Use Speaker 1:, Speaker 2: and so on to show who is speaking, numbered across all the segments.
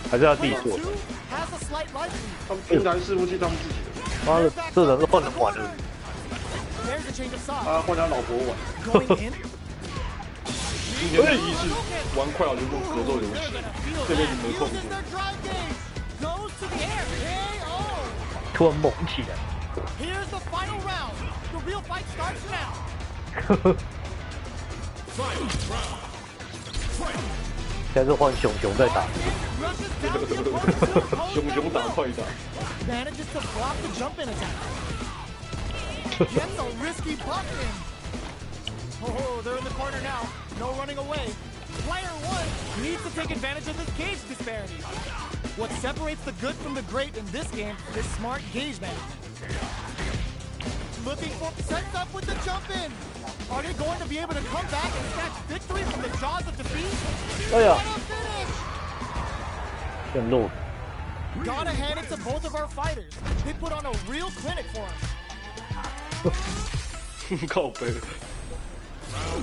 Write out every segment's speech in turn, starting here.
Speaker 1: 还是要地做？
Speaker 2: 他们平台伺服器他们自己的。
Speaker 1: 妈的，这人是换人玩的。
Speaker 2: 啊，换他老婆玩。今天第一次玩快乐联盟格斗游戏，这辈子没碰过。
Speaker 1: 突然猛起来。现在是换熊熊在打。
Speaker 2: 熊熊打快打。
Speaker 3: Gets a risky buck in. Oh, they're in the corner now. No running away. Player one needs to take advantage of this gauge disparity. What separates the good from the great in this game is smart gauge management. Looking for sets up with the jump in. Are they going to be able to come back and snatch victory from the jaws of defeat?
Speaker 1: Oh yeah.
Speaker 3: Finish. Gotta hand it to both of our fighters. They put on a real clinic for us.
Speaker 2: 靠背。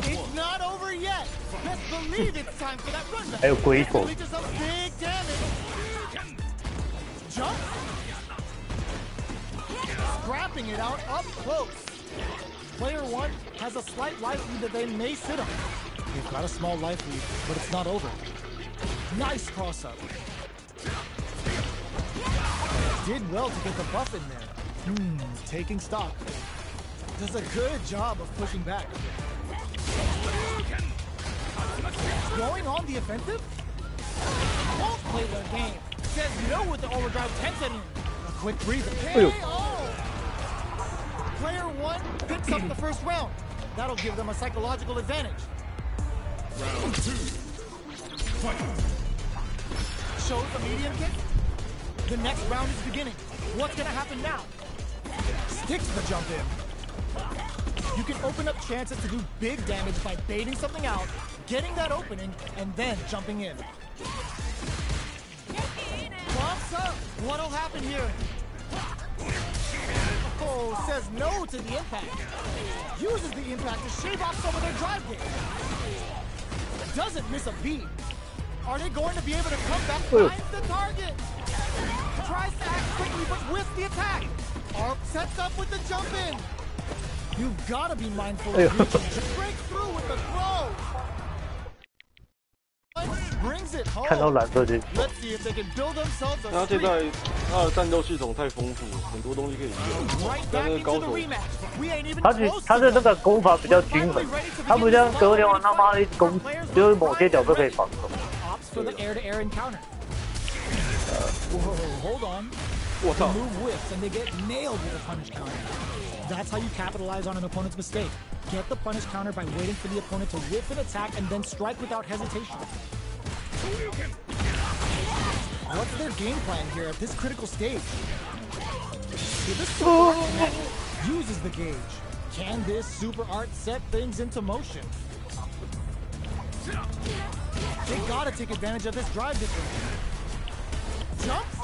Speaker 3: It's not over yet. Best believe it's time for that run back.
Speaker 1: 还有龟头。
Speaker 3: Big damage. Jump. Scrapping it out up close. Player one has a slight life lead that they may sit on. They've got a small life lead, but it's not over. Nice cross up. Did well to get the buff in there. Taking stock. Does a good job of pushing back. Going on the offensive? Won't play their game. Says no with the overdrive 10 setting. A quick breather. KO! Player one picks up the first round. That'll give them a psychological advantage.
Speaker 4: Round two. Fight.
Speaker 3: Shows the medium kick. The next round is beginning. What's gonna happen now? Sticks the jump in. You can open up chances to do big damage by baiting something out, getting that opening, and then jumping in. Bumps up. What'll happen here? Oh, says no to the impact. Uses the impact to shave off some of their drive gauge. Doesn't miss a beat. Are they going to be able to come back behind the target? Tries to act quickly, but with the attack. Arp sets up with the jump in. You've got to be mindful of reaching. Break through with the throw. Brings it home. Let's see if they can build themselves a
Speaker 2: 然后现在他的战斗系统太丰富了，很多东西可以用。但那个高手，
Speaker 1: 他的那个攻法比较均衡，他不像格斗联盟他妈的一直攻，只有某些角色可以防守。
Speaker 3: Hold on. The move whiffs and they get nailed with a punish counter. That's how you capitalize on an opponent's mistake. Get the punish counter by waiting for the opponent to whiff an attack and then strike without hesitation. What's their game plan here at this critical stage? This super art uses the gauge. Can this super art set things into motion? They gotta take advantage of this drive difference. Jumps.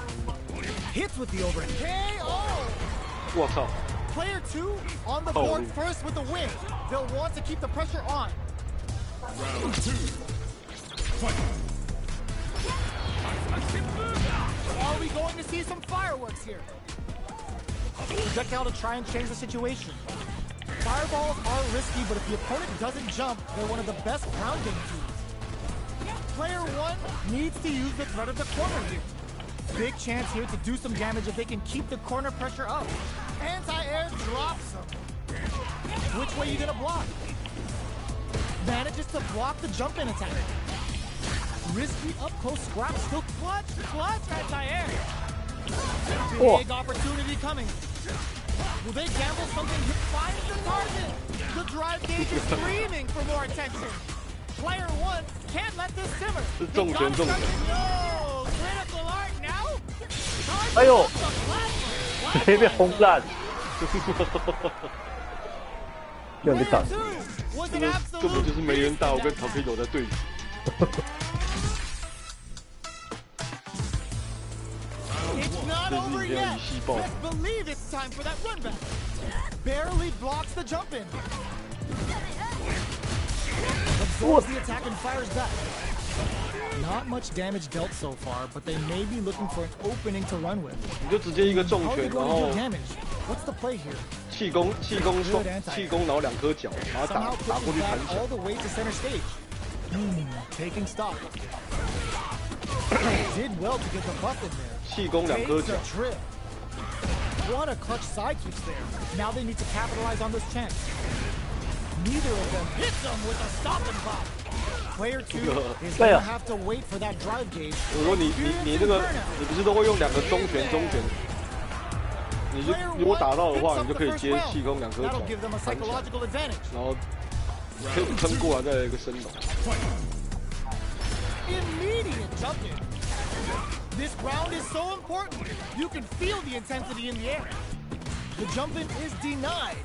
Speaker 3: Hits with the overhand. KO!
Speaker 2: What's up?
Speaker 3: Player two on the board first with the win. They'll want to keep the pressure on.
Speaker 4: Round two. Fight.
Speaker 3: Are we going to see some fireworks here? Projectile to try and change the situation. Fireballs are risky, but if the opponent doesn't jump, they're one of the best ground game tools. Player one needs to use the threat of the corner here. Big chance here to do some damage if they can keep the corner pressure up. Anti-air drops him. Which way are you gonna block? Manages to block the jump-in attack. Risky up-close scrap, still clutch anti-air. Big opportunity coming. Will they gamble something to find the target? The drive gauge is screaming for more attention. Player one can't let this simmer. No, critical art now.
Speaker 1: 哎呦，直接被轰烂。有点打。
Speaker 2: 根本就是没人打，我跟陶飞友在对峙。
Speaker 3: It's not over yet. Best believe it's time for that run back. Barely blocks the jump in. Absorbs the attack and fires back. Not much damage dealt so far, but they may be looking for an opening to run with.
Speaker 2: 你就直接一个重
Speaker 3: How are
Speaker 2: 拳，
Speaker 3: they
Speaker 2: 然
Speaker 3: going to
Speaker 2: 后
Speaker 3: do damage? What's the play here?
Speaker 2: 气功，然后2颗脚，把它
Speaker 3: Somehow
Speaker 2: 打过
Speaker 3: pushing
Speaker 2: 去弹
Speaker 3: back
Speaker 2: 起来
Speaker 3: all。the way to center stage. Taking stock. Did well to get the buff in there.
Speaker 2: 气功2颗
Speaker 3: Takes
Speaker 2: 脚
Speaker 3: a。trip. What a clutch side kicks there. Now they need to capitalize on this chance. Neither of them hits them with a stop and pop. Player 2 is going to have to wait for that drive gauge.
Speaker 2: 我说你那个，你不是都会用2个中拳？你就如果打到的话，你就可以接气功2颗脚
Speaker 3: That'll give them a
Speaker 2: 弹起来，
Speaker 3: psychological advantage.
Speaker 2: 然后可以喷过来，再来一个升龙。
Speaker 3: Immediate jump in. This round is so important. You can feel the intensity in the air. The jump in is denied.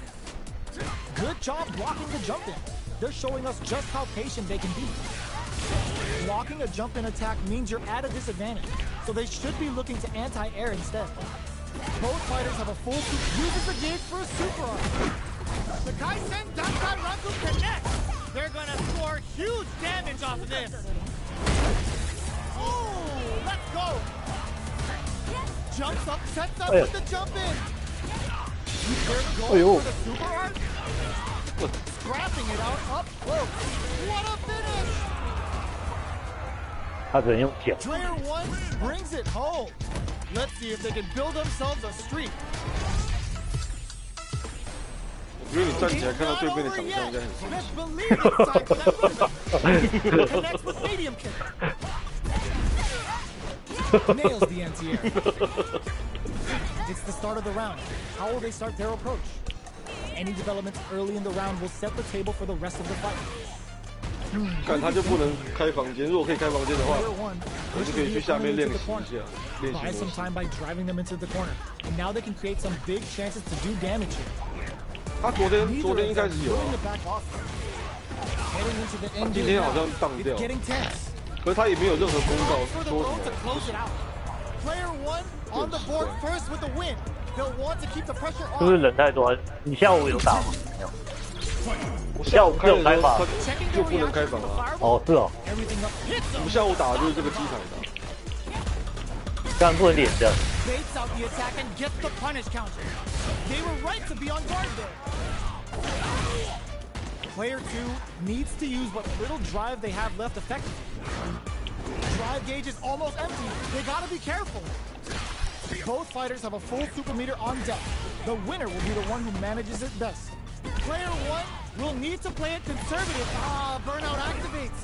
Speaker 3: Good job blocking the jump in. They're showing us just how patient they can be. Blocking a jump in attack means you're at a disadvantage, so they should be looking to anti-air instead. Both fighters have a full suit. Uses the gauge for a super arm. The Kaisen Dankai Raku connects. They're gonna score huge damage off of this. Oh, let's go. Jumps up, sets up with the jump in. They're going for the super arm. Scrapping it out up close. What a finish.
Speaker 1: 他只能用脚。
Speaker 3: Player 1 brings it home. Let's see if they can build themselves a streak.
Speaker 2: 我觉得你站起来看到对面的长相应该很生
Speaker 3: Best
Speaker 2: 气。
Speaker 3: believe it's time for that rhythm. Connects with medium kick. Nails the anti-air. It's the start of the round. How will they start their approach? Any developments early in the round will set the table for the rest of the fight.
Speaker 2: 看他就不能开房间，如果可以开房间的话，
Speaker 3: Player 1
Speaker 2: 我就可以去下面练习一下，练
Speaker 3: buy
Speaker 2: 习
Speaker 3: some
Speaker 2: 模式。
Speaker 3: time by driving them into the corner. And now they can create some big chances to do damage here.
Speaker 2: 他昨天
Speaker 3: Neither
Speaker 2: 应
Speaker 3: of
Speaker 2: 该
Speaker 3: them
Speaker 2: 是有
Speaker 3: willing
Speaker 2: 啊
Speaker 3: to，back off. Heading into the end
Speaker 2: 今
Speaker 3: game
Speaker 2: 天好
Speaker 3: now.
Speaker 2: 像当
Speaker 3: It's
Speaker 2: 掉，
Speaker 3: getting tense.
Speaker 2: 可是他也没有任何公告
Speaker 3: For the
Speaker 2: 说
Speaker 3: road
Speaker 2: 什
Speaker 3: to
Speaker 2: 么。
Speaker 3: close it out. Player 1 on the board first with the win. They'll want to keep the pressure
Speaker 1: 是不是
Speaker 3: on.
Speaker 1: 人太多？你下午有打吗？没有。
Speaker 2: 我下午开的时候他
Speaker 3: Checking
Speaker 2: 就
Speaker 3: the
Speaker 2: 不能
Speaker 3: reaction
Speaker 2: 开
Speaker 3: from
Speaker 2: 房
Speaker 3: the
Speaker 2: 啊。
Speaker 3: fireball.
Speaker 1: 哦，是哦，
Speaker 3: Everything up hits
Speaker 2: 我
Speaker 3: them.
Speaker 2: 们下午打的就是这个机台的。
Speaker 1: 当然不能脸这样。
Speaker 3: Baits out the attack and gets the punish counter. They were right to be on guard there. Player 2 needs to use what little drive they have left effectively. Drive gauge is almost empty. They gotta be careful. Both fighters have a full super meter on deck. The winner will be the one who manages it best. Player 1 will need to play it conservative. Burnout activates.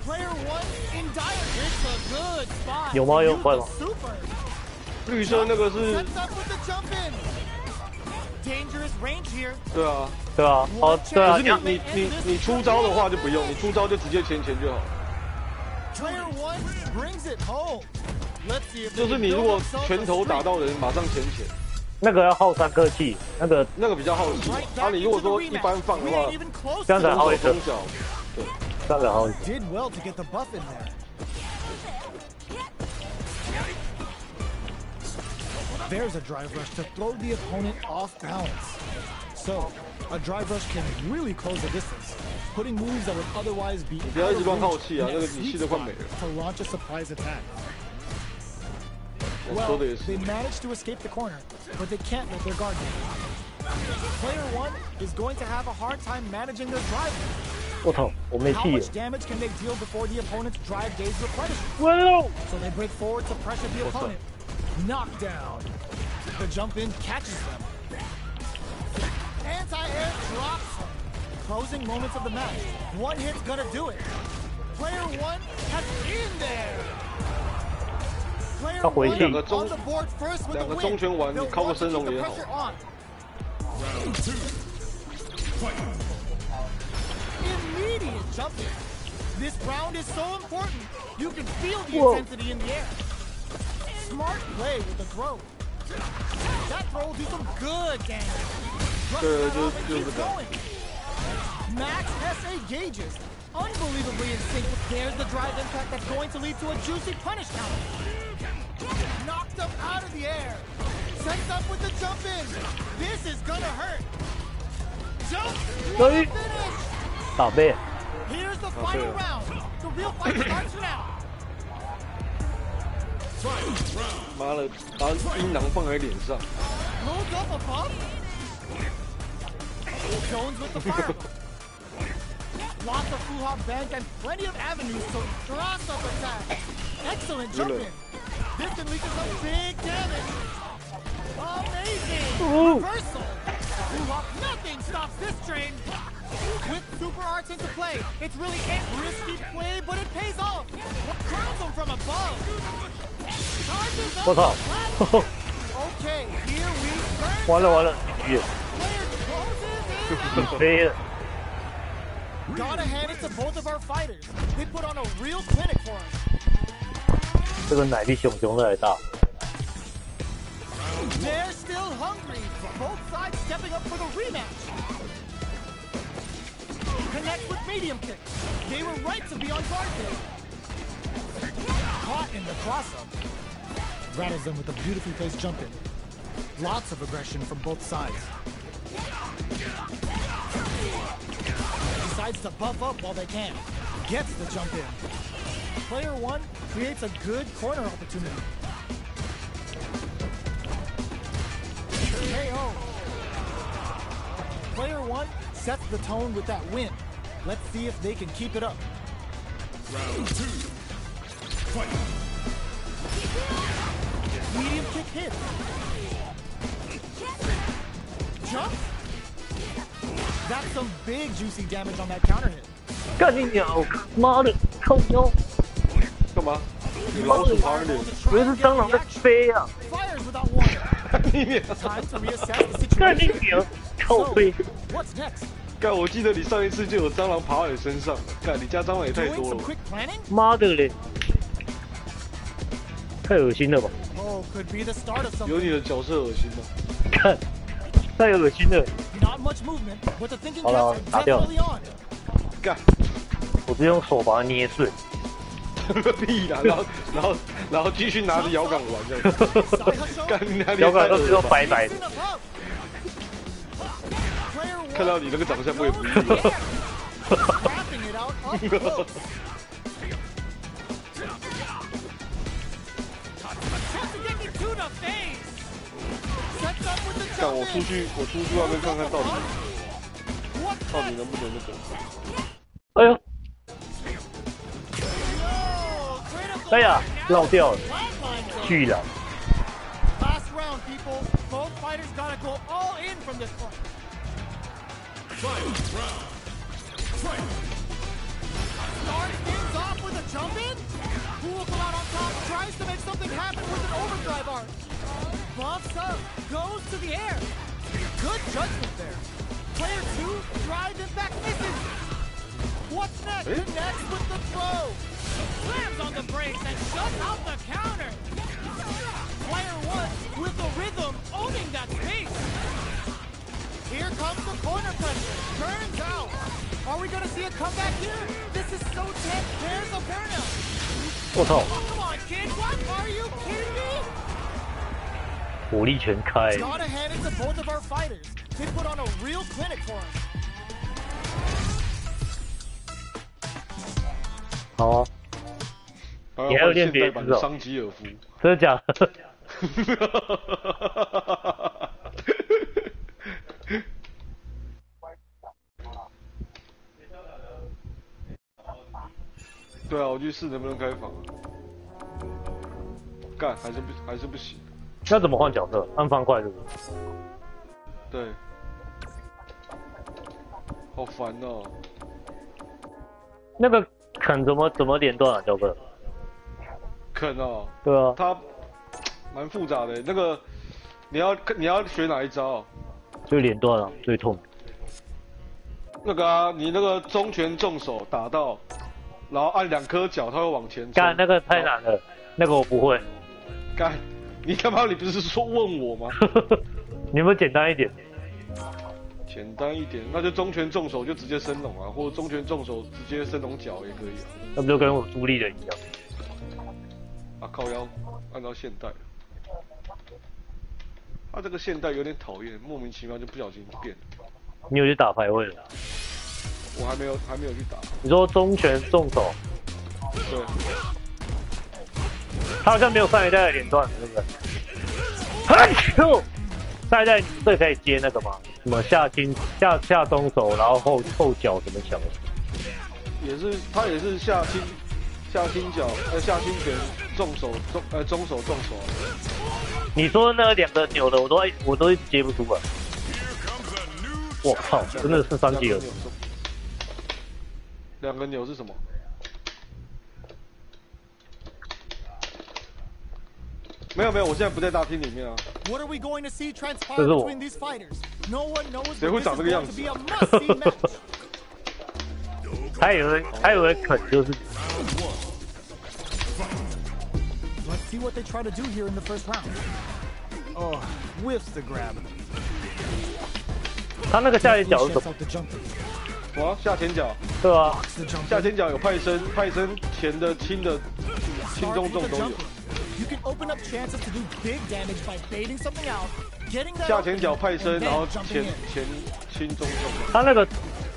Speaker 3: Player 1 in dire. It's a good spot.
Speaker 1: 有吗？有
Speaker 3: Use
Speaker 1: 快
Speaker 3: the
Speaker 1: 吗？
Speaker 3: super.
Speaker 2: 绿色那个是，
Speaker 3: Sets up with the jump in. Dangerous range here.
Speaker 2: 对啊。
Speaker 1: 对啊，哦，对啊
Speaker 2: 可是，你出招的话就不用，你出招就直接前就好。
Speaker 3: Player 1 brings it home. Let's see if
Speaker 2: 就是你如果拳头打到人，马上前。
Speaker 1: 那个要耗3颗气，那个
Speaker 2: 比较耗气。啊，你如果说一般放的话，
Speaker 1: 这样才耗一颗，
Speaker 2: 中脚，对，
Speaker 1: 这样才耗一颗。
Speaker 3: Did well to get the buff in there. There's a drive rush to throw the opponent off balance. So, a drive rush can really close the distance, putting moves that would otherwise be
Speaker 2: 不要
Speaker 3: out
Speaker 2: 一直
Speaker 3: of
Speaker 2: 乱耗
Speaker 3: range
Speaker 2: 气啊，
Speaker 3: in
Speaker 2: 那
Speaker 3: a
Speaker 2: 个你
Speaker 3: sweet
Speaker 2: 气都快
Speaker 3: spot
Speaker 2: 没了。
Speaker 3: to launch a surprise attack.
Speaker 2: 我说
Speaker 3: Well,
Speaker 2: 的也是
Speaker 3: they。managed to escape the corner, but they can't let their guard down. Player 1 is going to have a hard time managing their drive.
Speaker 1: 我操，我没
Speaker 3: How
Speaker 1: 气
Speaker 3: much damage can they deal before the opponent's drive gauge replenishes?
Speaker 1: 了。
Speaker 3: So they break forward to pressure the opponent. Knockdown. The jump in catches them. Anti-air drops them. Closing moments of the match. One hit's gonna do it. Player 1 has in there. Player 1 on the board first with the win.
Speaker 2: 中拳完，你
Speaker 3: They'll
Speaker 2: 靠个
Speaker 3: want to
Speaker 2: 升
Speaker 3: keep
Speaker 2: 龙
Speaker 3: the
Speaker 2: 也好。
Speaker 3: pressure on.
Speaker 4: Round 2. Fight.
Speaker 3: Immediate jump in. This round is so important. You can feel the intensity in the air. Smart play with the throw. That throw will do some good damage. Brush that off and keep going. Max SA gauges. Unbelievably in sync. There's the drive impact that's going to lead to a juicy punish counter. Knocked up out of the air. Sets up with the jump in. This is gonna hurt. Jump. What a finish.
Speaker 1: 打背。
Speaker 3: Here's the final round. The real fight starts now.
Speaker 2: 妈的，把阴囊放在脸上。
Speaker 3: Loads up above. Jones with the fire. Lots of full-hop bank and plenty of avenues to cross-up attack. Excellent jumping. This can lead to some big damage. Amazing. Reversal. Full-hop, nothing stops this train. With super arts into play, it's really a risky play, but it pays off. Crowns him from above. Charges up.
Speaker 1: 我操！
Speaker 3: Okay, here we burn.
Speaker 1: 完了，鱼
Speaker 3: Player closes in.
Speaker 1: 飞了。
Speaker 3: Gotta hand it to both of our fighters. They put on a real clinic for us.
Speaker 1: 这个奶比熊熊的还大。
Speaker 3: They're still hungry. Both sides stepping up for the rematch. Connect with medium kicks. They were right to be on guard there. Caught in the cross-up. Rattles them with a beautifully placed jump in. Lots of aggression from both sides. Decides to buff up while they can. Gets the jump in. Player one creates a good corner opportunity. KO. Player one sets the tone with that win. Let's see if they can keep it up.
Speaker 4: Round 2. Fight.
Speaker 3: Medium kick hit. Jump. That's some big juicy damage on that counter hit.
Speaker 1: 干你鸟！妈的，靠腰！
Speaker 2: 干嘛？你老鼠爬脸？
Speaker 1: 以为是蟑螂在飞啊！
Speaker 3: Fires without warning.
Speaker 2: 你脸！
Speaker 3: Time to reassess the
Speaker 1: 干你
Speaker 3: situation.
Speaker 1: 鸟！靠
Speaker 3: So,
Speaker 1: 飞！
Speaker 3: what's next?
Speaker 2: 干，我记得你上一次就有蟑螂爬在你身上。干，你家蟑螂也太
Speaker 3: Doing
Speaker 2: 多
Speaker 3: some
Speaker 2: 了。
Speaker 3: quick planning?
Speaker 1: 妈的嘞！太恶心了吧！
Speaker 3: Oh, could be the start of
Speaker 2: 有
Speaker 3: something.
Speaker 2: 你的角色恶心吗？
Speaker 1: 看，太恶心了！
Speaker 3: Not much movement, but the thinking
Speaker 1: Hold on,
Speaker 3: caps are
Speaker 1: 打掉。
Speaker 3: definitely on.
Speaker 2: 干，
Speaker 1: 我直接用手把它捏碎。
Speaker 2: 屁啦！然后继续拿着摇杆玩这样。
Speaker 3: Side hustle.
Speaker 2: 干你哪里
Speaker 1: 摇杆都是用
Speaker 2: 太恶了吧
Speaker 1: 白白的。
Speaker 3: Facing above. Player one
Speaker 2: 看到你那个长相我也不意
Speaker 3: goes to the
Speaker 2: 外。
Speaker 3: air. Tapping it out up close. Shotsuki to the face. Sets up with the
Speaker 2: 干，我
Speaker 3: jump
Speaker 2: 出
Speaker 3: in.
Speaker 2: 去外面看看到底
Speaker 3: What's
Speaker 2: 到底
Speaker 3: next?
Speaker 2: 能不能那个。
Speaker 1: 哎呦，
Speaker 3: Yo, critical
Speaker 1: 哎呀，
Speaker 3: now.
Speaker 1: 绕掉了，
Speaker 3: Flatline goal.
Speaker 1: 居然！
Speaker 3: Last round, people. Both fighters gotta go all in from this point.
Speaker 4: Fight. Round. Fight.
Speaker 3: Starts things off with a jump in. Who will come out on top? Tries to make something happen with an overdrive arc. Buffs up, goes to the air. Good judgment there. Player two drives it back, misses. What's next? Connects with the throw. Slams on the brakes and shuts out the counter. Player one with the rhythm, owning that space. Here comes the corner pressure. Turns out. Are we gonna see a comeback here? This is so tense. There's a burnout.
Speaker 1: 我操，
Speaker 3: Oh, come on, kid. What? Are you kidding me?
Speaker 1: 火力全开！
Speaker 3: Gotta hand it to both of our fighters. They put on a real clinic for us.
Speaker 1: 好啊，你还有练别的
Speaker 2: 版的桑吉尔夫。
Speaker 1: 真的假的？
Speaker 2: 对啊，我去试能不能开房。干，还是不行。
Speaker 1: 那怎么换角色？按方块是不是？
Speaker 2: 对，好烦哦。
Speaker 1: 那个啃怎么连段啊，教哥？
Speaker 2: 啃哦，
Speaker 1: 对啊，
Speaker 2: 它蛮复杂的。那个你要学哪一招？
Speaker 1: 就连段啊，最痛。
Speaker 2: 那个啊，你那个中拳重手打到，然后按2颗脚，它会往前冲。
Speaker 1: 干那个太难了，那个我不会。
Speaker 2: 干，你他妈你不是说问我吗？
Speaker 1: 你有没有简单一点？
Speaker 2: 简单一点，那就中拳重手就直接升龙啊，或者中拳重手直接升龙脚也可以啊。
Speaker 1: 那不就跟我朱立的一样？
Speaker 2: 啊，靠腰，按照现代。他这个现代有点讨厌，莫名其妙就不小心变了。
Speaker 1: 你有去打排位了？
Speaker 2: 我还没有去打。
Speaker 1: 你说中拳重手，
Speaker 2: 对，
Speaker 1: 他好像没有上一代的连段，对不对？嘿咻！上一代最可以接那个吗？什么下中手，然后后脚怎么抢？
Speaker 2: 也是他也是下轻脚，下轻拳中手中手。
Speaker 1: 你说那两个扭的，我都一直接不出来。我靠，真的是3级了。
Speaker 2: 两个扭是什么？没有，我现在不在大厅里面啊。
Speaker 3: What are we going to see transpire between these fighters? No one knows.
Speaker 2: 谁会长这个样子？
Speaker 1: 还有人啃就是。
Speaker 3: Let's see what they try to do here in the first round. Oh, whiffs the grab.
Speaker 1: 他那个下一脚是什么？
Speaker 2: 哇，下前脚。
Speaker 1: 对啊，
Speaker 2: 下前脚有派生前的轻中重都有。
Speaker 3: You can open up chances to do big damage by baiting something out, getting that
Speaker 2: 下前脚派生，然后前轻中重。
Speaker 1: 他那个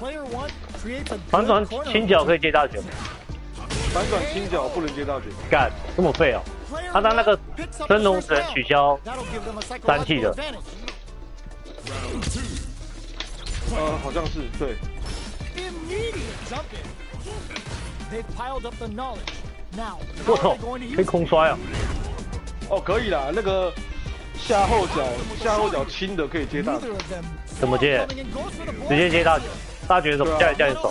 Speaker 3: Player 1 creates a
Speaker 1: 反转轻脚可以接大拳，
Speaker 2: 反转轻脚不能接大拳。
Speaker 1: 干这么废哦！他那个升龙只能取消3气的。
Speaker 2: 好像是对。
Speaker 3: Immediate jump in. They've piled up the knowledge. Now,
Speaker 1: 我操，可以空摔啊！
Speaker 2: 哦，可以啦，那个下后脚轻的可以接大拳。
Speaker 1: 怎么接？直接接大拳，大拳怎么下一手？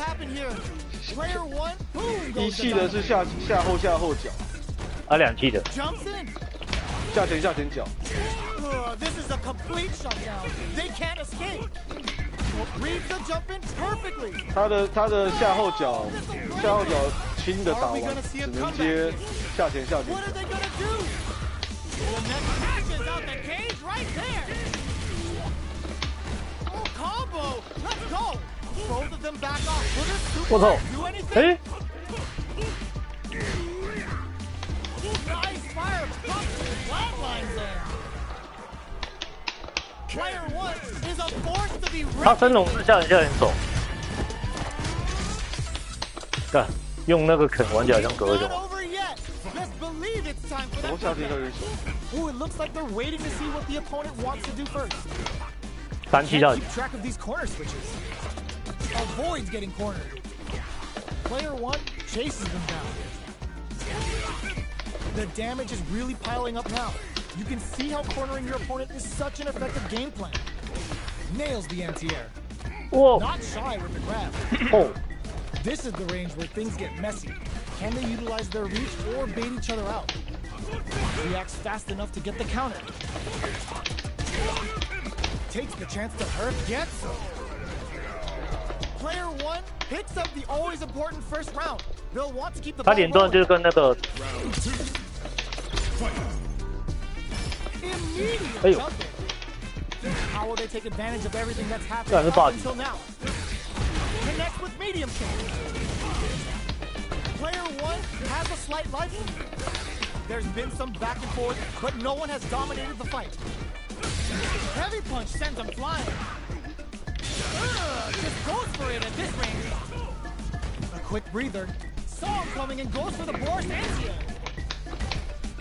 Speaker 2: 一气的是下后脚，
Speaker 1: 啊2气的。
Speaker 2: 下前脚。
Speaker 3: This is a complete shutdown. They can't escape. Reads the jump in perfectly.
Speaker 2: 他的下后脚轻的打完，只能接下前。
Speaker 3: What are they gonna do? The next catches out the cage right there. Oh, combo. Let's go. Both of them back off. Will this super do anything? Nice fire. Flatlines there. Player 1 is a force to be reckoned with.
Speaker 1: 他升龙是下前手，干用那个啃玩起来像隔着。
Speaker 2: 怎么下前手
Speaker 3: ？Oh, it looks like they're waiting to see what the opponent wants to do first.
Speaker 1: 3气下去。
Speaker 3: Keep track of these corner switches. Avoids getting cornered. Player 1 chases them down. The damage is really piling up now. You can see how cornering your opponent is such an effective game plan. Nails the anti-air.
Speaker 1: Whoa.
Speaker 3: Not shy with the grab.
Speaker 1: Oh.
Speaker 3: This is the range where things get messy. Can they utilize their reach or bait each other out? Reacts fast enough to get the counter. Takes the chance to hurt, gets some. Player 1 picks up the always important first round. They'll want to keep the ball
Speaker 1: 他连段就是跟那个，哎呦，
Speaker 3: How will they take advantage of everything that's happened up until now? Connects with medium chain. Player 1 has a slight life lead. There's been some back and forth, but no one has dominated the fight. Heavy punch sends him flying. Just goes for it at this range. A quick breather. Saw him coming and goes for the Boris anti-air.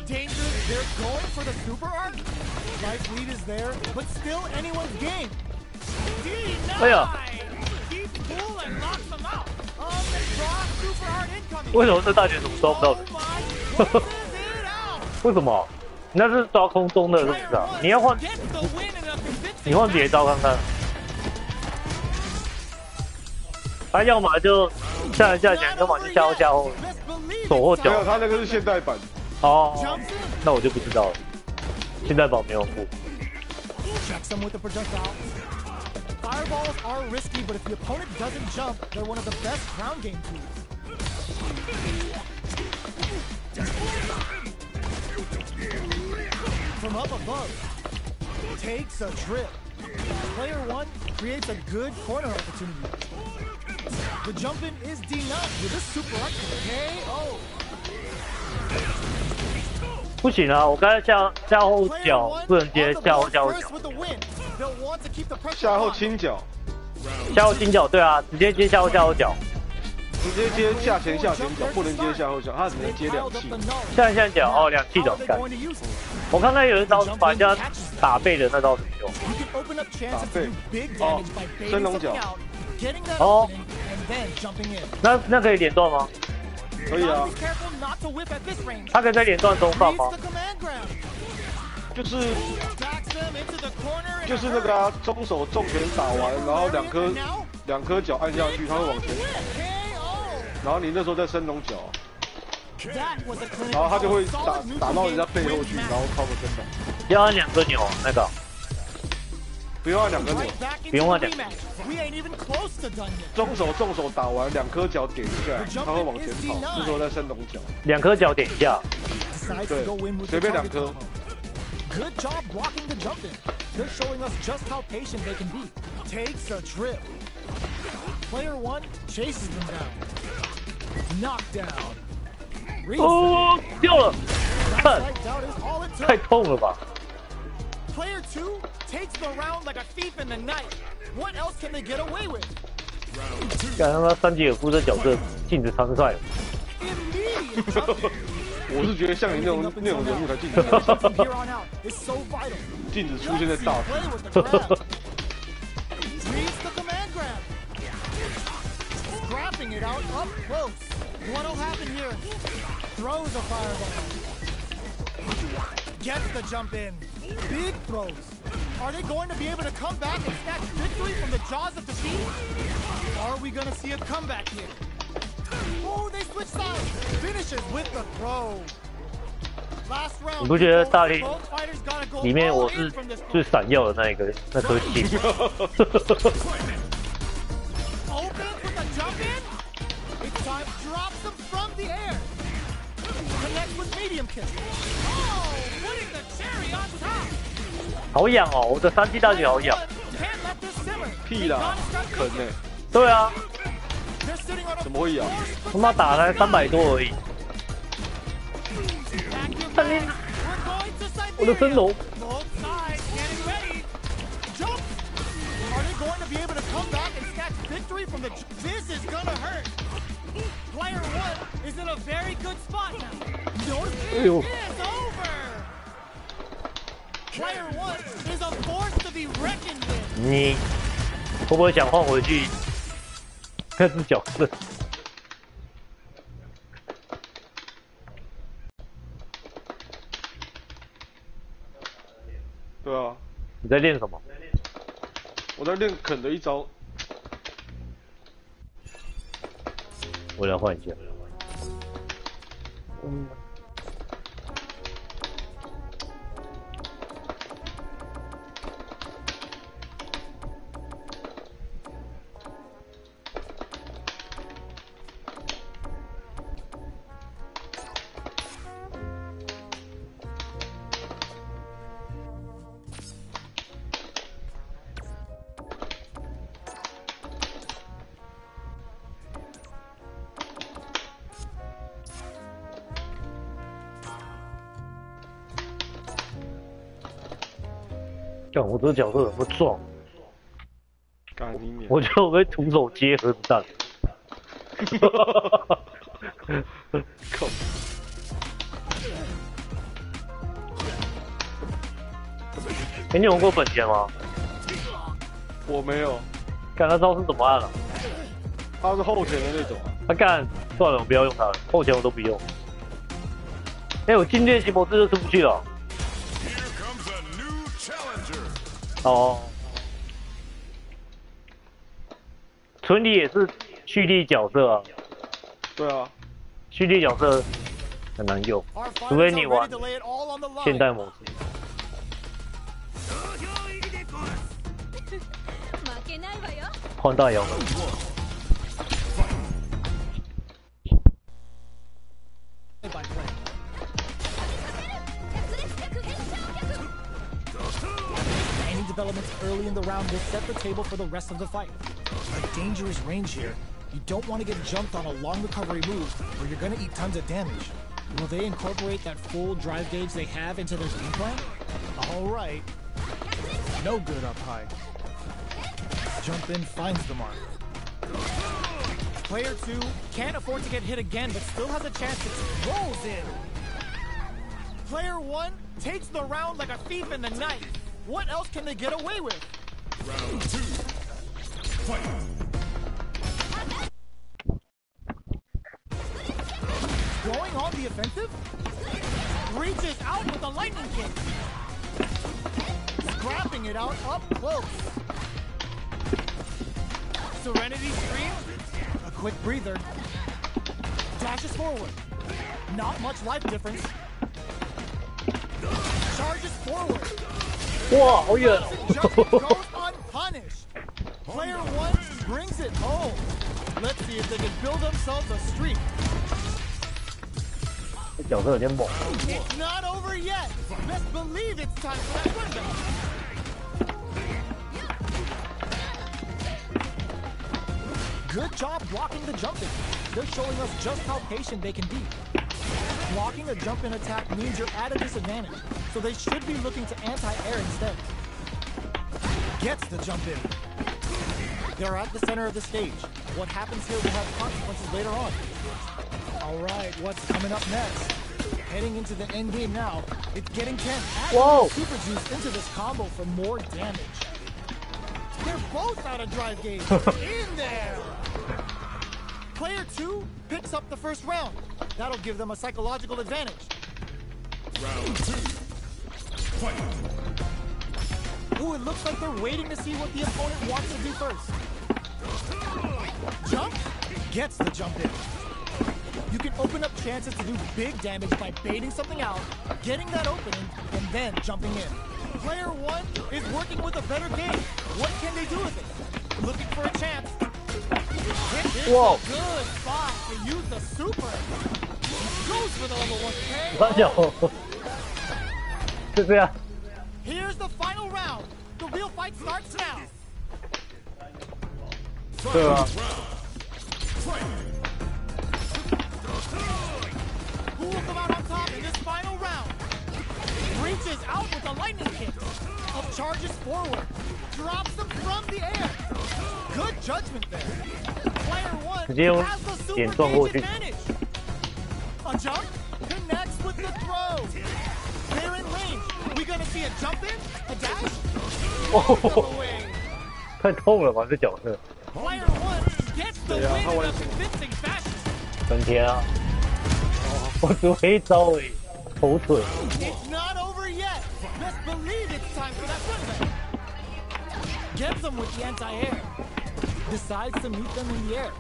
Speaker 3: Dangerous, they're going for the super arc. Life lead is there, but still anyone's game. Denied! Keep cool and knocks them out. On the draw, super arc incoming.
Speaker 1: 为什么这大拳怎么抓不到的？为什么？你那是抓空中的，是不是啊？你要换，你换别招看看。他要么就下前，要么就下后，手或脚。
Speaker 2: 没有，他那个是现代版。
Speaker 1: 哦，那我就不知道了。现代版没有付。
Speaker 3: Checks them with the projectile. Fireballs are risky, but if the opponent doesn't jump, they're one of the best ground game tools. From up above, takes a trip. Player 1 creates a good corner opportunity. The jump in is denied with a super up KO.
Speaker 1: 不行啊！我刚才下后脚不能接下后脚，
Speaker 2: 下后轻脚，
Speaker 1: 下后轻脚对啊，直接接下后脚。
Speaker 2: 直接接下前脚，不能接下后脚，他只能接2气。
Speaker 1: 下脚哦，2气怎么干？我看到有一招把人家打背的那招怎么用？
Speaker 2: 打背哦，升龙脚。
Speaker 1: 哦，那可以连段吗？
Speaker 2: 可以啊。
Speaker 1: 他可以在连段中放吗？
Speaker 2: 就是那个啊，中手重拳打完，然后两颗脚按下去，他会往前跑，然后你那时候再升龙脚，然后他就会打到人家背后去，然后靠个身板。
Speaker 1: 要按2个钮那个。
Speaker 2: 不用按2个钮，
Speaker 1: 不用按2个。
Speaker 2: 中手打完2颗脚点一下，他会往前跑，这时候再升龙脚。
Speaker 1: 2颗脚点一下。
Speaker 2: 对，随便2颗。
Speaker 3: Good job blocking the jump in. They're showing us just how patient they can be. Takes a trip. Player 1 chases them down. Knockdown.
Speaker 1: 哦，掉了！看，太痛了吧
Speaker 3: ！Player 2 takes the round like a thief in the night. What else can they get away with?
Speaker 1: 干他妈3吉尔夫这角色禁止参赛了。
Speaker 2: 我是觉得像你那种人物才禁止，禁止出现在大场。
Speaker 3: Scrapping it out up close. What'll happen here? Throws a fireball. Gets the jump in. Big throws. Are they going to be able to come back and snatch victory from the jaws of defeat? Are we going to see a comeback here? Oh, they switch sides. Finishes with the throw. Last round.
Speaker 1: 你不觉得大力里面我是最闪耀的那颗星？
Speaker 3: Opens with a jump in. It's time drops them from the air. Connects with medium kick. Oh, putting the cherry on top.
Speaker 1: 好痒哦，我的3G大绝好痒。
Speaker 2: 屁啦，坑欸。
Speaker 1: 对啊。
Speaker 2: 怎么会痒？
Speaker 1: 他妈打才300多而已。看你，我的升龙。哎呦！你会不会想换回去？看是角色。
Speaker 2: 对啊。
Speaker 1: 你在练什么？
Speaker 2: 我在练啃的一招。
Speaker 1: 我来换一下。干，我这个角色怎么撞？我觉得我被徒手接核子弹。
Speaker 2: 靠！
Speaker 1: 你用过本钱吗？
Speaker 2: 我没有。
Speaker 1: 干，他招是怎么按了？
Speaker 2: 他是后前的那种。
Speaker 1: 他干，算了，我不要用他了，后前我都不用。我进练习模式就出不去了。哦，纯里也是蓄力角色啊。
Speaker 2: 对啊，
Speaker 1: 蓄力角色很难用，除非你玩现代模式。换大摇。
Speaker 3: Developments early in the round will set the table for the rest of the fight. A dangerous range here. You don't want to get jumped on a long recovery move, or you're going to eat tons of damage. Will they incorporate that full drive gauge they have into their game plan? All right. No good up high. Jump in finds the mark. Player 2 can't afford to get hit again, but still has a chance to rolls in. Player 1 takes the round like a thief in the night. What else can they get away with?
Speaker 4: Round 2. Fight.
Speaker 3: Going on the offensive? Reaches out with a lightning kick. Scrapping it out up close. Serenity Stream. A quick breather. Dashes forward. Not much life difference. Charges forward.
Speaker 1: 哇，好远
Speaker 3: Goes unpunished. Player 1 brings it home. Let's see if they can build themselves a streak.
Speaker 1: 这角色有点猛。
Speaker 3: It's not over yet. Best believe it's time for that window. Good job blocking the jumping. They're showing us just how patient they can be. Blocking a jump-in attack means you're at a disadvantage, so they should be looking to anti-air instead. Gets the jump-in. They're at the center of the stage. What happens here will have consequences later on. All right, what's coming up next? Heading into the end game now. It's getting tense. Add super juice into this combo for more damage. They're both out of drive gauge. In there. Player 2 picks up the first round. That'll give them a psychological advantage.
Speaker 4: Round 2. Fight.
Speaker 3: Ooh, it looks like they're waiting to see what the opponent wants to do first. Jump gets the jump in. You can open up chances to do big damage by baiting something out, getting that opening, and then jumping in. Player 1 is working with a better game. What can they do with it? Looking for a chance. It's a good spot to use the super. Goes for the level 1K.
Speaker 1: 三角，就这样。
Speaker 3: Here's the final round. The real fight starts now.
Speaker 1: 对啊。
Speaker 3: Who will come out on top in this final round? Reaches out with a lightning kick. Up charges forward. Drops them from the air. Good judgment there. Player 1 has the super gauge advantage. A jump connects with the throw. They're in range. We gonna see a jump in? A dash? Away.
Speaker 1: 太痛了吧，这角色。
Speaker 3: Player 1 gets the win in a convincing fashion.
Speaker 1: 本田啊，我只会一招而已，头蠢。
Speaker 3: It's not over yet. Best believe it's time for that run. Gets them with the anti-air. Decides to meet them in the air.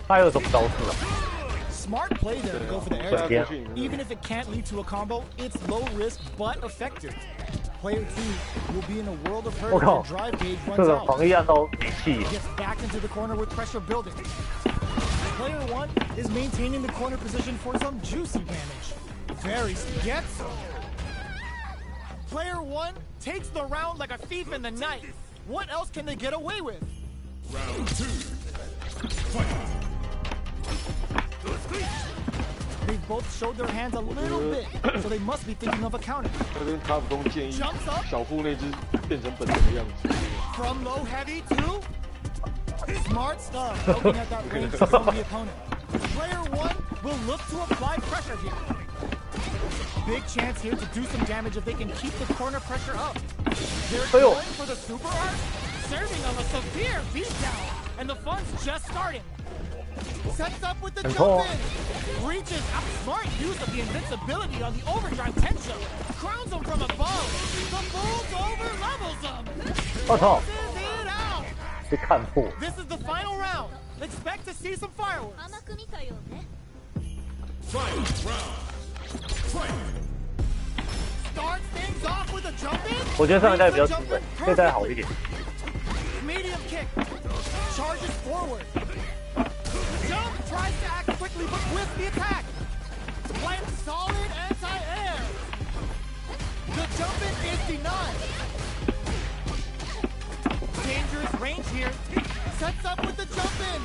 Speaker 1: 他有什么招式啊？
Speaker 3: Smart play there to go for the air
Speaker 1: Yeah.
Speaker 3: dash. Even if it can't lead to a combo, it's low risk but effective. Player 2 will be in a world of hurt
Speaker 1: 我
Speaker 3: if
Speaker 1: 靠
Speaker 3: their drive gauge
Speaker 1: 这
Speaker 3: runs
Speaker 1: 个
Speaker 3: out.
Speaker 1: 防御按到没气。
Speaker 3: Gets back into the corner with pressure building. Player 1 is maintaining the corner position for some juicy damage. Very gets. Player 1 takes the round like a thief in the night. What else can they get away with?
Speaker 4: Round 2. Fight.
Speaker 3: They've both showed their hands a little bit, so they must be thinking of a counter.
Speaker 2: 他跟卡普空建议
Speaker 3: Jumps up
Speaker 2: 小夫那只变成本人的样子。
Speaker 3: from low heavy to smart stuff. Looking at that range from the opponent. Player 1 will look to apply pressure here. Big chance here to do some damage if they can keep the corner pressure up. They're going for the super art, serving them a severe beatdown, and the fun's just starting. Sets up with the jump in. Reaches out. Smart use of the invincibility on the overdrive tension. Crowns them from above. The bull's over levels them.
Speaker 1: 我操，
Speaker 3: Closes it out.
Speaker 1: 被看破。
Speaker 3: This is the final round. Expect to see some fireworks.
Speaker 4: Final round. Fight.
Speaker 3: Starts things off with a jump in.
Speaker 1: 我觉得上一代比较基本，这代好一点。
Speaker 3: Medium kick. Charges forward. Jump tries to act quickly but with the attack. Plants solid anti-air. The jump in is denied. Dangerous range here. Sets up with the jump in.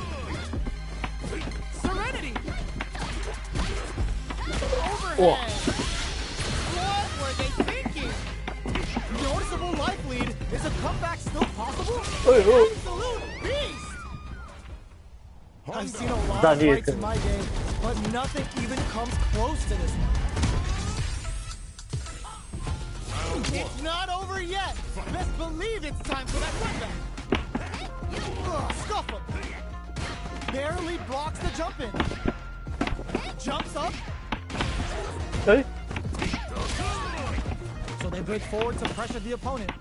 Speaker 3: Serenity. Overhead. What were they thinking? Noticeable life lead. Is a comeback still possible? Absolute beast. I've seen a
Speaker 1: 战略更。
Speaker 3: But nothing even comes close to this one. It's not over yet. Best believe it's time for that comeback. Scuff him. Barely blocks the jump in. Jumps up.
Speaker 1: Hey.
Speaker 3: So they break forward to pressure the opponent.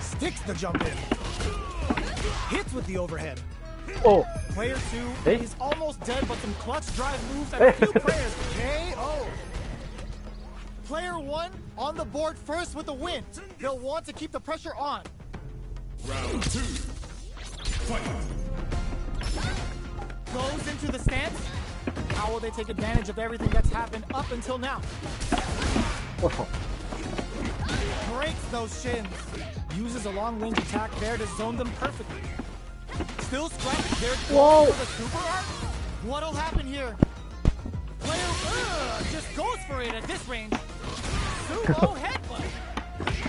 Speaker 3: Sticks the jump in. Hits with the overhead.
Speaker 1: Oh.
Speaker 3: Player 2 is almost dead, but some clutch drive moves and a few prayers. KO. Player 1 on the board first with a win. They'll want to keep the pressure on.
Speaker 4: Round 2. Fight.
Speaker 3: Goes into the stance. How will they take advantage of everything that's happened up until now?
Speaker 1: Oh.
Speaker 3: Breaks those shins. Uses a long-range attack there to zone them perfectly. Still scrapping their for the super arc? What'll happen here? Player just goes for it at this range. Sumo headbutt.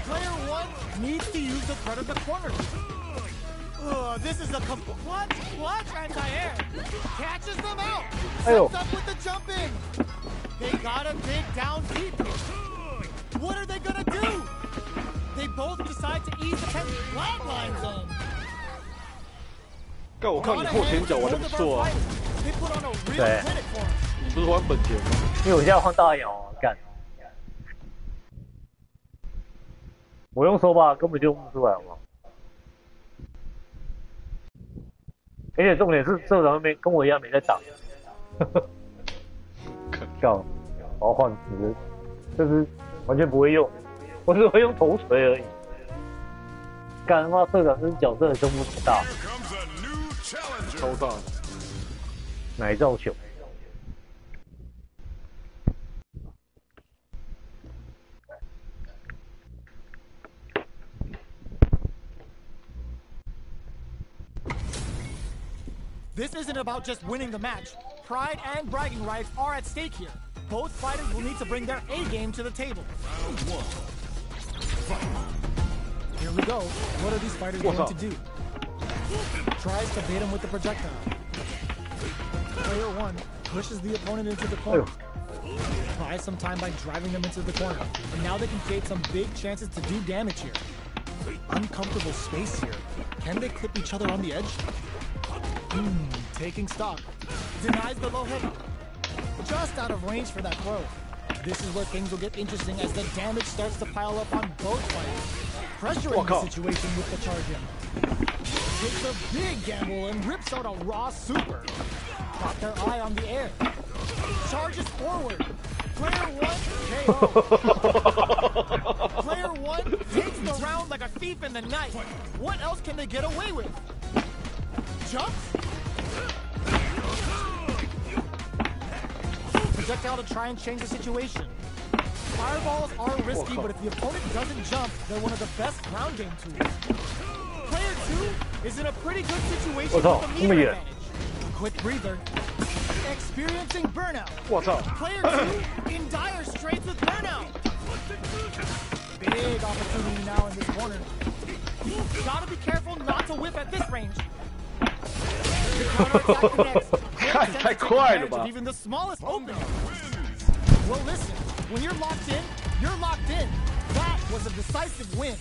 Speaker 3: Player 1 needs to use the threat of the corner. This is a clutch anti-air. Catches them out. Sets up with the jump in. They gotta dig down deep. What are they gonna do? They both decide to ease the tension. Flatline zone.
Speaker 2: 干，我看你后前脚玩的不错啊。
Speaker 1: 对，
Speaker 2: 你不是玩本田吗？
Speaker 1: 因为我现在换大摇啊，干。我用手把根本就用不出来，好不好？而且重点是社长没跟我一样没在打。靠，我要换词，就是完全不会用，我只会用头锤而已。干他妈社长这角色的胸部不大。
Speaker 2: 超大的，
Speaker 1: 奶罩球。
Speaker 3: This isn't about just winning the match. Pride and bragging rights are at stake here. Both fighters will need to bring their A game to the table. Here we go. What are these fighters going to do? Tries to bait him with the projectile. Player 1 pushes the opponent into the corner. Buys some time by driving them into the corner. And now they can create some big chances to do damage here. Uncomfortable space here. Can they clip each other on the edge? Taking stock. Denies the low heavy. Just out of range for that throw. This is where things will get interesting as the damage starts to pile up on both fighters. Pressuring the situation with the charge in. Takes a big gamble and rips out a raw super. Got their eye on the air. Charges forward. Player 1 KO. Player 1 takes the round like a thief in the night. What else can they get away with? Jumps. Projectile to try and change the situation. Fireballs are risky, but if the opponent doesn't jump, they're one of the best ground game tools. Player 2 is in a pretty good situation with a meter advantage. Quick breather. Experiencing burnout. Player 2 in dire straits with burnout. Big opportunity now in this corner. Gotta be careful not to whiff at this range. The counterattack connects.
Speaker 2: 太快了吧
Speaker 3: even the smallest opening. Well, listen. When you're locked in, you're locked in. That was a decisive win.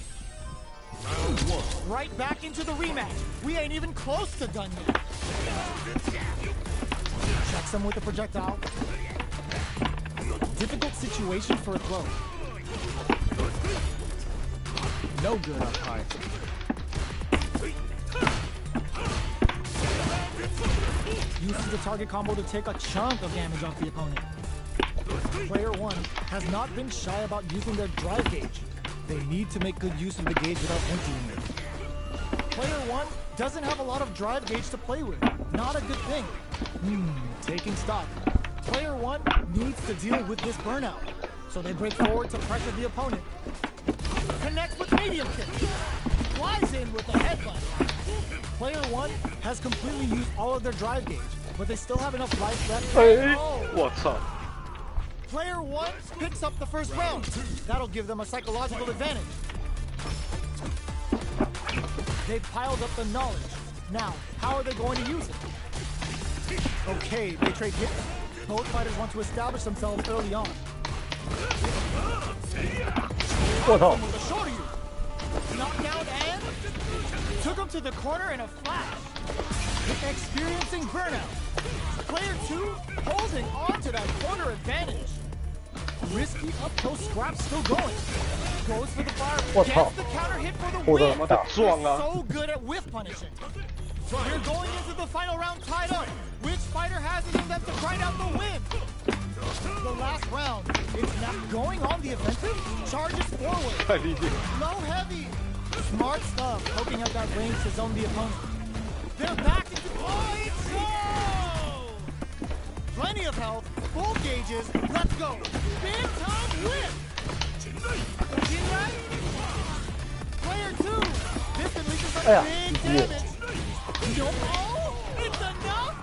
Speaker 3: Right back into the rematch. We ain't even close to done yet. Checks him with the projectile. Difficult situation for a throw. No good up high. Uses the target combo to take a chunk of damage off the opponent. Player 1 has not been shy about using their drive gauge. They need to make good use of the gauge without emptying it. Player 1 doesn't have a lot of drive gauge to play with. Not a good thing. Taking stock. Player 1 needs to deal with this burnout. So they break forward to pressure the opponent. Connects with medium kick. Flies in with a headbutt. Player 1 has completely used all of their drive gauge, but they still have enough life left.
Speaker 2: What's up?
Speaker 3: Player 1 picks up the first round. That'll give them a psychological advantage. They've piled up the knowledge. Now, how are they going to use it? Okay, they trade hits. Both fighters want to establish themselves early on.
Speaker 1: 我操！
Speaker 3: With a short of you. Knockdown and took him to the corner in a flash. Experiencing burnout. Player 2 holding on to that corner advantage. Risky up close scrap still going. Goes for the fire. Gets the counter hit for the win. So good at whiff punishing. You're going into the final round tied up. Which fighter has it in them to grind out the win? The last round. It's not going on the offensive. Charges forward. Low heavy. Smart stuff. Poking out that range to zone the opponent. They're back into plenty of health. Full gauges. Let's go. Big time whip. Player 2. This unleashes some big damage. Oh, it's enough.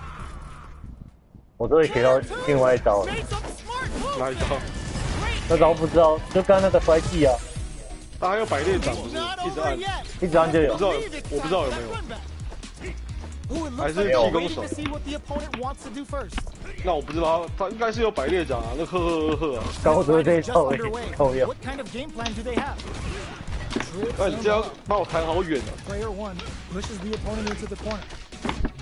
Speaker 1: 我终于学到另外一招了。
Speaker 2: 哪一招？
Speaker 1: 那招不知道，就刚那个摔技啊。
Speaker 2: 他还有百裂掌，不是一直按，
Speaker 1: 一直按就有。
Speaker 2: 我不知道有没有。还是气功手？那我不知道，他应该是有百裂掌啊，那呵啊。
Speaker 1: 刚我只会这一招而已，后面。
Speaker 2: 那你这样把我弹好远啊。
Speaker 3: Player 1 pushes the opponent into the corner.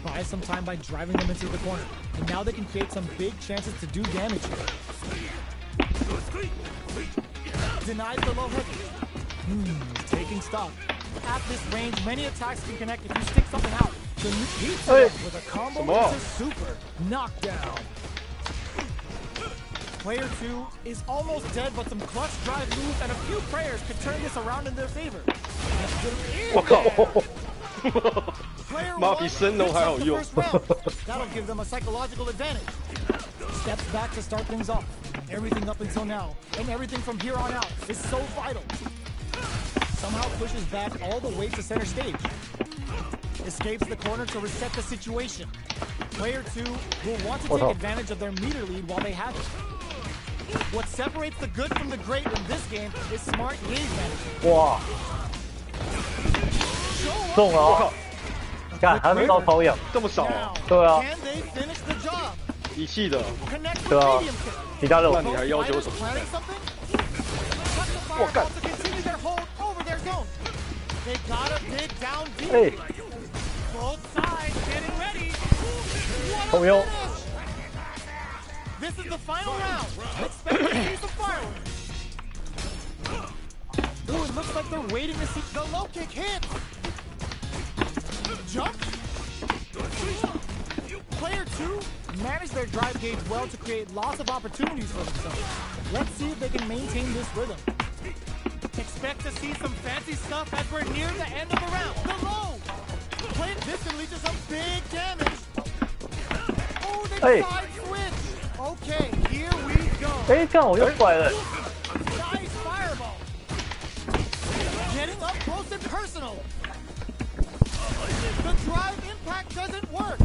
Speaker 3: Buys some time by driving them into the corner. And now they can create some big chances to do damage here. Denies the low hook. Taking stock. At this range, many attacks can connect if you stick something out. The beats with a combo into super knockdown. Player 2 is almost dead, but some clutch drive moves and a few prayers could turn this around in their favor.
Speaker 2: 我靠！
Speaker 3: Player
Speaker 2: 妈比升龙还好用。
Speaker 3: That'll give them a psychological advantage. Steps back to start things off. Everything up until now, and everything from here on out, is so vital. Somehow pushes back all the way to center stage. Escapes the corner to reset the situation. Player 2 will want to take advantage of their meter lead while they have it. What separates the good from the great in this game is smart gaze management.
Speaker 1: 哇！中了！我靠！看他这招超痒，
Speaker 2: 这么少啊？
Speaker 1: 对啊。
Speaker 2: 一气的。
Speaker 1: 对啊。其他的
Speaker 2: 那你还要求什么？我干！
Speaker 1: 哎！朋友。
Speaker 3: This is the final round. Expect to see some fireworks. Ooh, it looks like they're waiting to see the low kick hit. Jump. Player 2 managed their drive gauge well to create lots of opportunities for themselves. Let's see if they can maintain this rhythm. Expect to see some fancy stuff as we're near the end of the round. The low. This can lead to some big damage. Oh, they side switch. Okay, here we go.
Speaker 1: 哎，这样我又拐了。
Speaker 3: Nice fireball. Getting up close and personal. The drive impact doesn't work.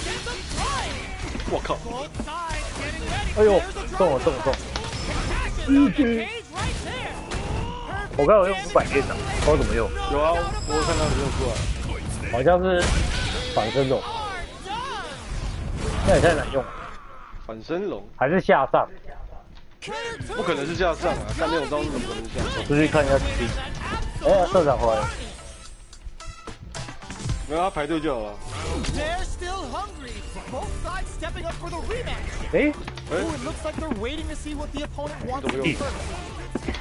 Speaker 3: Get the drive.
Speaker 2: 我靠！
Speaker 3: Both sides getting ready.
Speaker 1: 哎呦，中了中。我刚刚用500连掌，不知道怎么用。
Speaker 2: 有啊，我看到你用出来。
Speaker 1: 好像是反身龙。那也太难用了。
Speaker 2: 反身龙
Speaker 1: 还是下上？
Speaker 2: 不可能是下上啊！看那种招式怎么可能下上？
Speaker 1: 出去看一下实力。哎，社长回来了。
Speaker 2: 没有他排队就好了。
Speaker 3: They're still hungry. Both sides stepping up for the rematch.
Speaker 1: 哎，
Speaker 3: Ooh, it looks like they're waiting to see what the opponent wants to do first.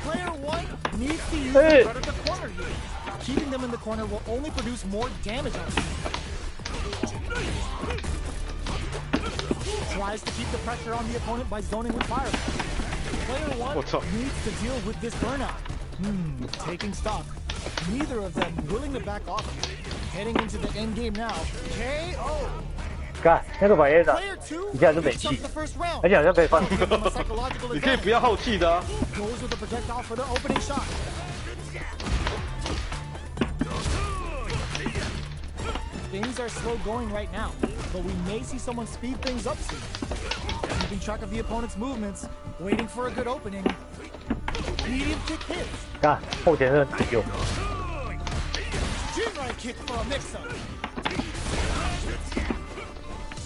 Speaker 3: Player 1 needs to use the rudder to corner you. Keeping them in the corner will only produce more damage on them. Tries to keep the pressure on the opponent by zoning with fire. Player 1 needs to deal with this burnout. Taking stock. Neither of them willing to back off. Heading into the end game now. KO.
Speaker 1: 看那个百叶掌，一下就没气，而且好像可以放。
Speaker 2: 你可以不要耗气的啊。
Speaker 3: Goes with the projectile for the opening shot. Things are slow going right now, but we may see someone speed things up soon. Keeping track of the opponent's movements, waiting for a good opening. Medium kick hits.
Speaker 1: 看后前是难用。
Speaker 3: Juri kick for a mix-up.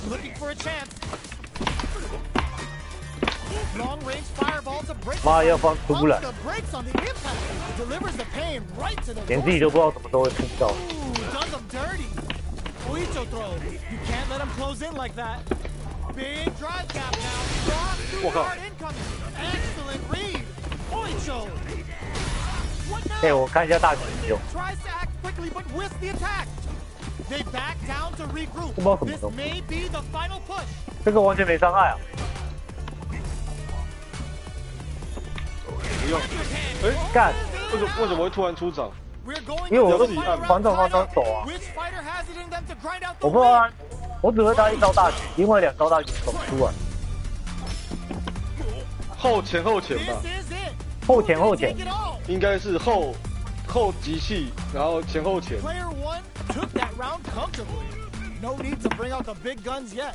Speaker 3: Looking for a chance. Long-range fireball to break.
Speaker 1: 妈要放出不来，
Speaker 3: The brakes on the impact. Delivers the pain right to the
Speaker 1: 连自己都不知道什么时候会出到。
Speaker 3: Ooh, does him dirty. Oicho throw. You can't let him close in like that. Big drive gap now. Strong super hard incoming. Excellent read. Oicho. What now?
Speaker 1: 哎，我看一下大局有。
Speaker 3: Tries to act quickly but whiffs the attack. They back down to regroup.
Speaker 1: 不知道怎么
Speaker 3: This
Speaker 1: 弄。
Speaker 3: may be the final push.
Speaker 1: 这个完全没伤害啊！
Speaker 2: 不用。哎，
Speaker 1: 干，
Speaker 2: 为什么会突然出掌？
Speaker 3: We're going
Speaker 1: 因为我
Speaker 3: into
Speaker 1: 都
Speaker 3: the
Speaker 1: 是
Speaker 3: final
Speaker 1: 反手
Speaker 3: round.
Speaker 1: 方手啊，
Speaker 3: Which fighter has it in them to grind out
Speaker 1: 我
Speaker 3: the
Speaker 1: 不知道
Speaker 3: win?
Speaker 1: 啊，我只会打一招大局，另外2招大局走不出来。
Speaker 2: 后前吧，
Speaker 3: This is it.
Speaker 1: 后前后前
Speaker 3: Take，it all.
Speaker 2: 应该是后集气，然后前后前。
Speaker 3: Player 1 took that round comfortably. No need to bring out the big guns yet.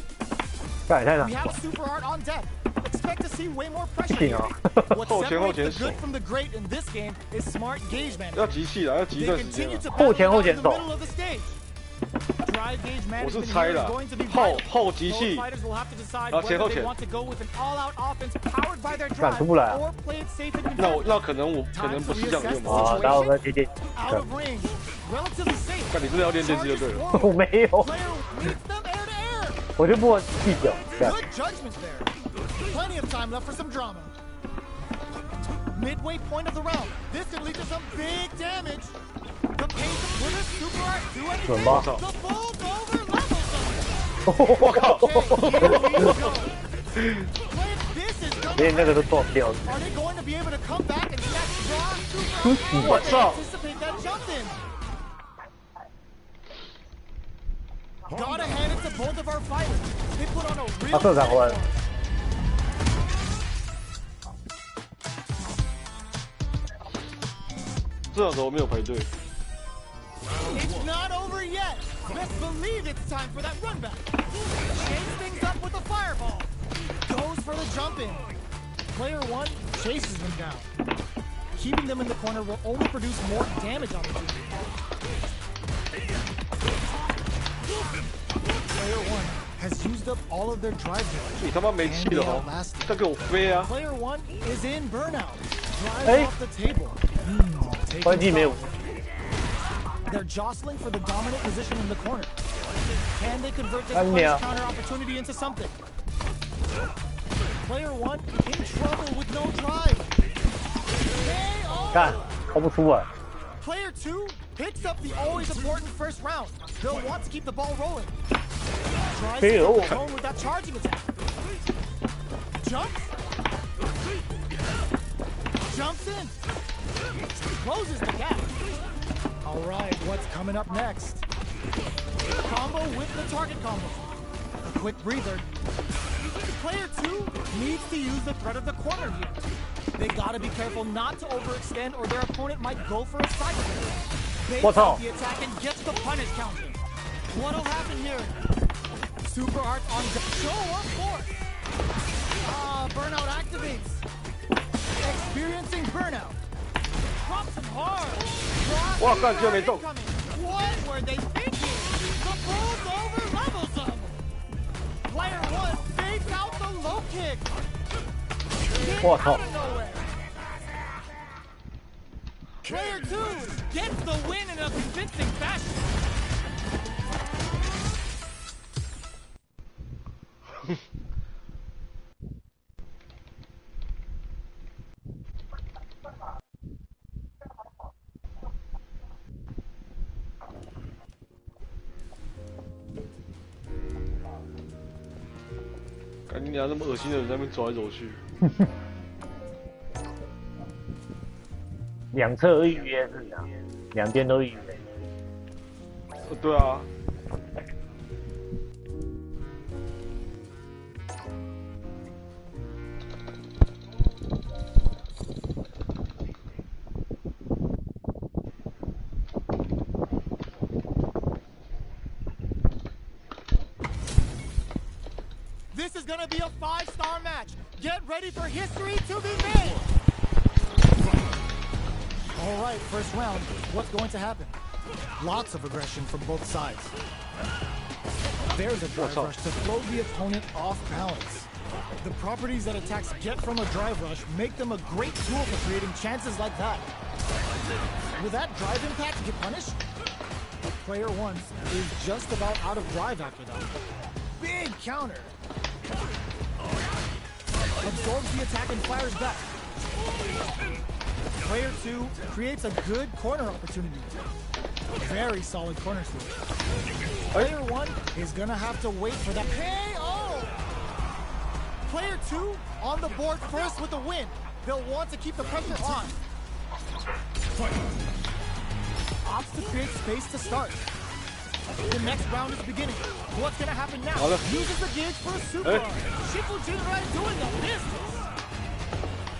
Speaker 1: 干太难
Speaker 3: We
Speaker 1: 了
Speaker 3: have。super art on deck. Expect to see way more pressure
Speaker 1: 不行
Speaker 3: here.
Speaker 1: 啊！
Speaker 3: What
Speaker 2: 后前
Speaker 3: separates the
Speaker 2: 手
Speaker 3: good from the great in this game is smart gauge
Speaker 2: 要
Speaker 3: management.
Speaker 2: 集气了，要集一
Speaker 3: They
Speaker 2: 段时间
Speaker 3: continue
Speaker 2: 了
Speaker 3: to。
Speaker 1: 后前
Speaker 3: battle
Speaker 1: 后
Speaker 3: it
Speaker 1: 前
Speaker 3: out in the
Speaker 1: 走
Speaker 3: middle of the stage. Drive gauge
Speaker 2: 我是
Speaker 3: management
Speaker 2: 猜
Speaker 3: here is
Speaker 2: 的
Speaker 3: going to be
Speaker 2: 后
Speaker 3: vital.
Speaker 2: 后集
Speaker 3: Both
Speaker 2: 气，
Speaker 3: fighters will have to decide
Speaker 2: 然后前后
Speaker 3: whether they
Speaker 2: 前。
Speaker 3: want to go with an all-out offense powered by their
Speaker 1: 干
Speaker 3: drive
Speaker 1: 出不来啊！
Speaker 3: or play it safe and
Speaker 2: 那
Speaker 3: controlled.
Speaker 2: 可能不是这样用吧？
Speaker 1: 啊，然后我们接近，
Speaker 3: Out of range, relatively safe.
Speaker 2: 看你是不是要练电击就对了。
Speaker 3: Charges
Speaker 1: 我没有，
Speaker 3: forward. Player meets them air to air.
Speaker 1: 我就不计较。干
Speaker 3: Good judgment there. Plenty of time left for some drama. Midway point of the round. This could lead to some big damage. The pace of Twitter super art do anything.
Speaker 1: 准吗？
Speaker 3: The bulldozer levels them.
Speaker 1: 我靠！
Speaker 3: Here we go. When this is done,
Speaker 1: 连那个都撞掉了。
Speaker 3: are they going to be able to come back and snatch strong super art? Or
Speaker 2: What's
Speaker 3: they
Speaker 2: up?
Speaker 3: anticipate that jump in? Gotta hand it to both of our fighters. They put on a real
Speaker 1: 啊，社长回来了。
Speaker 2: 这场时候没有排队。
Speaker 3: It's not over yet. Best believe it's time for that run back. Shakes things up with a fireball. Goes for the jump in. Player 1 chases them down. Keeping them in the corner will only produce more damage opportunity. Player 1 has used up all of their drive damage.
Speaker 2: 你他妈没气了哦！再给我飞啊！
Speaker 3: Player 1 is in burnout. Drives
Speaker 1: Hey.
Speaker 3: off the table.
Speaker 1: 关机没有
Speaker 3: They're jostling for the dominant position in the corner. Can they convert this
Speaker 1: Yeah.
Speaker 3: punch counter opportunity into something? Player 1 in trouble with no drive. KO.
Speaker 1: 干，投不出来。
Speaker 3: Player 2 picks up the always important first round. They'll want to keep the ball rolling. Tries to
Speaker 1: KO.
Speaker 3: get the zone with that charging attack. Jumps. Jumps in. Closes the gap. All right, what's coming up next? Combo with the target combo. A quick breather. Player 2 needs to use the threat of the corner here. They gotta be careful not to overextend or their opponent might go for a side attack. Baits
Speaker 1: What's
Speaker 3: out
Speaker 1: up?
Speaker 3: the attack and gets the punish counter. What'll happen here? Super Art on show of force. Burnout activates. Experiencing burnout. Drops him hard.
Speaker 2: Wow, God, Jimmy, don't.
Speaker 3: What were they thinking? The bulldozer levels them. Player 1 fakes out the low kick. Kick
Speaker 1: What?
Speaker 3: out of nowhere. Player 2 gets the win in a convincing fashion.
Speaker 2: 赶紧娘那么恶心的人在那边走来走去。
Speaker 1: 两侧预约是啊，两边都预约。
Speaker 2: 对啊。
Speaker 3: This is gonna be a 5-star match. Get ready for history to be made. All right, first round. What's going to happen? Lots of aggression from both sides. There's a drive rush to throw the opponent off balance. The properties that attacks get from a drive rush make them a great tool for creating chances like that. Will that drive impact get punished? Player 1 is just about out of drive after that. Big counter. Absorbs the attack and fires back. Player 2 creates a good corner opportunity. Very solid corner sweep. Player 1 is gonna have to wait for that KO! Player 2 on the board first with the win. They'll want to keep the pressure on. Opts to create space to start. The next round is beginning. What's gonna happen now? Uses the gauge for a super arm. Juri doing the business.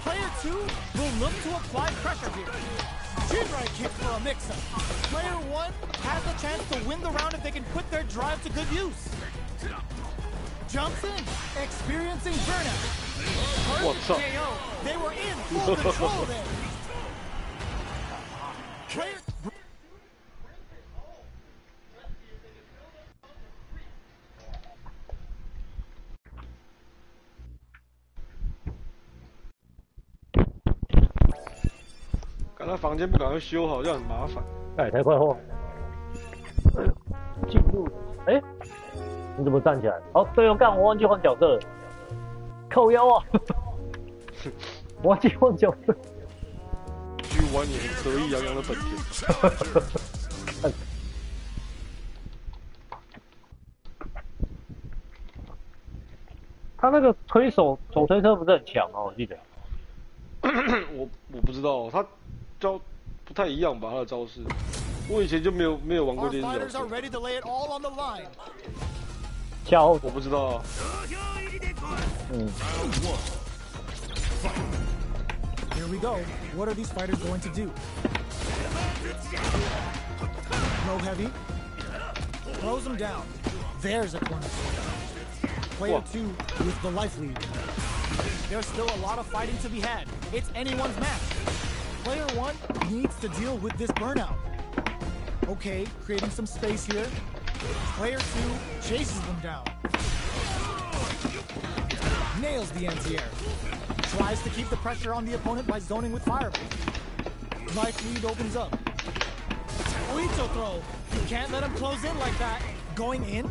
Speaker 3: Player 2 will look to apply pressure here. Juri kicks for a mix-up. Player 1 has a chance to win the round if they can put their drive to good use. Jumps in, experiencing burnout. What's up? KO. They were in full control there. Player...
Speaker 2: 看他房间不赶快修好，这样很麻烦。
Speaker 1: 哎，太快货。进入，哎，你怎么站起来？哦，对哦，干，我忘记换角色了，靠腰啊！我忘记换角色。
Speaker 2: 去玩你很得意洋洋的本田。
Speaker 1: 他那个推手推车不是很强哦，我记得。
Speaker 2: 我不知道，他招不太一样吧？他的招式，我以前就没有玩过这些角色。
Speaker 1: 下后
Speaker 2: 我不知道啊。
Speaker 3: Here we go. What are these fighters going to do? Low heavy. Throws him down. There's a corner. Player 2 with the life lead. There's still a lot of fighting to be had. It's anyone's match. Player 1 needs to deal with this burnout. Okay, creating some space here. Player 2 chases them down. Nails the anti-air. Tries to keep the pressure on the opponent by zoning with fireball. Life lead opens up. Oito throw. You can't let him close in like that. Going in.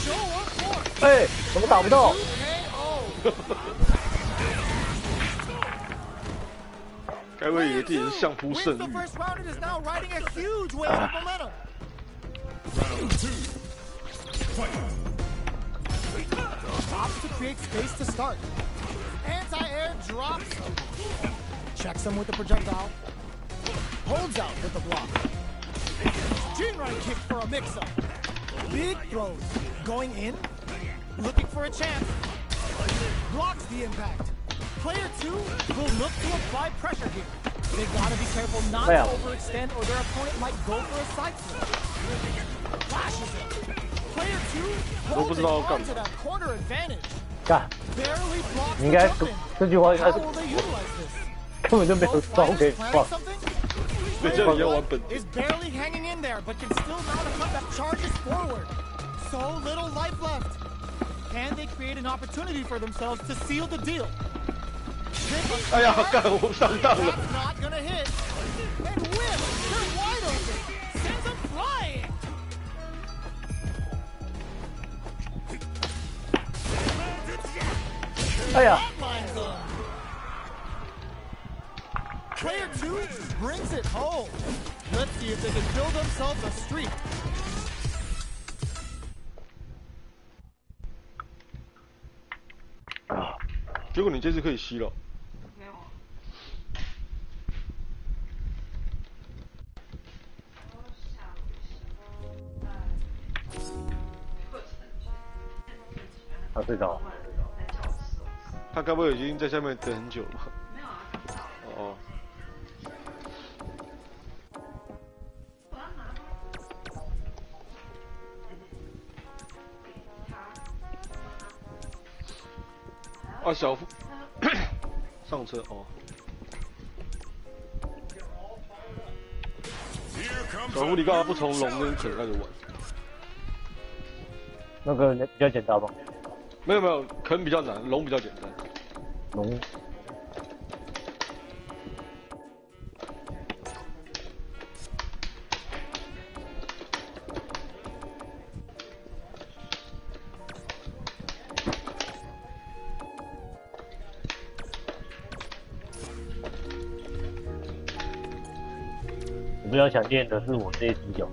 Speaker 3: Show up force.
Speaker 1: 哎，怎么打不到？
Speaker 2: 该不会以为自己是相扑圣域？
Speaker 3: Opts to create space to start. Anti-air drops him. Checks him with the projectile. Holds out with the block. Juri kick for a mix-up. Big throws. Going in. Looking for a chance. Blocks the impact. Player 2 will look to apply pressure here. They gotta be careful not to overextend or their opponent might go for a side flip. Flashes it. Player 2 holding on to that corner advantage.
Speaker 1: 干，
Speaker 3: Barely blocks
Speaker 1: 你应该
Speaker 3: the jump in.
Speaker 1: 这句话应该
Speaker 3: How
Speaker 1: 是
Speaker 3: will they utilize this?
Speaker 1: 根本就没有招可以
Speaker 3: Planning
Speaker 1: 放。
Speaker 3: something?
Speaker 2: 对，这样也要玩本田。
Speaker 3: Is barely hanging in there, but can still mount a comeback. Charges forward. So little life left. Can they create an opportunity for themselves to seal the deal?
Speaker 2: 哎呀，干我上当了。
Speaker 3: That's not gonna hit. And whip. They're wide open. Sends them flying.
Speaker 1: 哎呀，
Speaker 3: Lines them. Player 2 brings it home. Let's see if they can build themselves a streak.
Speaker 2: 结果你这次可以吸了。
Speaker 5: 没有。
Speaker 1: 他睡着了。
Speaker 2: 他该不会已经在下面等很久了吧？
Speaker 5: 没有啊。
Speaker 2: 哦。啊，小夫上车哦。小狐狸干嘛不从龙跟肯开始玩？
Speaker 1: 那个比较简单吧？
Speaker 2: 没有，肯比较难，龙比较简单。
Speaker 1: 龙。我比较想练的是我这一只脚。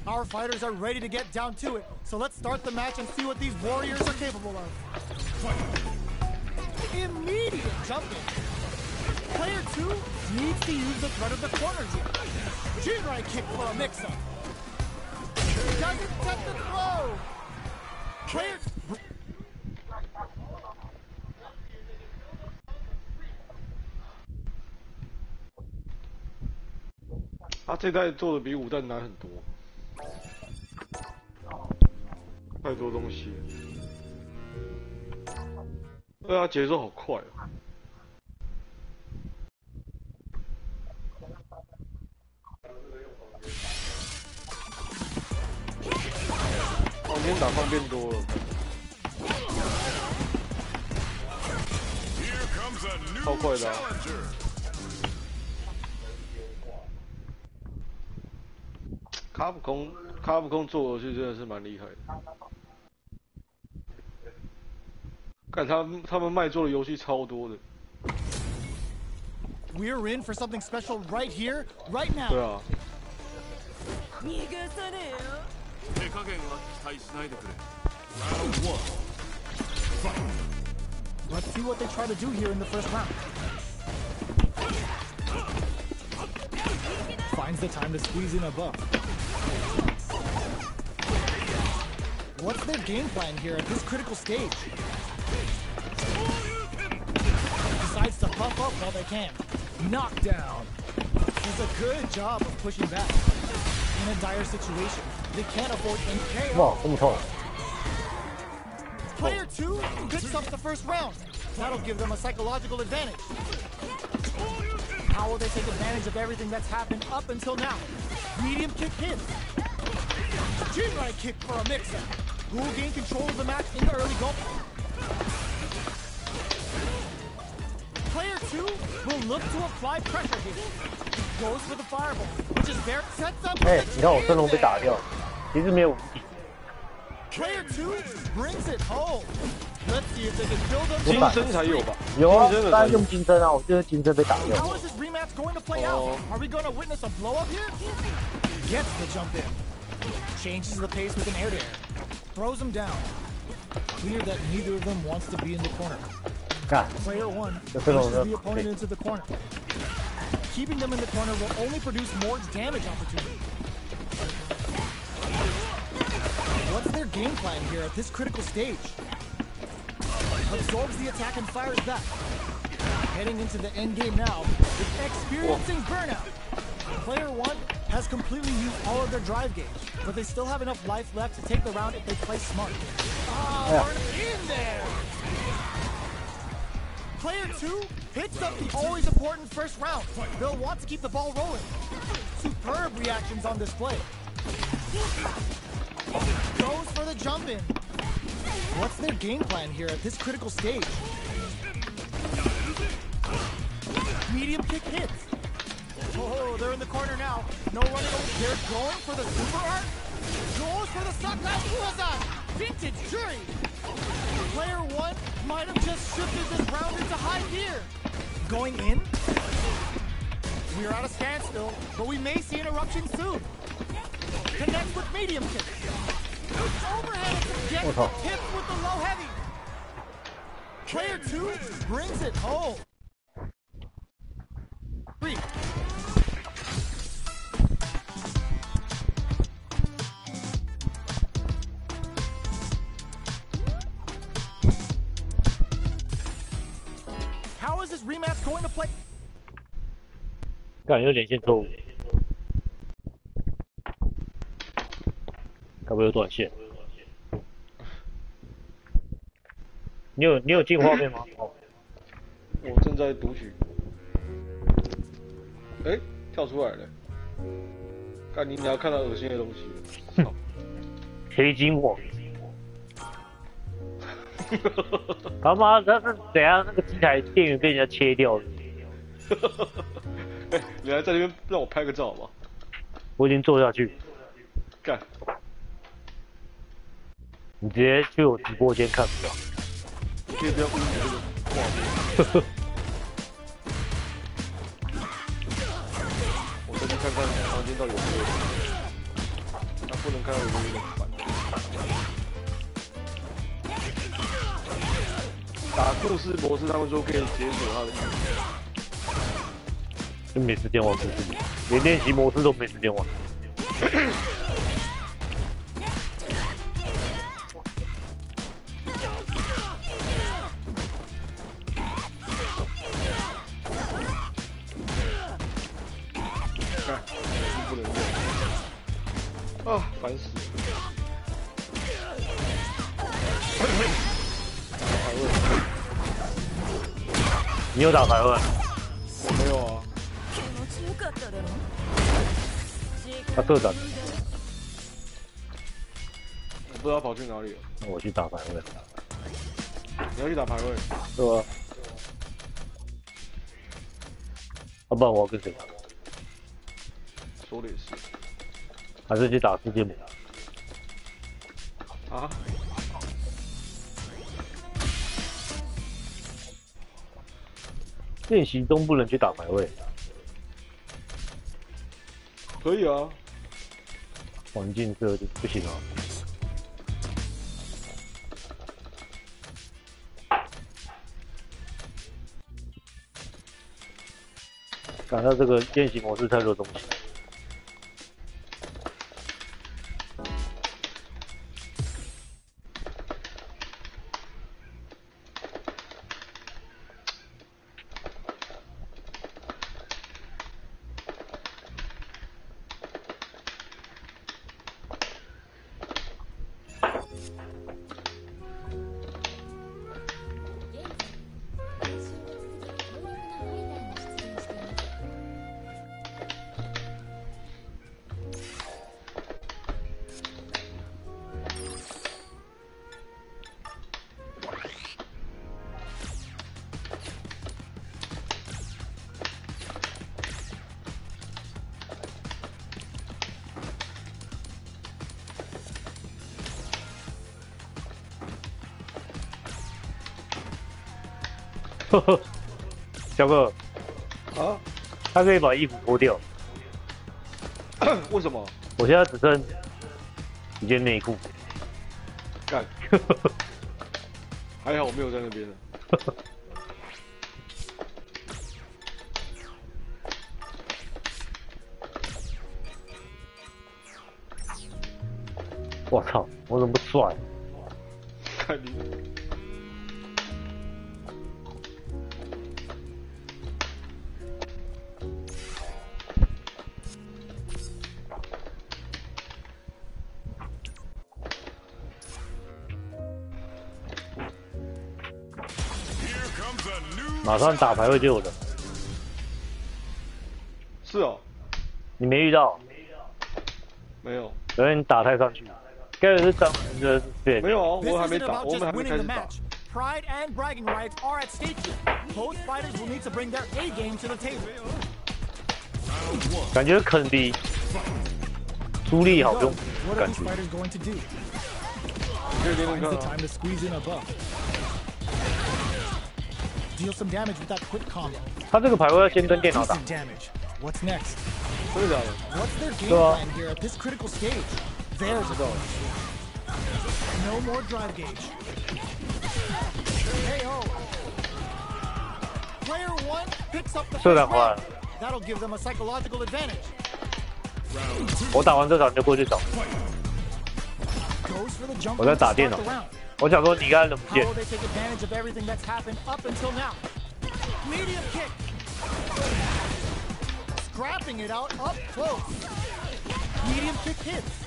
Speaker 3: Our fighters are ready to get down to it, so let's start the match and see what these warriors are capable of. Immediate jumping. Player 2 needs to use the threat of the corner here. Juri kick for a mix-up. Doesn't set the throw. Player...
Speaker 2: 他这代做的比5代难很多，太多东西了，对啊，节奏好快啊！今天打方便多了，超快的啊！卡普空做游戏真的是蛮厉害的。看他们卖做的游戏超多的。
Speaker 3: We're in for something special right here, right now.
Speaker 2: 对啊。
Speaker 3: Let's see what they try to do here in the first round. Finds the time to squeeze in a buff. What's their game plan here at this critical stage? Decides to puff up while they can. Knockdown. Does a good job of pushing back. In a dire situation, they can't afford any KO. Player 2 picks up the first round. That'll give them a psychological advantage. How will they take advantage of everything that's happened up until now? Medium kick hits. Juri kick for a mix-up. Who will gain control of the match in the early going? Player 2 will look to apply pressure here. Goes for the fireball, which is very sets up.
Speaker 1: 你看我升龙被打掉，其实没有无敌。
Speaker 3: Player 2 brings it home. Let's see if they can build up.
Speaker 2: 金身才有吧？
Speaker 1: 有啊，当然用金身啊，我觉得金身被打掉。
Speaker 3: How is this rematch going to play out? Are we going to witness a blow up here? Gets the jump in. Changes the pace with an air to air. Throws him down. Clear that neither of them wants to be in the corner. Player 1 pushes the opponent into the corner. Keeping them in the corner will only produce more damage opportunity. What's their game plan here at this critical stage? Absorbs the attack and fires back. Heading into the end game now, with experiencing burnout. Player 1 has completely used all of their drive gauge, but they still have enough life left to take the round if they play smart. Oh, in there! Player 2 picks up the always important first round. They'll want to keep the ball rolling. Superb reactions on display. Goes for the jump in. What's their game plan here at this critical stage? Medium kick hits. Oh, they're in the corner now. No running over. They're going for the super art. Goes for the Sakai Uazan. Vintage Juri. Player 1 might have just shifted this round into high gear. Going in. We're at a standstill, but we may see an eruption soon. Connects with medium kick. Overhead gets tipped with the low heavy. Player 2 brings it home. 3. How is this rematch going to play?
Speaker 1: 感觉连线错误，该不会有短线？你有进画面吗？哦，
Speaker 2: 我正在读取。哎，跳出来了。看你要看到恶心的东西了。
Speaker 1: 黑金网。他妈，他是怎样？那个机台电源被人家切掉了。
Speaker 2: 哎，你还在那边让我拍个照吗？
Speaker 1: 我已经坐下去。
Speaker 2: 干。
Speaker 1: 你直接去我直播间看不到。
Speaker 2: 你可以不要污你这个画面。我再去看看房间到底有没有。他不能看到我有点烦。打故事模式，他们说可以解锁他的。
Speaker 1: 就没时间玩故事，连练习模式都没时间玩。
Speaker 2: 不能用啊，烦死了！
Speaker 1: 你有打排位？
Speaker 2: 我没有啊。
Speaker 1: 他特展。
Speaker 2: 我不知道跑去哪里了。
Speaker 1: 那我去打排位。
Speaker 2: 你要去打排位？
Speaker 1: 对吧？要不然我要跟谁打？
Speaker 2: 说的也是。
Speaker 1: 还是去打世界模？
Speaker 2: 啊？
Speaker 1: 练习中不能去打排位。
Speaker 2: 可以啊。
Speaker 1: 环境设定不行啊。感到这个练习模式太多东西。呵呵，小哥，
Speaker 2: 啊？
Speaker 1: 他可以把衣服脱掉。
Speaker 2: 为什么？
Speaker 1: 我现在只剩一件内裤。
Speaker 2: 干。还好我没有在那边呢。
Speaker 1: 我操！我怎么不帅？
Speaker 2: 看你。
Speaker 1: 马上打排位就有人。
Speaker 2: 是哦。
Speaker 1: 你没遇到？
Speaker 2: 没有。
Speaker 1: 有人打太上去。该是张人的对。
Speaker 2: 没有啊，我还没打，我们还没开始打。
Speaker 3: Pride and bragging rights are at stake here. Both fighters will need to bring their A game to the table.
Speaker 1: 感觉肯比朱莉好用，感觉。他这个排位要先跟电脑打。
Speaker 3: What's next?
Speaker 2: 真的假的？
Speaker 3: What's their game plan here at this critical stage? There's a goal. No more drive gauge. KO. Player 1 picks up the
Speaker 1: 射
Speaker 3: first
Speaker 1: 篮花
Speaker 3: round. That'll give them a psychological advantage.
Speaker 1: 我打完这场就过去找。
Speaker 3: Goes for the jump
Speaker 1: 我在
Speaker 3: to
Speaker 1: 打
Speaker 3: start
Speaker 1: 电脑
Speaker 3: the round.
Speaker 1: 我想说你刚才怎么
Speaker 3: How
Speaker 1: 见？
Speaker 3: will they take advantage of everything that's happened up until now? Medium kick. Scrapping it out up close. Medium kick hits.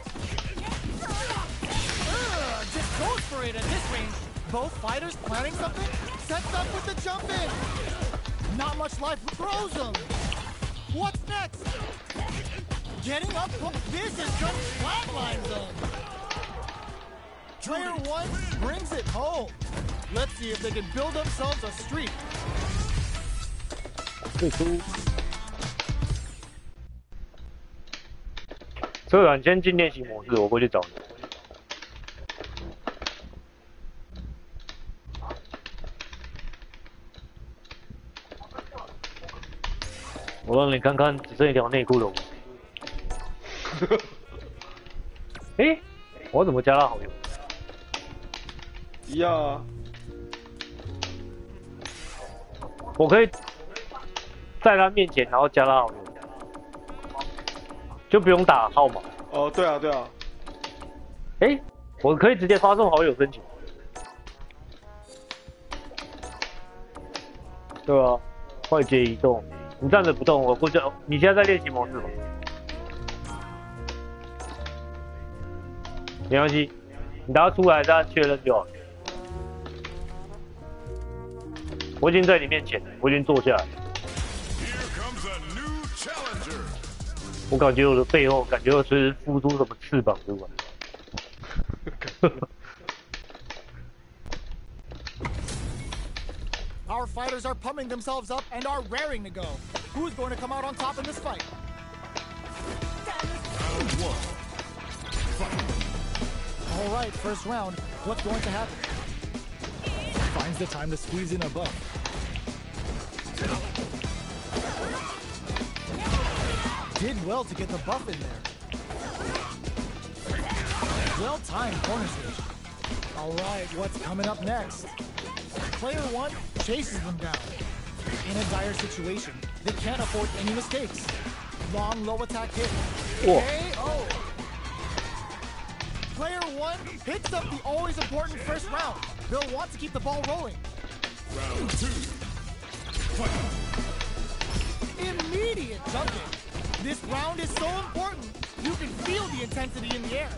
Speaker 3: Just goes for it at this range. Both fighters planning something. Sets up with the jump in. Not much life. Throws him. What's next? Getting up close. This is just flatline zone. Player 1 brings it home. Let's see if they can build themselves a streak.
Speaker 1: 退出。车长先进练习模式，我过去找你。我让你看看只剩一条内裤了。哎，我怎么加他好友？
Speaker 2: 一样啊。
Speaker 1: 我可以在他面前，然后加他好友，就不用打号码。
Speaker 2: 哦，对啊，对啊。
Speaker 1: 哎，我可以直接发送好友申请。对啊，快捷移动，你站着不动，我过去。你现在在练习模式吗？没关系，你等他出来再确认就好。我已经在你面前了，我已经坐下来。我感觉我的背后感觉我随时孵出什么翅膀出来。
Speaker 3: Our fighters are pumping themselves up and are raring to go. Who's going to come out on top in this fight? All right, first round. What's going to happen? Finds the time to squeeze in a buff. Did well to get the buff in there. Well-timed corner stage. All right, what's coming up next? Player 1 chases them down. In a dire situation, they can't afford any mistakes. Long low attack hit. KO. Player 1 picks up the always important first round. They'll want to keep the ball rolling.
Speaker 4: Round 2. Fight.
Speaker 3: Immediate jumping. This round is so important. You can feel the intensity in the air.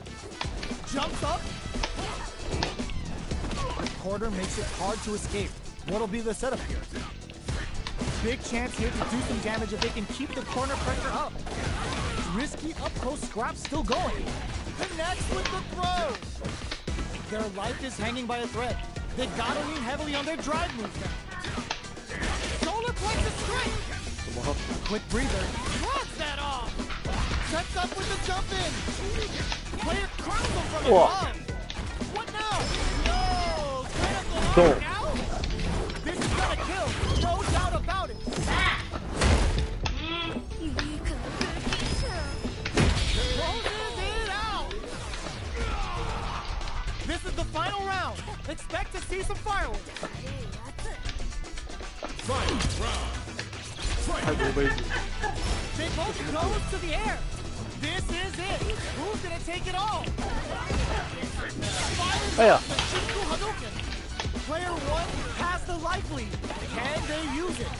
Speaker 3: Jumps up. The quarter makes it hard to escape. What'll be the setup here? Big chance here to do some damage if they can keep the corner pressure up. Risky up-close scrap still going. Connects with the throw. Their life is hanging by a thread. They gotta lean heavily on their drive moves now. Solar plexus strike. Quick breather. Drops that off. Sets up with the jump in. Player crowns him from above. What now? No. Critical now. This is gonna kill. No doubt about it. Closes it out. This is the final round. Expect to see some fireworks.
Speaker 4: Final round.
Speaker 3: They both goes to the air. This is it. Who's gonna take it all? Fires the Shinku Hadouken. Player 1 has the life lead. Can they use it?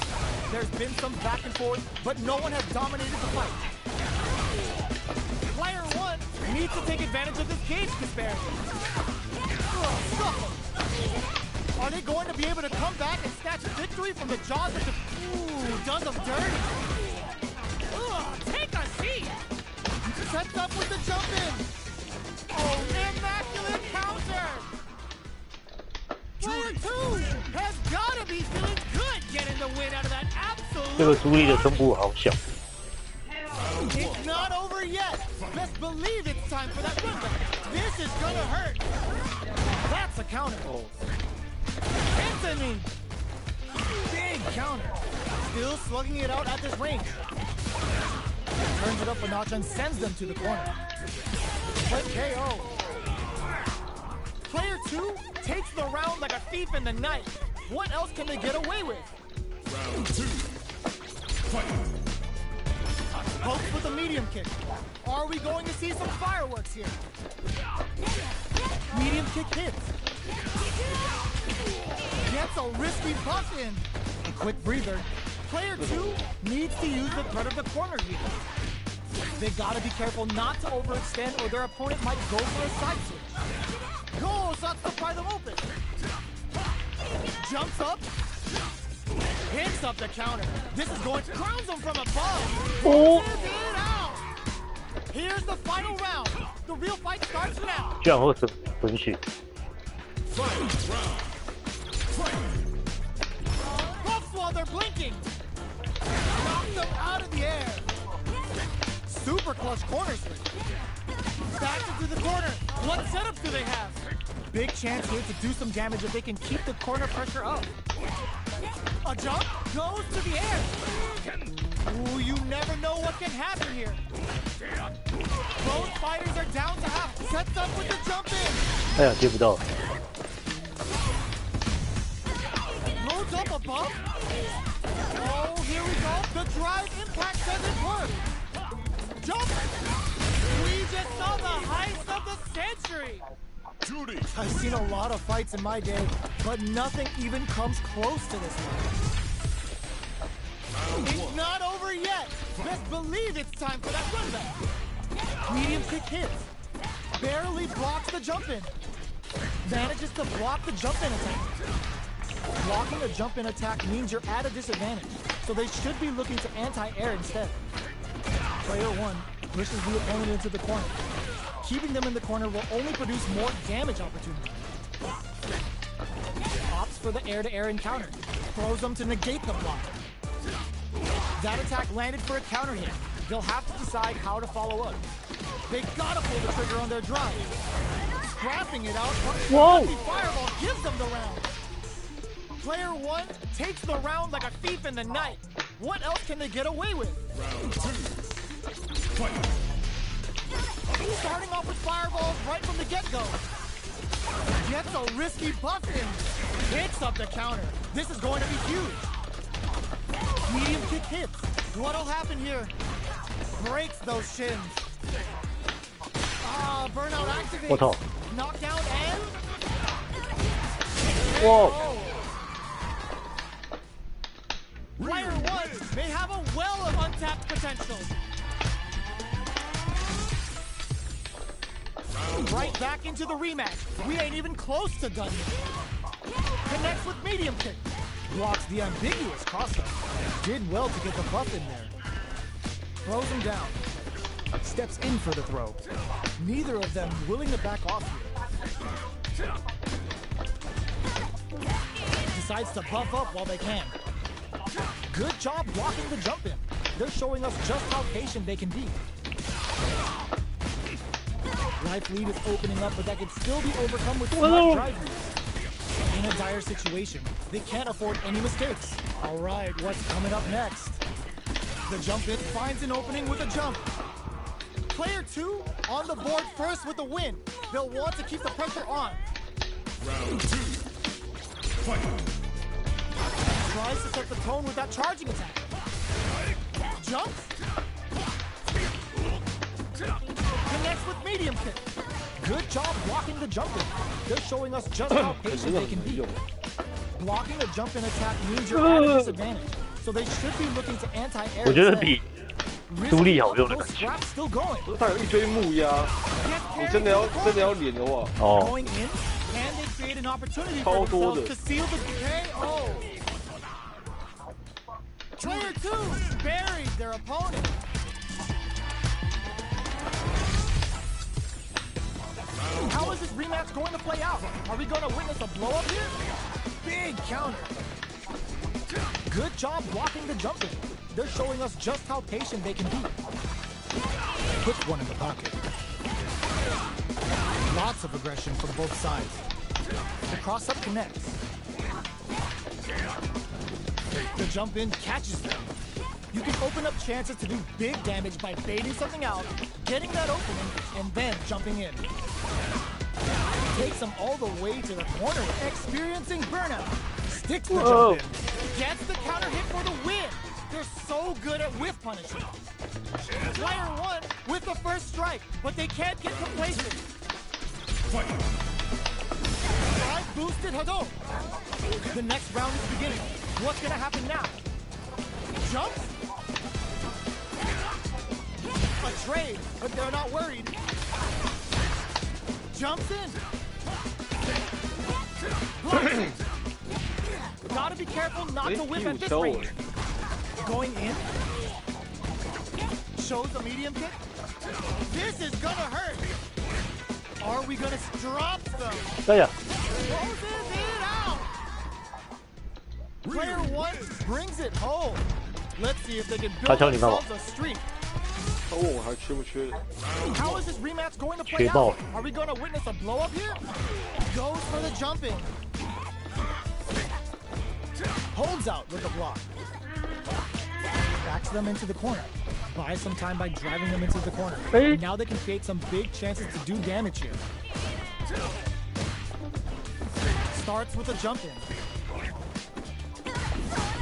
Speaker 3: There's been some back and forth, but no one has dominated the fight. Player 1 needs to take advantage of this gauge disparity. Are they going to be able to come back and snatch victory from the jaws of the... Ooh, does them dirty. Take a seat. Sets up with the jump in. Oh, immaculate counter. Player 2 has got to be feeling good getting the win out of that absolute...
Speaker 1: 这个朱莉的胸部好小。
Speaker 3: It's not over yet. Best believe it's time for that win. This is gonna hurt. That's a counter. Anthony. Big counter. Still slugging it out at this range. Turns it up a notch and sends them to the corner. Quick KO. Player 2 2 takes the round like a thief in the night. What else can they get away with?
Speaker 4: Round 2. Fight.
Speaker 3: Pokes with a medium kick. Are we going to see some fireworks here? Medium kick hits. Gets a risky buff in. Quick breather. Player 2 needs to use the threat of the corner here. They gotta be careful not to overextend or their opponent might go for a side switch. Goes, that's to pry them open. Jumps up. Hits up the counter. This is going to grounds him from above.
Speaker 1: Oh.
Speaker 3: It out. Here's the final round. The real fight starts now.
Speaker 1: 居然会混血。
Speaker 4: Fight. Round. Fight.
Speaker 3: Buffs while they're blinking. Knock them out of the air. Super clutch corner switch. Back into the corner. What setups do they have? Big chance here to do some damage if they can keep the corner pressure up. A jump goes to the air. Ooh, you never know what can happen here. Both fighters are down to half. Sets up with the jump in.
Speaker 1: 哎呀，接不到。
Speaker 3: Loads up a bump. Oh, here we go. The drive impact doesn't work. Jump. We just saw the heist of the century.
Speaker 4: Juri.
Speaker 3: I've seen a lot of fights in my day, but nothing even comes close to this one. It's not over yet. Best believe it's time for that run back. Medium kick hits. Barely blocks the jump in. Manages to block the jump in attack. Blocking a jump in attack means you're at a disadvantage, so they should be looking to anti-air instead. Player 1 pushes the opponent into the corner. Keeping them in the corner will only produce more damage opportunities. Opts for the air-to-air encounter. Throws them to negate the block. That attack landed for a counter hit. They'll have to decide how to follow up. They gotta pull the trigger on their drive. Scrapping it out.
Speaker 1: Whoa!
Speaker 3: Fireball gives them the round. Player 1 takes the round like a thief in the night. What else can they get away with?
Speaker 4: Round 2. Fight.
Speaker 3: Starting off with fireballs right from the get-go. Gets a risky buff in. Hits up the counter. This is going to be huge. Medium kick hits. What'll happen here? Breaks those shins. Ah, burnout activates.
Speaker 1: 我操！
Speaker 3: Knockdown and...
Speaker 1: Whoa.
Speaker 3: KO. Player 1 may have a well of untapped potential. Right back into the rematch. We ain't even close to done yet. Connects with medium kick. Blocks the ambiguous crossover. Did well to get the buff in there. Throws him down. Steps in for the throw. Neither of them willing to back off here. Decides to buff up while they can. Good job blocking the jump in. They're showing us just how patient they can be. Life lead is opening up, but that can still be overcome with smart drive moves. In a dire situation, they can't afford any mistakes. All right, what's coming up next? The jump in finds an opening with a jump. Player 2 on the board first with the win. They'll want to keep the pressure on.
Speaker 4: Round 2. Fight.
Speaker 3: Tries to set the tone with that charging attack. Jumps. Connects with medium kick. Good job blocking the jump in. They're showing us just how patient they can be. Blocking a jump in attack means you're at a disadvantage, so they should be looking to anti-air.
Speaker 1: 我觉得比独立好用的感觉。
Speaker 3: Still going.
Speaker 2: 他有一堆木压，你真的要连的话，
Speaker 1: 哦，
Speaker 3: Going in, and they create an opportunity
Speaker 2: How
Speaker 3: for
Speaker 2: old
Speaker 3: themselves to seal the KO. Player 2 buried their opponent. How is this rematch going to play out? Are we going to witness a blow-up here? Big counter. Good job blocking the jump in. They're showing us just how patient they can be. Quick one in the pocket. Lots of aggression from both sides. The cross-up connects. The jump in catches them. You can open up chances to do big damage by baiting something out, getting that opening, and then jumping in. Takes him all the way to the corner, experiencing burnout. Sticks the jump in. Gets the counter hit for the win. They're so good at whiff punishing. Player 1 with the first strike, but they can't get complacent. Drive boosted Hadouken. The next round is beginning. What's gonna happen now? Jumps? A trade, but they're not worried. Jumps in. Gotta be careful not to whip at this range. Going in. Shows a medium kick. This is gonna hurt. Are we gonna drop them?
Speaker 1: Yeah.
Speaker 3: Closes it out. Player 1 brings it home. Let's see if they can build themselves a streak.
Speaker 2: 他问我还缺不缺？
Speaker 3: How is this rematch going to play out? Are we going to witness a blow up here? Goes for the jumping. Holds out with the block. Backs them into the corner. Buys some time by driving them into the corner. And now they can create some big chances to do damage here. Starts with a jump in.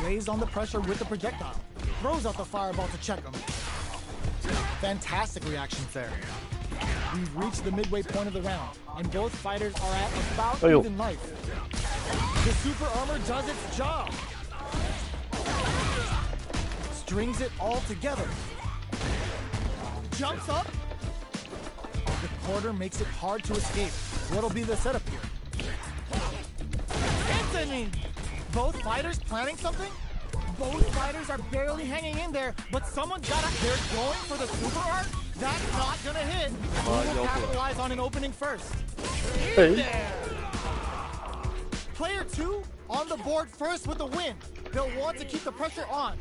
Speaker 3: Lays on the pressure with the projectile. Throws out the fireball to check him. Fantastic reactions there. We've reached the midway point of the round, and both fighters are at about even life. The super armor does its job. Strings it all together. Jumps up. The quarter makes it hard to escape. What'll be the setup here? Anthony! Both fighters planning something? Both fighters are barely hanging in there, but someone's gotta. They're going for the super art? That's not gonna hit. Who will capitalize on an opening first? In there! Player 2 on the board first with the win. They'll want to keep the pressure on.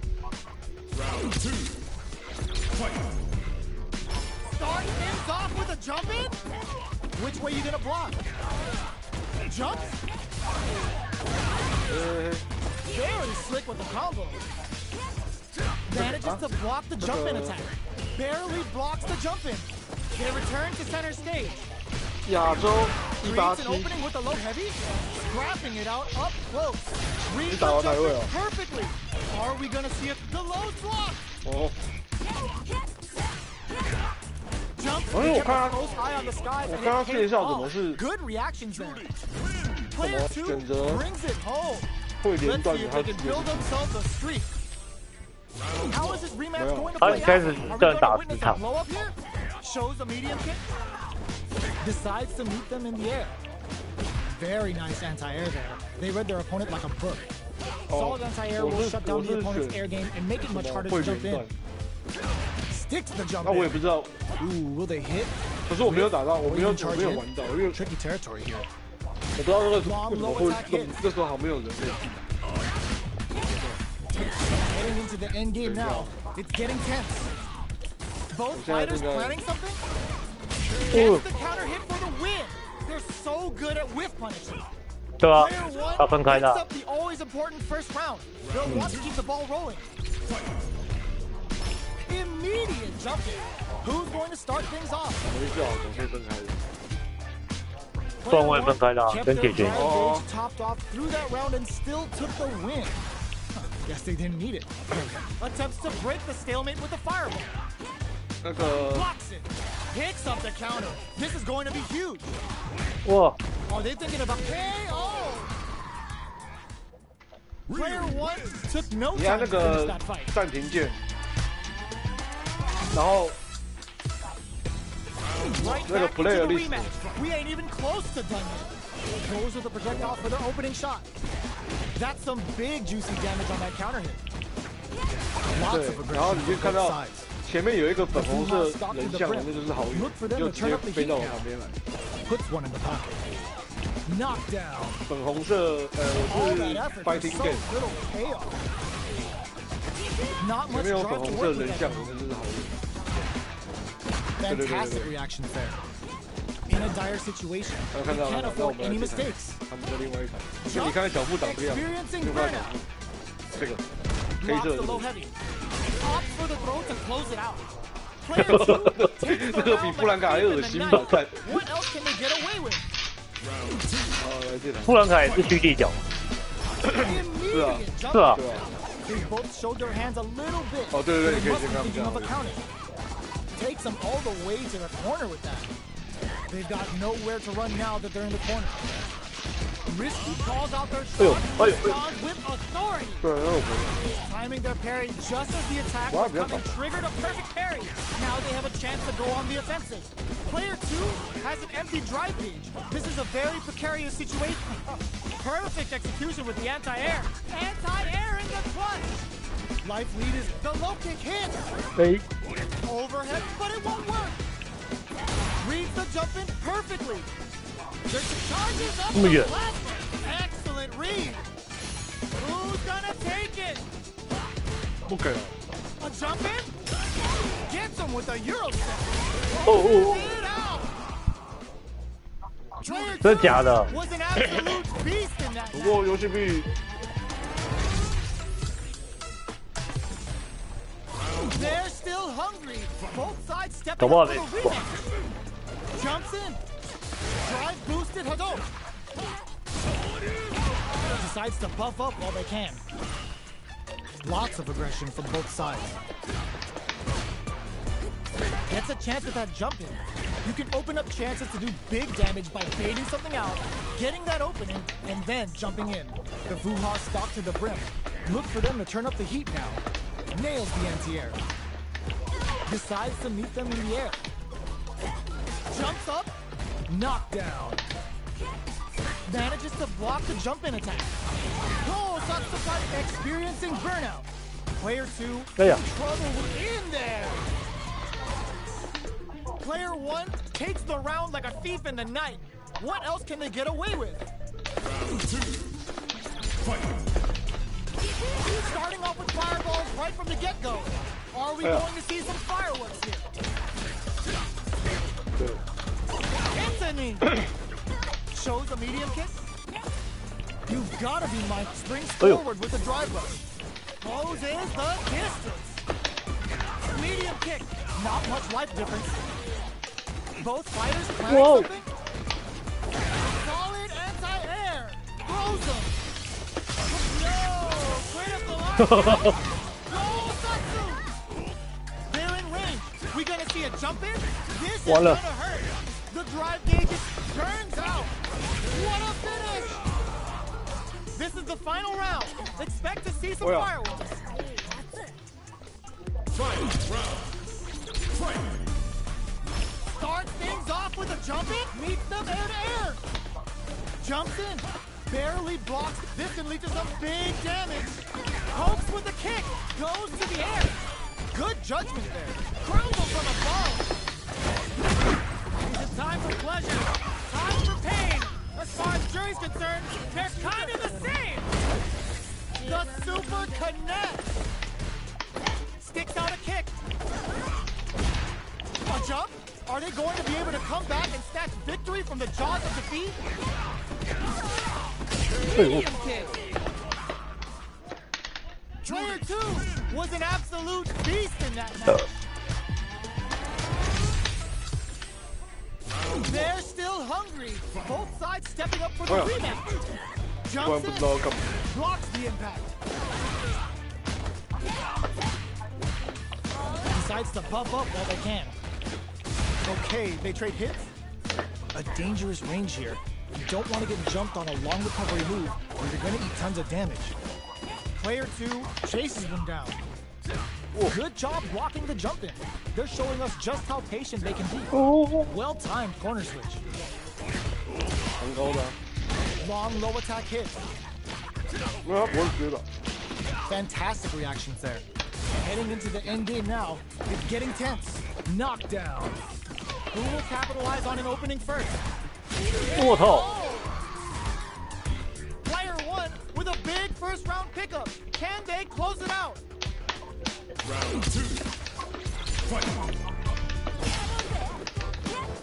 Speaker 4: Round 2. Fight.
Speaker 3: Start things off with a jump in? Which way you gonna block? Jumps? Very slick with the combo. Manages to block the jump in attack. Barely blocks the jump in. They return to center stage.
Speaker 2: 亚洲
Speaker 3: Creates an
Speaker 2: 187，
Speaker 3: opening with a low heavy, scrapping it out up close. Reads
Speaker 2: 打
Speaker 3: the
Speaker 2: 到哪位
Speaker 3: jumper
Speaker 2: 啊？
Speaker 3: perfectly. Are we gonna see it? The low block.
Speaker 2: 哦，
Speaker 3: Jump.
Speaker 2: 因为我看他，
Speaker 3: Close eye on the skies
Speaker 2: 我
Speaker 3: and
Speaker 2: 看他
Speaker 3: it
Speaker 2: 介
Speaker 3: hit
Speaker 2: 绍怎
Speaker 3: off.
Speaker 2: 么是
Speaker 3: Good reactions there. Player 2
Speaker 2: 选择
Speaker 3: brings it home.
Speaker 2: 会连
Speaker 3: Let's
Speaker 2: 段
Speaker 3: see
Speaker 2: 的
Speaker 3: if
Speaker 2: 他
Speaker 3: they can build themselves a streak. How is this rematch going to
Speaker 1: 他
Speaker 3: play
Speaker 1: 应该
Speaker 3: out?
Speaker 1: 是
Speaker 3: Are we
Speaker 1: 这样
Speaker 3: going to
Speaker 1: 打
Speaker 3: witness
Speaker 1: 10
Speaker 3: a
Speaker 1: 场，
Speaker 3: blow up here? Shows a medium kick. Decides to meet them in the air. Very nice anti-air there. They read their opponent like a book. Solid anti-air will shut down the opponent's air game and make it much harder to
Speaker 2: 会
Speaker 3: jump
Speaker 2: 连
Speaker 3: in.
Speaker 2: 段，
Speaker 3: Sticks the jump
Speaker 2: 那我也
Speaker 3: in.
Speaker 2: 不知道，
Speaker 3: Ooh, will they hit?
Speaker 2: 可是我没有打到，我没有
Speaker 3: Charge
Speaker 2: 玩
Speaker 3: in?
Speaker 2: 到，因为
Speaker 3: Tricky territory here.
Speaker 2: 我不知道那个为什么会那时候好像没有人可以进。
Speaker 3: Heading into the end game now. It's getting tense. Both fighters planning something? Gets the counter hit for the win. They're so good at whiff punishing.
Speaker 1: 对吧？
Speaker 3: Player
Speaker 1: 要
Speaker 3: 1
Speaker 1: 分开
Speaker 3: picks
Speaker 1: 的。
Speaker 3: up the always important first round. They'll want to keep the ball rolling. Immediate jumping. Who's going to start things off?
Speaker 2: 没事啊，总可以分开的。
Speaker 1: 段位分开的啊，
Speaker 3: Kept
Speaker 1: 跟
Speaker 3: their
Speaker 1: 解决。
Speaker 3: drive gauge topped off through that round and still took the win. Guess they didn't need it. Attempts to break the stalemate with the fireball.
Speaker 2: 那个
Speaker 3: Blocks it. Picks up the counter. This is going to be huge.
Speaker 1: 哇，
Speaker 3: Are they thinking about KO? Player 1 took no
Speaker 2: 你按
Speaker 3: time
Speaker 2: 那
Speaker 3: to finish
Speaker 2: 个
Speaker 3: that fight.
Speaker 2: 暂停键，然后
Speaker 3: Right
Speaker 2: 那个
Speaker 3: back into
Speaker 2: player
Speaker 3: the
Speaker 2: list
Speaker 3: rematch. We ain't even close to done yet. Goes with the projectile for their opening shot. That's some big juicy damage on that counter hit. Lots
Speaker 2: 对
Speaker 3: of，
Speaker 2: 然后
Speaker 3: aggression
Speaker 2: 你就
Speaker 3: from
Speaker 2: 看
Speaker 3: both
Speaker 2: 到
Speaker 3: sides.
Speaker 2: 前面有一个粉红色人像，那就是好友，就直接飞到我旁边来。
Speaker 3: Puts one in the pocket. Knockdown.
Speaker 2: 粉红色，我
Speaker 3: All that
Speaker 2: 是
Speaker 3: effort for
Speaker 2: fighting
Speaker 3: so
Speaker 2: game，
Speaker 3: little payoff. Not
Speaker 2: 前
Speaker 3: much
Speaker 2: 面有粉
Speaker 3: drive
Speaker 2: 红
Speaker 3: to
Speaker 2: 色
Speaker 3: work
Speaker 2: 人
Speaker 3: with
Speaker 2: 像，
Speaker 3: that.
Speaker 2: 那就是好友。
Speaker 3: Fantastic reactions there. In a dire situation,
Speaker 2: 看
Speaker 3: they
Speaker 2: 到
Speaker 3: can't
Speaker 2: 那
Speaker 3: afford
Speaker 2: 我们来
Speaker 3: any
Speaker 2: 介绍
Speaker 3: mistakes.
Speaker 2: 他们的另外一台，就你看小腹长这个样子，
Speaker 3: Experiencing
Speaker 2: 就看小
Speaker 3: burnout.
Speaker 2: 腹，这个黑
Speaker 3: Blocks
Speaker 2: 色
Speaker 3: the
Speaker 2: 的
Speaker 3: low heavy. Opts for the throw to close it out. Player 2 takes
Speaker 2: 这
Speaker 3: the
Speaker 2: 个比
Speaker 3: round
Speaker 2: 布兰卡还
Speaker 3: like
Speaker 2: 恶
Speaker 3: thief
Speaker 2: 心
Speaker 3: in
Speaker 2: 吧
Speaker 3: the？
Speaker 2: 看
Speaker 3: night. What else can they get away with?
Speaker 1: 富兰凯是虚地角，
Speaker 2: 是啊，
Speaker 1: 是啊。
Speaker 3: They both showed their hands a little bit.
Speaker 2: 哦，对对对，你可以
Speaker 3: They
Speaker 2: 先
Speaker 3: must
Speaker 2: 看
Speaker 3: be
Speaker 2: 这
Speaker 3: thinking
Speaker 2: 样
Speaker 3: of a。counter. Takes them all the way to the corner with that. They've got nowhere to run now that they're in the corner. Risky calls out their shot and responds with authority.
Speaker 2: 对，那我
Speaker 3: Timing their parry just as the attack was coming triggered a perfect parry. Now they have a chance to go on the offensive. Player 2 has an empty drive gauge. This is a very precarious situation. Perfect execution with the anti-air. Anti-air in the clutch. Life lead is the low kick hit.
Speaker 1: Hey.
Speaker 3: Overhead, but it won't work. Reads the jump in perfectly. There's charges up the platform. Excellent read. Who's gonna take it?
Speaker 2: 不给了。
Speaker 3: A jump in? Gets him with a Euro step.
Speaker 1: Oh.
Speaker 3: It out. Player
Speaker 1: 真的假的？
Speaker 3: was an absolute beast in that
Speaker 2: 不
Speaker 3: match.
Speaker 2: 过游戏币
Speaker 3: They're still hungry. Both sides stepping
Speaker 1: Come on,
Speaker 3: up for the
Speaker 1: man.
Speaker 3: rematch. Jumps in. Drive boosted Hadouken. Decides to buff up while they can. Lots of aggression from both sides. Gets a chance with that jump in. You can open up chances to do big damage by baiting something out, getting that opening, and then jumping in. The Vuha stalk to the brim. Look for them to turn up the heat now. Nails the anti-air. Decides to meet them in the air. Jumps up. Knockdown. Manages to block the jump-in attack. Oh, Satsukai experiencing burnout. Player 2
Speaker 1: Yeah.
Speaker 3: in trouble in there. Player 1 takes the round like a thief in the night. What else can they get away with?
Speaker 4: Round 2. Fight.
Speaker 3: Starting off with fireballs right from the get-go. Are we going to see some fireworks here? Anthony shows a medium kick. You've got to be Mike. Springs forward with the drive rush. Closes the distance. Medium kick. Not much life difference. Both fighters planning something. Solid anti-air. Throws them. No! Critical arm. Go Satsu. They're in range. We gonna see a jump in? This is gonna hurt. The drive gauge turns out. What a finish! This is the final round. Expect to see some fireworks.
Speaker 4: Final round. Fight.
Speaker 3: Starts things off with a jump in. Meets them air to air. Jumps in. Barely blocks. This can lead to some big damage. Pokes with a kick. Goes to the air. Good judgment there. Crowns him from above. Is it time for pleasure? Time for pain. As far as Juri's concerned, they're kind of the same. The super connects. Sticks out a kick. A jump? Are they going to be able to come back and snatch victory from the jaws of defeat? Medium kick. Player 2 was an absolute beast in that match. They're still hungry. Both sides stepping up for the rematch. Jumps in. Blocks the impact. Decides to buff up while they can. Okay, they trade hits. A dangerous range here. You don't want to get jumped on a long recovery move or you're going to eat tons of damage. Player 2 chases them down. Good job blocking the jump in. They're showing us just how patient they can be. Well-timed corner switch. Long low attack hit. Fantastic reactions there. Heading into the end game now. It's getting tense. Knockdown. Who will capitalize on an opening first? Player 1 with a big first round pickup. Can they close it out?
Speaker 4: Round 2. Fight.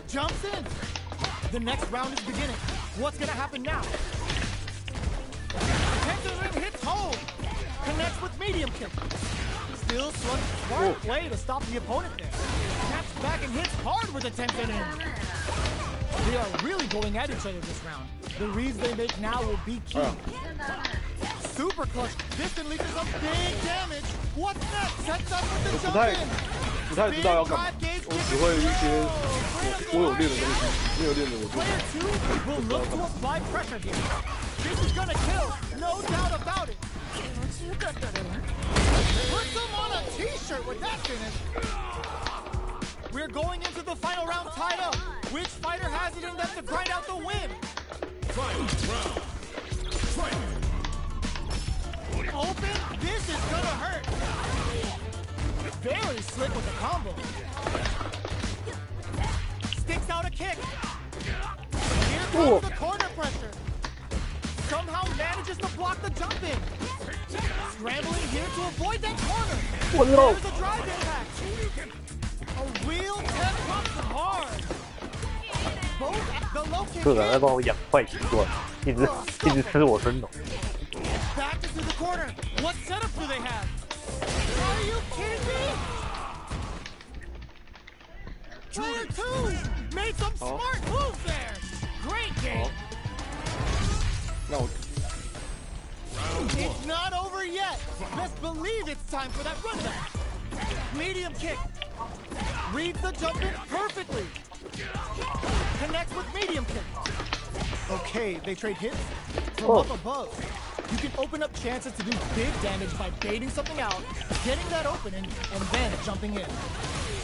Speaker 3: Jumps in. The next round is beginning. What's gonna happen now? Tensor ring hits home. Connects with medium kick. Still smart play to stop the opponent there. Snaps back and hits hard with a Tensor ring. They are really really going at each other this round. The reads they make now will be key. Super clutch. This unleashes some big damage. What's next? Sets up with the jump in.
Speaker 2: 不太知道要干嘛，我只会一些我有练的东西，没有练的我就。
Speaker 3: Player 2 will look to apply pressure here. This is gonna kill, no doubt about it. Put them on a t-shirt with that finish. We're going into the final round tied up. Which fighter has it in them to grind out the win?
Speaker 4: Final round. Fight.
Speaker 3: Open, this is gonna hurt. Very slick with the combo. Sticks out a kick. Here comes the corner pressure. Somehow manages to block the jump in. Scrambling here to avoid that corner. There's a drive impact. A real 10 pumps hard. Both the low kick
Speaker 1: 社长在帮我养坏习惯，一直吃我生龙。
Speaker 3: back into the corner. What setup do they have? Are you kidding me? Player 2 made some smart moves there. Great game.
Speaker 2: No.
Speaker 3: It's not over yet. Best believe it's time for that run back. Medium kick. Reads the jump in perfectly. Connects with medium kick. Okay, they trade hits from up above. You can open up chances to do big damage by baiting something out, getting that opening, and then jumping in.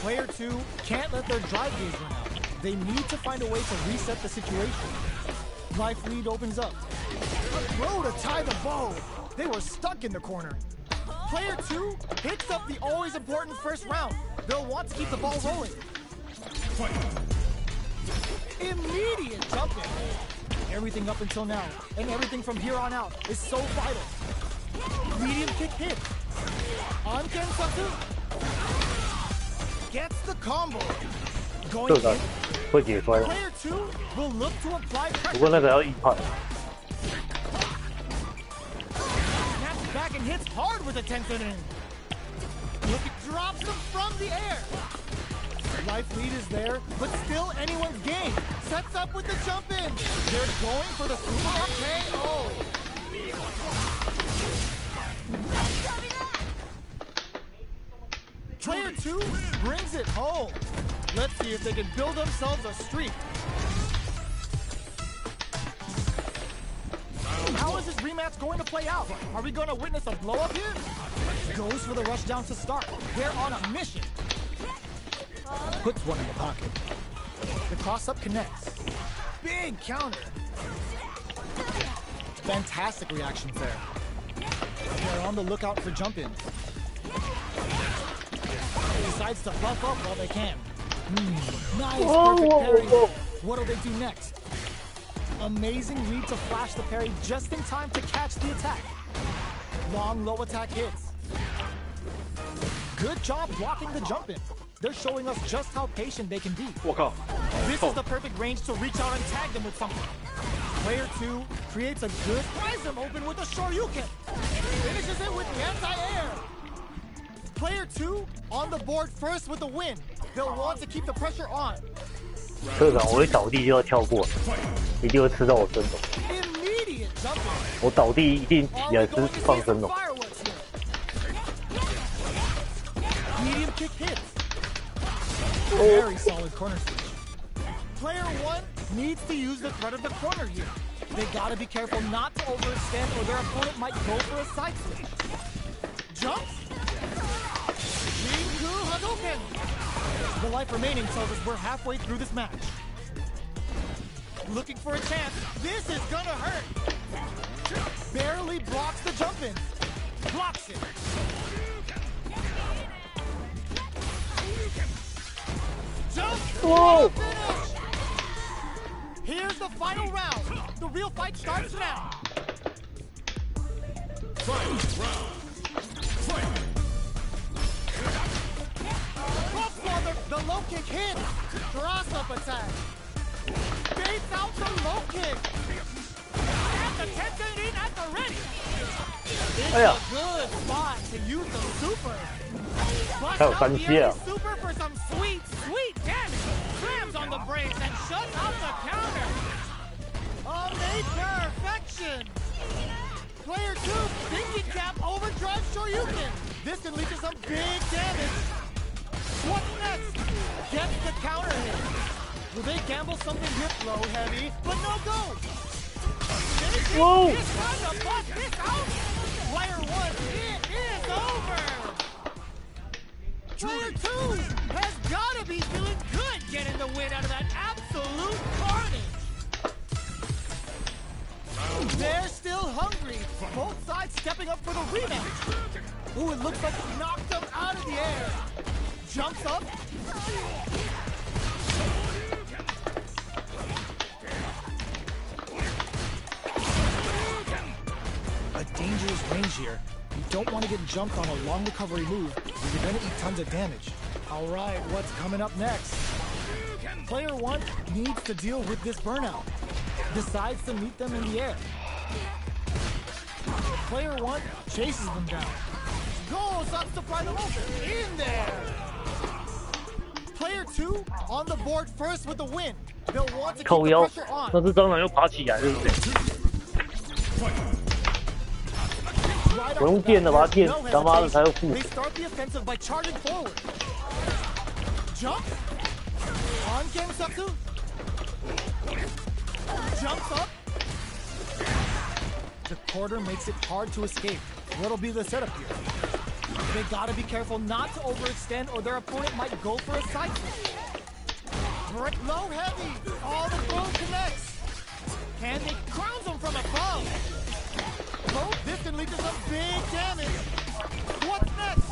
Speaker 3: Player 2 can't let their drive gauge run out. They need to find a way to reset the situation. Life lead opens up. A throw to tie the bow. They were stuck in the corner. Player 2 hits up the always important first round. They'll want to keep the ball rolling. Immediate jump in. Everything up until now, and everything from here on out, is so vital. Medium kick hit. On Kensatsu. Gets the combo. Going in.
Speaker 1: 会解摔吗？
Speaker 3: Player 2 will look to apply
Speaker 1: 不过
Speaker 3: pressure.
Speaker 1: 那个要硬派。
Speaker 3: Snaps back and hits hard with a Tensonin. Look, it drops them from the air. Life lead is there, but still anyone's game. Sets up with the jump in. They're going for the super KO. Player 2 brings it home. Let's see if they can build themselves a streak. How is this rematch going to play out? Are we going to witness a blow up here? Goes for the rush down to start. They're on a mission. Puts one in the pocket. The cross-up connects. Big counter. Fantastic reactions there. They're on the lookout for jump-ins. Decides to buff up while they can. Nice, perfect parry. What'll they do next? Amazing read to flash the parry just in time to catch the attack. Long low attack hits. Good job blocking the jump-in. They're showing us just how patient they can be. This is the perfect range to reach out and tag them with something. Player 2 creates a good prize them open with a Shoryuken. Finishes it with the anti-air. Player 2 on the board first with the win. They'll want to keep the pressure on.
Speaker 1: 社长，我一倒地就要跳过，一定会吃到我生龙。
Speaker 3: Immediate jump in.
Speaker 1: 我倒地一定起来吃放生龙。
Speaker 3: Medium kick hits. Very solid corner switch. Player 1 needs to use the threat of the corner here. They gotta be careful not to overextend or their opponent might go for a side switch. Jumps. Rinku Hadouken. The life remaining tells us we're halfway through this match. Looking for a chance. This is gonna hurt. Barely blocks the jump in. Blocks it. Jump!
Speaker 1: Whoa!
Speaker 3: Finish! Here's the final round. The real fight starts now.
Speaker 4: Final round. Fight.
Speaker 3: The low kick hit. Cross-up attack. Baits out the low kick. And the Tensonin at the ready. It's a good spot to use the super. Busts out the enemy super for some sweet, sweet damage. Slams on the brakes and shuts out the counter. action! Player 2, thinking cap, overdrive Shoryuken. This can lead to some big damage. What's next? Gets the counter hit. Will they gamble something here? Low heavy, but no go.
Speaker 1: Whoa!
Speaker 3: It's time to bust this out. Player 1, it is over. Player 2 has got to be feeling good getting the win out of that absolute carnage. They're still hungry. Both sides stepping up for the rematch. Ooh, it looks like it knocked them out of the air. Jumps up. A dangerous range here. You don't want to get jumped on a long recovery move, or you're going to eat tons of damage. All right, what's coming up next? Player 1 needs to deal with this burnout. Decides to meet them in the air. Player 1 chases them down. Goes up to pry them open. In there! Player 2 on the board first with the win. They'll want to keep the pressure on.
Speaker 1: 那是蟑螂又爬起来，对不对？我用电的把它电，他妈的才会复。
Speaker 3: They start the offensive by charging forward. Jump. On Gensatsu. Jumps up. The quarter makes it hard to escape. What'll be the setup here? They gotta be careful not to overextend or their opponent might go for a side switch. Low heavy. All the throw connects. Can they crowns them from above? Both this can lead to some big damage. What's next?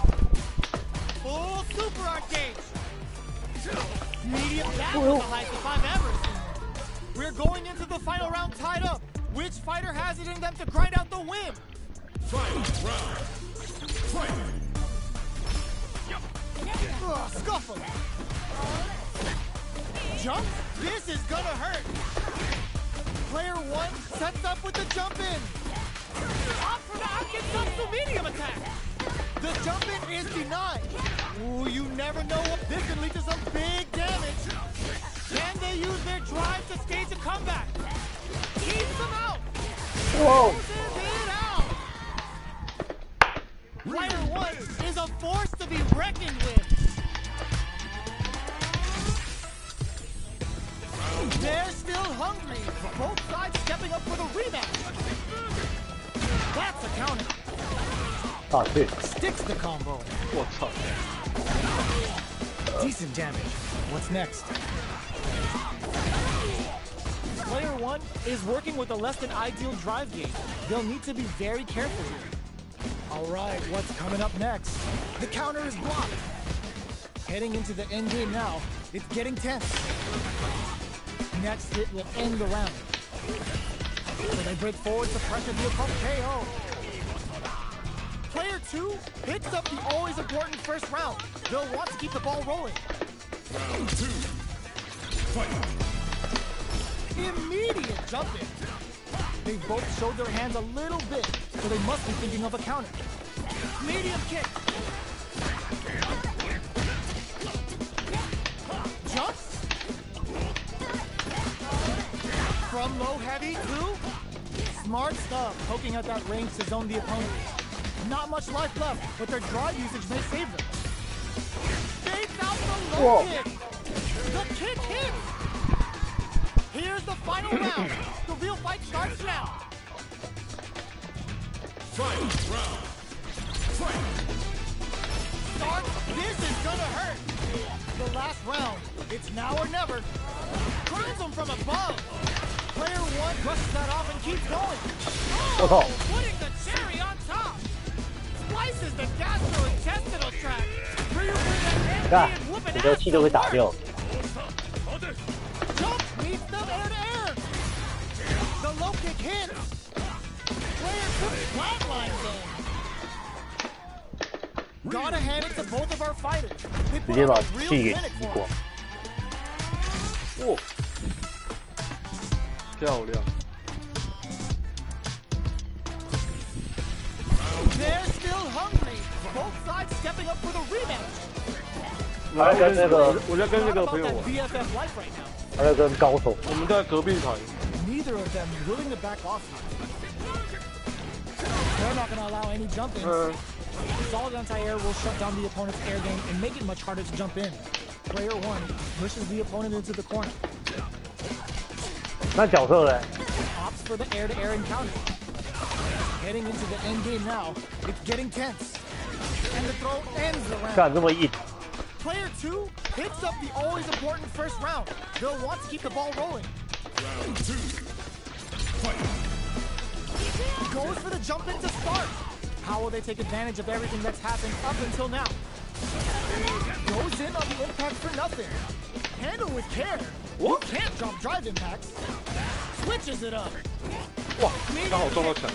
Speaker 3: Full super arcade. Medium that was the highest if I've ever seen. We're going into the final round tied up. Which fighter has it in them to grind out the win?
Speaker 4: Final round. Fight.
Speaker 3: Scuffle. Jump? This is gonna hurt. Player 1 sets up with the jump in. Opt for the Akensatsu medium attack. The jump in is denied. Ooh, you never know what this can lead to some big damage. Can they use their drive to stage a comeback? Keeps them out.
Speaker 1: Whoa!
Speaker 3: It out. Player 1 is a force to be reckoned with. They're still hungry. Both sides stepping up for the rematch. That's a counter.
Speaker 1: 啊，对，
Speaker 3: Sticks the combo.
Speaker 2: 我操！
Speaker 3: Decent damage. What's next? Player 1 is working with a less than ideal drive gauge. They'll need to be very careful here. All right, what's coming up next? The counter is blocked. Heading into the end game now. It's getting tense. Next hit will end the round. So they break forward to pressure the opponent KO. Player 2 picks up the always important first round. They'll want to keep the ball rolling.
Speaker 4: Round 2. Fight.
Speaker 3: Immediate jump in. They both showed their hands a little bit, so they must be thinking of a counter. Medium kick. Jumps. From low heavy to smart stuff, poking at that range to zone the opponent. Not much life left, but their drive usage may save them. Fakes out the low kick. The kick hits. Here's the final round. The real fight starts now.
Speaker 4: Final round. Fight.
Speaker 3: Start. This is gonna hurt. The last round. It's now or never. Crowns them from above. Player 1 brushes that off and keeps going. Oh, putting the cherry on top. Slices the gastrointestinal tract. Ryuken
Speaker 1: 看
Speaker 3: and whooping
Speaker 1: 你的气都会打掉。
Speaker 3: Jump meets them air to air. The low kick hits. Player 2 flatlines them. Gotta hand it to both of our fighters. They
Speaker 1: 直
Speaker 3: put
Speaker 1: 接
Speaker 3: on
Speaker 1: 把
Speaker 3: a
Speaker 1: 气
Speaker 3: real
Speaker 1: 给
Speaker 3: clinic
Speaker 1: 吸
Speaker 3: for
Speaker 1: 光
Speaker 3: us.。
Speaker 2: 哇，漂亮！
Speaker 3: They're still hungry. Both sides stepping up for the rematch.
Speaker 1: 我在跟那个，
Speaker 2: 我在跟那
Speaker 3: Not
Speaker 2: 个
Speaker 3: about
Speaker 2: 朋友
Speaker 3: that
Speaker 2: 玩，
Speaker 3: BFF life right now.
Speaker 1: 我在跟高手。
Speaker 2: 我们在隔壁台。
Speaker 3: Neither of them willing to back off here. They're not going to allow any jump-ins. Solid anti-air will shut down the opponent's air game and make it much harder to jump in. Player 1 pushes the opponent into the corner.
Speaker 1: 那角色嘞
Speaker 3: Opts for the air-to-air encounter. Heading into the end game now. It's getting tense. And the throw ends the round.
Speaker 1: 干这么硬，
Speaker 3: Player 2 picks up the always important first round. They'll want to keep the ball rolling.
Speaker 4: Round 2. Fight.
Speaker 3: Goes for the jump in to start. How will they take advantage of everything that's happened up until now? Goes in on the impact for nothing. Handle with care. You can't drop drive impacts. Switches it up.
Speaker 2: 哇，刚好撞到墙。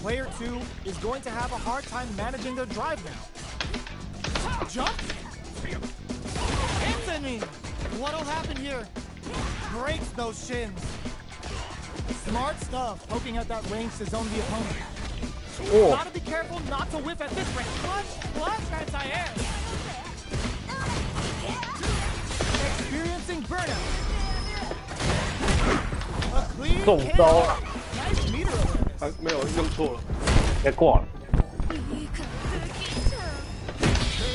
Speaker 3: Player 2 is going to have a hard time managing their drive now. Jump. Anthony. What'll happen here? Breaks those shins. Smart stuff, poking out that range to zone the opponent.
Speaker 1: Oh.
Speaker 3: Gotta be careful not to whiff at this range. Flash anti-air. Experiencing burnout. A clean
Speaker 1: 中招了，
Speaker 3: Nice meter awareness.
Speaker 2: 啊，没有用错了。
Speaker 1: 该挂了。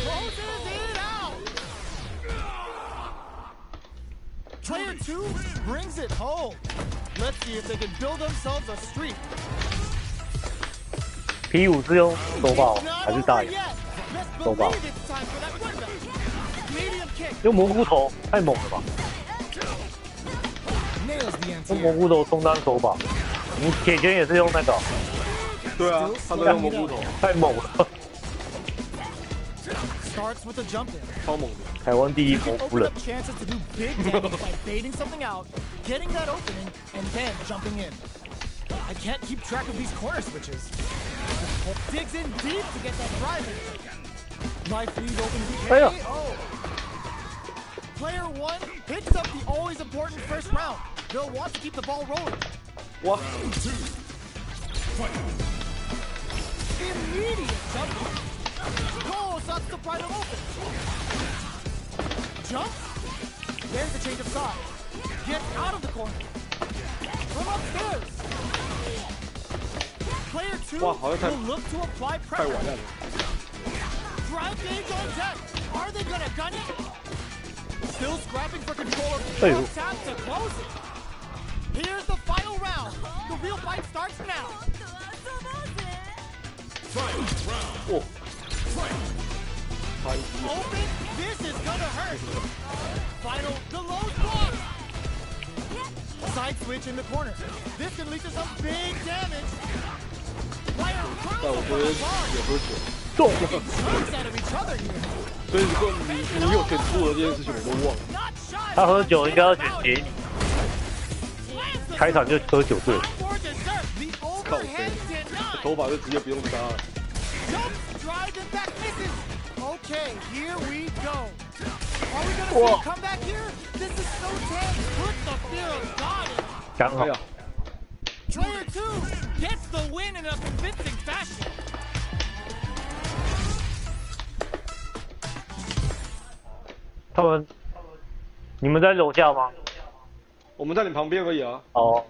Speaker 3: Closes it out. Player 2 brings it home. Let's see if they can build themselves a streak.
Speaker 1: P5是用手把
Speaker 3: Not
Speaker 1: 还是大
Speaker 3: over
Speaker 1: 眼？
Speaker 3: yet. Best
Speaker 1: 手把
Speaker 3: believe it's time for that window. Medium kick
Speaker 1: 用蘑菇头太猛了吧！
Speaker 3: nails the
Speaker 1: 用蘑
Speaker 3: anti-air.
Speaker 1: 菇头充当手把，你铁拳也是用那个，
Speaker 2: 对啊，他都用蘑菇头，
Speaker 1: 太猛了！
Speaker 3: Starts with a jump in.
Speaker 2: 超猛的。
Speaker 1: 台湾第一
Speaker 3: You
Speaker 1: 蘑
Speaker 3: can
Speaker 1: 菇
Speaker 3: open
Speaker 1: 人
Speaker 3: up，chances to do big damage by baiting something out, getting that opening, and then jumping in. I can't keep track of these corner switches. Digs in deep to get that drive in. Life leaves open
Speaker 1: Hey.
Speaker 3: KO. Player 1 picks up the always important first round. They'll want to keep the ball rolling.
Speaker 2: 哇，
Speaker 4: Round 2. Fight.
Speaker 3: Immediate jump. Oh, sucks the pride open. Jump. There's the change of side. Gets out of the corner. From upstairs. Player 2
Speaker 2: 哇，好像太
Speaker 3: will look to apply
Speaker 2: 太
Speaker 3: pressure.
Speaker 2: 完蛋了。
Speaker 3: Drive gauge on deck. Are they gonna gun it? Still scrapping for control of
Speaker 1: Hey.
Speaker 3: the tap to close it. Here's the final round. The real fight starts now.
Speaker 4: Fight. Round.
Speaker 2: 哦，
Speaker 4: Fight.
Speaker 2: 差一滴。
Speaker 3: Open. This is gonna hurt. Final. The low block. Side switch in the corner. This can lead to some big damage. Player
Speaker 2: 但我
Speaker 3: curls
Speaker 2: 觉得
Speaker 3: for the
Speaker 2: 也
Speaker 3: bar.
Speaker 2: 喝酒，
Speaker 1: 中，
Speaker 3: Chunks out of each other here.
Speaker 2: 所以如果你有选错了这件事情，我都忘了。
Speaker 3: Not shy.
Speaker 1: 他喝酒应该要选杰尼，
Speaker 3: Slams the
Speaker 1: 开场就喝酒醉了。
Speaker 3: for dessert. The
Speaker 2: 靠
Speaker 3: overhead
Speaker 2: 背，
Speaker 3: denied.
Speaker 2: 头发就直接不用扎了。
Speaker 3: Jumps, drives, and back misses. Okay, here we go. Are we gonna
Speaker 1: Whoa.
Speaker 3: see a comeback here? This is so tense. Put the fear of God in.
Speaker 1: 刚好
Speaker 2: 哎呀，
Speaker 3: Player 2 gets the win in a convincing fashion.
Speaker 1: 他们，你们在楼下吗？
Speaker 2: 我们在你旁边而已啊。
Speaker 1: 哦，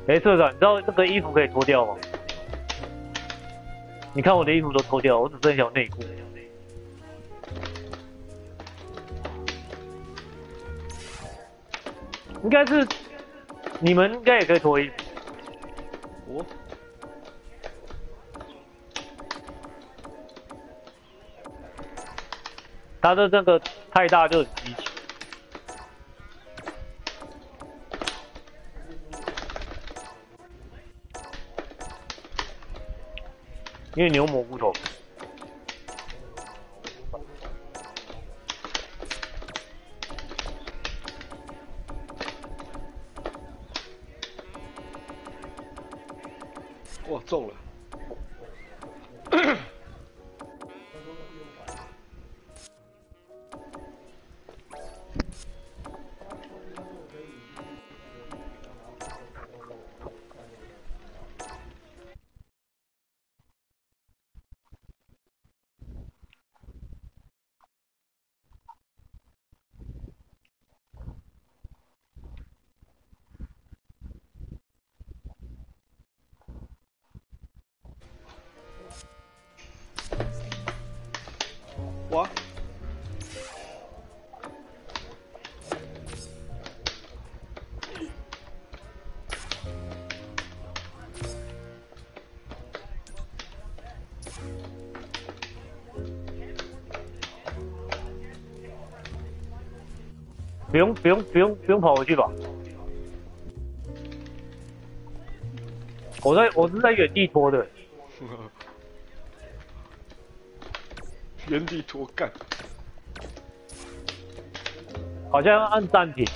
Speaker 1: 哎，社长，你知道这个衣服可以脱掉吗？你看我的衣服都脱掉，我只剩小内裤。应该是你们应该也可以脱衣服。
Speaker 2: 我
Speaker 1: 他的这个太大就很稀奇。因为你有蘑菇头。
Speaker 2: 哇中了。哇！
Speaker 1: 不用跑回去吧。我是在原地拖的。
Speaker 2: 原地拖干。
Speaker 1: 好像要按暂停，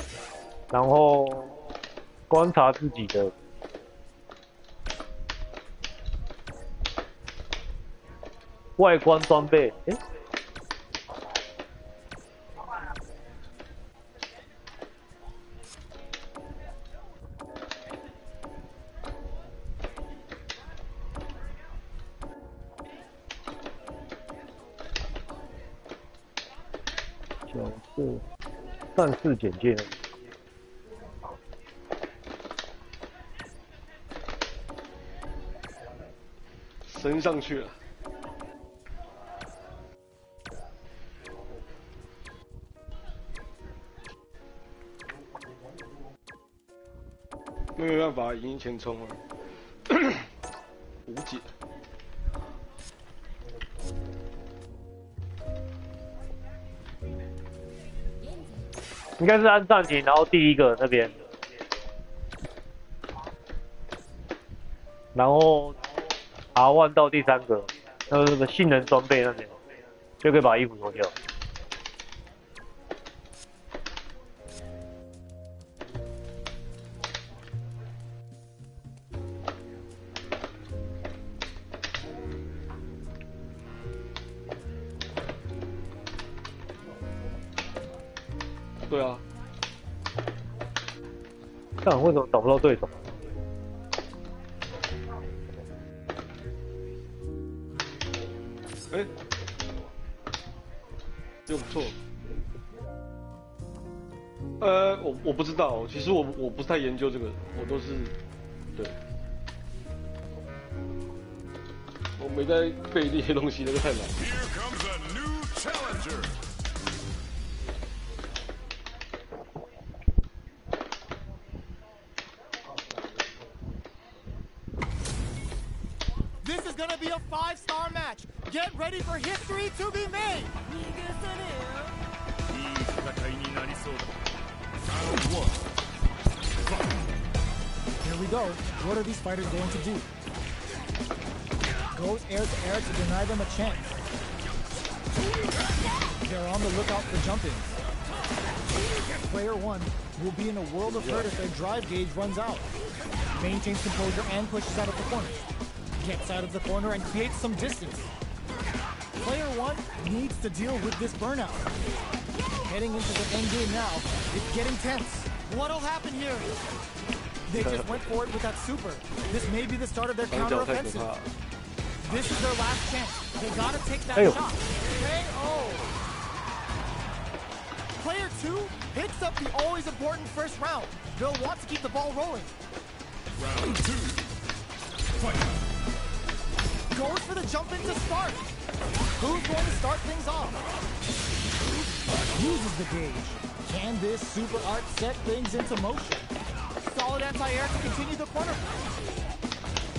Speaker 1: 然后观察自己的外观装备。战士简介，
Speaker 2: 升上去了。没办法，已经前冲了，无解。
Speaker 1: 应该是按暂停，然后第一个那边，然后R1到第3个，那个性能装备那边，就可以把衣服脱掉。
Speaker 2: 对啊，
Speaker 1: 但为什么找不到对手？
Speaker 2: 哎，这个不错。我不知道，其实我不太研究这个，我都是对，我没在背这些东西，那个太难。
Speaker 4: Here comes a new challenger.
Speaker 3: This is gonna be a 5-star match. Get ready for history to be made. Here we go. What are these fighters going to do? Goes air to air to deny them a chance. They're on the lookout for jump-ins. Player 1 will be in a world of hurt if their drive gauge runs out. Maintains composure and pushes out of the corner. Gets out of the corner and creates some distance. Player 1 needs to deal with this burnout. Heading into the end game now, it's getting tense. What'll happen here? They just went for it with that super. This may be the start of their counter-offensive. This is their last chance. They gotta take that shot. KO! Player 2 picks up the always important first round. They'll want to keep the ball rolling.
Speaker 4: Round 2. Fight.
Speaker 3: Goes for the jump in to start. Who's going to start things off? Uses the gauge. Can this super art set things into motion? Solid anti-air to continue the corner.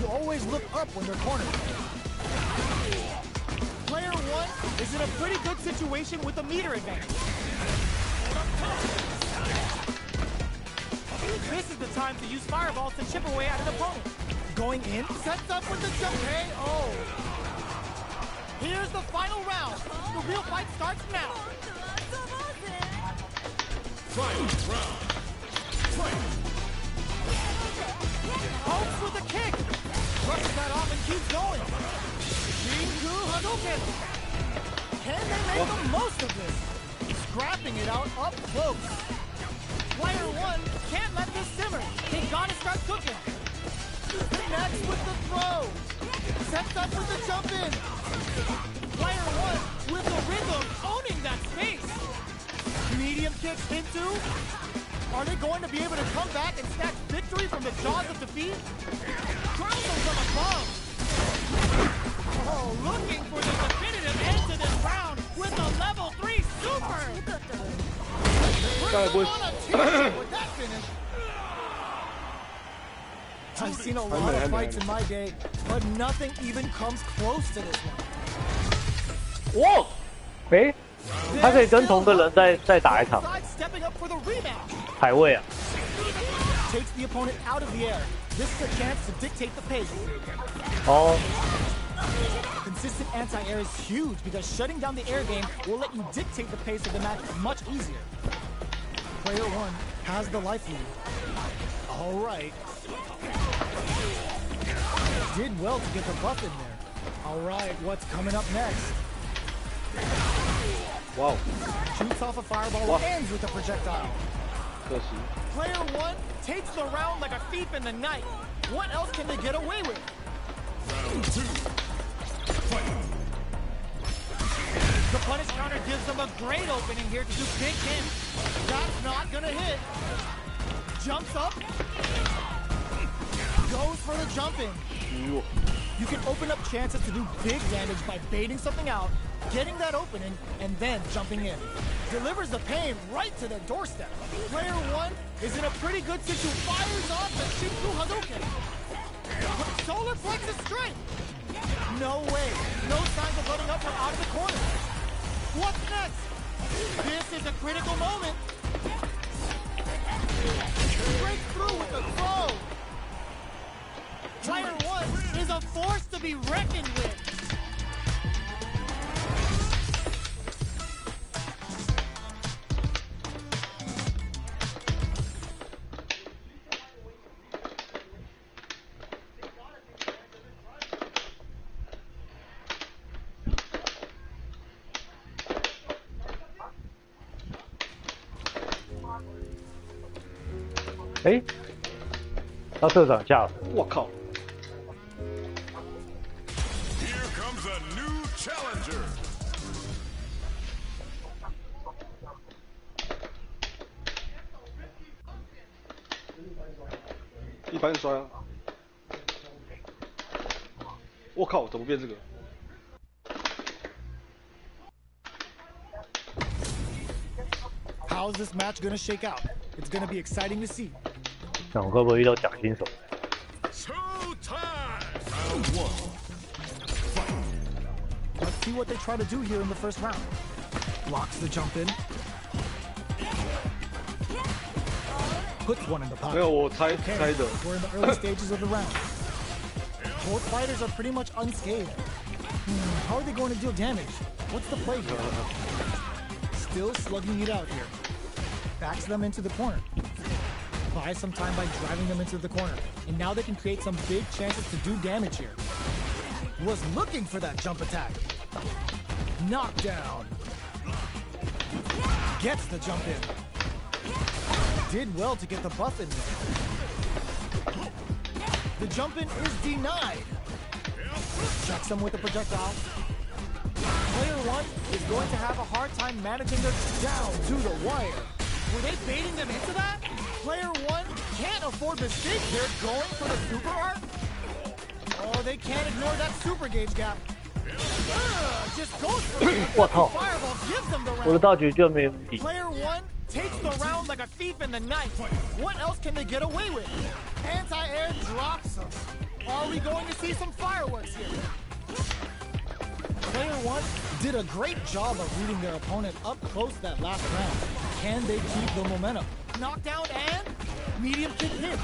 Speaker 3: You always look up when they're cornered. Player 1 is in a pretty good situation with a meter advantage. This is the time to use fireballs to chip away at an opponent. Going in, sets up with the jump. KO. Here's the final round. The real fight starts now.
Speaker 4: Final round. Fight.
Speaker 3: Pokes with a kick. Brushes that off and keeps going. Shinku Hadouken. Can they make the most of this? Scrapping it out up close. Player 1 can't let this simmer. They gotta start cooking. Connects with the throw. Sets up with the jump in. Player 1 with the rhythm owning that space. Medium kicks into. Are they going to be able to come back and snatch victory from the jaws of defeat? Crowns them from above. Oh, looking for the definitive end to this round with a
Speaker 2: 当然不会。
Speaker 3: I've seen a lot of fights in my day, but nothing even comes close to this one.
Speaker 1: 哇，诶，他可以跟同个人再打一场，排位啊。
Speaker 3: Takes the opponent out of the air. This is a chance to dictate the pace.
Speaker 1: 哦。
Speaker 3: Consistent anti-air is huge because shutting down the air game will let you dictate the pace of the match much easier. Player 1 has the life lead. All right. Did well to get the buff in there. All right, what's coming up next?
Speaker 2: Wow.
Speaker 3: Shoots off a fireball, ends with a projectile.
Speaker 2: 可惜。
Speaker 3: Player 1 takes the round like a thief in the night. What else can they get away with?
Speaker 4: Round 2. Fight.
Speaker 3: The punish counter gives them a great opening here to do big hits. That's not gonna hit. Jumps up. Goes for the jump in. You can open up chances to do big damage by baiting something out, getting that opening, and then jumping in. Delivers the pain right to their doorstep. Player 1 is in a pretty good situation. Fires off the Shinku Hadouken. Solar plexus strike. No way. No signs of letting up from out of the corner. What's next? This is a critical moment. Breaks through with the throw. Player 1 is a force to be reckoned with.
Speaker 1: 哎，他社长下了，
Speaker 2: 我靠！
Speaker 4: Here comes a new challenger.
Speaker 2: 一般摔啊！我靠，怎么变这个？
Speaker 3: How's this match gonna shake out? It's gonna be exciting to see.
Speaker 1: 那我会不会遇到假新手？
Speaker 4: Showtime! Round 1.
Speaker 3: Let's see what they try to do here in the first round. Blocks the jump in. Puts one in the pocket.
Speaker 2: 没有，我猜的。
Speaker 3: We're in the early stages of the round. Both fighters are pretty much unscathed. How are they going to deal damage? What's the play here? Still slugging it out here. Backs them into the corner. Buys some time by driving them into the corner. And now they can create some big chances to do damage here. Was looking for that jump attack. Knockdown. Gets the jump in. Did well to get the buff in there. The jump in is denied. Checks him with the projectile. Player 1 is going to have a hard time managing their down to the wire. Were they baiting them into that? Player 1 can't afford mistakes. They're going for the super art. Oh, they can't ignore that super gauge gap. Just goes for it.
Speaker 1: 我操！
Speaker 3: Fireball gives them the
Speaker 1: 我的
Speaker 3: round.
Speaker 1: 道具就没有底。
Speaker 3: Player 1 takes the round like a thief in the night. What else can they get away with? Anti-air drops them. Are we going to see some fireworks here? Player 1 did a great job of reading their opponent up close that last round. Can they keep the momentum? Knockdown and medium kick hits.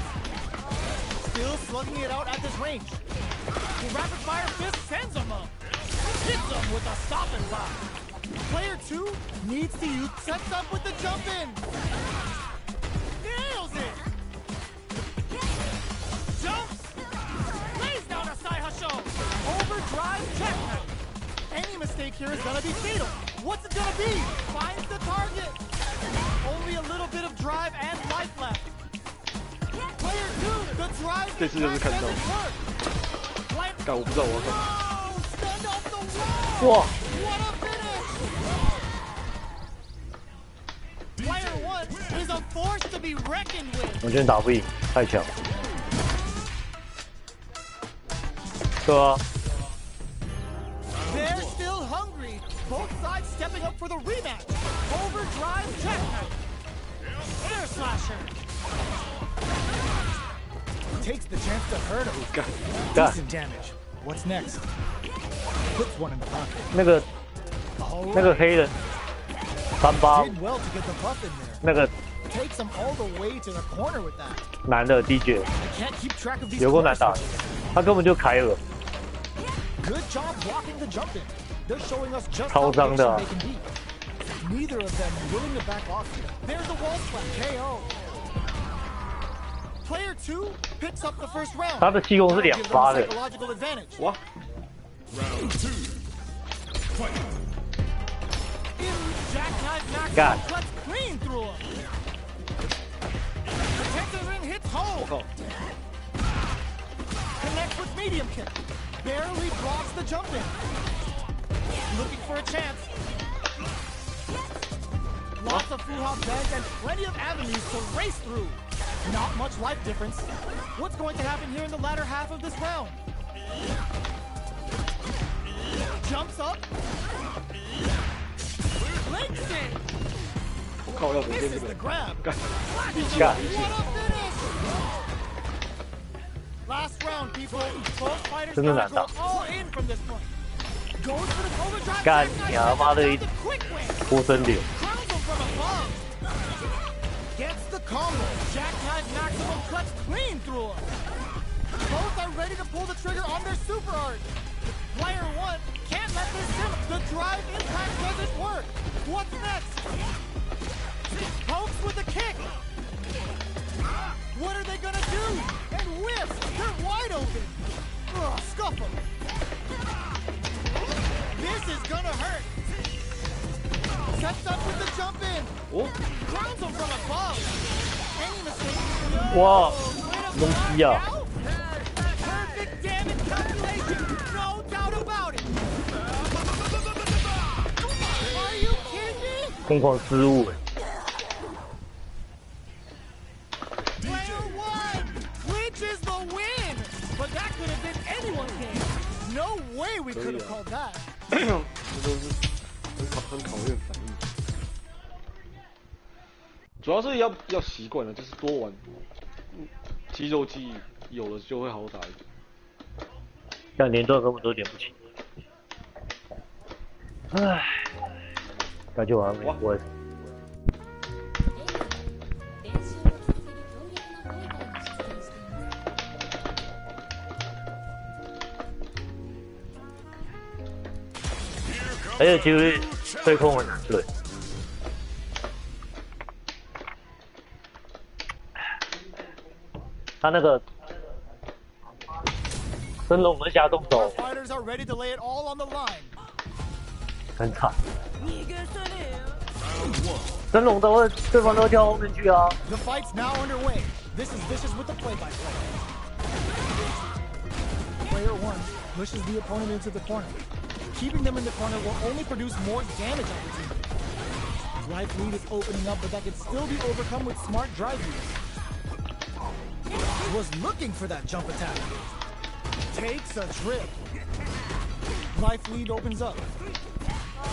Speaker 3: Still slugging it out at this range. The rapid fire fist sends them up. Hits them with a stop and block. Player 2 needs to use sets up with the jump in. Nails it. Jumps. Lays down a side hustle. Overdrive checkmate. Any mistake here is gonna be fatal. What's it gonna be? Finds the target. Only a little bit of drive and life left. Player 2, the drive
Speaker 2: 这次就是看到。 但我不知道我要干嘛。
Speaker 3: Stand off the wall.
Speaker 1: 哇！
Speaker 3: What a finish! Player 1 is a force to be reckoned with.
Speaker 1: 我觉得打不赢，太强。对啊。
Speaker 3: They're still hungry. Both sides stepping up for the rematch. Overdrive checkmate. Air slasher. Takes the chance to hurt him. Decent damage. What's next? Puts one in the pocket.
Speaker 1: 那个黑人38
Speaker 3: Did well to get the buff in there.
Speaker 1: 那个
Speaker 3: Takes him all the way to the corner with that.
Speaker 1: 男的 DJ
Speaker 3: I can't keep track of these
Speaker 1: 有够
Speaker 3: corner
Speaker 1: 难打的，
Speaker 3: switches.
Speaker 1: 他根本就凯尔，
Speaker 3: Good job blocking the jump in. They're showing us just
Speaker 1: 超
Speaker 3: how
Speaker 1: 脏的啊
Speaker 3: patient they can be. Neither of them willing to back off here. There's the wall slap KO. Player 2 picks up the first round.
Speaker 1: 他的气功是
Speaker 3: That'll
Speaker 1: 2
Speaker 3: give them
Speaker 1: 发
Speaker 3: a
Speaker 1: 的，
Speaker 3: psychological advantage.
Speaker 2: 哇，
Speaker 4: Round 2. Fight.
Speaker 3: Jackknife
Speaker 1: God.
Speaker 3: Max cuts clean through him. Protector ring hits
Speaker 2: 我
Speaker 3: home.
Speaker 2: 靠，
Speaker 3: Connects with medium kick. Barely blocks the jump in. Looking for a chance. Lots of full-hop bends and plenty of avenues to race through. Not much life difference. What's going to happen here in the latter half of this round? Jumps up. Links it.
Speaker 2: 我靠，要怎么变
Speaker 3: Misses
Speaker 2: 这
Speaker 3: the
Speaker 2: 个？
Speaker 3: grab.
Speaker 2: 干，
Speaker 1: 干
Speaker 3: What a finish! Last round, people. Both fighters
Speaker 1: 真的
Speaker 3: gotta
Speaker 1: 难打
Speaker 3: go all in from this point. Goes for the overdrive.
Speaker 1: 干
Speaker 3: jackknife
Speaker 1: 你啊妈的
Speaker 3: and the quick win.
Speaker 1: 波森脸，
Speaker 3: Crowns him from above. Gets the combo. Jackknife maximum cuts clean through him. Both are ready to pull the trigger on their super art. Player 1 can't let this sim. The drive impact doesn't work. What's next? Pokes with a kick. What are they gonna do? And whiff! They're wide open. Ugh, scuff them. This is gonna hurt. Sets up with the jump in.
Speaker 2: 哦，
Speaker 3: Grounds him from above. Any mistake?
Speaker 1: Wow.
Speaker 3: Way to
Speaker 1: Don't
Speaker 3: block
Speaker 1: see ya.
Speaker 3: now. Perfect damage calculation. No doubt about it. Are you kidding me?
Speaker 1: 疯狂失误哎，
Speaker 3: Player 1 clinches the win. But that could have been anyone's game. No way we could have called that.
Speaker 2: 这都是很考验反应。主要是要习惯了，就是多玩，肌肉记忆有了就会好打一点。
Speaker 1: 像连段根本都连不起，唉，感觉我还没我。而且其实对空很难对，他那个升龙门下动
Speaker 3: Our
Speaker 1: 手
Speaker 3: fighters are ready to lay it all on the line.
Speaker 1: 很惨，升龙都会对方都会跳后面去啊。
Speaker 3: The fight's now underway. This is Vicious with the play-by-play. Player 1 pushes the opponent into the corner. Keeping them in the corner will only produce more damage opportunities. Life lead is opening up, but that can still be overcome with smart drive use. Was looking for that jump attack. Takes a trip. Life lead opens up.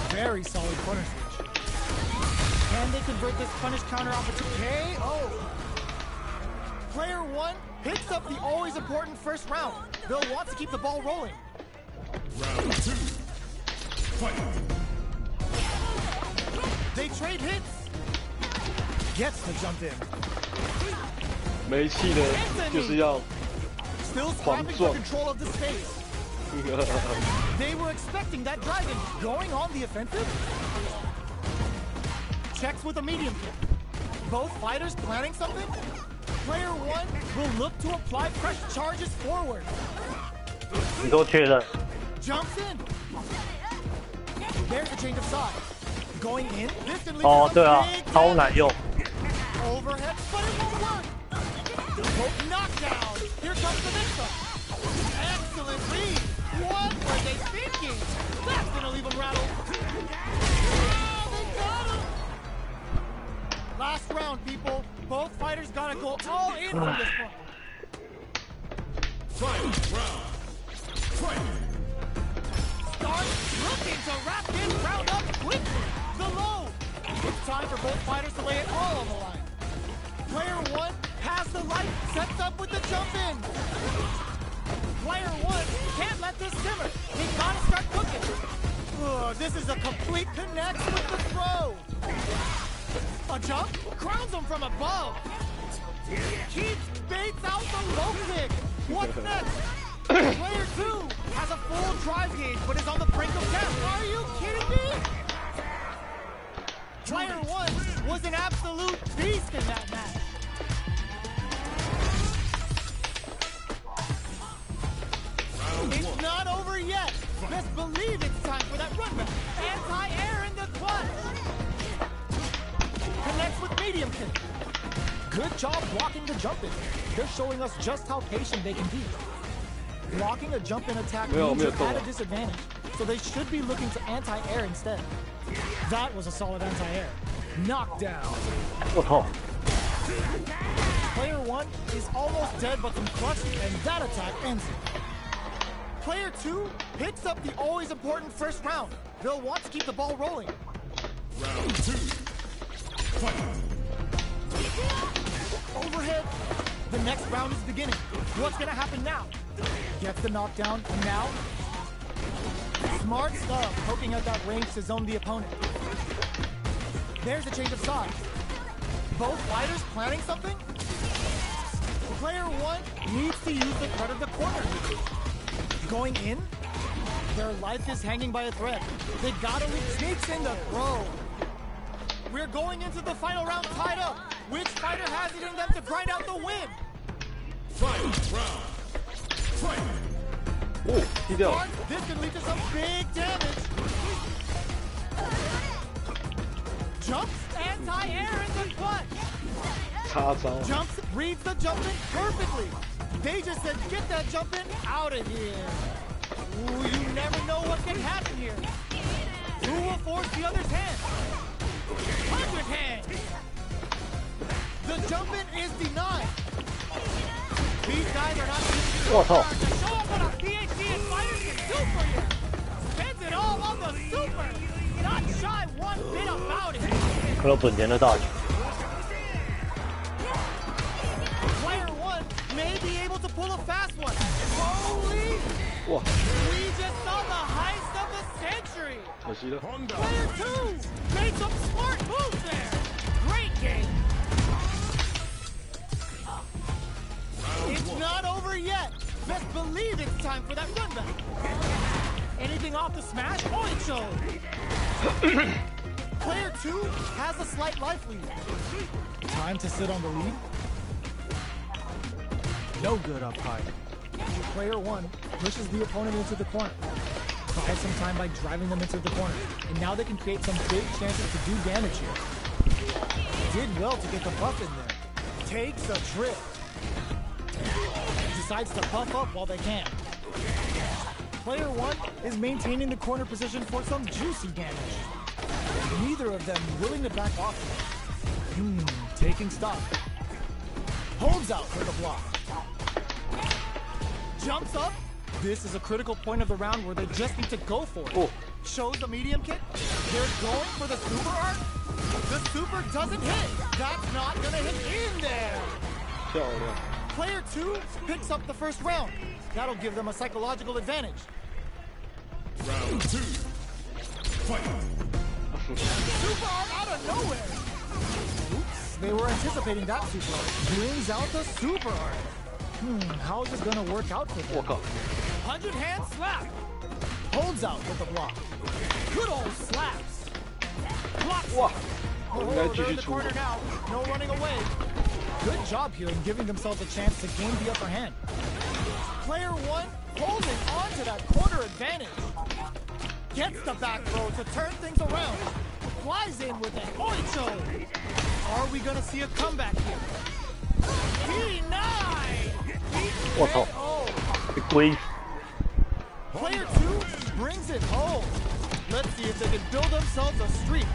Speaker 3: Very solid corner switch. Can they convert this punish counter opportunity? KO! Player 1 picks up the always important first round. They'll want to keep the ball rolling.
Speaker 4: Round 2. Fight.
Speaker 3: They trade hits. Gets the jump in.
Speaker 2: 没气的，就是要
Speaker 3: Still scrapping for control of the space. They were expecting that drive in. Going on the offensive? Checks with a medium kick. Both fighters planning something? Player 1 will look to apply fresh charges forward.
Speaker 1: 你给我确认，
Speaker 3: Jumps in. There's the change of sides. Going in, distantly
Speaker 1: 哦，对啊，
Speaker 3: big
Speaker 1: 超难用。
Speaker 3: overhead, but it won't work. Poke knockdown. Here comes the next one. Excellent read. What were they thinking? That's gonna leave him rattled. Oh, they got him. Last round, people. Both fighters gotta go all in from this point.
Speaker 4: Final round. Fight.
Speaker 3: Start looking to wrap this round up quickly. The low. It's time for both fighters to lay it all on the line. Player 1 has the light, sets up with the jump in. Player 1 can't let this simmer. He gotta start cooking. Ugh, this is a complete connect with the throw. A jump crowns him from above. Keeps baits out the low kick. What's next? Player 2 has a full drive gauge, but is on the brink of death. Are you kidding me? Player 1 was an absolute beast in that match. It's not over yet. Best believe it's time for that run back. Anti-air in the clutch. Connects with medium kick. Good job blocking the jump in. They're showing us just how patient they can be. Blocking a jump in attack means you're at a disadvantage, so they should be looking to anti-air instead. That was a solid anti-air. Knockdown. Player 1 is almost dead, but some clutch, and that attack ends it. Player 2 picks up the always important first round. They'll want to keep the ball rolling.
Speaker 4: Round 2. Fight.
Speaker 3: Overhead. The next round is beginning. What's gonna happen now? Gets the knockdown, and now? Smart stuff, poking out that range to zone the opponent. There's a change of sides. Both fighters planning something? Player 1 needs to use the cut of the corner. Going in? Their life is hanging by a thread. They gotta leave. Sneaks in the throw. We're going into the final round tied up. Which fighter has it in them to grind out the win?
Speaker 4: Final round. Fight.
Speaker 2: Oh, he does.
Speaker 3: This can lead to some big damage. Jumps, anti-air in the clutch. Jumps, reads the jump in perfectly. They just said, get that jump in out of here. Ooh, you never know what can happen here. Who will force the other's hand? 100 hand. The jump in is denied. These guys are not to show up what a PhD and fighters can do for you. Spends it all on the super. Not shy one bit about it. Player 1 may be able to pull a fast one. Holy! We just saw the heist of the century. Player 2 made some smart moves there. Great game. It's not over yet. Best believe it's time for that run back. Anything off the smash? Oh, it showed. Player 2 has a slight life lead. Time to sit on the lead. No good up high. Player 1 pushes the opponent into the corner. Buys some time by driving them into the corner. And now they can create some big chances to do damage here. Did well to get the buff in there. Takes a trip. Decides to puff up while they can. Player 1 is maintaining the corner position for some juicy damage. Neither of them willing to back off. Taking stock. Holds out for the block. Jumps up. This is a critical point of the round where they just need to go for it. Shows the medium kick. They're going for the super arc. The super doesn't hit. That's not gonna hit in there. Player 2 picks up the first round. That'll give them a psychological advantage.
Speaker 4: Round 2. Fight.
Speaker 3: Super arc out of nowhere. Oops, they were anticipating that super arc. Brings out the super arc. How is this gonna work out for them? 100 hand slap. Holds out with the block. Good old slaps. Blocks. They're in the corner now. No running away. Good job here in giving themselves a chance to gain the upper hand. Player 1 holding on to that corner advantage. Gets the back throw to turn things around. Flies in with an oicho. Are we gonna see a comeback here? Denied! Player 2 brings it home. Let's see if they can build themselves a streak.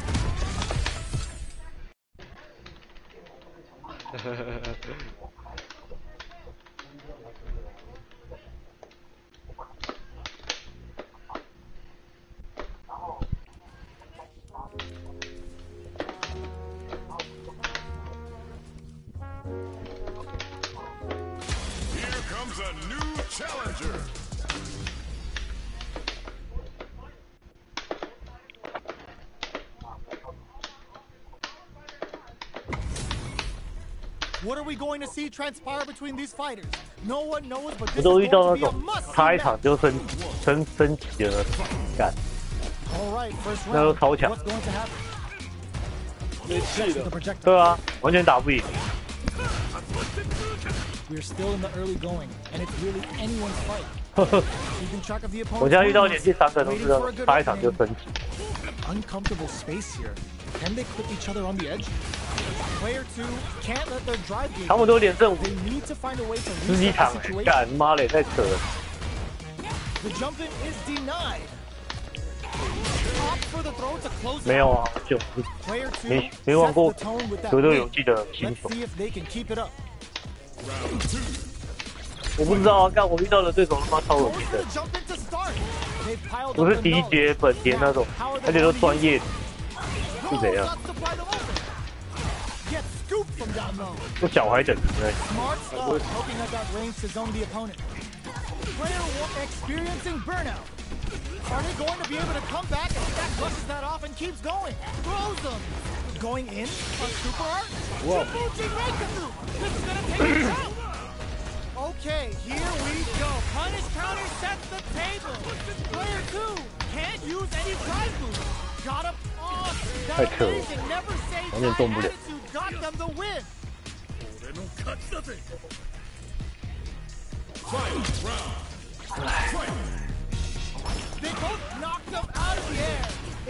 Speaker 4: challenger.
Speaker 3: What are we going to see transpire between these fighters? No one knows, but
Speaker 1: 我
Speaker 3: this is
Speaker 1: 都
Speaker 3: going
Speaker 1: 遇到
Speaker 3: to
Speaker 1: 那
Speaker 3: be a
Speaker 1: 种
Speaker 3: must.
Speaker 1: 差一场就升级了，干，
Speaker 3: All right, first
Speaker 1: 那都
Speaker 3: round.
Speaker 1: 超强，
Speaker 3: What's going to happen?
Speaker 2: 没气
Speaker 3: The
Speaker 2: 了。
Speaker 3: projectile.
Speaker 1: 对啊，完全打不赢。
Speaker 3: We're still in the early going, and it's really anyone's fight. Keeping track of the
Speaker 1: 我现在遇
Speaker 3: opponent's
Speaker 1: 到连
Speaker 3: movements,
Speaker 1: 续3个都
Speaker 3: waiting
Speaker 1: 是
Speaker 3: for a good
Speaker 1: 差一场就
Speaker 3: opening.
Speaker 1: 升级。
Speaker 3: Uncomfortable space here. Can they clip each other on the edge? Player 2 can't let their drive gauge.
Speaker 1: 他们都连胜
Speaker 3: They need to find a way to
Speaker 1: 十几
Speaker 3: reset
Speaker 1: 场
Speaker 3: the，situation.
Speaker 1: 干妈嘞，太扯了。
Speaker 3: The jump in is denied. Opt for the throw to close
Speaker 1: 没有啊，就
Speaker 3: Player 2
Speaker 1: 没玩
Speaker 3: sets
Speaker 1: 过
Speaker 3: the tone with that
Speaker 1: 格斗
Speaker 3: win.
Speaker 1: 游戏的新
Speaker 3: Let's
Speaker 1: 手，
Speaker 3: see if they can keep it up.
Speaker 1: 我不知道啊，干我遇到的对手他妈超恶
Speaker 3: Goes
Speaker 1: 心
Speaker 3: for
Speaker 1: 的
Speaker 3: the，jump in to start. They've piled
Speaker 1: 不
Speaker 3: up
Speaker 1: 是
Speaker 3: the
Speaker 1: 迪
Speaker 3: knowledge.
Speaker 1: 杰、本田那种，
Speaker 3: How are
Speaker 1: 而
Speaker 3: they
Speaker 1: 且都
Speaker 3: going to
Speaker 1: 专
Speaker 3: use
Speaker 1: 业，
Speaker 3: it?
Speaker 1: 是怎样？
Speaker 3: Goes to pry them open. Gets scooped from down low.
Speaker 1: 都小孩等级的。
Speaker 3: Smart stuff, hoping at that range to zone the opponent. Player 1 experiencing burnout. Are they going to be able to come back and Stack brushes that off and keeps going? Throws them. Going in on super art. Shibuji Reikatsu. This is going to take a jump. Okay, here we go. Punish counter sets the table. Player 2 can't use any drive moves. Got him off. That amazing never say die attitude got them the win.
Speaker 4: Final round. Fight.
Speaker 3: They both knocked them out of the air.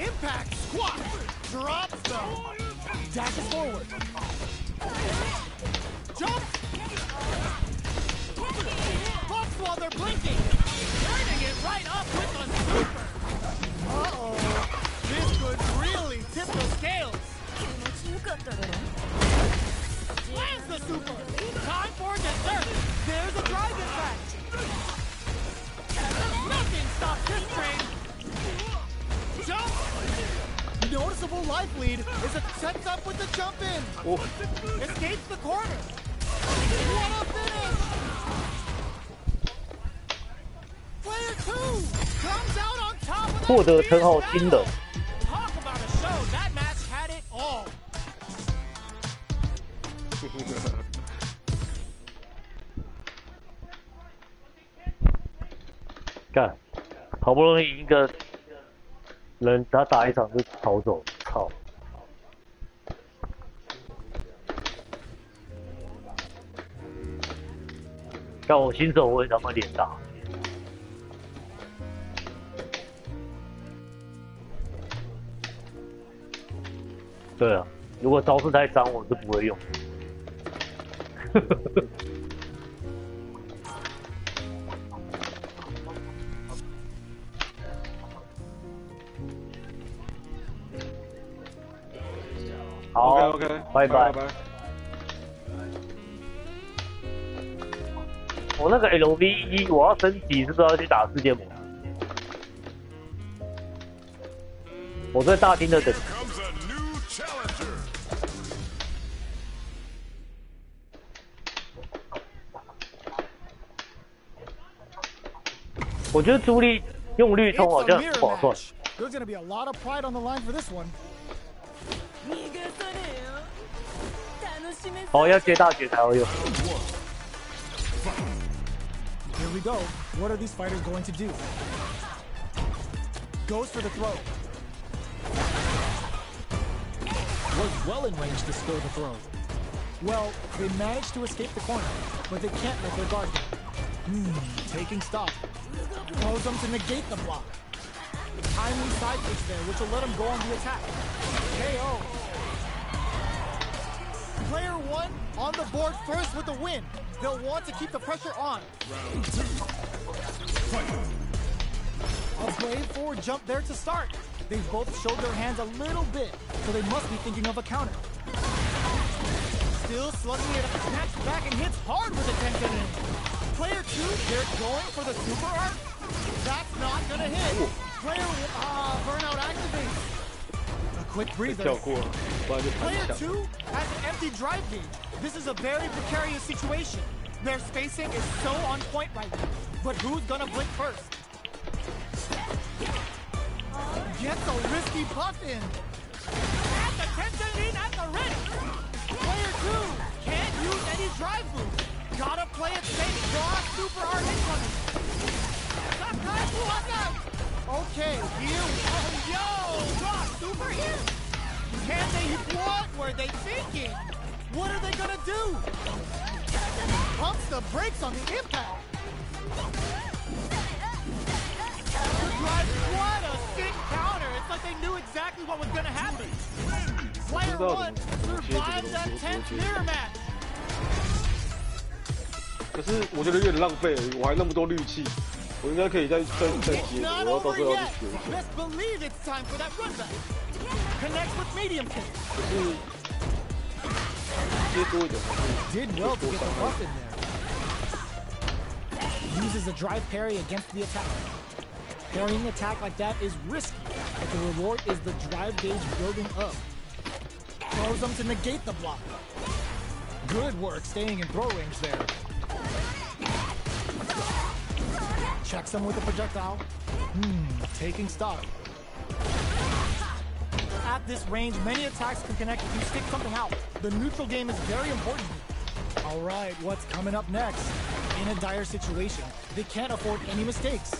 Speaker 3: Impact, squat, drops them. Dashes forward. Jump. Bucks while they're blinking. Turning it right up with the super. Uh-oh. This could really tip the scales. Lands the super. Time for dessert. There's a drive impact. Nothing stops this train. Jump. Noticeable life lead as it sets up with the jump in. Escapes the corner. What a finish. Player 2 comes out on top of
Speaker 1: 获
Speaker 3: that
Speaker 1: 得称号
Speaker 3: fierce
Speaker 1: 新人
Speaker 3: battle. Talk about a show. That match had it all.
Speaker 1: 干，好不容易赢一个人，他打一场就逃走，操！干我新手我也他妈连打。对啊，如果招式太脏，我是不会用。好
Speaker 2: OK，
Speaker 1: 拜拜。
Speaker 2: 拜。
Speaker 1: 我那个 LV1，我要升级，是不是要去打世界模？我在大厅的等。
Speaker 4: Comes a new challenger.
Speaker 1: 我觉得朱莉用绿冲好
Speaker 3: It's
Speaker 1: 像
Speaker 3: a
Speaker 1: 很
Speaker 3: mirror
Speaker 1: 划算。
Speaker 3: match. There's going to be a lot of pride on the line for this one.
Speaker 1: 哦，要接大绝才要用。
Speaker 3: Here we go. What are these fighters going to do? Goes for the throw. Was well in range to spill the throw. Well, they managed to escape the corner, but they can't let their guard down. Taking stock. Throws them to negate the block. Timely side kicks there, which will let him go on the attack. KO. Player 1 on the board first with the win. They'll want to keep the pressure on.
Speaker 4: Round 2. Fight.
Speaker 3: A brave forward jump there to start. They've both showed their hands a little bit, so they must be thinking of a counter. Still slugging it, snaps back and hits hard with the 10-10 in. Player 2, they're going for the super art. That's not gonna hit. Player burnout activates. A quick breather.
Speaker 2: 跳过，不然就弹
Speaker 3: Player
Speaker 2: 墙。
Speaker 3: 2 has an empty drive gauge. This is a very precarious situation. Their spacing is so on point right now. But who's gonna blink first? Gets a risky buff in. At the tension in at the ready. Player 2 can't use any drive moves. Gotta play it safe. Draw super hard incoming. Okay, here we go. Yo, draw super here. Can they? What were they thinking? What are they gonna do? Pumps the brakes on the impact. What a sick counter. It's like they knew exactly what was gonna happen. Player 1 survived that tense mirror match.
Speaker 2: 可是我觉得有点浪费，我还那么多绿器，我应该可以再接，我要到最后要去学。
Speaker 3: Best believe it's time for that run back. Connects with medium kick.
Speaker 2: 可是接多一点。
Speaker 3: Did well to get the buff in there. Uses a drive parry against the attack. Parrying an attack like that is risky, but the reward is the drive gauge building up. Throws them to negate the block. Good work staying in throw range there. Checks them with a projectile. Taking stock. At this range, many attacks can connect if you stick something out. The neutral game is very important. All right, what's coming up next? In a dire situation, they can't afford any mistakes.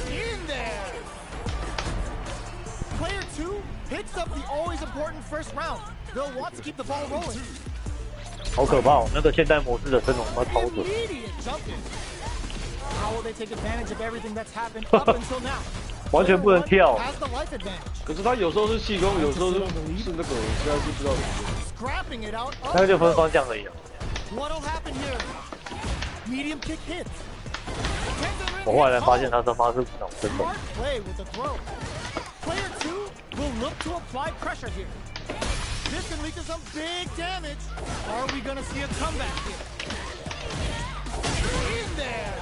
Speaker 3: In there! Player 2 picks up the always important first round. They'll want to keep the ball rolling.
Speaker 1: 好可怕哦！那个现代模式的升龙要超准。
Speaker 3: How will they take advantage of everything that's happened up until now?
Speaker 1: 完全不能跳。
Speaker 2: 可是他有时候是气功，有时候是那个，我实在是不知道怎么。
Speaker 1: 那个就分方向而已啊。我后来发现他他妈是脑震动。
Speaker 3: Player 2 will look to apply pressure here. This can lead to some big damage. Are we gonna see a comeback here? In there.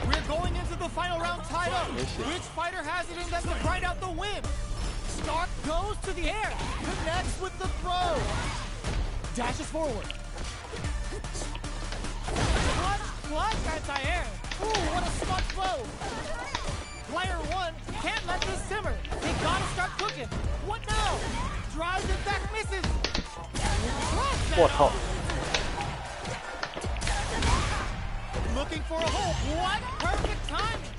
Speaker 3: We're going into the final round tied up. Which fighter has it in them to grind out the win? Stark goes to the air, connects with the throw. Dashes forward. Flush anti-air. Ooh, what a smart throw. Player 1 can't let this simmer. They gotta start cooking. What now? Drives it back, misses.
Speaker 1: What?
Speaker 3: Looking for a hole. What perfect timing.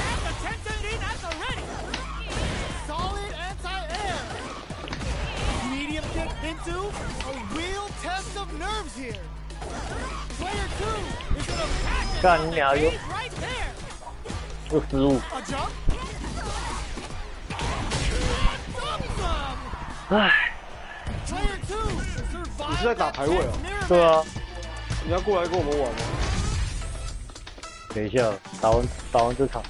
Speaker 3: And the tension in at the ready. Solid anti-air. Medium kick into a real test of nerves here. Player 2 is gonna pack it. He's right there.
Speaker 1: 又失误。唉。
Speaker 2: 你是在打排位啊？
Speaker 1: 对啊。
Speaker 2: 你要过来跟我们玩吗？
Speaker 1: 等一下，打完这场，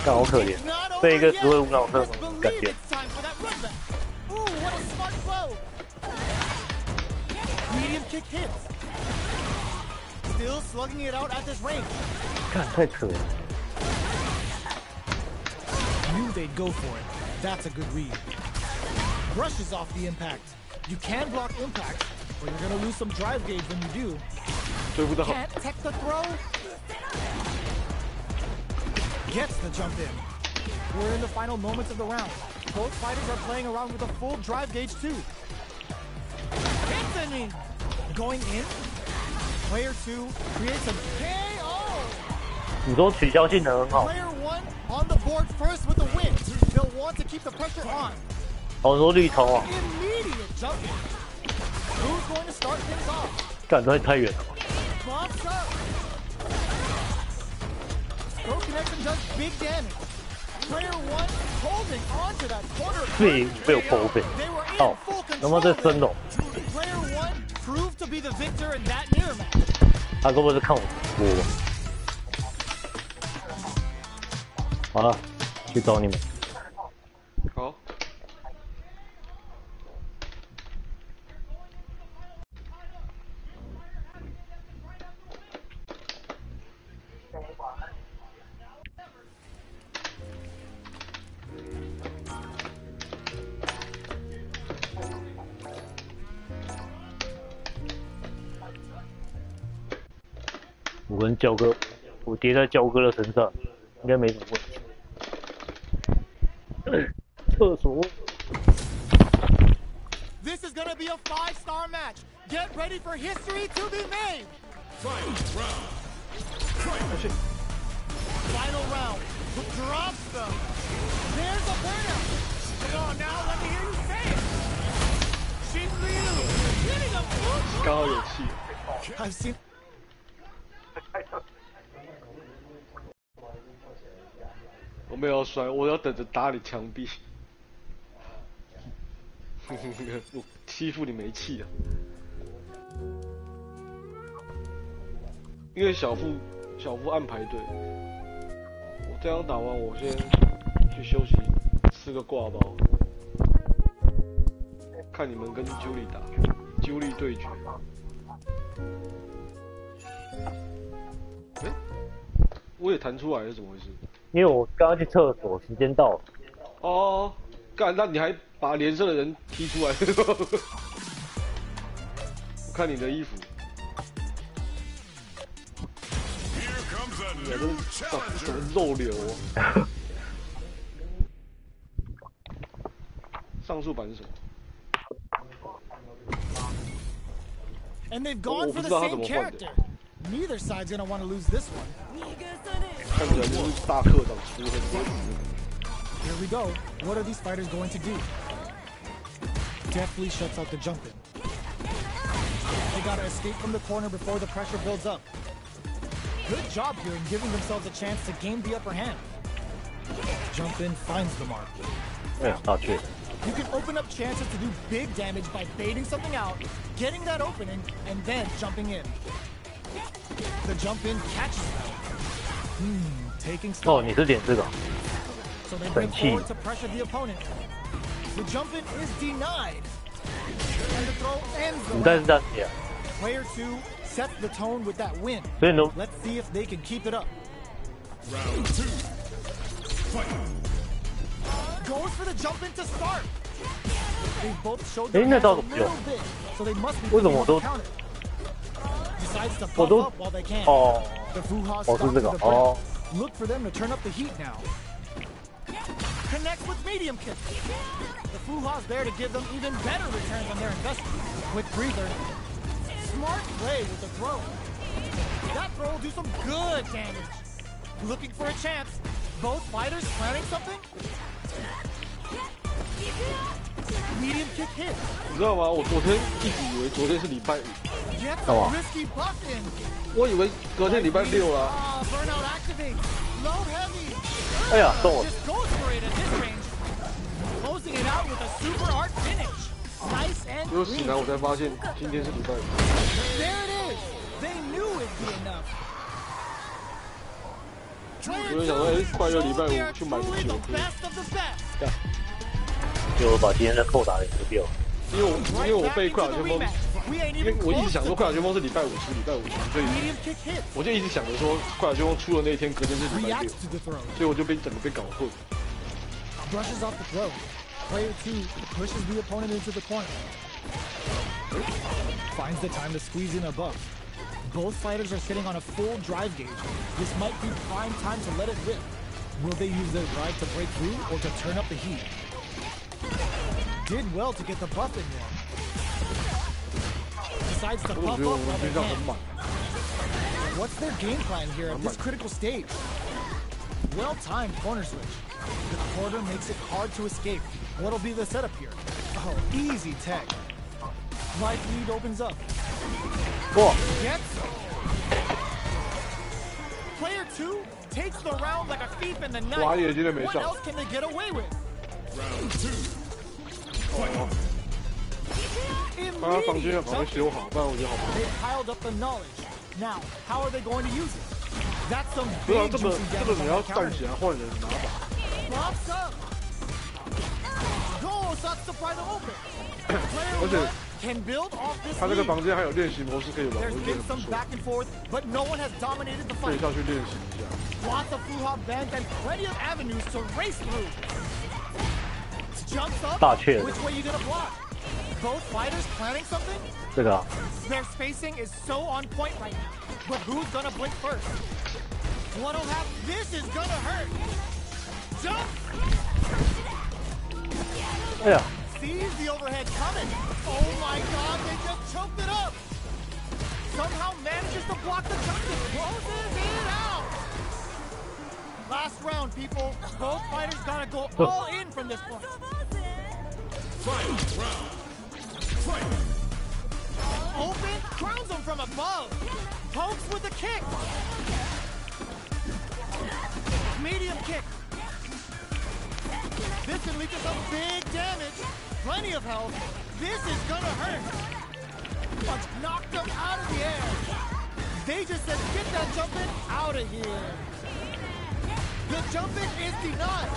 Speaker 1: 干好可怜，被一个只会无脑特蒙干掉。看太扯了。
Speaker 3: Knew they'd go for it. That's a good read. Brushes off the impact. You can block impact, but you're gonna lose some drive gauge when you do. Can't tech the throw. Gets the jump in. We're in the final moments of the round. Both fighters are playing around with a full drive gauge too. Anthony going in. Player 2 creates a KO.
Speaker 1: 你说取消性能很好。
Speaker 3: Player 1 on the board first with the win. They'll want to keep the pressure on.
Speaker 1: 我说绿头啊。
Speaker 3: Immediate jump in. Who's going to start things off?
Speaker 1: 干太远了。
Speaker 3: Bumps up. Throw connection does big damage. Player 1 holding onto that corner.
Speaker 1: 被我破费。哦，能不能再升龙
Speaker 3: ？Player 1 proved to be the victor in that mirror match.
Speaker 1: 他会不会是看我直播？好了，去找你们。
Speaker 2: 好。
Speaker 1: 我跟焦哥，我叠在焦哥的身上，应该没什么问题。厕所。
Speaker 3: This is gonna be a 5-star match. Get ready for history to be made.
Speaker 4: Fight round.
Speaker 3: Final round. Drops them. There's a burnout. Come on now, let me hear you say it. Shinryu hitting a move.
Speaker 2: 刚好有气。
Speaker 3: I've seen.
Speaker 2: 我没有要摔，我要等着打你墙壁。我欺负你没气啊！因为小夫按排队，我这样打完，我先去休息，吃个挂包，看你们跟Juri打，Juri对决。哎，我也弹出来是怎么回事？
Speaker 1: 因为我刚刚去厕所，时间到了。
Speaker 2: 哦，干，那你还把连胜的人踢出来？我看你的衣服。 你都什么肉瘤哦？上述版是什么？
Speaker 3: And they've gone for the same character. Neither side's gonna want to lose this one.
Speaker 2: 看起来就是大课长出很多。
Speaker 3: Here we go. What are these fighters going to do? Deftly shuts out the jumping. They gotta escape from the corner before the pressure builds up. Good job here in giving themselves a chance to gain the upper hand. Jump in finds the mark.
Speaker 1: Yeah, not true.
Speaker 3: You can open up chances to do big damage by baiting something out, getting that opening, and then jumping in. The jump in catches them. Taking stock.
Speaker 1: 哦，你是点这个。
Speaker 3: So they bring forward to pressure the opponent. The jump in is denied. And the throw ends the
Speaker 1: 古代是
Speaker 3: round.
Speaker 1: 这样写啊。
Speaker 3: Player 2 sets the tone with that win.
Speaker 1: 所以呢，
Speaker 3: Let's see if they can keep it up.
Speaker 4: Round 2. Fight.
Speaker 3: Goes for the jump in to start. They both showed
Speaker 1: 哎，
Speaker 3: their
Speaker 1: 那
Speaker 3: hands
Speaker 1: 招
Speaker 3: a
Speaker 1: 怎么用？
Speaker 3: little bit, so they must be
Speaker 1: 为什么
Speaker 3: putting
Speaker 1: 我
Speaker 3: on
Speaker 1: 都
Speaker 3: the counter. Decides to
Speaker 1: 我
Speaker 3: pop
Speaker 1: 都
Speaker 3: up while they can.
Speaker 1: 哦
Speaker 3: The Fuha
Speaker 1: 哦
Speaker 3: stops
Speaker 1: 是这个
Speaker 3: the
Speaker 1: 哦
Speaker 3: break. Look for them to turn up the heat now. Connects with medium kick. The Fuha's there to give them even better returns on their investment. Quick breather. Smart play with the throw. That throw will do some good damage. Looking for a chance. Both fighters planning something? Medium kick hit.
Speaker 2: 你知道吗？我昨天一直以为昨天是礼拜五，
Speaker 3: Gets
Speaker 1: Come
Speaker 3: a
Speaker 1: on.
Speaker 3: risky buff in.
Speaker 2: 我以为隔天礼拜六啦。
Speaker 3: Ah, burnout activates. Low heavy.
Speaker 1: 哎呀，中我！
Speaker 3: Just goes for it at this range. Closing it out with a super art finish. Nice and
Speaker 2: 结果醒
Speaker 3: clean.
Speaker 2: 来我才发现今天是礼拜五。
Speaker 3: There it is. They knew it'd be enough.
Speaker 2: 我就想说，哎，快乐礼拜五去买个
Speaker 3: Truly
Speaker 2: 酒
Speaker 3: the
Speaker 2: 喝。
Speaker 3: best of the best.
Speaker 1: 就把今天的扣打给吃掉。
Speaker 2: 因为我被
Speaker 3: Right
Speaker 2: 快
Speaker 3: back
Speaker 2: 打
Speaker 3: into
Speaker 2: 旋
Speaker 3: the
Speaker 2: 风，
Speaker 3: rematch. We ain't
Speaker 2: 因为
Speaker 3: even
Speaker 2: 我一直
Speaker 3: close
Speaker 2: 想
Speaker 3: to
Speaker 2: 说快打旋风是礼拜五出，礼拜五出，所以
Speaker 3: medium kick hit.
Speaker 2: 我就一直想着说快打旋风出的那一天隔天是礼拜六，
Speaker 3: Reacts to the throw.
Speaker 2: 所以我就整个被搞混。
Speaker 3: Brushes off the throw. Player 2 pushes the opponent into the corner. Finds the time to squeeze in a buff. Both fighters are sitting on a full drive gauge. This might be prime time to let it rip. Will they use their drive to break through or to turn up the heat? Did well to get the buff in there. Decides to
Speaker 2: 我
Speaker 3: buff
Speaker 2: 觉得
Speaker 3: up
Speaker 2: 我
Speaker 3: while
Speaker 2: 觉
Speaker 3: they
Speaker 2: 得这样很
Speaker 3: can.
Speaker 2: 满。
Speaker 3: What's their game plan here at this critical stage? Well-timed corner switch. The quarter makes it hard to escape. What'll be the setup here? Oh, easy tech. Life lead opens up.
Speaker 1: 哇，
Speaker 3: Gets Player 2 takes the round like a thief in the
Speaker 2: 华
Speaker 3: night.
Speaker 2: 爷今天没
Speaker 3: What
Speaker 2: 上，
Speaker 3: else can they get away with?
Speaker 4: Round 2.
Speaker 2: 把他房间
Speaker 3: Immediate
Speaker 2: 要赶快
Speaker 3: jump.
Speaker 2: 修好，不然我觉得好麻烦。
Speaker 3: They piled up the knowledge. Now, how are they going to use it? That's some
Speaker 2: 不要
Speaker 3: big
Speaker 2: 这
Speaker 3: juicy
Speaker 2: 个
Speaker 3: damage
Speaker 2: 你
Speaker 3: on
Speaker 2: 要
Speaker 3: the
Speaker 2: 站
Speaker 3: counter.
Speaker 2: 起来换人拿把。
Speaker 3: Pops up. Go starts to pry them open. Player
Speaker 2: 而且
Speaker 3: 1 can build off this
Speaker 2: 他那个
Speaker 3: lead.
Speaker 2: 房间还有练习模式可以玩，我
Speaker 3: There's
Speaker 2: 觉得
Speaker 3: been
Speaker 2: 很
Speaker 3: some
Speaker 2: 不错，
Speaker 3: back and forth, but no one has dominated the
Speaker 2: 可以
Speaker 3: fight.
Speaker 2: 下去练习一下。
Speaker 3: Lots of Fuha bands and plenty of avenues to race through. Jumps up.
Speaker 1: 大雀
Speaker 3: Which way you gonna block? Both fighters planning something?
Speaker 1: 这个啊。
Speaker 3: Their spacing is so on point right now. But who's gonna blink first? What'll happen? This is gonna hurt. Jump!
Speaker 1: 哎呀！
Speaker 3: Sees the overhead coming. Oh my god, they just choked it up. Somehow manages to block the jump and closes it out. Last round, people. Both fighters gotta go all in from this point.
Speaker 4: Fight round. Fight.
Speaker 3: Open, crowns him from above. Pokes with a kick. Medium kick. This can lead to some big damage. Plenty of health. This is gonna hurt. Punch knocked him out of the air. They just said, get that jumping out of here. The jumping is denied.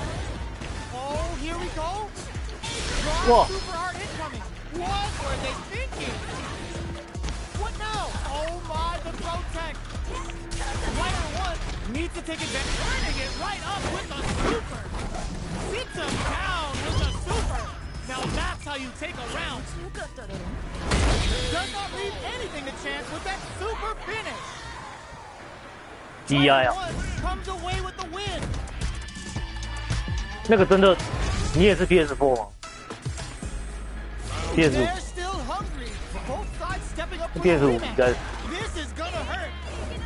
Speaker 3: Oh, here we go. Raw super hard incoming. What were they thinking? What now? Oh my, the throw tech. Fighter 1 needs to take advantage. Turning it right up with a super. Sits him down with a super. Now that's how you take a round. Does not leave anything to chance with that super finish.
Speaker 1: DI 啊，
Speaker 3: Comes away with the win.
Speaker 1: 那个真的，你也是 PS4 吗
Speaker 3: They're
Speaker 1: ？PS5，
Speaker 3: still hungry. Both sides stepping up for the
Speaker 1: PS5 应
Speaker 3: rematch.
Speaker 1: 该
Speaker 3: This is gonna hurt.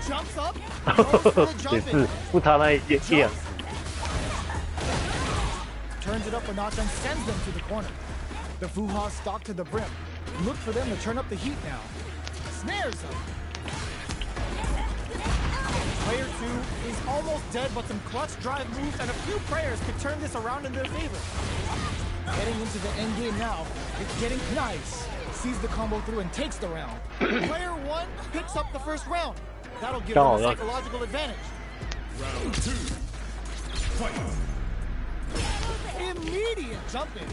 Speaker 3: Jumps up. Goes for the
Speaker 1: 也
Speaker 3: jump
Speaker 1: 是
Speaker 3: in.
Speaker 1: 不差那一样。
Speaker 3: Turns it up a notch and sends them to the corner. The Fuha stalk to the brim. Look for them to turn up the heat now. Snares them. Player 2 is almost dead, but some clutch drive moves and a few prayers could turn this around in their favor. Heading into the end game now, it's getting nice. Sees the combo through and takes the round. Player 1 picks up the first round. That'll give them a psychological advantage.
Speaker 4: Round 2. Fight.
Speaker 3: Immediate jumping.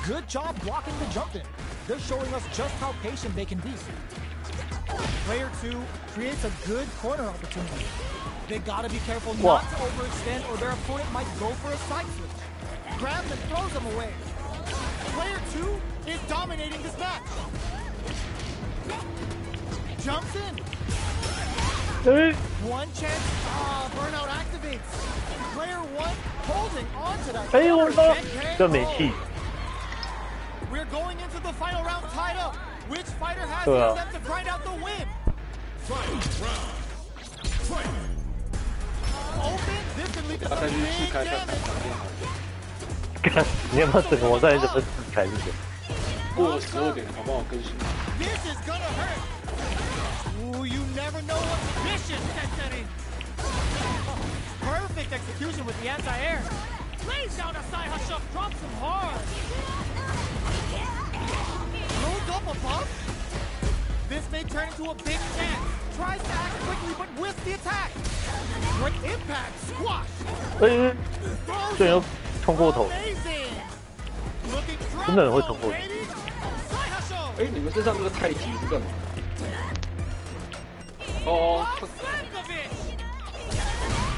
Speaker 3: Good job blocking the jump in. They're showing us just how patient they can be. Player 2 creates a good corner opportunity. They gotta be careful not to overextend or their opponent might go for a side switch. Grabs and throws them away. Player 2 is dominating this match. Jumps in. One chance. Burnout activates. Player 1 holding on to that.
Speaker 1: 哎，我操，这没气。
Speaker 3: We're going into the final round tied up. Which fighter has
Speaker 1: 对
Speaker 3: it
Speaker 1: 啊
Speaker 3: in them to grind out the win?
Speaker 4: Fight round. Fight.
Speaker 3: Open. This can lead to
Speaker 2: 他
Speaker 3: some
Speaker 2: 再去试
Speaker 3: big
Speaker 2: 开看
Speaker 3: damage.
Speaker 1: 看你要不要整个网站怎么自开这个？
Speaker 2: 过了12点，好不好更新？
Speaker 3: This is gonna hurt. Ooh, you never know what vicious setting. Perfect execution with the anti-air. Lays down a side hustle, drops him hard. Rolls up a buff. This may turn into a big chance. Tries to act quickly, but whiffs the attack. Great impact, squash.
Speaker 1: 哎，
Speaker 3: Throws
Speaker 1: 这人
Speaker 3: him.
Speaker 1: 冲过头，
Speaker 3: Amazing. Looking
Speaker 1: 真的很会
Speaker 3: strong,
Speaker 1: 冲过头。
Speaker 3: baby. Side hustle.
Speaker 2: 哎，你们身上这个太极是干嘛？哦，
Speaker 3: Slankovic.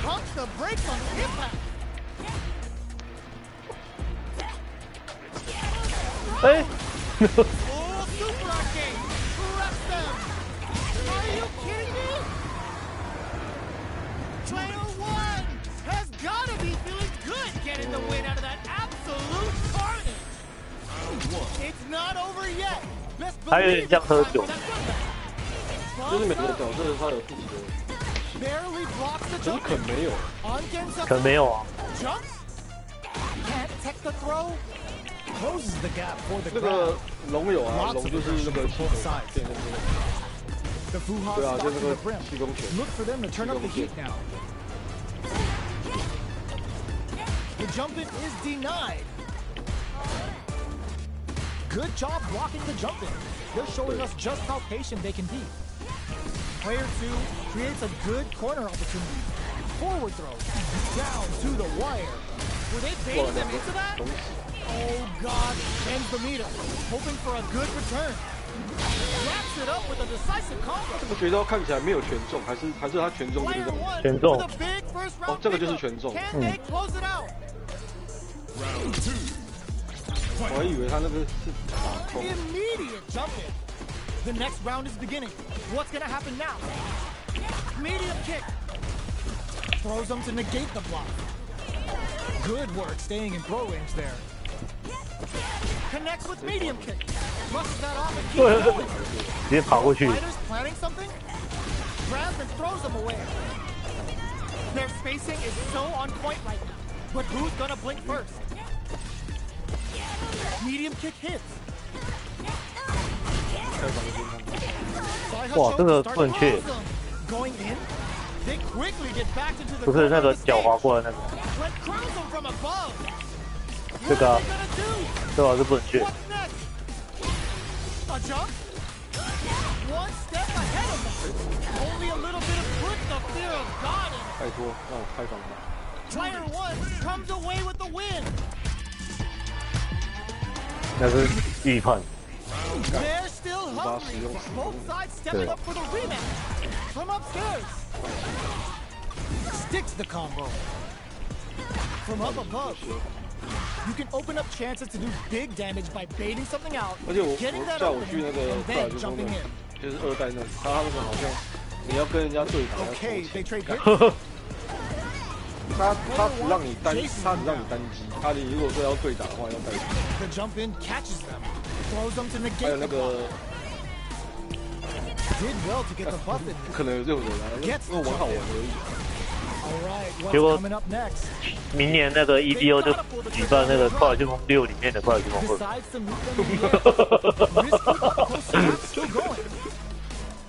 Speaker 3: Pumps the brakes on impact.
Speaker 1: 哎，
Speaker 3: Oh, super arcade! Crush them! Are you kidding me? Player 1 has gotta be feeling good getting the win out of that absolute carnage! It's not over yet! Best
Speaker 1: 还有
Speaker 3: believe
Speaker 1: 点像喝酒。
Speaker 2: 就是每个角色他有自己的，
Speaker 3: Barely blocks the
Speaker 2: 可是
Speaker 3: jump.
Speaker 2: 肯没有。
Speaker 3: Uncancelled
Speaker 1: 可能没有啊。
Speaker 3: jumps. Can't take the throw. Closes the gap for the
Speaker 2: 那
Speaker 3: grab.
Speaker 2: 个龙有啊，
Speaker 3: Lots
Speaker 2: 龙
Speaker 3: of
Speaker 2: 就是那个
Speaker 3: aggression
Speaker 2: 气
Speaker 3: from
Speaker 2: 功
Speaker 3: both sides.
Speaker 2: 对对对
Speaker 3: The Fuha
Speaker 2: 对啊，
Speaker 3: stock
Speaker 2: 就
Speaker 3: to
Speaker 2: 那
Speaker 3: the
Speaker 2: 个
Speaker 3: brim.
Speaker 2: 气功拳。
Speaker 3: Look for them to turn up the heat now. The jump in is denied. Good job blocking the jump in. They're showing us just how patient they can be. Player 2 creates a good corner opportunity. Forward throw. Down to the wire. Were they baiting them into that? Oh God, ends the meter. Hoping for a good return. Wraps it up with a decisive combo.
Speaker 2: 这个绝招看起来没有全中，还是他全中就是这
Speaker 3: Player
Speaker 2: 样。
Speaker 3: 1
Speaker 1: 全中。
Speaker 3: with a big first round
Speaker 2: 哦，这个就是
Speaker 3: pickup.
Speaker 2: 全中。
Speaker 3: Can they close it out?
Speaker 4: Round 2.
Speaker 2: 我还以为他那个是打空。
Speaker 3: Immediate jump in. The next round is beginning. What's gonna happen now? Medium kick. Throws him to negate the block. Good work staying in throw range there. Connects with medium kick. Brushes that off and keeps going.
Speaker 1: 直接跑过去。
Speaker 3: Fighters planning something? Grabs and throws them away. Their spacing is so on point right now. But who's gonna blink first? Medium kick hits.
Speaker 1: 哇，这个不能去，
Speaker 3: Going in? They quickly get back into the
Speaker 1: 不是那个脚滑过的那个，
Speaker 3: Let cross them from above.
Speaker 1: 这个啊
Speaker 3: What are they gonna do?
Speaker 1: 这个是不能去。
Speaker 3: What's next? A jump? One step ahead of them. Only a little bit of put the fear of God in.
Speaker 2: 拜托，让我开房吧。
Speaker 3: Player one comes away with the win.
Speaker 1: 那是预判。
Speaker 3: They're still hungry. Both sides stepping up for the rematch. From upstairs. Sticks the combo. From up above. You can open up chances to do big damage by baiting something out,
Speaker 2: 而且我
Speaker 3: getting that
Speaker 2: 下午去
Speaker 3: opening,
Speaker 2: 那个
Speaker 3: and
Speaker 2: 大
Speaker 3: then
Speaker 2: 就是
Speaker 3: jumping in.
Speaker 2: 就是二代那，他那个好像你要跟人家对打要收
Speaker 3: Okay,
Speaker 2: 钱
Speaker 3: they trade hits.
Speaker 2: 他只让你单机，你如果说要对打的话要带钱。
Speaker 3: The jump in catches them, throws them to
Speaker 2: 还有
Speaker 3: negate
Speaker 2: 那
Speaker 3: the block.
Speaker 2: 个
Speaker 3: Did well to get the buff in.
Speaker 2: 不可能有这种人啊，因为玩好玩而已。
Speaker 3: All right, what's
Speaker 1: 结果
Speaker 3: coming up next?
Speaker 1: 明年那个 EVO 就举办那个快乐旋风6里面的快乐旋风会。
Speaker 3: Decides to meet them in the air. Risky up close to half still going.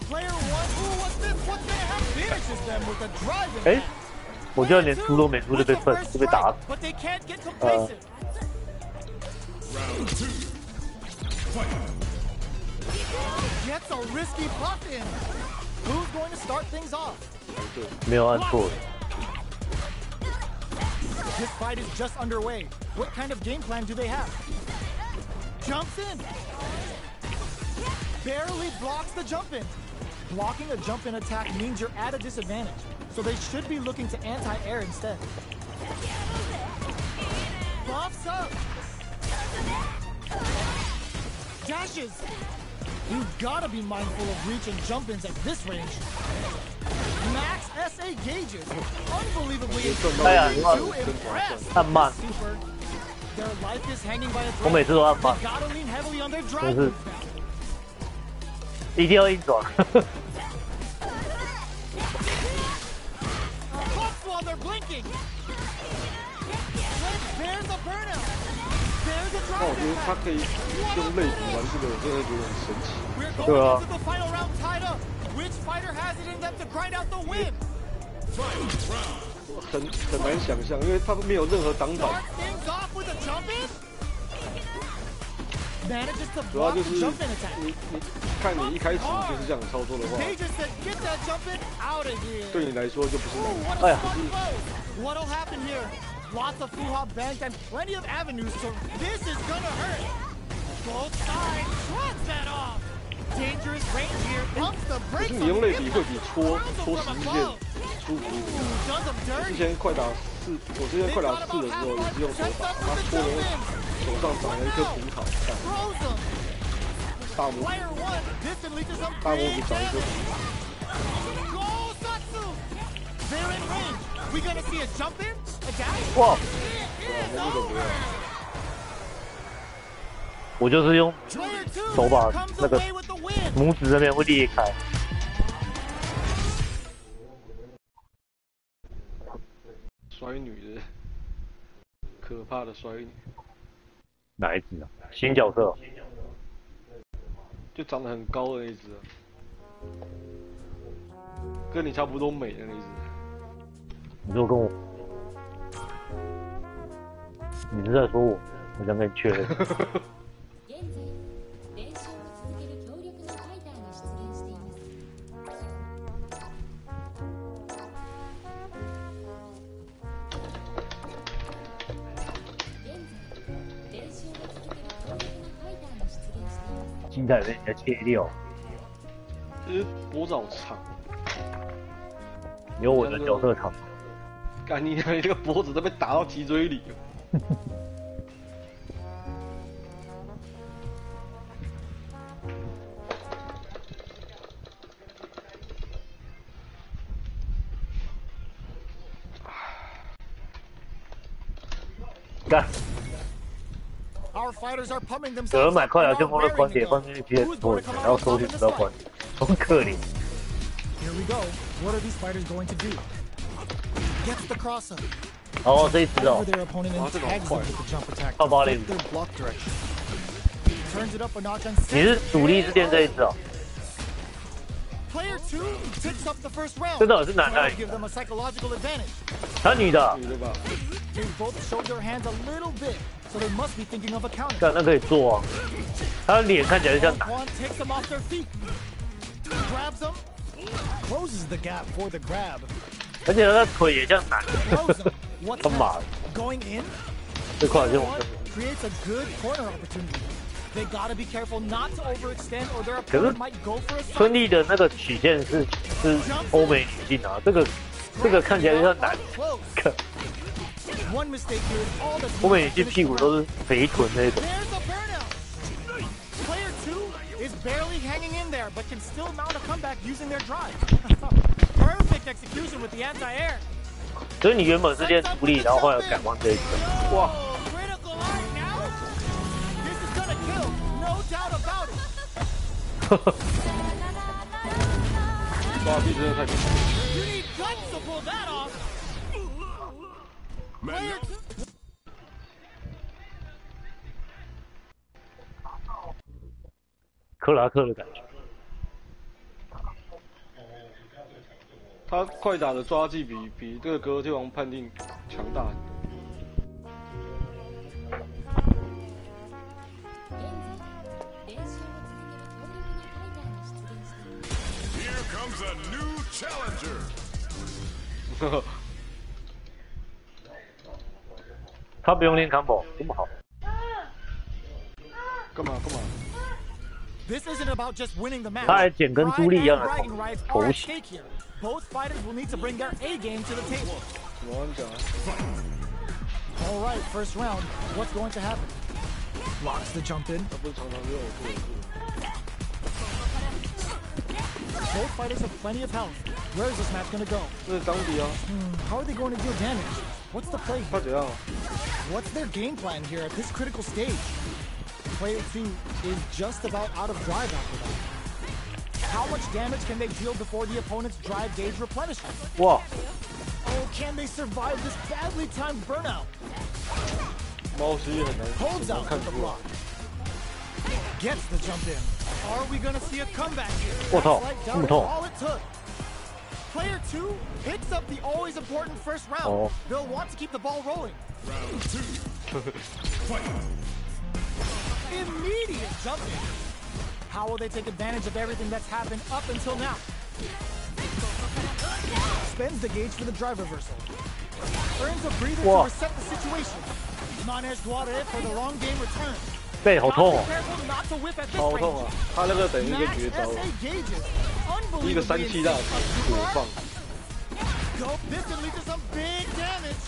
Speaker 3: Player one, ooh, what's this? What's gonna happen? Finishes them with a driving.
Speaker 1: 哎，我觉得连出都没出就被分，就被打死。
Speaker 3: But they can't get complacent.
Speaker 4: Round 2. Fight.
Speaker 3: Gets a risky buff in. Who's going to start things off?
Speaker 1: 没有按错。
Speaker 3: This fight is just underway. What kind of game plan do they have? Jumps in. Barely blocks the jump in. Blocking a jump in attack means you're at a disadvantage, so they should be looking to anti-air instead. Buffs up. Dashes. You've gotta be mindful of reach and jump-ins at this range. Max SA gauges. Unbelievably
Speaker 1: 哎呀，
Speaker 3: too impressed.
Speaker 1: 按慢，
Speaker 3: Super. Their life is hanging by a
Speaker 1: 我每
Speaker 3: thread.
Speaker 1: 次都按
Speaker 3: They
Speaker 1: 慢，
Speaker 3: gotta lean heavily on their
Speaker 1: 真
Speaker 3: drive
Speaker 1: 是
Speaker 3: moves now.
Speaker 1: 一定要硬爽。
Speaker 3: Buffs while they're blinking. There's a burnout. There's a
Speaker 2: 那我
Speaker 3: drive
Speaker 2: 觉得他
Speaker 3: impact.
Speaker 2: 可以用类比玩这个，我真的觉得很神奇。
Speaker 3: We're
Speaker 1: Yeah.
Speaker 3: going into the final round tied up. Which fighter has it in them to grind out the win?
Speaker 4: Fight. Round.
Speaker 2: 很难想象，因为他没有任何挡板，
Speaker 3: Start things off with a jump in. Manages to
Speaker 2: 主要
Speaker 3: block
Speaker 2: 就
Speaker 3: the
Speaker 2: 是
Speaker 3: jump in attack.
Speaker 2: 你看你一开始就是这样操作的话，
Speaker 3: They just said, get that jump in out of here.
Speaker 2: 对你来说就不是
Speaker 3: Ooh,
Speaker 2: 难。
Speaker 3: what a
Speaker 1: Oh, yeah.
Speaker 3: smart blow. What'll happen here? Lots of fuha bank and plenty of avenues, so this is gonna hurt. Both sides shrugs that off. Dangerous range here. Pumps the
Speaker 2: 可
Speaker 3: brakes
Speaker 2: 是
Speaker 3: on
Speaker 2: 你用
Speaker 3: the
Speaker 2: 类比会比
Speaker 3: impact.
Speaker 2: 戳
Speaker 3: Throws
Speaker 2: 戳
Speaker 3: them
Speaker 2: 实
Speaker 3: from
Speaker 2: 线
Speaker 3: above.
Speaker 2: 舒服一点。
Speaker 3: Ooh, does them
Speaker 2: 之
Speaker 3: dirty.
Speaker 2: 前快打4，我之前快打4的时候也是用手打，他戳的手上长了一颗葡萄，
Speaker 3: Throws them.
Speaker 2: 大拇指
Speaker 3: Player one distantly to some
Speaker 2: 大拇
Speaker 3: big
Speaker 2: 指长一颗
Speaker 3: damage.
Speaker 2: 葡萄。
Speaker 3: Go Satsu. They're in range. We gonna see a jump in? A dash?
Speaker 1: 哇，
Speaker 3: It is over.
Speaker 1: 我就是用
Speaker 3: Player two
Speaker 1: 手把
Speaker 3: comes
Speaker 1: 那个
Speaker 3: away with the win.
Speaker 1: 拇指这边会裂开。
Speaker 2: 衰女的，可怕的衰女，
Speaker 1: 哪一只啊？新角色哦。
Speaker 2: 就长得很高的那一只啊，跟你差不多美的那一只。
Speaker 1: 你说跟我，你是在说我？我想跟你确认。
Speaker 5: 現在練習を続ける強力なファイターが出現しています現在練習を続ける強力なファイターが出現しています
Speaker 1: 心态被人家切掉，
Speaker 2: 就是脖子好长，
Speaker 1: 有我的角色长。
Speaker 2: 干你娘！你这个脖子都被打到脊椎里了。
Speaker 1: 干。
Speaker 3: Our fighters are pumping
Speaker 1: 有
Speaker 3: themselves
Speaker 1: 人买
Speaker 3: up
Speaker 1: 快
Speaker 3: and
Speaker 1: 打旋
Speaker 3: are
Speaker 1: 风的
Speaker 3: raring
Speaker 1: 关
Speaker 3: to
Speaker 1: 节
Speaker 3: go.
Speaker 1: 放进去 PS
Speaker 3: Who's
Speaker 1: 4
Speaker 3: going
Speaker 1: 里
Speaker 3: to
Speaker 1: 面，
Speaker 3: come
Speaker 1: 然后
Speaker 3: out
Speaker 1: 收
Speaker 3: on
Speaker 1: 去
Speaker 3: top
Speaker 1: 知
Speaker 3: in
Speaker 1: 道
Speaker 3: this
Speaker 1: 关
Speaker 3: fight?
Speaker 1: 节，很可怜。
Speaker 3: Here we go. What are these fighters going to do? Gets the cross up.
Speaker 1: 哦，这一只哦
Speaker 3: Over，their opponent and
Speaker 2: 这种
Speaker 3: tags
Speaker 2: 快
Speaker 3: them with the jump attack.
Speaker 1: 到
Speaker 3: to
Speaker 1: 805
Speaker 3: flip their block direction. Turns it up a notch and
Speaker 1: 你是
Speaker 3: sends
Speaker 1: 主力是练这一只哦？
Speaker 3: Player 2 takes up the first round.
Speaker 1: 这到底是男的还
Speaker 3: Trying
Speaker 1: 是
Speaker 3: to
Speaker 1: 女
Speaker 3: give
Speaker 1: 的？
Speaker 3: them a psychological advantage.
Speaker 1: 他女的，
Speaker 2: 女的吧？
Speaker 3: They both showed their hands a little bit, so they must be thinking of a counter.
Speaker 1: 干那可以做啊。他的脸看起来就像男，
Speaker 3: Quan takes them off their feet. Grabs them. Closes the gap for the grab.
Speaker 1: 而且他的腿也像男的。
Speaker 3: Throws them. What's
Speaker 1: 他妈的，
Speaker 3: next? Going in?
Speaker 1: 这快打旋风
Speaker 3: What creates a good corner opportunity. They gotta be careful not to overextend or their
Speaker 1: 可是
Speaker 3: opponent might go for a
Speaker 1: 春
Speaker 3: side.
Speaker 1: 丽的那个曲线是欧美女性啊，这个看起来就像男
Speaker 3: Out close.
Speaker 1: 的。
Speaker 3: One mistake here is all that's
Speaker 1: 欧美
Speaker 3: needed
Speaker 1: 女
Speaker 3: to
Speaker 1: 性屁
Speaker 3: finish
Speaker 1: 股
Speaker 3: the
Speaker 1: 都
Speaker 3: round.
Speaker 1: 是肥臀那种。
Speaker 3: There's a burnout. Player 2 is barely hanging in there, but can still mount a comeback using their drive. Perfect execution with the anti-air.
Speaker 1: 所以你原本是练独立，然后后来改往这一只。哇，
Speaker 3: Critical art now. This is gonna kill, no doubt about it.
Speaker 2: 抓地真的太强了。
Speaker 3: You need guts to pull that off. Player 2.
Speaker 1: 克拉克的感觉。
Speaker 2: 他快打的抓技比这个格斗天王判定强大。
Speaker 4: Here comes a new challenger.
Speaker 1: 他不用练 combo，这么好。
Speaker 2: 干嘛？
Speaker 3: This isn't about just winning the match.
Speaker 1: 他还捡跟朱莉一样的
Speaker 3: Pride and bragging rights are
Speaker 1: 头
Speaker 3: at
Speaker 1: 衔。
Speaker 3: stake here. Both fighters will need to bring their A game to the table.
Speaker 2: 我跟你讲啊，
Speaker 3: All right, first round. What's going to happen? Blocks the jump in.
Speaker 2: 他不是常常就偶克。
Speaker 3: Both fighters have plenty of health. Where is this match going to go?
Speaker 2: 那是当敌啊，
Speaker 3: How are they going to deal damage? What's the play
Speaker 2: 他
Speaker 3: here?
Speaker 2: 怎样？
Speaker 3: What's their game plan here at this critical stage? Player 2 is just about out of drive after that. How much damage can they deal before the opponent's drive gauge replenishes?
Speaker 1: 哇，
Speaker 3: Oh, can they survive this badly timed burnout?
Speaker 2: 猫师也很难
Speaker 3: Holds
Speaker 2: 很难
Speaker 3: out
Speaker 2: 看
Speaker 3: with the
Speaker 2: 出来
Speaker 3: block. Gets the jump in. Are we going to see a comeback here?
Speaker 1: 我操
Speaker 3: That's like
Speaker 1: 这么
Speaker 3: down
Speaker 1: 痛
Speaker 3: all it took. Player 2 picks up the always important first round.
Speaker 1: Oh.
Speaker 3: They'll want to keep the ball rolling.
Speaker 4: Round 2. Fight.
Speaker 3: Immediate jump in. How will they take advantage of everything that's happened up until now? Spends the gauge for the drive reversal. Earns a breather
Speaker 1: Whoa.
Speaker 3: to reset the situation. Manage Duarte for the long game return.
Speaker 1: 背好痛
Speaker 3: Gotta
Speaker 1: 哦
Speaker 3: be！careful not to whip at this
Speaker 2: 好痛
Speaker 3: range.
Speaker 2: 啊！他那个等于一个
Speaker 3: Max
Speaker 2: 绝招，
Speaker 3: SA gauges.
Speaker 2: 一个
Speaker 3: Unbelievably
Speaker 2: 3-7大
Speaker 3: intense.
Speaker 2: 火放。
Speaker 3: Go. This can lead to some big damage.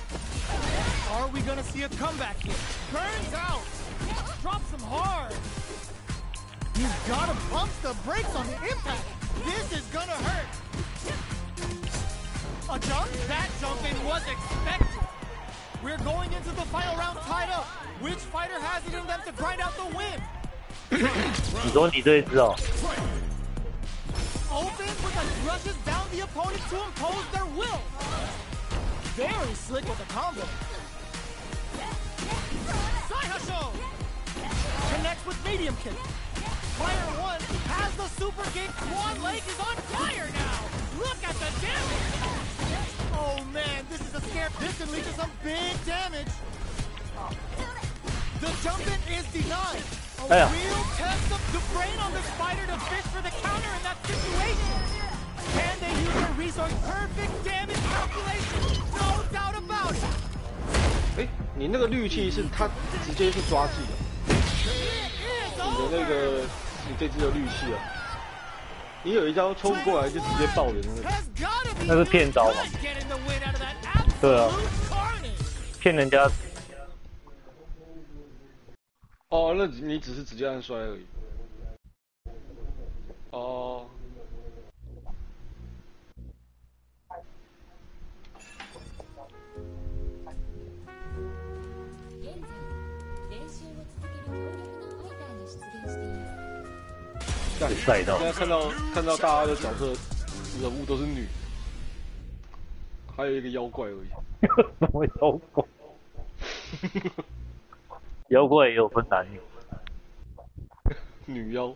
Speaker 3: Are we gonna see a comeback here? Burns out. Drops him hard. He's gotta pump the brakes on the impact. This is gonna hurt. A jump? That jump in was expected. We're going into the final round tied up. Which fighter has it in them to grind out the win?
Speaker 1: 你说你这一只哦，
Speaker 3: Opens with a rushes down the opponent to impose their will. Very slick with the combo. Saihasho connects with medium kick. Player 1 has the super kick. One leg is on fire now. Look at the damage. Oh man, this is a scare. This can lead to some big damage. The jump in is denied. A
Speaker 1: Yeah.
Speaker 3: real test of the brain on this fighter to fish for the counter in that situation. Can they use their resource? Perfect damage calculation. No doubt about it.
Speaker 2: 哎，你那个绿气是他直接是抓技的，
Speaker 3: It is
Speaker 2: 你的那
Speaker 3: over.
Speaker 2: 个你这只的绿气啊，你有一招冲过来就直接爆人那个。
Speaker 3: Has gotta be
Speaker 1: 那是骗招吧？
Speaker 3: good getting the win out of that
Speaker 1: 对啊，
Speaker 3: absolute carnage.
Speaker 1: 骗人家。
Speaker 2: 哦，那你只是直接按摔而已。哦。
Speaker 1: 赛道
Speaker 2: 现在看到大家的角色人物都是女，还有一个妖怪而已。
Speaker 1: 什么妖怪？妖怪也有分男女，
Speaker 2: 女妖。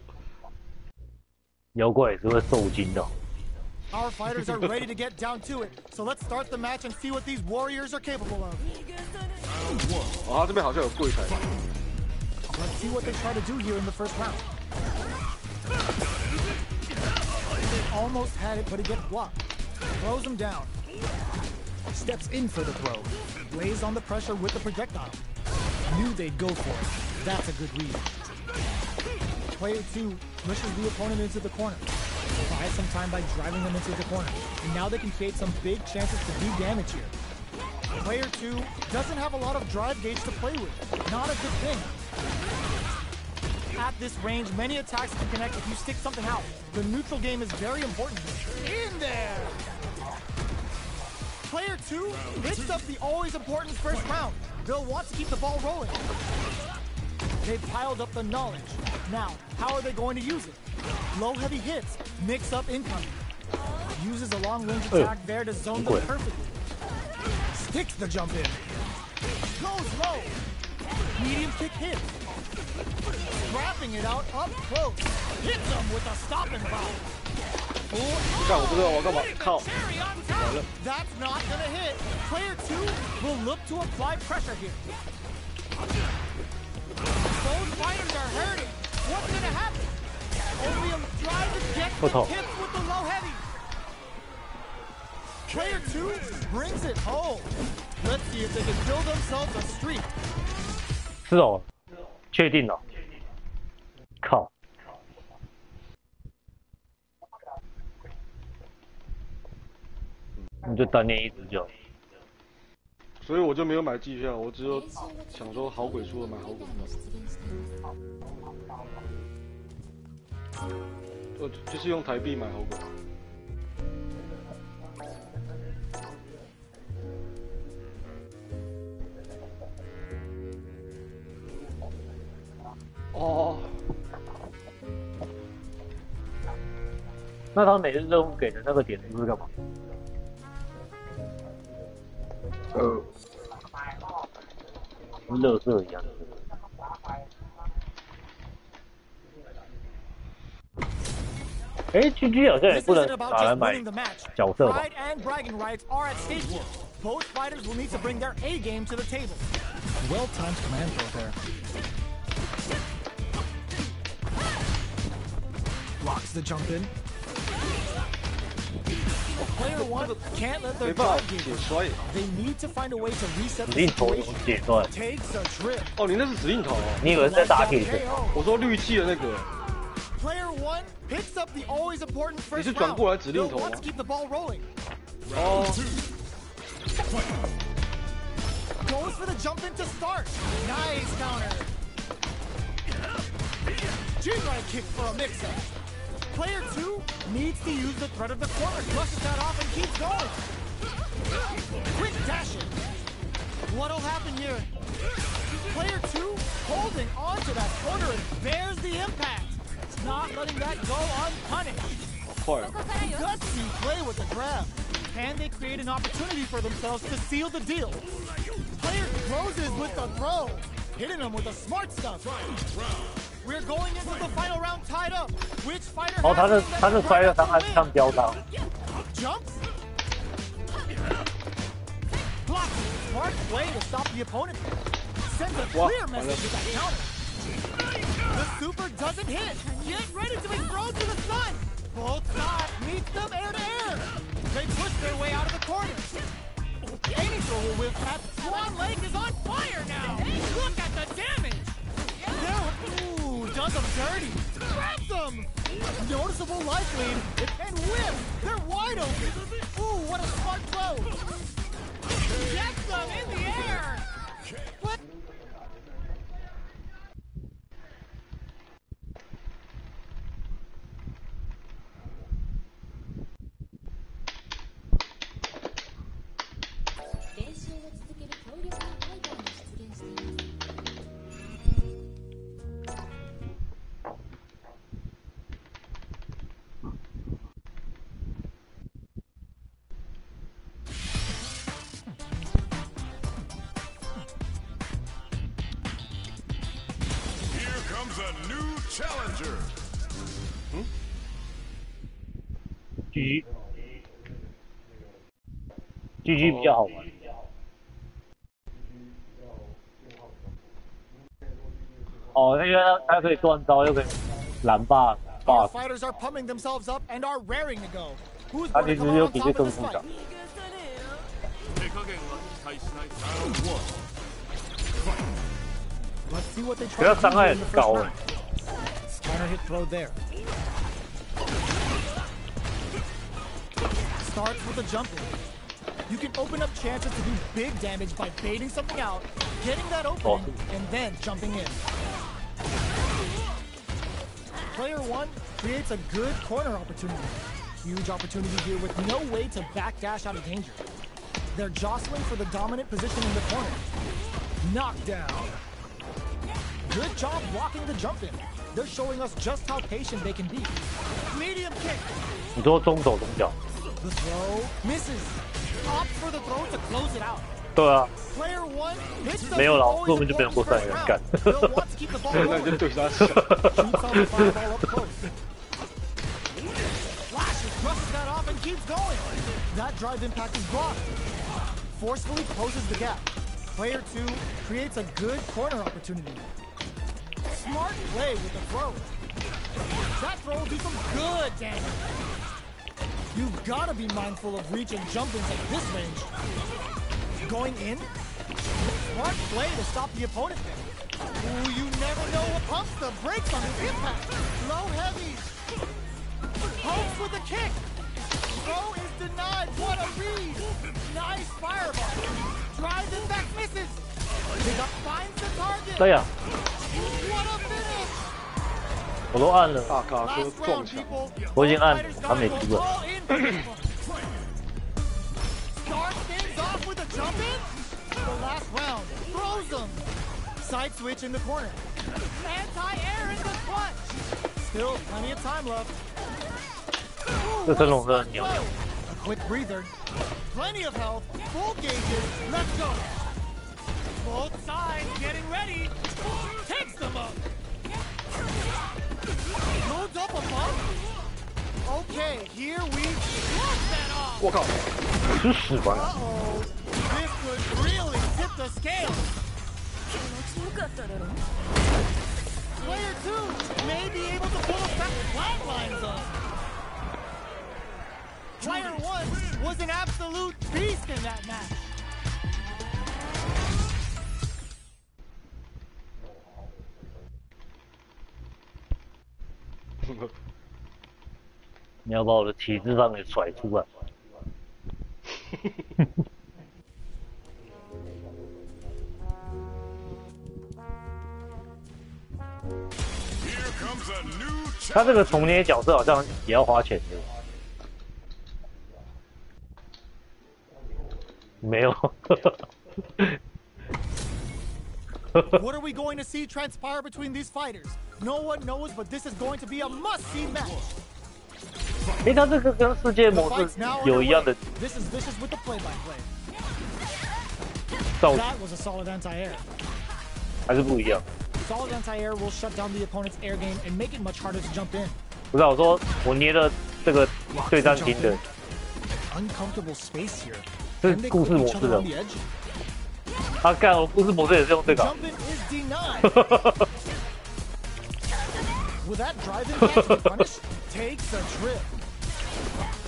Speaker 1: 妖怪也是会受精的。
Speaker 3: Our fighters are ready to get down to it, so let's start the match and see what these warriors are capable of.
Speaker 2: 哦，他这边好像有柜台。
Speaker 3: Let's see what they try to do here in the first round. They almost had it, but he gets blocked. Throws him down. Steps in for the throw. Lays on the pressure with the projectile. Knew they'd go for it. That's a good read. Player 2 pushes the opponent into the corner. Buys some time by driving them into the corner. And now they can create some big chances to do damage here. Player 2 doesn't have a lot of drive gauge to play with. Not a good thing. At this range, many attacks can connect if you stick something out. The neutral game is very important. In there! Player 2 picks up the always important first round. They'll want to keep the ball rolling. They've piled up the knowledge. Now, how are they going to use it? Low heavy hits, mix up incoming. Uses a long range attack there to zone them perfectly. Sticks the jump in. Goes low. Medium kick hits. Scrapping it out up close. Hits them with a stop and bound.
Speaker 2: 你看我不知道我干嘛靠。
Speaker 3: That's not gonna hit. Player 2 will look to apply pressure here. Both fighters are hurting. What's gonna happen? Only a drive to get the hits with the low heavy. Player 2 brings it home. Let's see if they can build themselves a streak.
Speaker 1: 是哦，确定了。靠！你就单练一只就。
Speaker 2: 所以我就没有买季票，我只有想说好鬼出了买好鬼票。就是用台币买好鬼。哦。
Speaker 1: 那他每日任务给的那个点数是干嘛？乐色一样的。GG 好像也不能拿来买角色吧？
Speaker 3: Both fighters will need to bring their A game to the table. Well-timed command throw there. Blocks the jump in. Player 1 can't let their drive game. They need to find a way to reset the situation. Takes a trip.
Speaker 2: 哦，你那是指令头哦。
Speaker 1: 你以为是在打铁的？
Speaker 2: 我说绿气的那个。
Speaker 3: Player 1 picks up the always important first round.
Speaker 2: 你是转过来指令头吗？
Speaker 3: Let's keep the ball rolling.
Speaker 2: 哦。
Speaker 3: Goes for the jump in to start. Nice counter. Juri kick for a mix-up. Player 2 needs to use the threat of the corner, brushes that off and keeps going. Quick dash it. What'll happen here? Player 2 holding onto that corner and bears the impact. Not letting that go unpunished. Gutsy play with the grab. Can they create an opportunity for themselves to seal the deal? Player closes with the throw, hitting them with the smart stuff. We're going into the final round tied up. Which fighter?
Speaker 1: 哦，他是摔了上标上。
Speaker 3: Jumps. Block. Smart play to stop the opponent. Sends a clear message with that counter. The super doesn't hit. Get ready to be thrown to the sun. Both sides meet them air to air. They push their way out of the corner. Any throw will whip that. Swan Lake is on fire now. Look at the damage. Ooh, does them dirty. Grabs them. Noticeable life lead and whip. They're wide open. Ooh, what a smart throw. Gets them in the air. What?
Speaker 4: challenger.
Speaker 1: GG 比较好玩。哦，因为它可以断招，又可以拦霸。
Speaker 3: Our fighters are pumping themselves up and are raring to go. Who's
Speaker 1: 他
Speaker 3: going
Speaker 1: 其
Speaker 3: to
Speaker 1: 实
Speaker 3: come
Speaker 1: 又
Speaker 3: out
Speaker 1: 比
Speaker 3: on
Speaker 1: 这
Speaker 3: top
Speaker 1: 更
Speaker 3: of this
Speaker 1: 复杂
Speaker 3: fight?。Let's see what they
Speaker 1: 可是
Speaker 3: try
Speaker 1: 伤
Speaker 3: to
Speaker 1: 害
Speaker 3: do
Speaker 1: 很
Speaker 3: in the first
Speaker 1: 高
Speaker 3: round. Counter hit throw there. Starts with a jump in. You can open up chances to do big damage by baiting something out, getting that opening, and then jumping in. Player 1 creates a good corner opportunity. Huge opportunity here with no way to backdash out of danger. They're jostling for the dominant position in the corner. Knockdown. Good job blocking the jump in. They're showing us just how patient they can be. Medium kick.
Speaker 1: 你说中手中脚？
Speaker 3: The throw misses. Opt for the throw to close it out.
Speaker 1: 对啊，
Speaker 3: Player 1 hits the
Speaker 1: 没有了，
Speaker 3: always
Speaker 1: 根本就没有
Speaker 3: important
Speaker 1: 过三
Speaker 3: first
Speaker 1: 人
Speaker 3: round.
Speaker 1: 干。
Speaker 3: They'll want to keep the ball
Speaker 2: 那
Speaker 3: rolling.
Speaker 2: 你就对他笑。
Speaker 3: Shoots on the fireball up close. Flashes, brushes that off and keeps going. That drive impact is blocked. Forcefully closes the gap. Player 2 creates a good corner opportunity. Smart play with the throw. That throw will do some good damage. You've got to be mindful of reach and jump-ins at this range. Going in? Smart play to stop the opponent there. Ooh, you never know what pumps the brakes on the impact. Low heavy. Hopes with a kick. Throw is denied. What a read. Nice fireball. Drives and back misses. Finds the target.
Speaker 1: 对呀，
Speaker 3: What a finish.
Speaker 1: 我都按了，
Speaker 2: 大卡车
Speaker 3: Last
Speaker 2: 撞
Speaker 3: round,
Speaker 2: 墙，
Speaker 3: people.
Speaker 1: 我已经按
Speaker 3: Fighters
Speaker 1: 他没
Speaker 3: gotta
Speaker 1: 出
Speaker 3: go
Speaker 1: 了。
Speaker 3: all in for this one. Start things off with a jump in. The last round throws them. Side switch in the corner. Anti-air in the clutch. Still plenty of time left. Ooh,
Speaker 1: 这
Speaker 3: what
Speaker 1: 升
Speaker 3: a
Speaker 1: 龙真的
Speaker 3: smart
Speaker 1: 牛
Speaker 3: play. A quick breather. Plenty of health. Full gauges. Let's go. Both sides getting ready. Takes them up. Loads up a bump. Okay, here we block that off.
Speaker 2: 我靠！
Speaker 1: 吃屎吧！
Speaker 3: Uh-oh. This could really tip the scale. Player 2 may be able to pull us back flatlines up. Player 1 was an absolute beast in that match.
Speaker 1: 你要把我的体智商给甩出来。他这个重捏角色好像也要花钱的。没有。
Speaker 3: What are we going to see transpire between these fighters? No one knows, but this is going to be a must-see match.
Speaker 1: 诶，他这个跟世界
Speaker 3: The
Speaker 1: 模
Speaker 3: fight's
Speaker 1: 式
Speaker 3: now
Speaker 1: 有一样的
Speaker 3: underway. This is vicious with the play-by-play.
Speaker 1: 造，
Speaker 3: That was a solid anti-air.
Speaker 1: 还是不一样。
Speaker 3: Solid anti-air will shut down the opponent's air game and make it much harder to jump in.
Speaker 1: 不是、啊，我说我捏的这个对战厅的，
Speaker 3: Uncomfortable space here.
Speaker 1: 这
Speaker 3: Can
Speaker 1: 是
Speaker 3: they
Speaker 1: 故事
Speaker 3: clip
Speaker 1: 模
Speaker 3: each
Speaker 1: 式
Speaker 3: other
Speaker 1: 的
Speaker 3: on。the edge?
Speaker 1: 他干，我故事模式也是用这个啊。
Speaker 3: Jump in is denied. Will that drive impact be punished? Takes a trip.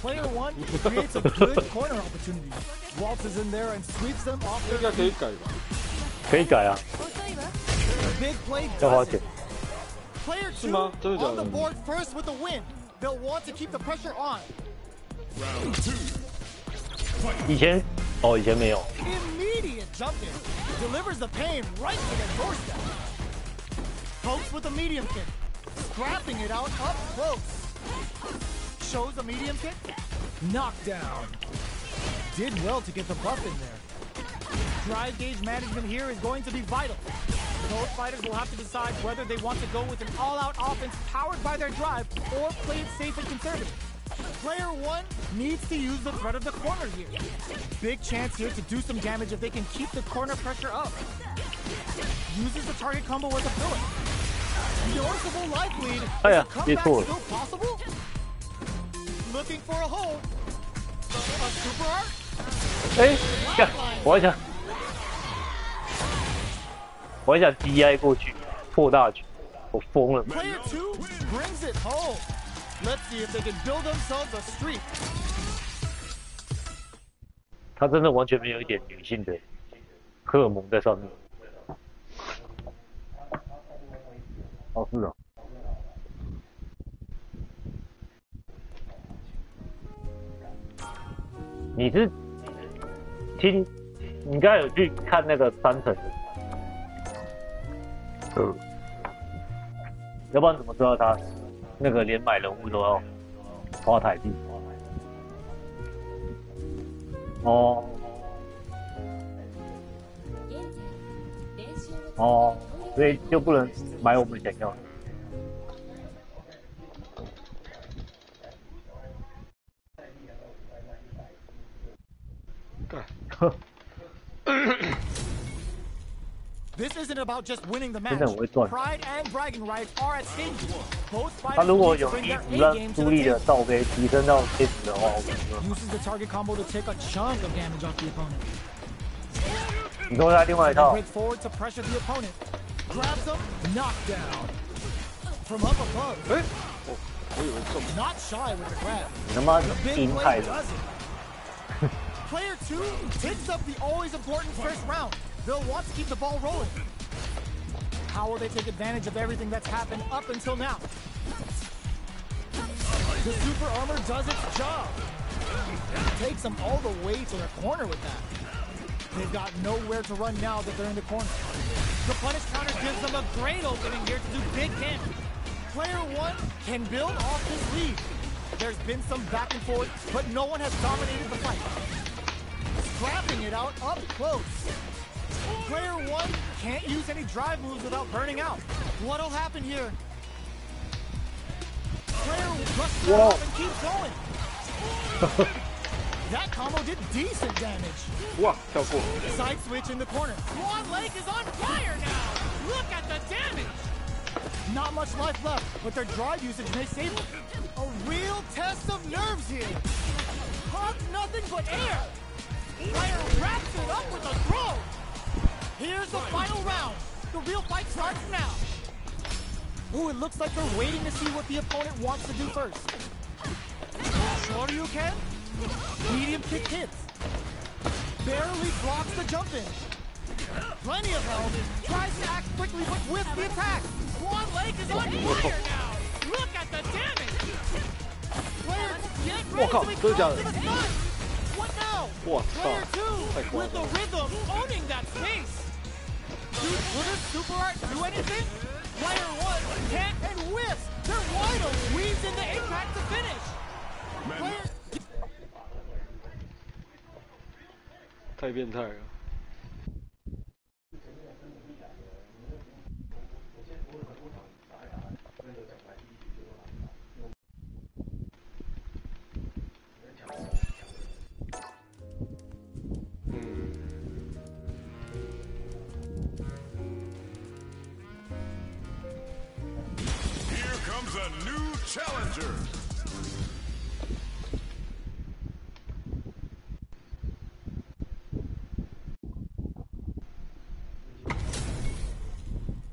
Speaker 3: Player 1 creates a good corner opportunity. Waltzes in there and sweeps them off
Speaker 2: 应
Speaker 3: their
Speaker 2: 该可以
Speaker 3: feet.
Speaker 2: 改吧？
Speaker 1: 可以改啊，
Speaker 3: Big play
Speaker 1: 要花
Speaker 3: does
Speaker 1: 钱
Speaker 3: it.。Player 2
Speaker 2: 吗？真的假的？
Speaker 3: on the board first with the win. They'll want to keep the pressure on.
Speaker 1: 以前哦，以前没有。
Speaker 3: Immediate jump in. Delivers the pain right to the doorstep. Pokes with a medium kick. Scrapping it out up close. Shows a medium kick. Knockdown. Did well to get the buff in there. Drive gauge management here is going to be vital. Both fighters will have to decide whether they want to go with an all-out offense powered by their drive or play it safe and conservative. Player 1 needs to use the threat of the corner here. Big chance here to do some damage if they can keep the corner pressure up. Uses the target combo as a filler. Noticeable life lead.
Speaker 1: 哎呀，
Speaker 3: Is a
Speaker 1: 接
Speaker 3: comeback
Speaker 1: 错了。
Speaker 3: still possible? Looking for a hole. A super art.
Speaker 1: 哎，看，我还想 DI 过去破大局，我疯了。
Speaker 3: Player 2 brings it home. Let's see if they can build themselves a streak.
Speaker 1: 他真的完全没有一点女性的荷尔蒙在上面。哦，是啊。你是听？你刚才有去看那个3层的？要不然怎么知道他那个连买人物都要花台币？哦。哦，所以就不能买我们想要的。
Speaker 3: This isn't about just winning the match.
Speaker 1: 真的很会赚。
Speaker 3: Pride and bragging rights are at stake. Both
Speaker 1: 他
Speaker 3: fighters
Speaker 1: 如果
Speaker 3: need
Speaker 1: 有
Speaker 3: to bring
Speaker 1: 衣
Speaker 3: their
Speaker 1: 服
Speaker 3: A
Speaker 1: 让
Speaker 3: game to
Speaker 1: 朱
Speaker 3: the
Speaker 1: 莉的
Speaker 3: table.
Speaker 1: 罩杯提升到 S 的话，我跟你说，
Speaker 3: Uses the target combo to take a chunk of damage off the opponent.
Speaker 1: 你说他另外一
Speaker 3: Then
Speaker 1: 套，
Speaker 3: break forward to pressure the opponent. Grabs him, knockdown. From up above,
Speaker 2: 哎，哦，我以为中。
Speaker 3: not shy with the grab.
Speaker 1: 你他妈
Speaker 3: The big
Speaker 1: 赢
Speaker 3: play
Speaker 1: 太了。
Speaker 3: does it. Player 2 picks up the always important first round. They'll want to keep the ball rolling. How will they take advantage of everything that's happened up until now? The super armor does its job. Takes them all the way to their corner with that. They've got nowhere to run now that they're in the corner. The punish counter gives them a great opening here to do big damage. Player 1 can build off this lead. There's been some back and forth, but no one has dominated the fight. Scrapping it out up close. Player 1 can't use any drive moves without burning out. What'll happen here? Player rushes off and keeps going. That combo did decent damage.
Speaker 2: 哇，跳过。
Speaker 3: Side switch in the corner. One leg is on fire now. Look at the damage. Not much life left, but their drive usage may save them. A real test of nerves here. Hug nothing but air. Player wraps it up with a throw. Here's the final round. The real fight starts now. Ooh, it looks like they're waiting to see what the opponent wants to do first. Sure you can. Medium kick hits. Barely blocks the jump in. Plenty of help. Tries to act quickly, but with the attack. One leg is on fire now. Look at the damage. Players get ready to be close to the sun. What now? Player 2 with the rhythm, owning that space. Will this super art do anything? Player 1 can't and whiffs. They're wide open. Weaves in the impact to finish. Player
Speaker 2: 太变态了。
Speaker 4: Here comes a new challenger.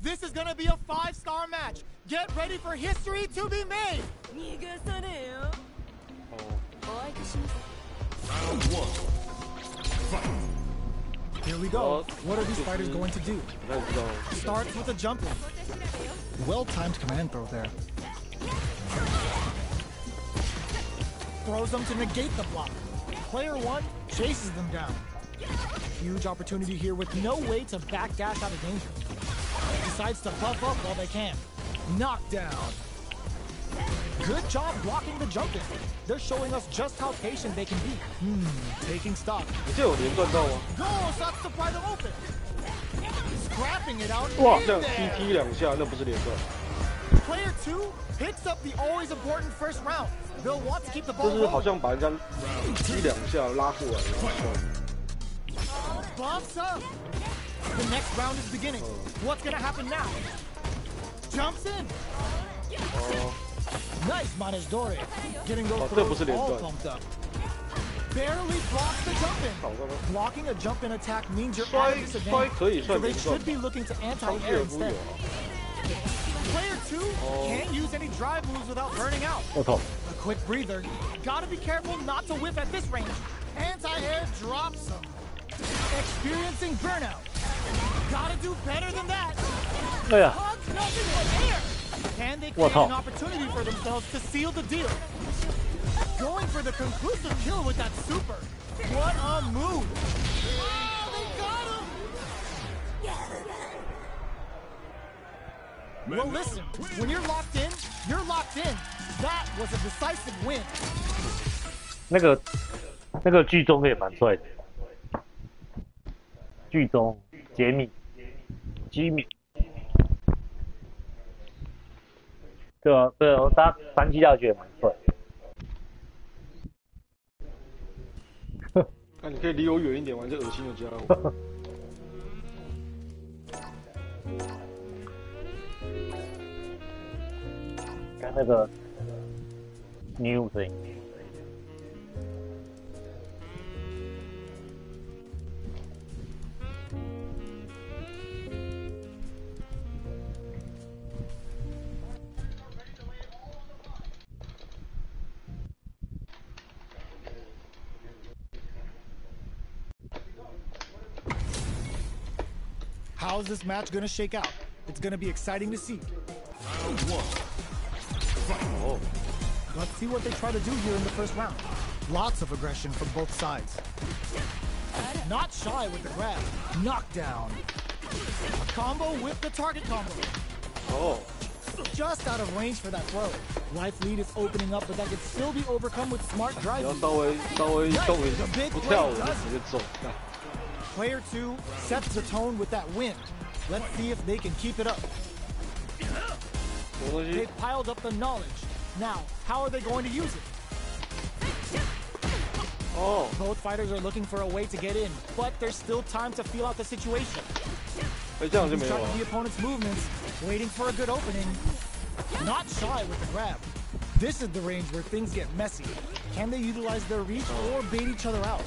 Speaker 3: This is gonna be a 5-star match. Get ready for history to be made.
Speaker 4: Round one. Fight.
Speaker 3: Here we go. What are these fighters going to do?
Speaker 2: 不太知道。
Speaker 3: Starts with a jump in. Well-timed command throw there. Throws them to negate the block. Player 1 chases them down. Huge opportunity here with no way to backdash out of danger. Decides to buff up while they can. Knockdown. Good job blocking the jump in. They're showing us just how patient they can be. Taking stock.
Speaker 2: 你这有连贯到吗？
Speaker 3: Goes up to pry them open. Scrapping it out
Speaker 2: 哇，
Speaker 3: in
Speaker 2: 这样
Speaker 3: there.
Speaker 2: TT 2下，那不是连贯，
Speaker 3: Player 2 picks up the always important first round. They'll want to keep the
Speaker 2: 就
Speaker 3: ball
Speaker 2: 是好
Speaker 3: rolling.
Speaker 2: 像把人家踢2下拉过来，然后
Speaker 3: Bumps up. The next round is beginning. What's gonna happen now? jumps in. Nice managed Dore. Getting those
Speaker 2: 这不是
Speaker 3: throws
Speaker 2: 连
Speaker 3: all
Speaker 2: 段。
Speaker 3: pumped up. Barely blocks the jump in. Blocking a jump in attack means you're at a
Speaker 2: 摔
Speaker 3: disadvantage.
Speaker 2: 可以
Speaker 3: So
Speaker 2: 算
Speaker 3: they
Speaker 2: 连段
Speaker 3: should be looking to
Speaker 2: 超级
Speaker 3: anti-air
Speaker 2: 尔夫有
Speaker 3: instead.
Speaker 2: 啊。
Speaker 3: Player 2 can't use any drive moves without burning out.
Speaker 1: 我操！
Speaker 3: A quick breather. Gotta be careful not to whiff at this range. Anti-air drops him. Experiencing burnout. Gotta do better than that.
Speaker 1: 哎呀，
Speaker 3: Hugs nothing but air. Can they create an opportunity for themselves to seal the deal? Going for the conclusive kill with that super. What a move. Oh, they got him. Well, listen, when you're locked in, you're locked in. That was a decisive win.
Speaker 1: 那个剧中也蛮帅的，剧中杰米，对啊，对啊，他单机大学也蛮帅。
Speaker 2: 那你可以离我远一点玩这恶心的家伙。
Speaker 1: 看那个 new 声音。
Speaker 3: How's this match gonna shake out? It's gonna be exciting to see.
Speaker 4: Round 1.
Speaker 2: Oh.
Speaker 3: Let's see what they try to do here in the first round. Lots of aggression from both sides. Not shy with the grab. Knockdown. A combo with the target combo.
Speaker 2: Oh.
Speaker 3: Just out of range for that throw. Life lead is opening up, but that can still be overcome with smart
Speaker 2: 只
Speaker 3: driving.
Speaker 2: 要稍微动一下，不跳我就直接中。
Speaker 3: Player 2 sets the tone with that win. Let's see if they can keep it up.
Speaker 2: 什么东西
Speaker 3: They've？ piled up the knowledge. Now, how are they going to use it?
Speaker 2: 哦，
Speaker 3: Both fighters are looking for a way to get in, but there's still time to feel out the situation.
Speaker 2: 哎，这样就没有
Speaker 3: Tracking
Speaker 2: 了
Speaker 3: the。opponent's movements, waiting for a good opening. Not shy with the grab. This is the range where things get messy. Can they utilize their reach or bait each other out?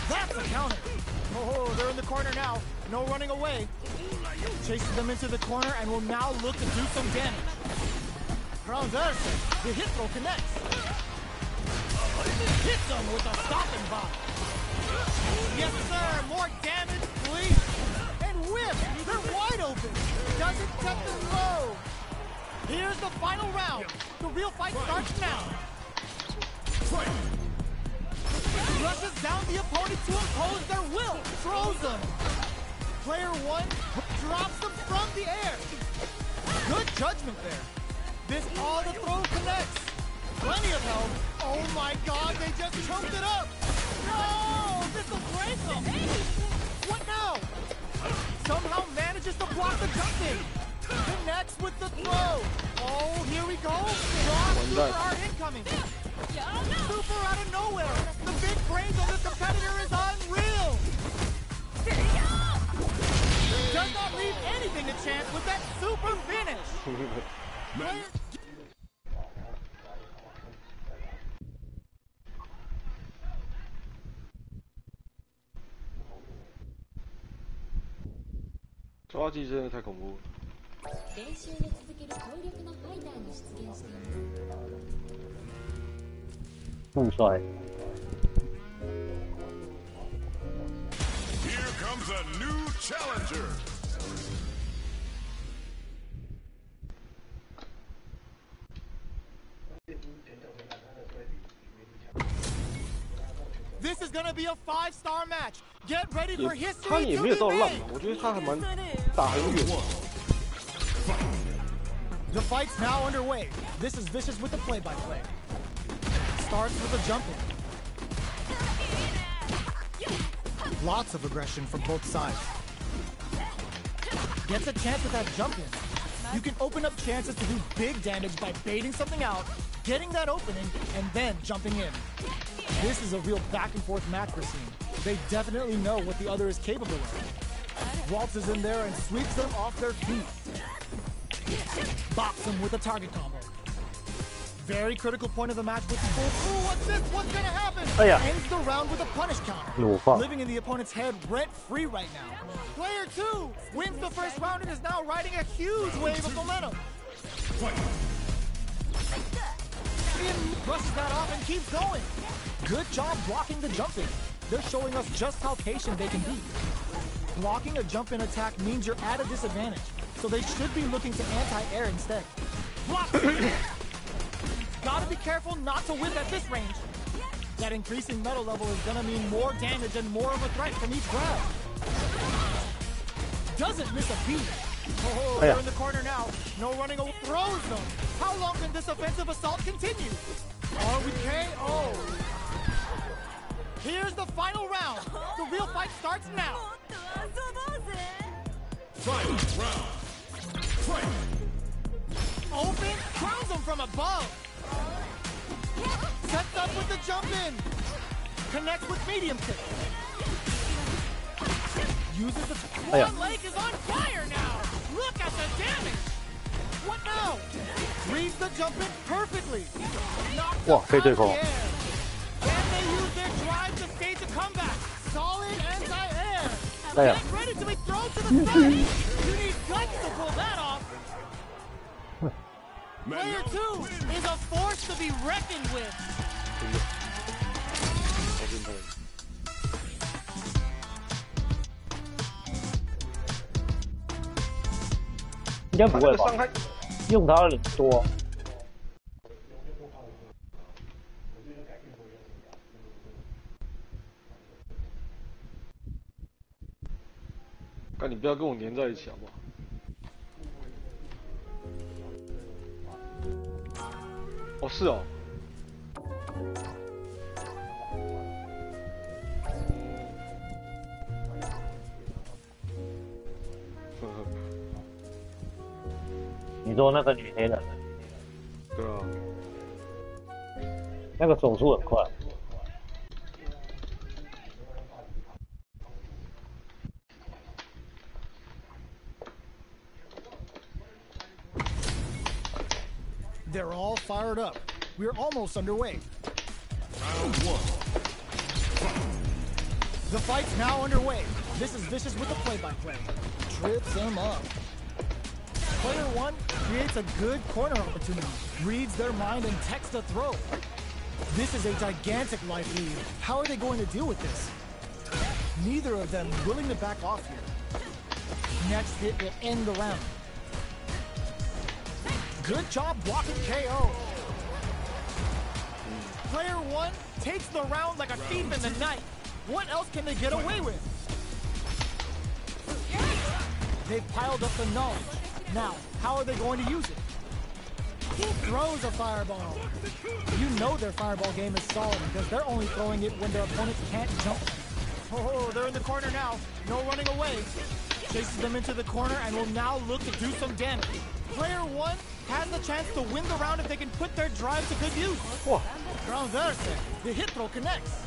Speaker 3: That's a counter. Oh, they're in the corner now. No running away. Chases them into the corner and will now look to do some damage. Ground Anderson, the hit throw connects. Hits them with a stopping bomb. Yes, sir. More damage, please. And whip. They're wide open. Doesn't set them low. Here's the final round. The real fight starts now. Rushes down the opponent to impose their will. Throws them. Player 1 drops them from the air. Good judgment there. This all the throw connects. Plenty of help. Oh my god, they just choked it up. No, this will break them. What now? Somehow manages to block the jump in. Connects with the throw. Oh, here we go. Raw super art incoming. Super out of nowhere. The big brains of this competitor is unreal. Does not leave anything to chance with that super finish. Player
Speaker 2: 抓技真的太恐怖了。
Speaker 5: 練習を続ける強力なファイターに出現しています。
Speaker 1: 不帅。
Speaker 4: Here comes a new challenger.
Speaker 3: This is gonna be a 5-star match. Get ready for
Speaker 2: 他
Speaker 3: history
Speaker 2: 也
Speaker 3: to
Speaker 2: 没有
Speaker 3: be
Speaker 2: 到烂
Speaker 3: made.
Speaker 2: 嘛，我觉得他还蛮打很远。
Speaker 3: The fight's now underway. This is Vicious with the play-by-play. Starts with a jump in. Lots of aggression from both sides. Gets a chance with that jump in. You can open up chances to do big damage by baiting something out, getting that opening, and then jumping in. This is a real back and forth match we're seeing. They definitely know what the other is capable of. Waltzes in there and sweeps them off their feet. Bops them with a target combo. Very critical point of the match with the full. Ooh, what's this? What's gonna happen?
Speaker 1: Oh, yeah.
Speaker 3: Ends the round with a punish counter.
Speaker 1: No fuck.
Speaker 3: Living in the opponent's head rent-free right now. Player 2 wins the first round and is now riding a huge wave of momentum. Ian brushes that off and keeps going. Good job blocking the jump in. They're showing us just how patient they can be. Blocking a jump in attack means you're at a disadvantage, so they should be looking to anti-air instead. Block! Gotta be careful not to whip at this range. That increasing metal level is gonna mean more damage and more of a threat from each grab. Doesn't miss a beat. Oh, they're in the corner now. No running away. Throws them. How long can this offensive assault continue? Are we KO? Here's the final round. The real fight starts now.
Speaker 4: Final round. Fight.
Speaker 3: Open, crowns him from above. Sets up with the jump in. Connects with medium kick. Uses the one leg is on fire now. Look at the damage. What now? Reads the jump in perfectly. Knocks
Speaker 1: Wow,
Speaker 3: out of the
Speaker 1: beautiful.
Speaker 3: air. And they use their drive to stage a comeback. Solid anti-air. Getting ready to be thrown to the side. You need guts to pull that off. Player 2 is a force to be reckoned with.
Speaker 1: 应该不会吧？用它的人多。
Speaker 2: 但你不要跟我黏在一起好不好？哦，是哦。
Speaker 1: 你说那个女黑人，
Speaker 2: 对啊，
Speaker 1: 那个手速很快。
Speaker 3: They're all fired up. We're almost underway.
Speaker 4: Round 1.
Speaker 3: The fight's now underway. This is Vicious with the play-by-play. Trips him up. Player 1 creates a good corner opportunity, reads their mind and texts a throw. This is a gigantic life lead. How are they going to deal with this? Neither of them willing to back off here. Next hit will end the round. Good job blocking KO. Player 1 takes the round like a thief in the night. What else can they get away with? They've piled up the knowledge. Now, how are they going to use it? He throws a fireball. You know their fireball game is solid because they're only throwing it when their opponents can't jump. Oh, they're in the corner now. No running away. Chases them into the corner and will now look to do some damage. Player 1 has the chance to win the round if they can put their drive to good use. Round there, the hit throw connects.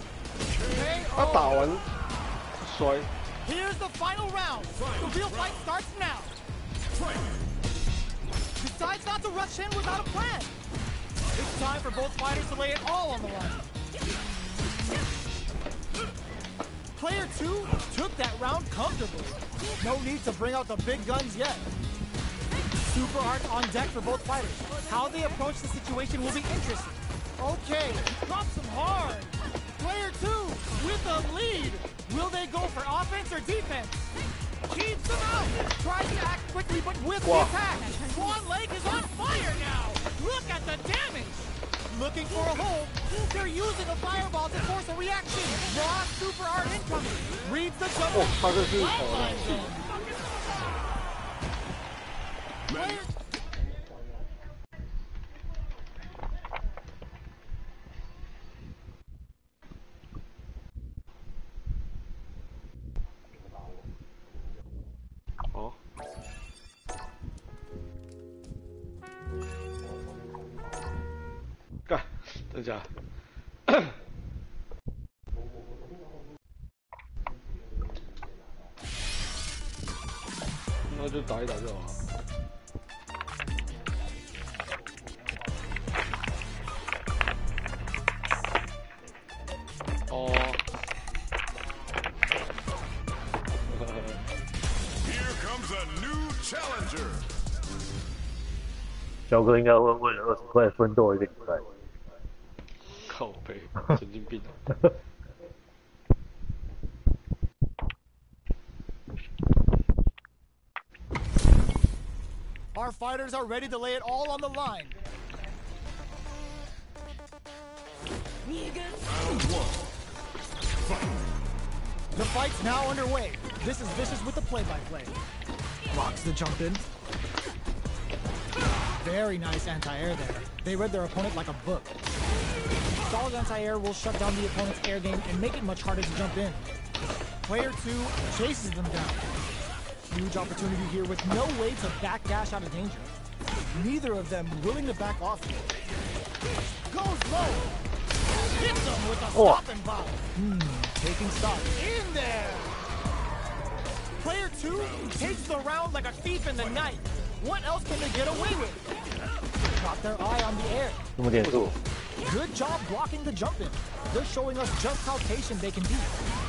Speaker 2: 他打完摔。
Speaker 3: Here's the final round. The real fight starts now. Decides not to rush in without a plan. It's time for both fighters to lay it all on the line. Player 2 took that round comfortably. No need to bring out the big guns yet. Super art on deck for both fighters. How they approach the situation will be interesting. Okay, drops them hard. Player 2 with the lead. Will they go for offense or defense? Keeps them out. Tries to act quickly, but with the attack. Swan Lake is on fire now. Look at the damage. Looking for a hole. They're using a fireball to force a reaction. Raw super art incoming. Reads the jump. Flatlines him. Player
Speaker 2: 哦。干，等一下。那就打一打就好了。哦。
Speaker 4: Here comes a new challenger.
Speaker 1: 小哥应该会为了20块奋斗一个礼拜。
Speaker 2: 靠背，神经病。
Speaker 3: Our fighters are ready to lay it all on the line. The fight's now underway. This is Vicious with the play-by-play. Blocks the jump in. Very nice anti-air there. They read their opponent like a book. Solid anti-air will shut down the opponent's air game and make it much harder to jump in. Player 2 chases them down. Huge opportunity here with no way to backdash out of danger. Neither of them willing to back off here. Goes low. Hits them with a stop and pop. Taking stock. In there. Player 2 takes the round like a thief in the night. What else can they get away with? Got their eye on the air. Good job blocking the jump in. They're showing us just how patient they can be.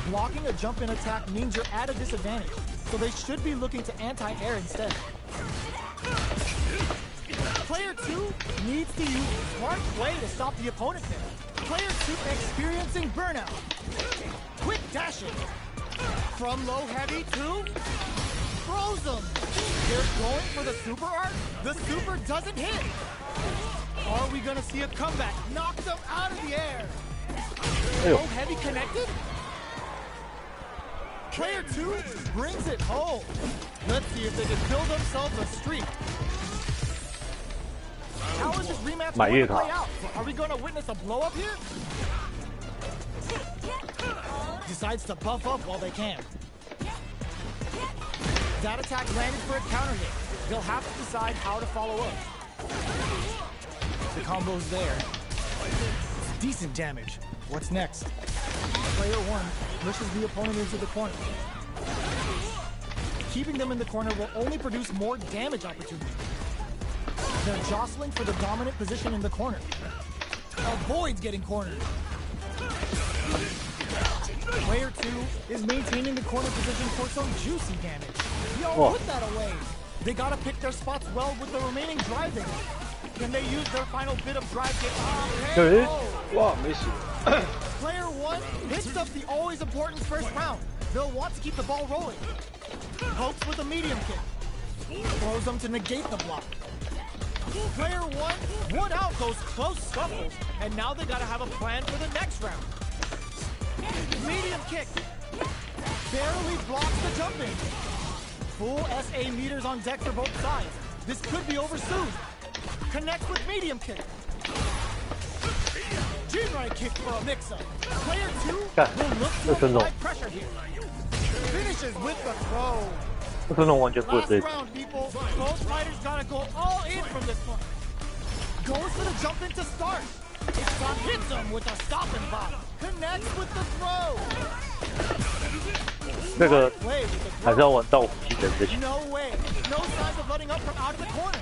Speaker 3: Blocking a jump in attack means you're at a disadvantage, so they should be looking to anti-air instead. Player 2 needs to use smart play to stop the opponent there. Player 2 experiencing burnout. Quick dashing. From low heavy to throws them. They're going for the super art. The super doesn't hit. Are we gonna see a comeback? Knock them out of the air. Low heavy connected. Player 2 brings it home. Let's see if they can build themselves a streak. How is this rematch going to play out? Are we going to witness a blow up here? Decides to buff up while they can. That attack landed for a counter hit. They'll have to decide how to follow up. The combo's there. Decent damage. What's next? Player 1 pushes the opponent into the corner. Keeping them in the corner will only produce more damage opportunities. They're jostling for the dominant position in the corner. Avoids getting cornered. Player 2 is maintaining the corner position for some juicy damage. Yo, put that away. They gotta pick their spots well with the remaining drive they have. Can they use their final bit of drive to
Speaker 2: Wow, miss you.
Speaker 3: Player 1 picks up the always important first round. They'll want to keep the ball rolling. Pokes with a medium kick. Throws them to negate the block. Player 1 won out those close scuffles, and now they gotta have a plan for the next round. Medium kick. Barely blocks the jump in. Full SA meters on deck for both sides. This could be over soon. Connects with medium kick. Juri kick for a mix-up. Player 2 will look to apply pressure here. Finishes with the throw. Last round, people. Both fighters gotta go all in from this one. Goes for the jump in to start. It hits him with a stop and pop. Connects with the throw.
Speaker 1: 这个还是要玩到武器的事情。
Speaker 3: No way. No signs of letting up from out of the corner.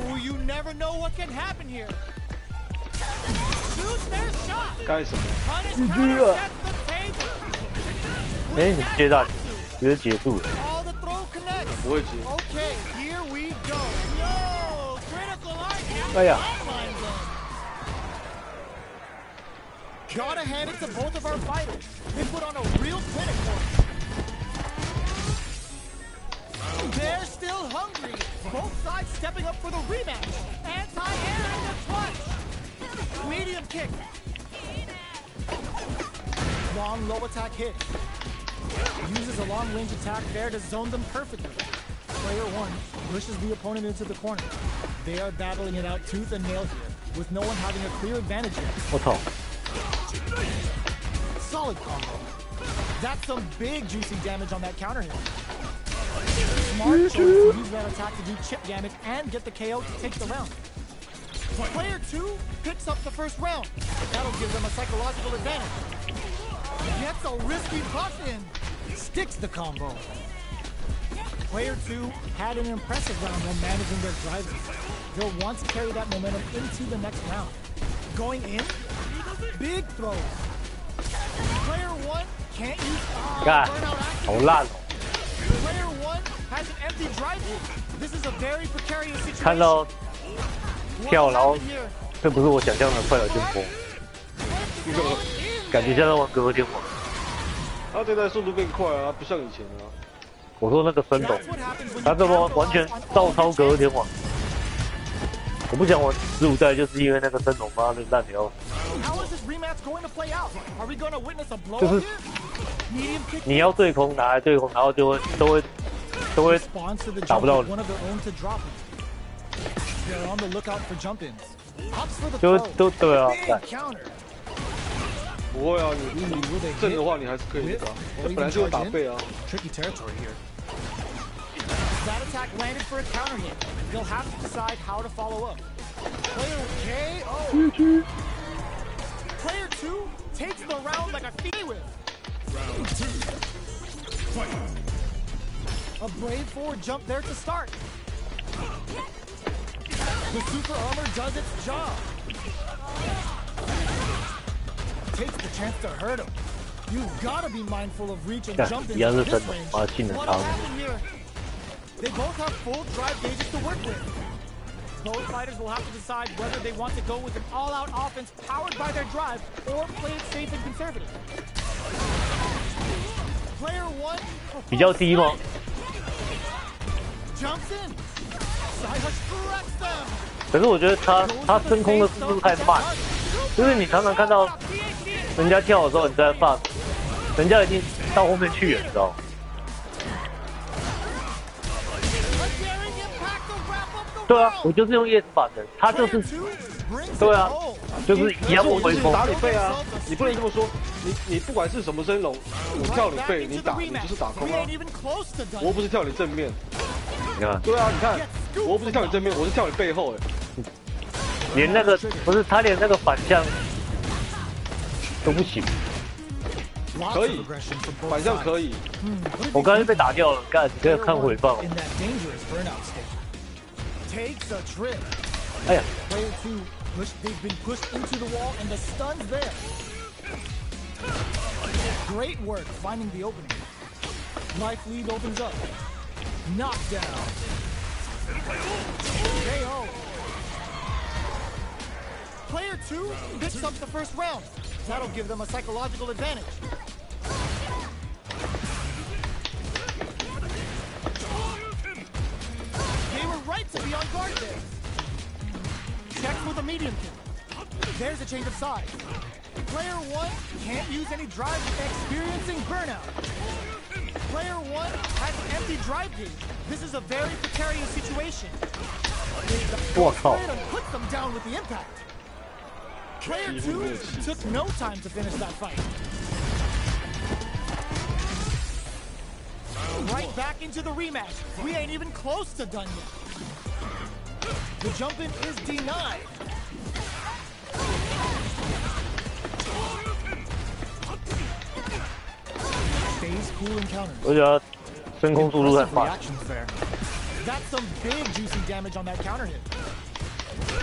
Speaker 3: Ooh, you never know what can happen here. Shoots their shot.
Speaker 2: 干什么？
Speaker 3: Punish counter sets the table.
Speaker 1: 你接到，直接结束了。
Speaker 3: All the throw connects.
Speaker 2: 不会接。
Speaker 3: Okay, here we go. Yo, critical art.
Speaker 1: 哎呀。
Speaker 3: Gotta hand it to both of our fighters. They put on a real clinic for us. They're still hungry. Both sides stepping up for the rematch. Anti-air in the clutch. Medium kick. Long low attack hit. Uses a long range attack there to zone them perfectly. Player 1 pushes the opponent into the corner. They are battling it out tooth and nail here, with no one having a clear advantage yet.
Speaker 1: 我操！
Speaker 3: Solid combo. That's some big juicy damage on that counter hit. Smart choice to use that attack to do chip damage and get the KO to take the round. Player 2 picks up the first round. That'll give them a psychological advantage. Gets a risky buff in. Sticks the combo. Player 2 had an impressive round while managing their drives. They'll want to carry that momentum into the next round. Going in, big throws. Player 1 can't use burnout action.
Speaker 1: 好烂哦！
Speaker 3: Player 1 has an empty drive. This is a very precarious situation.
Speaker 1: 看到跳，然后这不是我想象的快乐旋风，感觉像在玩格斗天王。
Speaker 2: 他这代速度变快啊，不像以前啊。
Speaker 1: 我说那个升龙，他这波完全照抄格斗天王。我不想玩15代，就是因为那个升龙妈的烂的要死。就是你要对空拿来对空，然后都会打不到你。都对啊。
Speaker 2: 不会啊，你正的话你还是可以的，本来就有打背啊。
Speaker 3: That attack landed for a counter hit. They'll have to decide how to follow up. Player KO. Player 2 takes the round like a whip.
Speaker 4: Round 2. Fight.
Speaker 3: A brave forward jump there to start. The super armor does its job. Takes the chance to hurt him. You've got to be mindful of reach and jump in this range. What happened here? They both have full drive gauges to work with. Both fighters will have to decide whether they want to go with an all-out offense powered by their drive or play it safe and conservative. Player 1
Speaker 1: 比较低吗？
Speaker 3: jumps in. Side corrects them.
Speaker 1: 可是我觉得他升空的速度太慢，就是你常常看到人家跳的时候你在放，人家已经到后面去了，你知道吗？ 对啊，我就是用 ES 版的，他就是，对啊，就是一样回风。
Speaker 2: 打你背啊！你不能这么说，你不管是什么升龙，我跳你背，你打你就是打空啊。我又不是跳你正面。
Speaker 1: 你看，
Speaker 2: 对啊，你看，我又不是跳你正面，我是跳你背后哎。
Speaker 1: 连那个不是他连那个反向都不行。
Speaker 2: 可以，反向可以。
Speaker 1: 我刚才被打掉了，干，你可以看回放。
Speaker 3: Takes a trip.
Speaker 1: 哎呀
Speaker 3: Player 2, they've been pushed into the wall and the stun's there. Great work finding the opening. Life lead opens up. Knockdown. KO. Player 2 picks up the first round. That'll give them a psychological advantage. Right to be on guard there. Checks with a medium kick. There's a change of sides. Player 1 can't use any drive, experiencing burnout. Player 1 has an empty drive gauge. This is a very precarious situation. The puts them down with the impact. Player 2 took no time to finish that fight. Right back into the rematch. We ain't even close to done yet. The jump in is denied. Stays cool encounters.
Speaker 1: 我觉得升空速度太慢。
Speaker 3: That's some big juicy damage on that counter hit.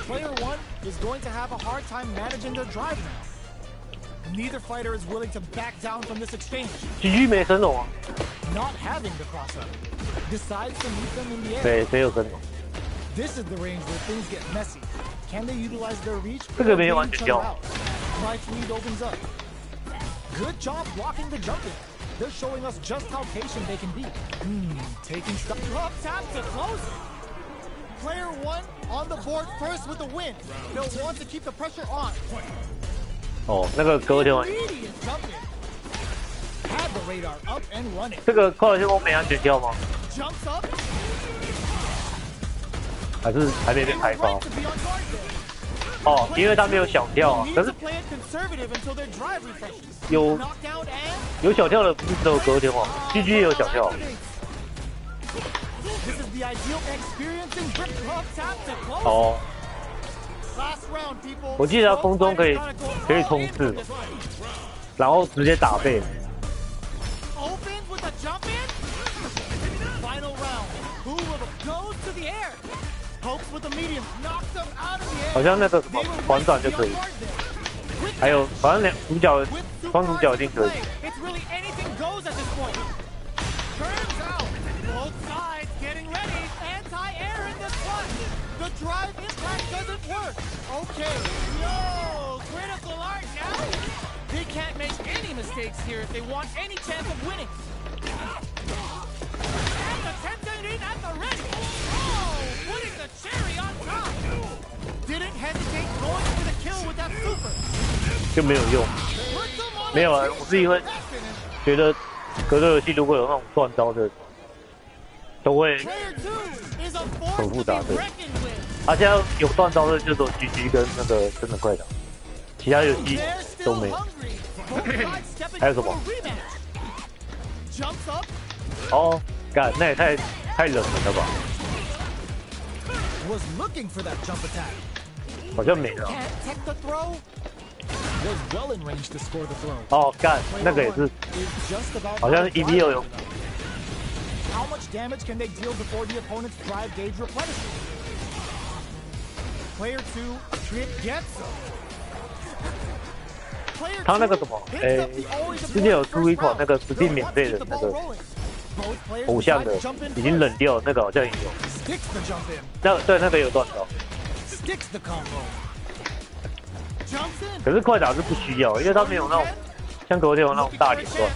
Speaker 3: Player 1 is going to have a hard time managing their drive now. Neither fighter is willing to back down from this exchange.
Speaker 1: GG 没升龙啊？
Speaker 3: Not having the crossover. Decides to meet them in the air.
Speaker 1: 谁有升龙？
Speaker 3: This is the range where things get messy. Can they utilize their reach?
Speaker 1: 这个没完全掉。
Speaker 3: Life lead opens up. Good job blocking the jump in. They're showing us just how patient they can be. Taking stuff up tap to close it. Player 1 on the board first with the win. They'll want to keep the pressure on.
Speaker 1: 哦，那个格斗天王，
Speaker 3: Immediate jump in. Had the radar up and running.
Speaker 1: 这个快乐旋风没安全跳吗？
Speaker 3: Jumps up.
Speaker 1: 还是还没被开发？
Speaker 3: Right to be on guard there.
Speaker 1: 哦，因为他没有小跳啊，可是
Speaker 3: Play it conservative until their drive refreshes.
Speaker 1: 有
Speaker 3: Knockdown and
Speaker 1: 有小跳的不是只有格斗天王，GG 也有小跳。
Speaker 3: This is the ideal experiencing grip love tap to close.
Speaker 1: 哦，
Speaker 3: Last round, people.
Speaker 1: 我记得他空中可以冲刺，然后直接打背。
Speaker 3: Opens with a jump in. Final round. Pokes with the medium, knocks them out of the air.
Speaker 1: 好像那个什么环转就可以，还有好像双主角一定可以。
Speaker 3: It's really anything goes at this point. Turns out, both sides getting ready. Anti-air in this one. The drive impact doesn't work. Okay, no critical art now. They can't make any mistakes here if they want any chance of winning. And the tempting at the ready. Oh, putting the cherry on top. Didn't hesitate going for the kill with that super.
Speaker 1: 就没有用，没有啊！我自己会觉得格斗游戏如果有那种断招的，都会很复杂的。他现在有断招的就只有 GG 跟那个真的快打，其他游戏都没有。还有什么？哦，干，那也太冷门了吧？好像没了。哦，干，那个也是，好像 EV6有。
Speaker 3: How much damage can they deal before the opponent's drive gauge replenishes? Player 2 gets them.
Speaker 1: 他那个什么，之前有出一款那个实际免费的那个偶像的，已经冷掉，那个好像也有。对，那个有断招。可是快打是不需要，因为他没有那种像格斗有那种大连段。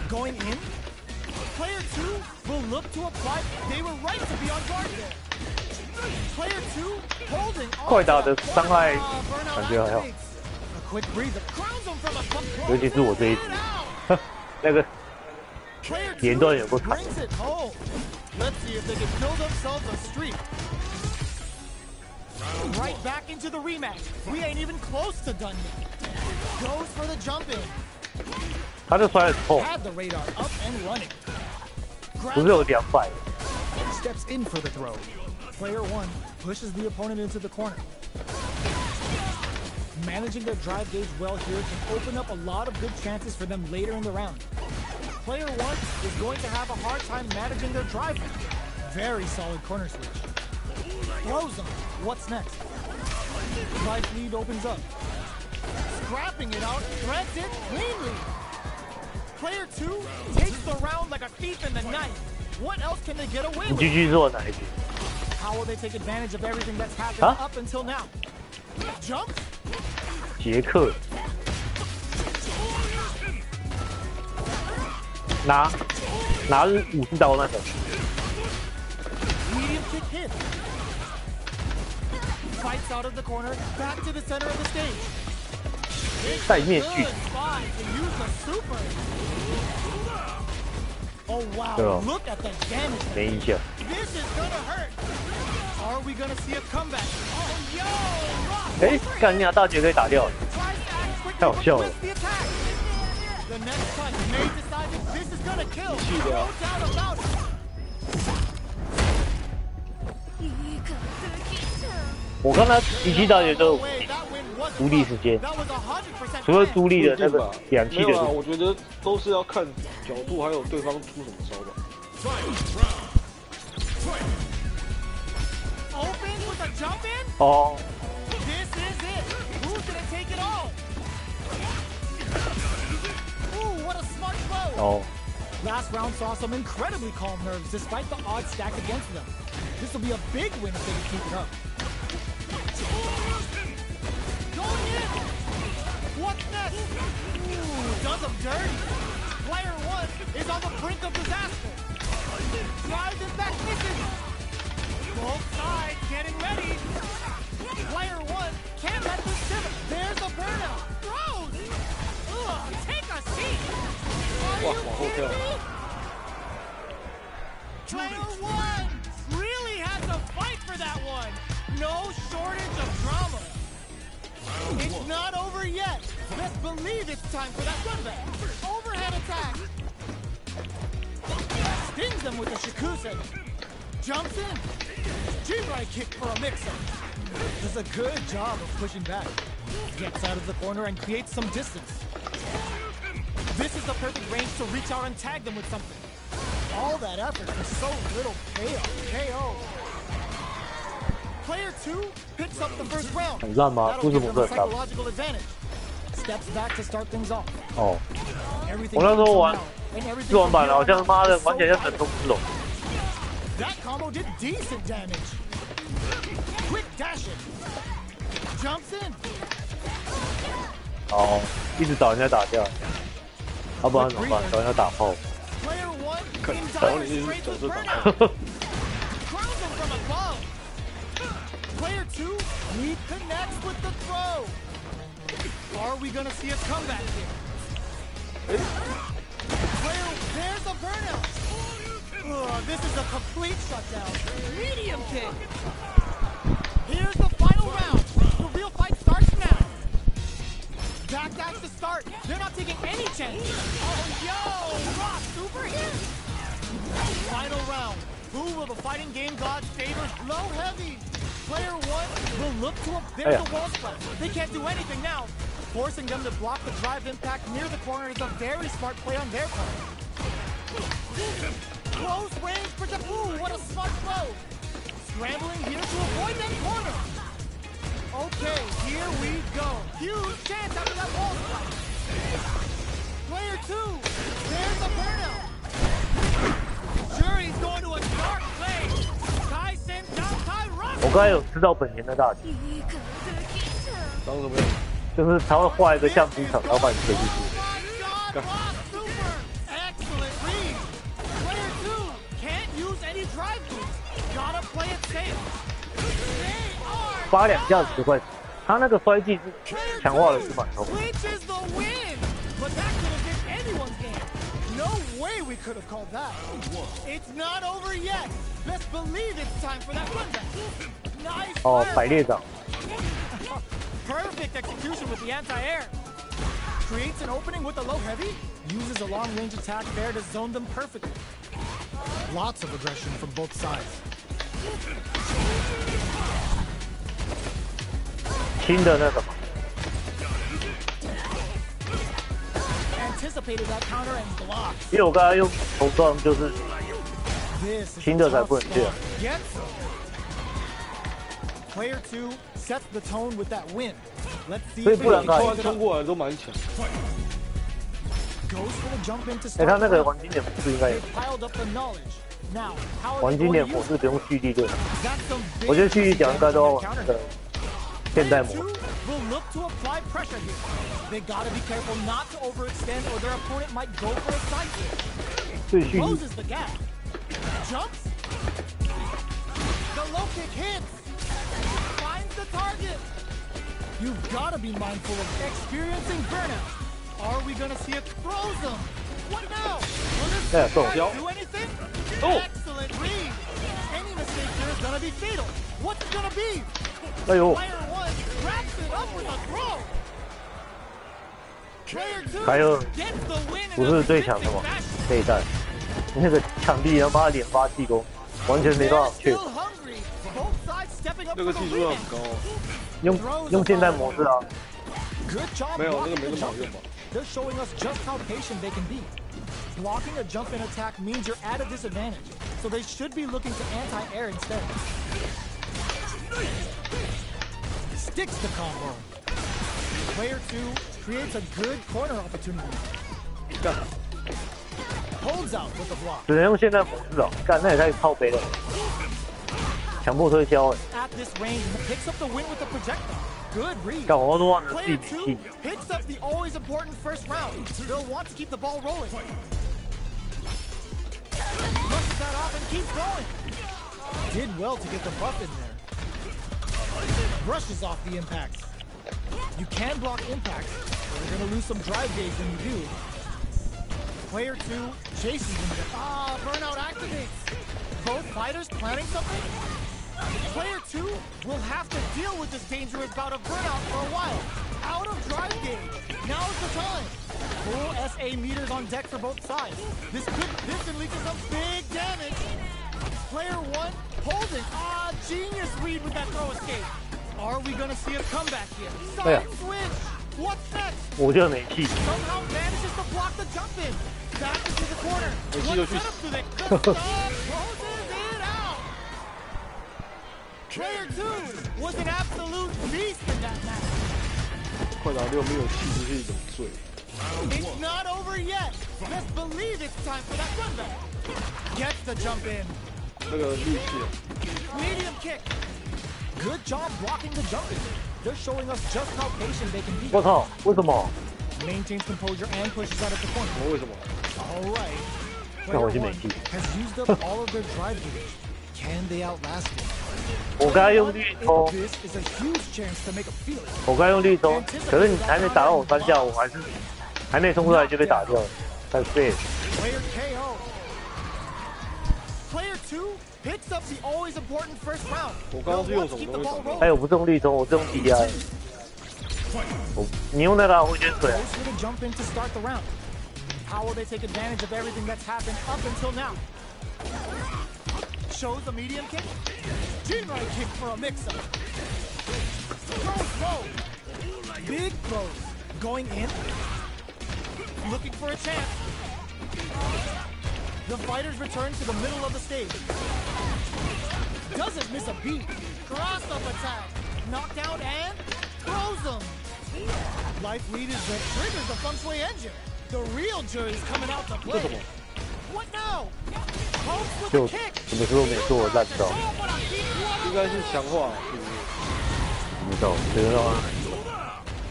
Speaker 3: Going in, player 2 will look to apply. They were right to be on guard there. Player 2 holding.
Speaker 1: 快打的伤害感觉还好，
Speaker 3: A quick breather. Crowns him from a
Speaker 1: 尤其是我这一局，那个连段有够惨。
Speaker 3: brings it home. Let's see if they can build themselves a streak. Right back into the rematch. We ain't even close to done yet. Goes for the jump in.
Speaker 1: 他就摔很痛，
Speaker 3: Had the radar up and running.
Speaker 1: 不是有200。
Speaker 3: Steps in for the throw. Player 1 pushes the opponent into the corner. Managing their drive gauge well here can open up a lot of good chances for them later in the round. Player 1 is going to have a hard time managing their drive. Very solid corner switch. Throws them. What's next? Drive lead opens up. Scrapping it out, threads it cleanly. Player 2 takes the round like a thief in the night. What else can they get away
Speaker 1: 你
Speaker 3: with?
Speaker 1: GG 是我哪一局？
Speaker 3: How will they take advantage of everything that's happened up until now? Jump?
Speaker 1: 杰克拿50刀那个，
Speaker 3: Medium kick hit. Fights out of the corner, back to the center of the stage.
Speaker 1: 戴面具。
Speaker 3: Good spot to use the super. Oh wow,
Speaker 1: 对哦
Speaker 3: look at the damage.
Speaker 1: 没印象。
Speaker 3: This is gonna hurt. Are we gonna see a comeback? Oh yo, Rock
Speaker 1: 哎，干你俩大姐可以打掉了，
Speaker 3: tries to act quickly
Speaker 1: 太好
Speaker 3: but
Speaker 1: 笑了
Speaker 3: wins。the attack. The next touch may decide if this is gonna kill. No doubt about it.
Speaker 1: 我看他一击大姐都有
Speaker 3: No way, that win was
Speaker 1: 独立时间，
Speaker 3: that was 100%
Speaker 1: 除了独立的那个
Speaker 2: 不一定吧
Speaker 1: 2期
Speaker 2: 没有啊，
Speaker 1: 的，
Speaker 2: 我觉得都是要看角度，还有对方出什么招吧。
Speaker 3: Opens with a jump in.
Speaker 1: 哦，
Speaker 3: This is it. Who's gonna take it all? Ooh, what a smart throw.
Speaker 1: 哦，
Speaker 3: Last round saw some incredibly calm nerves despite the odds stacked against them. This will be a big win if they can keep it up. Going in. What's next? Ooh, does them dirty. Player 1 is on the brink of disaster. Drives it back, misses. Both sides getting ready. Player 1 can't let this simmer. There's a burnout. Throws. Ugh, take a seat. Are you kidding me? Player 1 really had to fight for that one. No shortage of drama. It's not over yet. Best believe it's time for that comeback. Overhead attack. Stings them with a shikusen. Jumps in. Juri kick for a mix-up. Does a good job of pushing back. Gets out of the corner and creates some distance. This is the perfect range to reach out and tag them with something. All that effort for so little payoff. KO. Player 2 picks up the first round.
Speaker 1: 很烂吗？
Speaker 3: That'll
Speaker 1: 为什
Speaker 3: give
Speaker 1: 么
Speaker 3: them
Speaker 1: 是
Speaker 3: a
Speaker 1: 很烂？
Speaker 3: psychological advantage. Steps back to start things off.
Speaker 1: 哦，
Speaker 3: Everything
Speaker 1: 我那时候
Speaker 3: moves
Speaker 1: 玩
Speaker 3: now, and everything
Speaker 1: 试玩
Speaker 3: from
Speaker 1: 版
Speaker 3: here
Speaker 1: 好
Speaker 3: on
Speaker 1: 像
Speaker 3: out
Speaker 1: 妈的
Speaker 3: is
Speaker 1: 玩起来像
Speaker 3: so
Speaker 1: 神通
Speaker 3: vital.
Speaker 1: 之龙。
Speaker 3: That combo did decent damage. Quick dashing. Jumps in.
Speaker 1: 哦，一直找人家打架，要不然怎么办？找人家打炮。
Speaker 3: Player 1 in
Speaker 2: 然后
Speaker 3: dire
Speaker 2: 你一直
Speaker 3: straits
Speaker 2: 走
Speaker 3: with
Speaker 2: 这打
Speaker 3: burnout. Crowns him from above. Player 2 reconnects with the throw. Are we gonna see a comeback here? Player, there's a burnout. Ugh, this is a complete shutdown. Medium kick. Here's the final round. The real fight starts now. That's the start. They're not taking any chances. Oh, yo! Rock super here. Final round. Who will the fighting game gods favor? Low heavy. Player 1 will look to a there's a wall splash. They can't do anything now. Forcing them to block the drive impact near the corner is a very smart play on their part. Close range project. Ooh, what a smart throw. Scrambling here to avoid that corner. Okay, here we go. Huge chance after that wall splash. Player 2, there's a burnout. Juri's going to a dark place. Kai sends down Kai Rock.
Speaker 1: 我刚才有吃到本田的大吉，
Speaker 2: 长什么样？
Speaker 1: 就是他会画一个橡皮场，然后把你推进去。
Speaker 3: Oh my God, Rock super. Excellent read. Player 2 can't use any drive boost. Gotta play it safe. They are
Speaker 1: 发两下10块，他那个摔技是强化的是满头。
Speaker 3: clinches the win. But that could have been anyone's game. No way we could have called that. It's not over yet. Best believe it's time for that comeback. Nice
Speaker 1: 哦，
Speaker 3: fire.
Speaker 1: 百列掌，
Speaker 3: Perfect execution with the anti-air. Creates an opening with the low heavy. Uses a long-range attack there to zone them perfectly. Lots of aggression from both sides.
Speaker 1: 新的那个嘛，
Speaker 3: Anticipated that counter and blocked.
Speaker 1: 因为我刚才用头撞就是
Speaker 3: This is
Speaker 1: 新的才不能这样。
Speaker 3: Get some. Player 2 sets the tone with that win. Let's see
Speaker 1: 所以
Speaker 3: if
Speaker 1: 不然
Speaker 3: they
Speaker 1: 看
Speaker 3: can
Speaker 2: 突
Speaker 3: keep
Speaker 2: 然
Speaker 3: it
Speaker 2: 冲
Speaker 3: up.
Speaker 2: 过来都蛮强。
Speaker 3: Goes for the jump in to
Speaker 1: 哎，他
Speaker 3: start.
Speaker 1: 那个黄金点模式应该有
Speaker 3: They've piled up the knowledge. Now, how are
Speaker 1: 黄
Speaker 3: they
Speaker 1: 金
Speaker 3: going
Speaker 1: 点
Speaker 3: to
Speaker 1: 模
Speaker 3: use
Speaker 1: 式不用蓄力盾，
Speaker 3: That's some big
Speaker 1: 我觉得蓄力奖应该都要玩
Speaker 3: counter.
Speaker 1: 那个现代模
Speaker 3: Two
Speaker 1: 式。
Speaker 3: will look to apply pressure here. They gotta be careful not to overextend or their opponent might go for a side kick.
Speaker 1: 最蓄力
Speaker 3: Closes the gap. Jumps. The low kick hits. Finds the target. You've gotta be mindful of experiencing burnout. Are we gonna see a throws them? What now? Will this
Speaker 1: Yeah, go.
Speaker 3: guy do anything?
Speaker 2: Oh.
Speaker 3: Excellent read. Any mistake here is gonna be fatal. What's it gonna be?
Speaker 1: 哎呦，
Speaker 3: Player 1 wraps it up with a throw. Player 2
Speaker 1: 还有
Speaker 3: gets the win
Speaker 1: 不
Speaker 3: in
Speaker 1: 是
Speaker 3: a
Speaker 1: 最强的嘛
Speaker 3: convincing fashion.？
Speaker 1: 这一代那个抢地他妈连发气功，完全没办
Speaker 3: They're
Speaker 1: 法确
Speaker 3: still hungry. Both sides stepping up
Speaker 2: 那
Speaker 3: for
Speaker 2: 个
Speaker 3: the
Speaker 2: 技术要很
Speaker 3: win.
Speaker 2: 高哦。
Speaker 1: 用现代模式啊，
Speaker 3: Good job
Speaker 2: 没有，那
Speaker 3: blocking
Speaker 2: 个没
Speaker 3: the
Speaker 2: 那么好
Speaker 3: jump
Speaker 2: 用
Speaker 3: in.
Speaker 2: 吧？
Speaker 3: They're showing us just how patient they can be. Blocking a jump in attack means you're at a disadvantage, so they should be looking to anti-air instead. Sticks the combo. Player 2 creates a good corner opportunity.
Speaker 2: 干，
Speaker 3: Holds out with the block.
Speaker 1: 只能用现代模式啊，干那也太靠背了，强迫推销哎，
Speaker 3: At this range, picks up the win with the projectile. Good read.
Speaker 1: 干我都忘了自己
Speaker 3: Player
Speaker 1: 比
Speaker 3: 2
Speaker 1: 气，
Speaker 3: picks up the always important first round. They'll want to keep the ball rolling. Brushes that off and keeps going. Did well to get the buff in there. Brushes off the impacts. You can block impacts, but you're going to lose some drive days when you do. Player 2 chases him. Burnout activates. Both fighters planning something? Player 2 will have to deal with this dangerous bout of burnout for a while. Out of drive gauge. Now's the time. Full SA meters on deck for both sides. This can lead to some big damage. Player 1 holding. Genius read with that throw escape. Are we gonna see a comeback here? Side switch. What's next?
Speaker 1: 我就没气，
Speaker 3: Somehow manages to block the jump in. Back into the corner.
Speaker 2: 美西又去
Speaker 3: What setup do they closes it out. Player 2 was an absolute beast in that match.
Speaker 2: 快打6没有气就是一种罪。
Speaker 3: It's not over yet. Let's believe it's time for that run back. Gets the jump in.
Speaker 2: 那个力气，
Speaker 3: Medium kick. Good job blocking the jump in. They're showing us just how patient they can be.
Speaker 1: 我靠，为什么？
Speaker 3: Maintains composure and pushes out at the corner.
Speaker 2: 为什么？
Speaker 3: All right.
Speaker 1: 看我
Speaker 3: Player
Speaker 1: 去美
Speaker 3: 1
Speaker 1: 剧。
Speaker 3: has used up all of their drive gauge. Can they outlast it?
Speaker 1: 我刚才用绿冲，
Speaker 3: This is a huge chance to make a field.
Speaker 1: 我刚才用绿冲，可是你还没打到我3下，我还没冲出来就被打掉了，太废了。
Speaker 3: Player KO. Player 2 picks up the always important first round.
Speaker 2: 我刚刚是用什
Speaker 3: Keep
Speaker 2: 么
Speaker 3: the
Speaker 2: 东西
Speaker 3: ball
Speaker 2: 打？
Speaker 3: rolling.
Speaker 1: 哎，我不是用绿冲，我是用 DI。你用那个回旋水啊？
Speaker 3: Goes for the jump in to start the round. How will they take advantage of everything that's happened up until now? Shows a medium kick. Juri kick for a mix-up. Throws low. Big throws. Going in. Looking for a chance. The fighters return to the middle of the stage. Doesn't miss a beat. Cross-up attack. Knockdown and throws them. Life lead is that triggers the feng shui engine. The real Juri's coming out to play. What now? Holmes with
Speaker 1: 就
Speaker 3: the kick.
Speaker 1: 什么时候没做我烂招？
Speaker 2: 应该是强化，是不是？
Speaker 1: 不知道，觉得啊，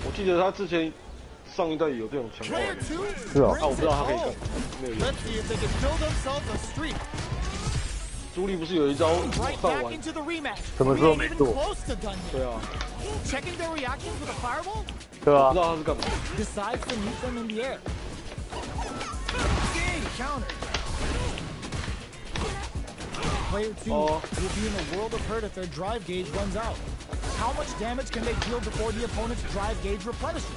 Speaker 2: 我记得他之前上一代有这种强化
Speaker 3: Player
Speaker 2: 的，
Speaker 3: 2
Speaker 1: 是啊，
Speaker 2: 啊，我不知道他可以干嘛，没有用。
Speaker 3: Let's see if they can build themselves a streak.
Speaker 2: 朱莉不是有一招
Speaker 3: Right
Speaker 2: 上
Speaker 3: back
Speaker 2: 完？
Speaker 3: into the rematch.
Speaker 1: 什么
Speaker 3: We
Speaker 1: 时候
Speaker 3: ain't
Speaker 1: 没
Speaker 3: even
Speaker 1: 做？
Speaker 3: close to done yet.
Speaker 2: 对啊，
Speaker 3: Checking their reactions with a fireball.
Speaker 1: 对吧
Speaker 2: 不知？道他是干嘛。
Speaker 3: Decides to meet them in the air. Big counter. Player 2
Speaker 2: Oh.
Speaker 3: will be in a world of hurt if their drive gauge runs out. How much damage can they deal before the opponent's drive gauge replenishes?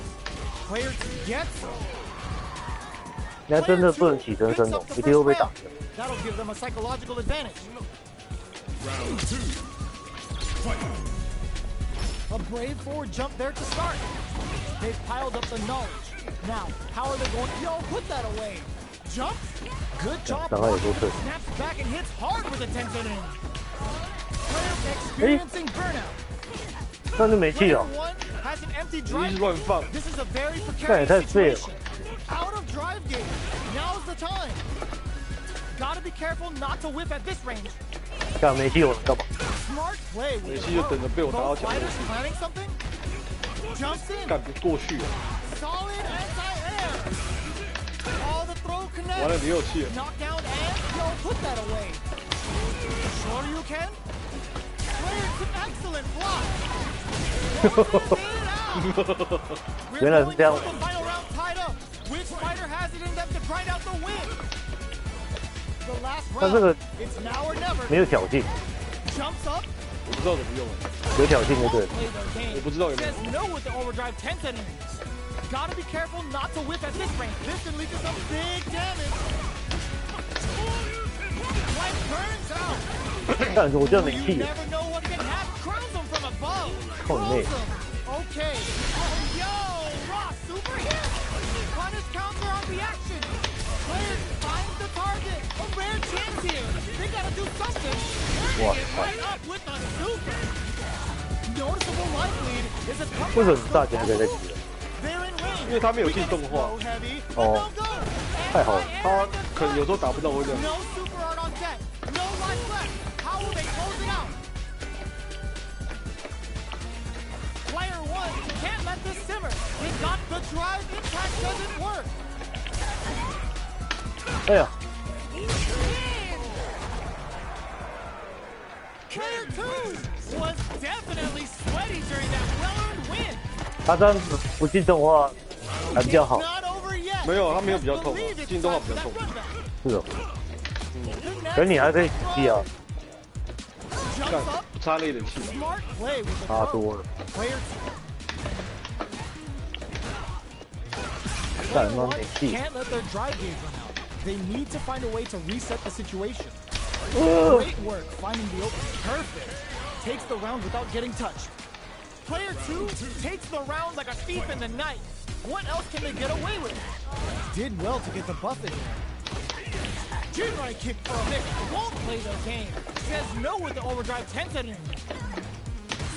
Speaker 3: Player 2 gets them.
Speaker 1: 人家真的不能起身升龙，一定会被打的。
Speaker 3: That'll give them a psychological advantage.
Speaker 4: Round 2. Fight.
Speaker 3: A brave forward jump there to start. They've piled up the knowledge. Now, how are they going? Yo, put that away. Jumps. Good job.
Speaker 1: 伤害有多脆？
Speaker 3: Snaps back and hits hard with a 10-10 in. Player experiencing burnout.
Speaker 1: 那就没气
Speaker 3: Player
Speaker 1: 了。
Speaker 3: 1 has an empty
Speaker 2: 你一
Speaker 3: drive.
Speaker 2: 直乱放，
Speaker 3: This is a very
Speaker 1: 这也
Speaker 3: precarious
Speaker 1: 太废了。
Speaker 3: situation. Out of drive gauge. Now's the time. Gotta be careful not to whip at this range.
Speaker 1: 干没气我能干嘛？
Speaker 3: Smart play
Speaker 2: 美
Speaker 3: with
Speaker 2: 西就等着被我打到
Speaker 3: both
Speaker 2: 墙上
Speaker 3: fighters
Speaker 2: 去，
Speaker 3: planning something. Jumps in.
Speaker 2: 干不过去了。
Speaker 3: Solid anti-air. All the throw
Speaker 2: 完了，
Speaker 3: connects.
Speaker 2: 你有气了。
Speaker 3: Knockdown and yo, put that away. Sure you can. Player to excellent block. We're
Speaker 1: 原来是
Speaker 3: going
Speaker 1: 这样
Speaker 3: for the final round tied up. Which fighter has it in them to grind out the win? The last
Speaker 1: 但这
Speaker 3: round.
Speaker 1: 个
Speaker 3: It's now or never.
Speaker 1: 没有挑衅，
Speaker 3: Jumps up.
Speaker 2: 我不知道怎么用了，
Speaker 1: 有挑衅就对了。
Speaker 3: Play their game.
Speaker 2: 我不知道有没有。
Speaker 3: Says no with the overdrive 10 enemies. Gotta be careful not to whip at this range. This can lead to some big damage. Life burns out.
Speaker 1: 但是我这样没
Speaker 3: You
Speaker 1: 气，
Speaker 3: never know what can happen. Crowns them from above.
Speaker 1: Oh,
Speaker 3: Throws
Speaker 1: man.
Speaker 3: them. Okay. Oh, yo, Ross, super hit. Punish counter on reaction. Player finds the target. A rare chance here. They gotta do something. Turning it right up with a super. Noticeable life lead is a tough
Speaker 1: 为什么大家还在骑？
Speaker 3: They're in range.
Speaker 2: 因为他没有进动画，
Speaker 3: Go heavy.
Speaker 1: Oh.
Speaker 3: Let them go.
Speaker 1: 太好了。
Speaker 2: 他可能有时候打不到会这样。
Speaker 3: No super art on deck. No life left. How will they close it out? Player 1 can't let this simmer. He got the drive. Impact doesn't work.
Speaker 1: 哎呀，
Speaker 3: Player 2 was definitely sweaty during that well-earned win.
Speaker 1: 他这样子不进动画还比较好。
Speaker 3: Not over yet.
Speaker 2: 没有，他没有比较
Speaker 3: Just
Speaker 2: 痛啊
Speaker 3: believe，it's
Speaker 2: 进动画
Speaker 3: time
Speaker 2: 比
Speaker 3: for
Speaker 2: 较
Speaker 3: that
Speaker 2: 痛。
Speaker 3: run back.
Speaker 1: 是哦，
Speaker 3: The
Speaker 1: 可是你还可以气啊，
Speaker 3: jumps
Speaker 2: 干
Speaker 3: up.
Speaker 2: 差那一点气。
Speaker 3: Smart play with the
Speaker 1: 差
Speaker 3: throw.
Speaker 1: 多了。
Speaker 3: Player
Speaker 1: 干他妈
Speaker 3: 1
Speaker 1: 没气。
Speaker 3: can't let their drive gauge run out. They need to find a way to reset the situation. Great work finding the open. Perfect. Takes the round without getting touched. Player 2 takes the round like a thief in the night. What else can they get away with? Did well to get the buff in there. Juri kick for a miss. Won't play the game. Says no with the overdrive tensity.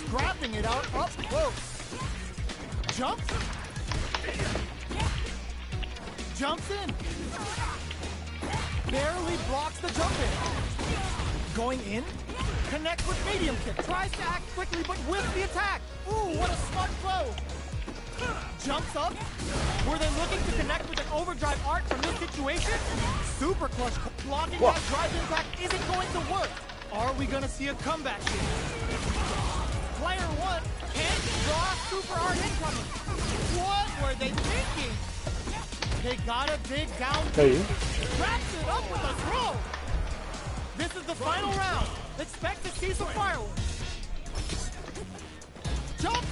Speaker 3: Scrapping it out up close. Jumps. Jumps in. Barely blocks the jump in. Going in. Connects with medium kick. Tries to act quickly but whiffs the attack. Ooh, what a smart throw. Jumps up. Were they looking to connect with an overdrive art from this situation? Super clutch. Blocking that drive impact isn't going to work. Are we going to see a comeback here? Player one can't draw super art incoming. What were they thinking? They gotta dig down. Wraps it up with a throw. This is the final round. Expect to see some fireworks. Jump.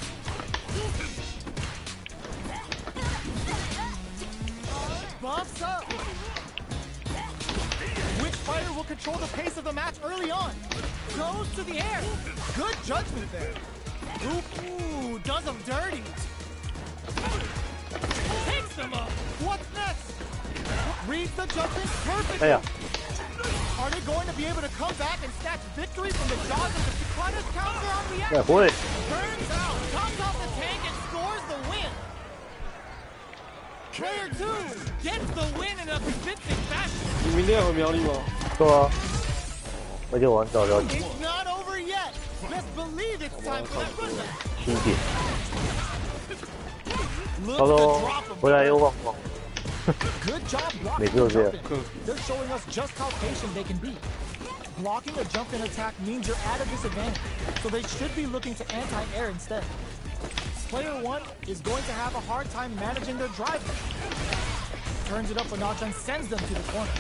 Speaker 3: Buffs up. Which fighter will control the pace of the match early on? Goes to the air. Good judgment there. Ooh, does him dirty. Takes him up. What's next? Reads the jump in perfectly. Are they going to be able to come back and snatch victory from the jaws of the Sukata's counter on reaction? Burns out, comes off the tank and scores the win. Player 2 gets the win in a convincing fashion.
Speaker 2: 你明天有苗栗吗？
Speaker 1: 对啊，而且我很早就要
Speaker 3: It's not over yet. Let's believe it's time for that run back.
Speaker 1: 7点，
Speaker 3: Look
Speaker 1: 他
Speaker 3: to
Speaker 1: 说
Speaker 3: drop him.
Speaker 1: 回来又忘光。
Speaker 3: Good job blocking
Speaker 1: 每次都
Speaker 3: the
Speaker 1: 这样
Speaker 3: jump in. They're showing us just how patient they can be. Blocking a jump in attack means you're at a disadvantage, so they should be looking to anti-air instead. Player 1 is going to have a hard time managing their drive. Turns it up a notch and sends them to the corner.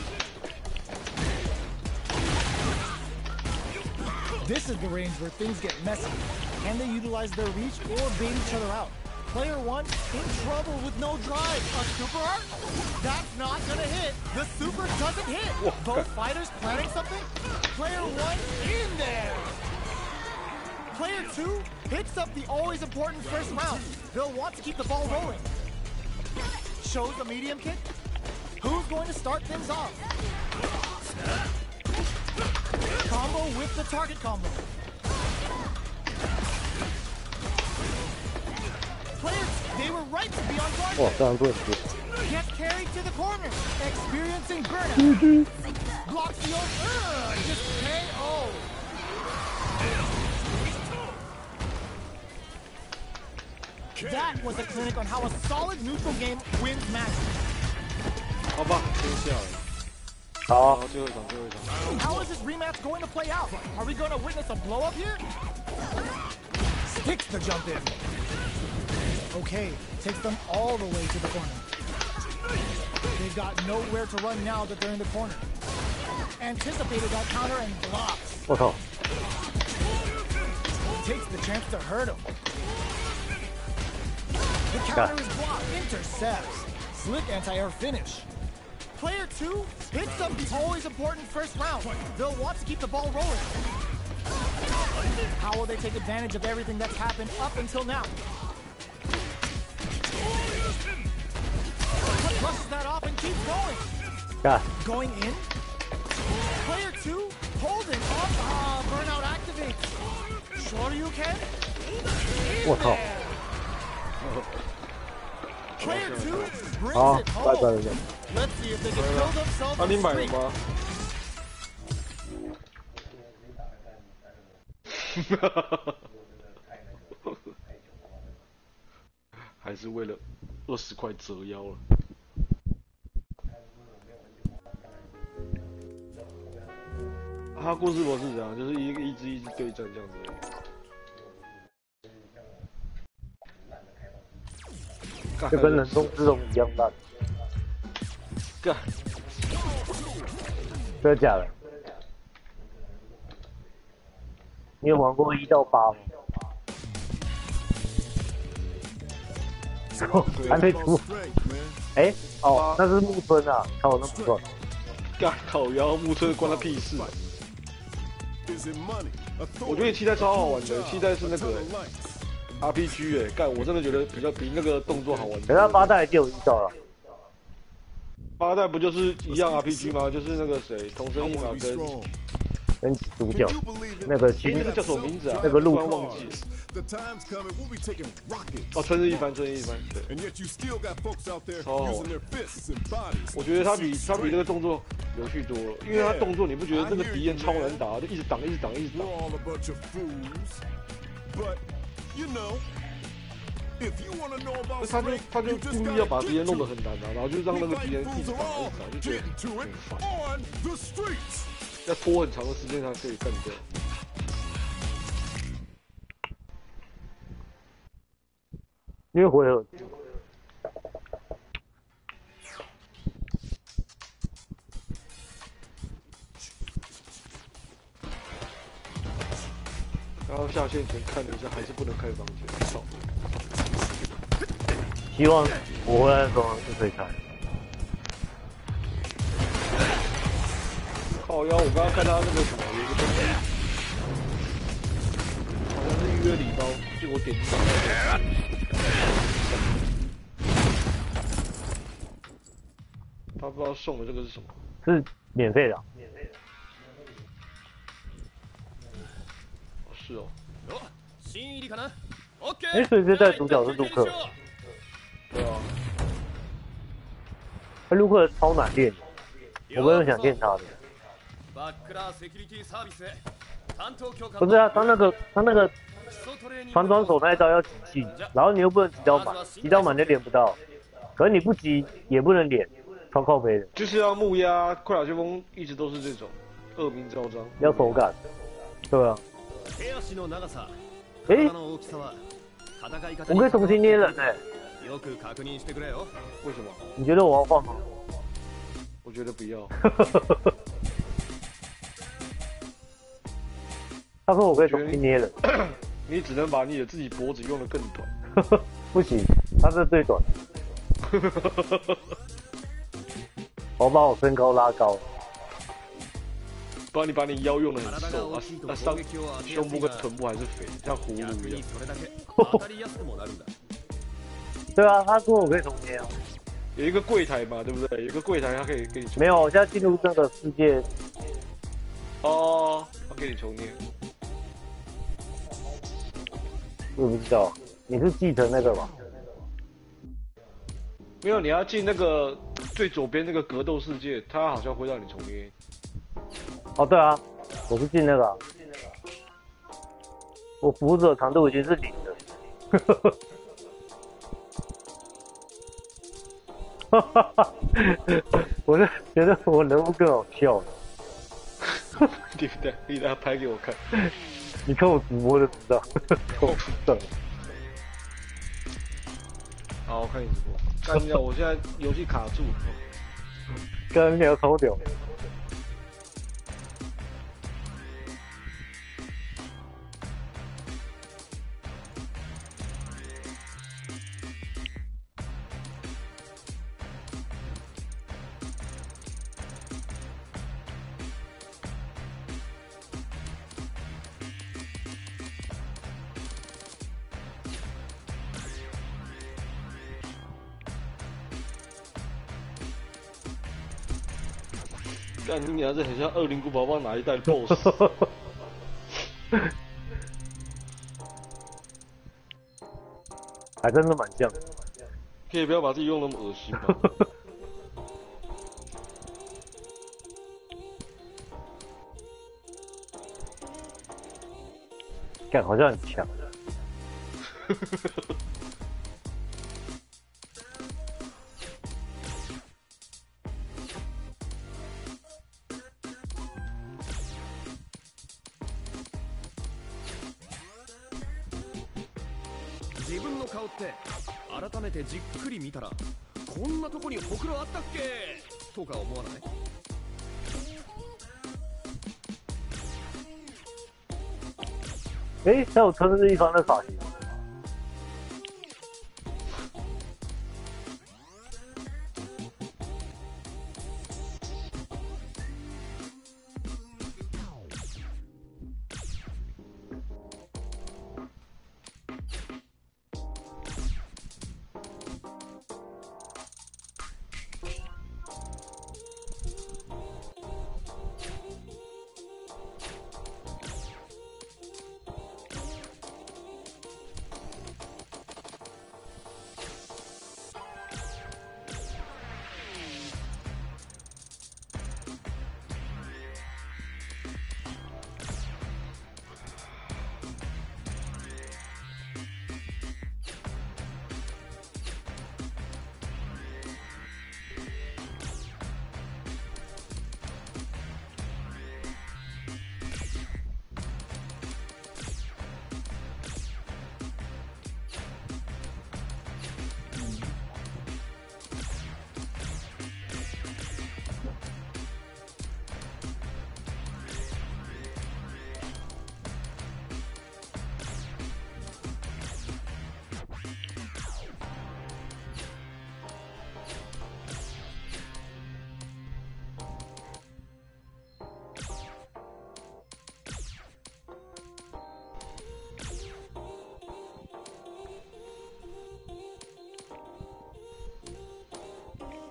Speaker 3: This is the range where things get messy. Can they utilize their reach or bait each other out? Player 1 in trouble with no drive. A super art? That's not gonna hit. The super doesn't hit. Both fighters planning something? Player 1 in there. Player 2 hits up the always important first round. They'll want to keep the ball rolling. Shows the medium kick. Who's going to start things off? Combo with the target combo. Players, they were right to be on guard.
Speaker 1: 哇，这样对。
Speaker 3: Gets carried to the corner. Experiencing burnout. Blocks the old. Just KO. That was a clinic on how a solid neutral game wins matches.
Speaker 2: 好吧，先下了。
Speaker 1: 好啊，
Speaker 2: 好，最后一场，最后一场。
Speaker 3: How is this rematch going to play out? Are we going to witness a blow up here? Sticks the jump in. Okay, takes them all the way to the corner. They've got nowhere to run now that they're in the corner. Anticipated that counter and blocks.
Speaker 1: 我操！
Speaker 3: Takes the chance to hurt him. The counter is blocked. Intercepts. Slick anti-air finish. Player 2 hits up the always important first round. They'll want to keep the ball rolling. How will they take advantage of everything that's happened up until now? Brushes that off and keeps going.
Speaker 1: God.
Speaker 3: Going in. Player 2 holding off. Burnout activates. Sure you can.
Speaker 1: What the?
Speaker 3: Player 2 brings
Speaker 1: Oh,
Speaker 3: it
Speaker 1: bye bye
Speaker 3: home.
Speaker 1: again.
Speaker 3: Let's see if they can build themselves
Speaker 2: 啊，你
Speaker 3: a
Speaker 2: 买了
Speaker 3: streak.
Speaker 2: 吗？还是为了20块折腰了。他故事模式这样，就是一支对战这样子而已。
Speaker 1: 就跟人中之龙一样烂。
Speaker 2: 干，
Speaker 1: 真的假的？你有玩过1到8吗？还没出。哎，哦，那是木村啊，看我那不算。
Speaker 2: 干，靠腰木村关他屁事。我觉得期待超好玩的，期待是那个 RPG 哎，干，我真的觉得比那个动作好玩。
Speaker 1: 可是他8代就有遇到了。
Speaker 2: 8代不就是一样 RPG 吗？就是那个谁，同生一马跟
Speaker 1: 主角那个新
Speaker 2: 那个叫什么名字啊？
Speaker 1: 那个路
Speaker 2: 突然忘记了。哦，春日一番，对。超好玩。我觉得他比那个动作有趣多了，因为他动作你不觉得那个敌人超难打，就一直挡。他就故意要把敌人弄得很难啊，然后就让那个敌人一直打，就觉得很烦，要拖很长的时间才可以干掉。
Speaker 1: 因为回合。
Speaker 2: 然后下线前看了一下，还是不能开房间。操！
Speaker 1: 希望我回来的时候就可以开。
Speaker 2: 靠腰，我刚刚看他那个什么，有一个东西，好像是预约礼包，结果点击。他不知道送的这个是什么？
Speaker 1: 是免费的。
Speaker 2: 是哦。
Speaker 1: 哎，所以这代主角是陆克。
Speaker 2: 对啊。
Speaker 1: 陆克超难练的，我没有想练他的。不是啊，他那个传装手那一招要急进，然后你又不能急到满就连不到，可是你不急也不能连，超靠背的。
Speaker 2: 就是要木压，快打旋风一直都是这种恶名昭彰，
Speaker 1: 要手感，对啊。我可以重新捏人哎。
Speaker 2: 为什么？
Speaker 1: 你觉得我要换吗？
Speaker 2: 我觉得不要。
Speaker 1: 他说我可以重新捏人。
Speaker 2: 你只能把你的自己脖子用得更短。
Speaker 1: 不行，他是最短。我把我身高拉高。不然你把你腰用得很瘦啊，上胸部跟臀部还是肥，像葫芦一样。对啊，他说我可以重捏啊。
Speaker 2: 有一个柜台嘛，对不对？有一个柜台，他可以给你重捏。
Speaker 1: 没有，我现在进入这个世界。
Speaker 2: 哦，他给你重捏。
Speaker 1: 我不知道，你是继承那个吧？
Speaker 2: 没有，你要进那个最左边那个格斗世界，他好像会让你重捏。
Speaker 1: 哦，对啊，我是进那个、啊，我服务者长度已经是0了。我是觉得我人物更好笑。
Speaker 2: 你等下拍给我看。
Speaker 1: 你看我直播就知道。
Speaker 2: 好，我看你直播。干掉！我现在游戏卡住。
Speaker 1: 刚刚聊超屌。
Speaker 2: 干你娘！这很像恶灵古堡帮哪一代的 BOSS。
Speaker 1: 还真的蛮像。
Speaker 2: 可以不要把自己用那么恶心吗？
Speaker 1: 干好像很强。
Speaker 6: 自分の顔って改めてじっくり見たらこんなとこにほくろあったっけとか思わない？
Speaker 1: 哎，他有春日一番的发型。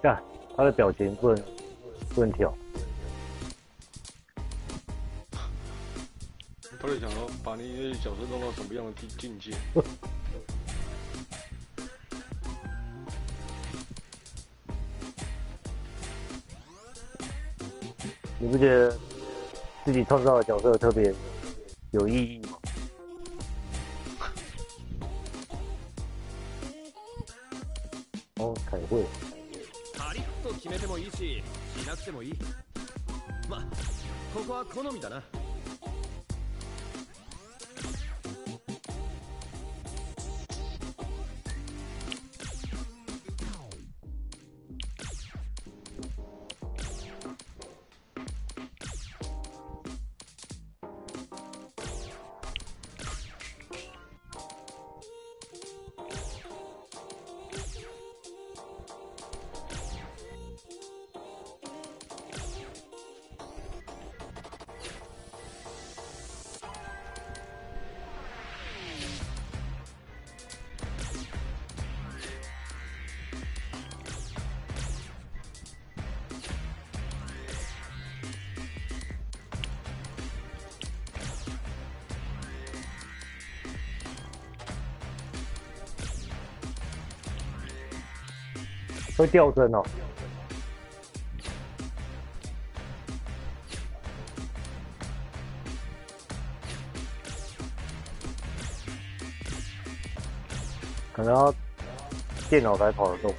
Speaker 1: 干，他的表情不能调。
Speaker 2: 到底想要把你那些角色弄到什么样的境界？
Speaker 1: 你不觉得自己创造的角色特别有意义吗？哦，彩绘。
Speaker 6: パリッと決めてもいいし、しなくてもいい。ま、ここは好みだな。
Speaker 1: 会掉帧哦。可能要电脑才跑得动。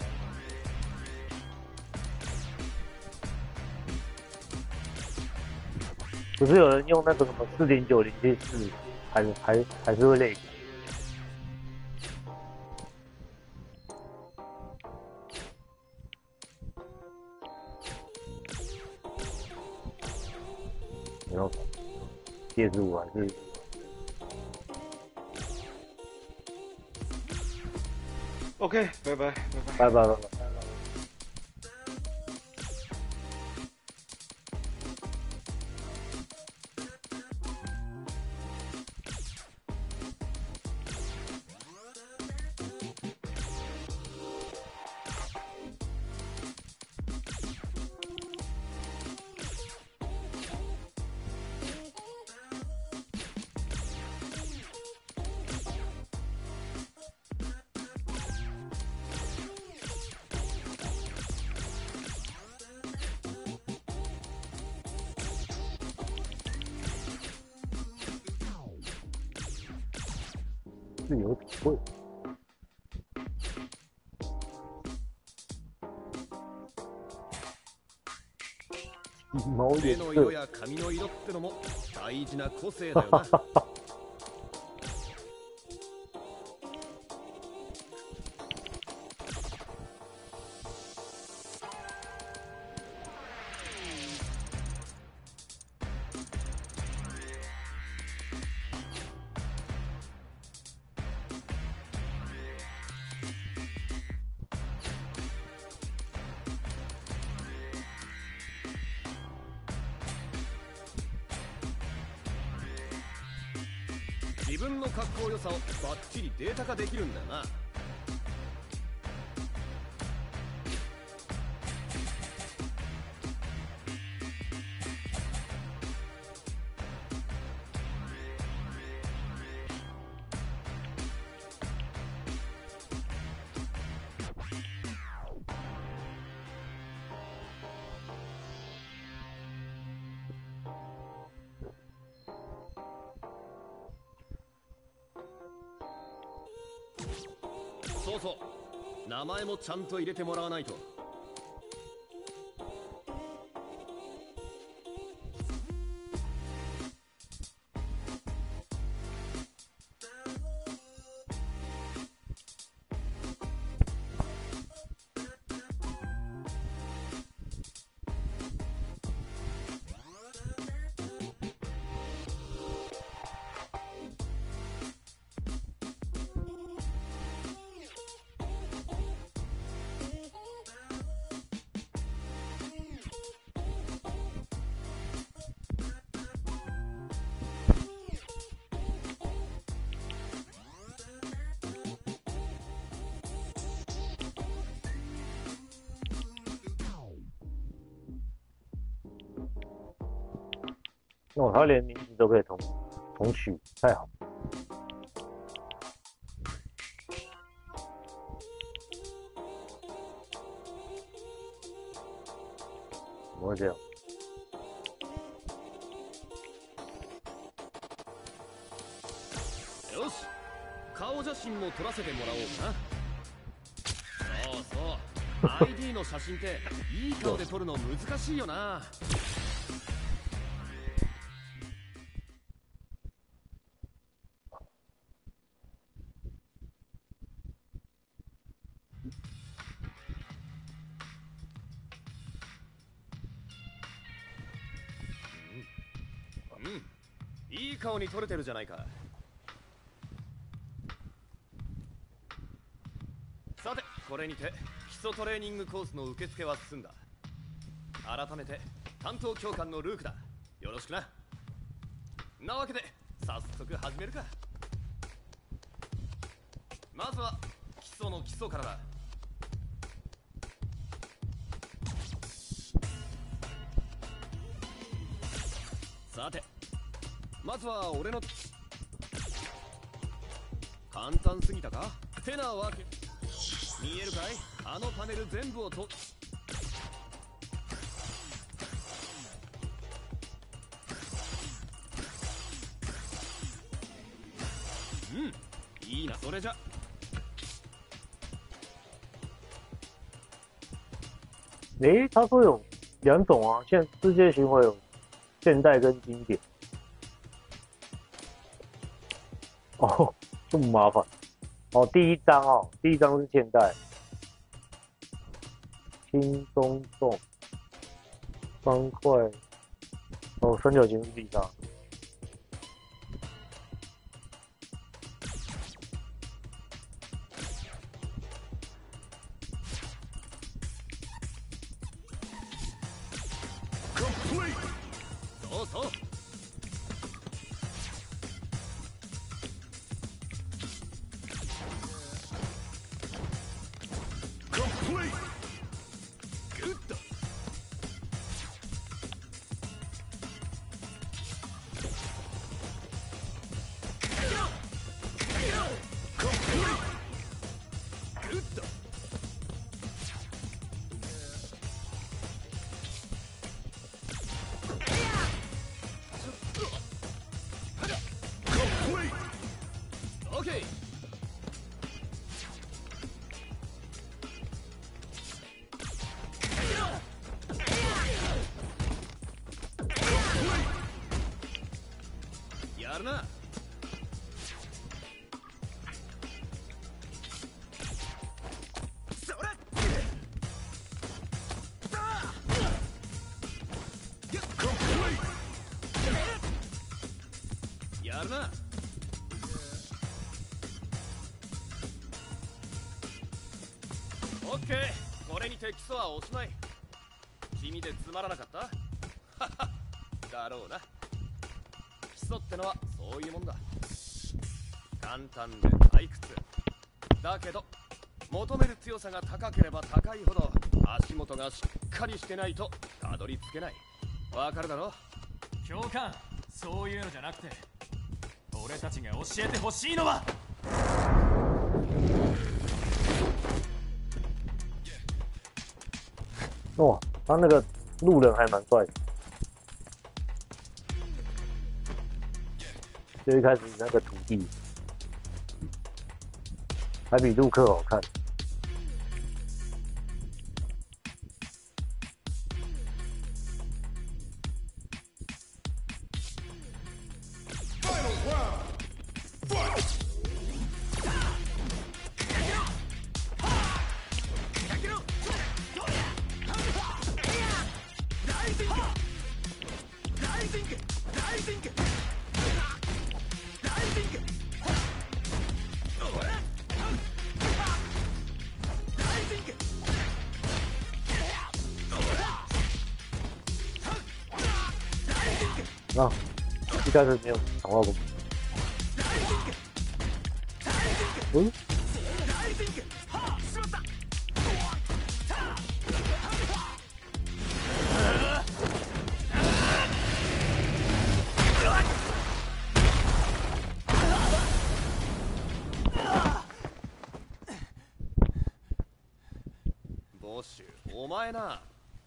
Speaker 1: 不是有人用那个什么4090去试，还是会累。然后PS5还是。
Speaker 2: OK， 拜拜。自由体会。
Speaker 6: 目の色や髪の色ってのも大事な個性だよな。自分の格好良さをバッチリデータ化できるんだよな。そうそう、名前もちゃんと入れてもらわないと。
Speaker 1: 哦，他连名字都可以重取，太好。怎么会这样？
Speaker 6: よし、顔写真も撮らせてもらおうかな。そうそう、ID の写真っていい顔で撮るの難しいよな。いい顔に撮れてるじゃないか。さて、これにて基礎トレーニングコースの受付は済んだ。改めて担当教官のルークだ。よろしくな。なわけで早速始めるか。まずは基礎の基礎からだ。さて、まずは俺の簡単すぎたか。てなわけ。見えるかい、あのパネル全部をと。いいな。それじゃ
Speaker 1: 他说有2种啊，现世界巡回有现代跟经典。哦，这么麻烦。哦，第一章是现代，轻松重方块。哦，三角形是第3。
Speaker 6: そうそう。やるな。それやるな。オッケー、これにて基礎はおしまい。地味でつまらなかった？だろうな。基礎ってのはそういうもんだ。簡単で退屈だけど、求める強さが高ければ高いほど足元がしっかりしてないとたどり着けない。わかるだろ？
Speaker 7: 教官、そういうのじゃなくて、俺たちが教えてほしいのは。
Speaker 1: 哇，他那个路人还蛮帅的。就一开始那个土地，还比陆克好看。啊，一开始没有强化过。嗯。
Speaker 6: ボッシュ、お前な、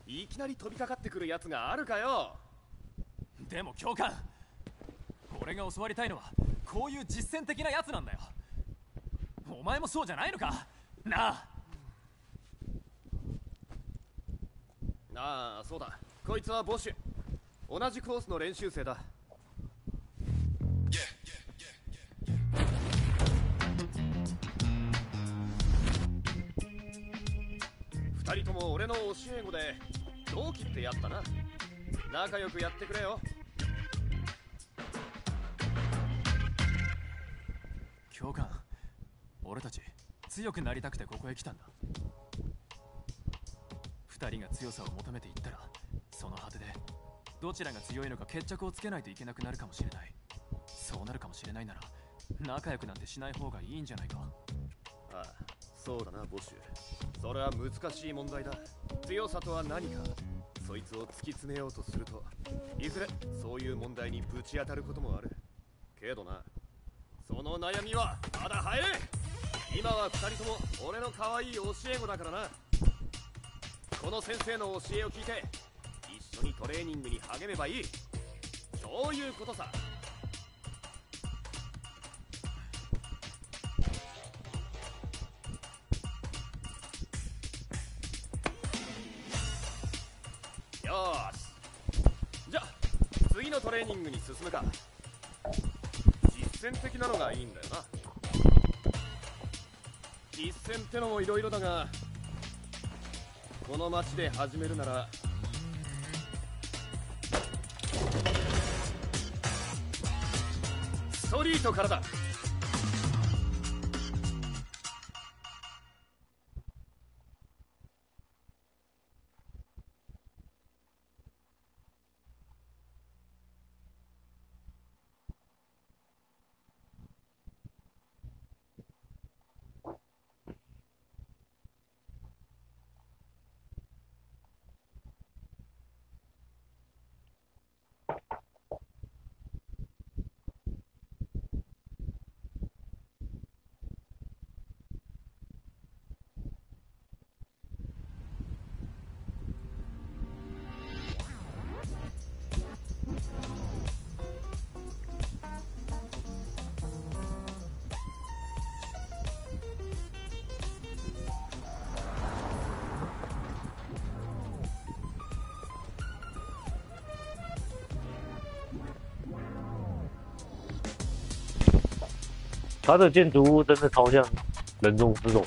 Speaker 6: いきなり飛びかかってくるやつがあるかよ。
Speaker 7: でも教官、俺が教わりたいのはこういう実践的なやつなんだよ。お前もそうじゃないのかなあ。
Speaker 6: ああ、そうだ、こいつはボッシュ、同じコースの練習生だ。二人とも俺の教え子で同期ってやったな。仲良くやってくれよ。
Speaker 7: 教官、俺たち強くなりたくてここへ来たんだ。二人が強さを求めていったら、その果てでどちらが強いのか決着をつけないといけなくなるかもしれない。そうなるかもしれないなら仲良くなんてしない方がいいんじゃないか。
Speaker 6: ああ、そうだなボッシュ、それは難しい問題だ。強さとは何か、そいつを突き詰めようとするといずれそういう問題にぶち当たることもあるけどな。その悩みはまだ早い。今は二人とも俺の可愛い教え子だからな。この先生の教えを聞いて一緒にトレーニングに励めばいい。そういうことさ。よーし、じゃあ次のトレーニングに進むか。実践的なのがいいんだよな。実践ってのもいろいろだが、この街で始めるならストリートからだ。
Speaker 1: 它的建筑物真的超像人中之龙。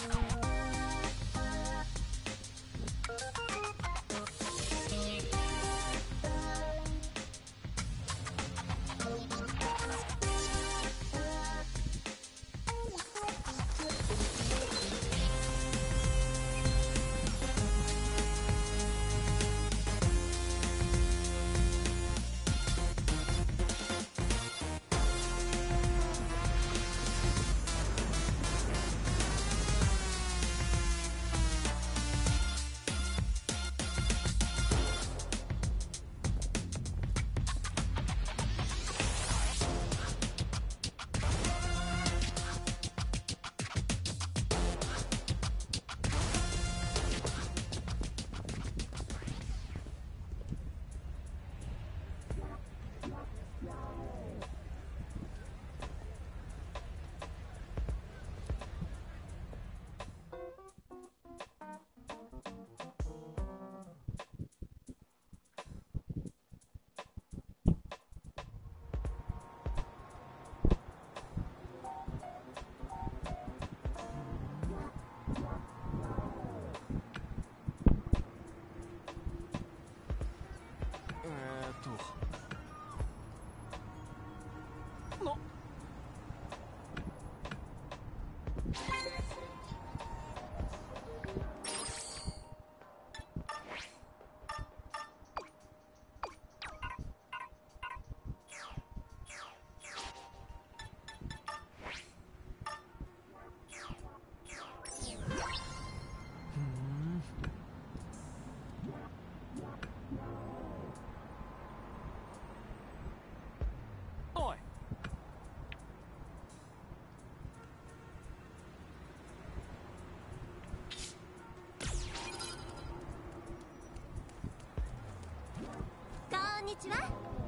Speaker 5: ちは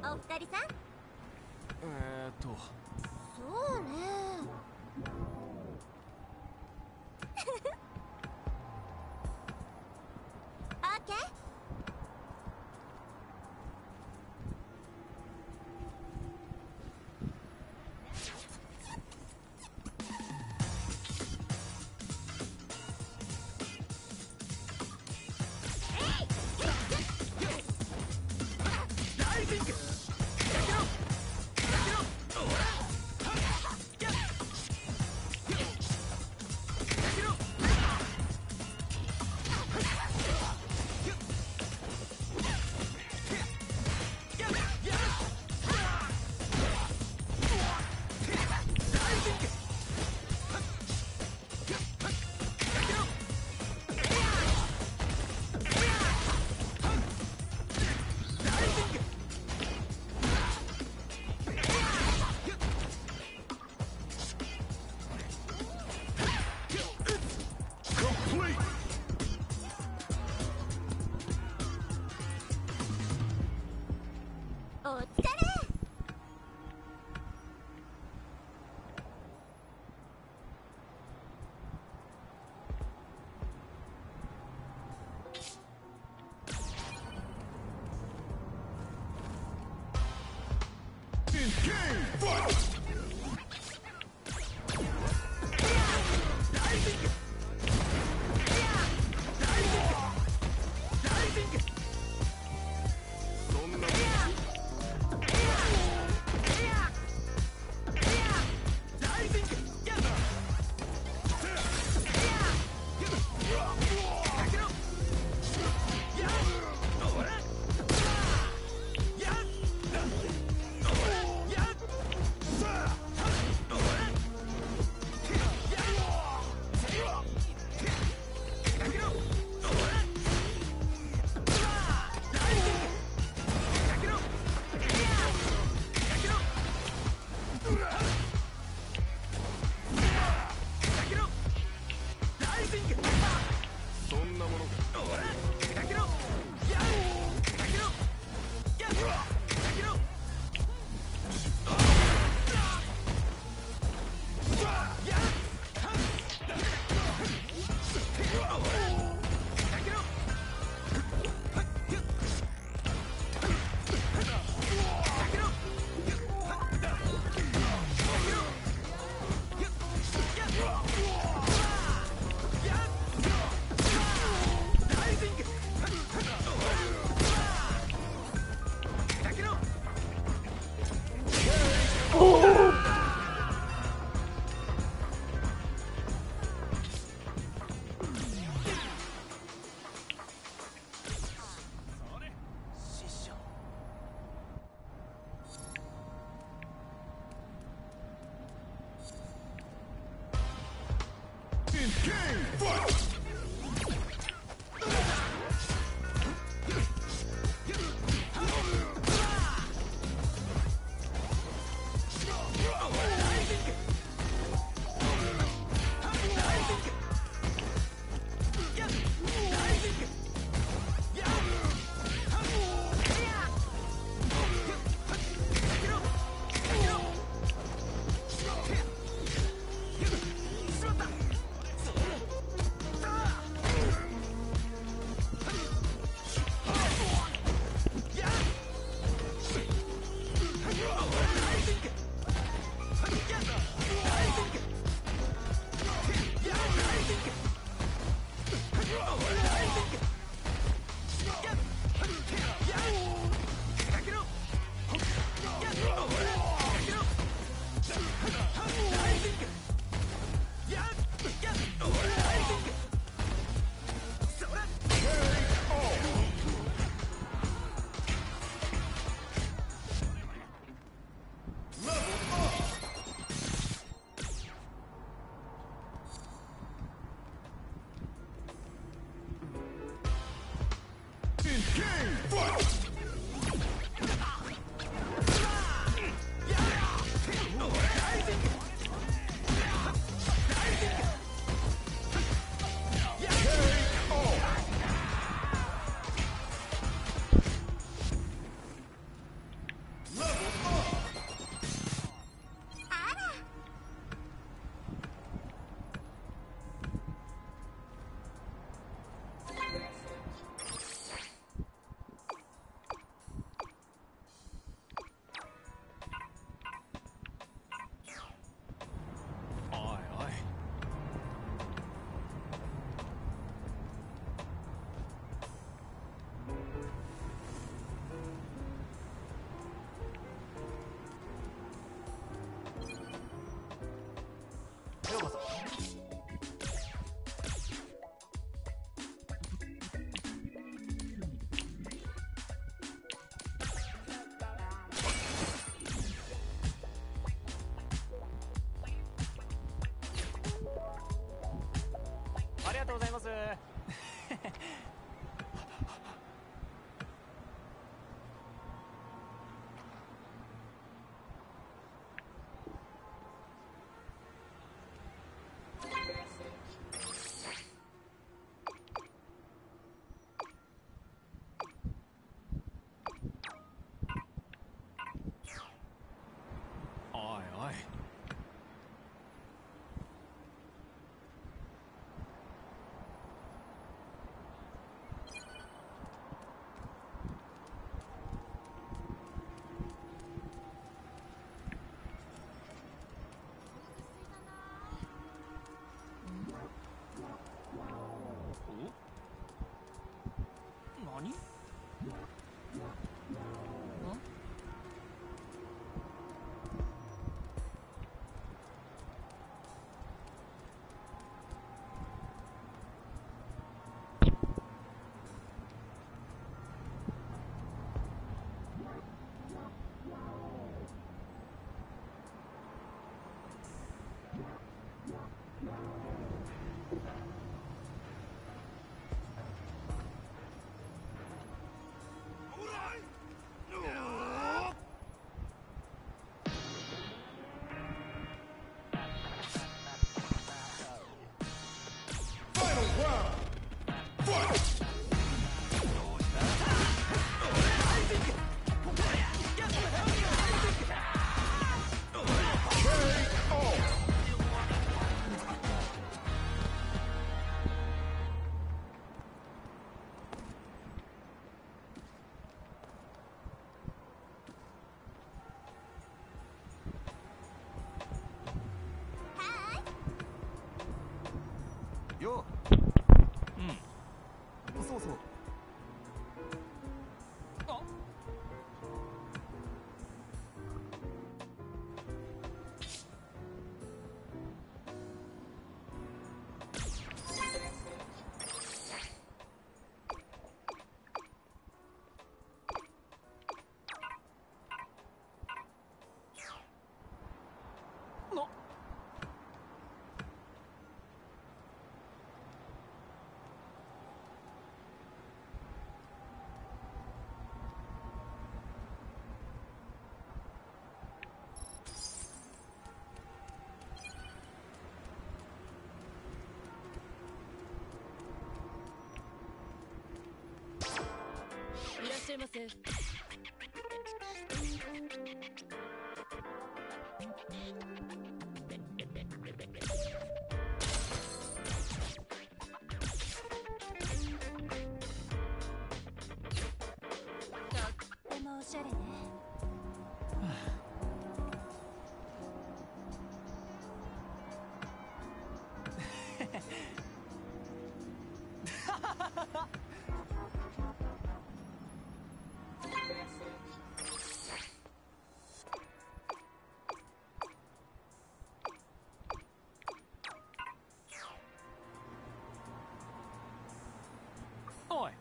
Speaker 5: お二人さん。そうね。オッケー。
Speaker 3: 何？
Speaker 7: よう。うん。そうそう。あ。
Speaker 5: いらっしゃいませ。とってもおしゃれね。
Speaker 7: おい。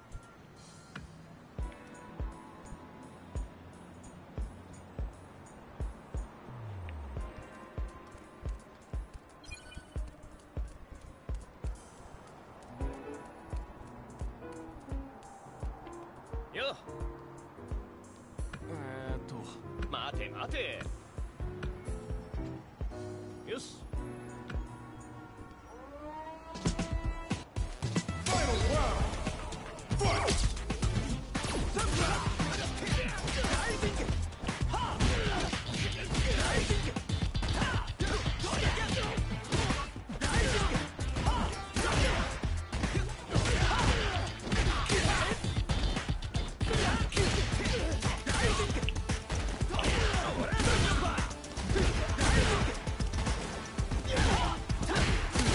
Speaker 6: よ。待て待て。よし。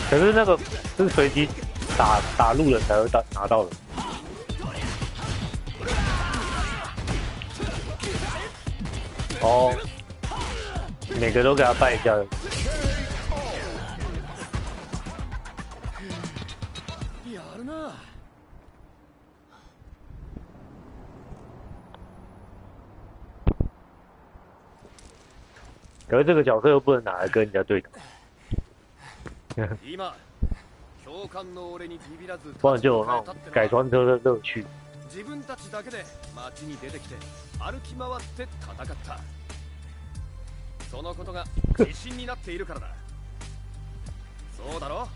Speaker 1: 可是那个是随机打路人才会拿到的。哦，每个都给他拜一下。
Speaker 6: やるな。
Speaker 1: 可是这个角色又不能拿来跟人家对打。
Speaker 6: 今、教官の俺にビビらず
Speaker 1: 不然就有那种改装车的乐趣。
Speaker 6: 自分たちだけで街に出てきて歩き回って戦った。そのことが自信になっているからだ。そうだろ？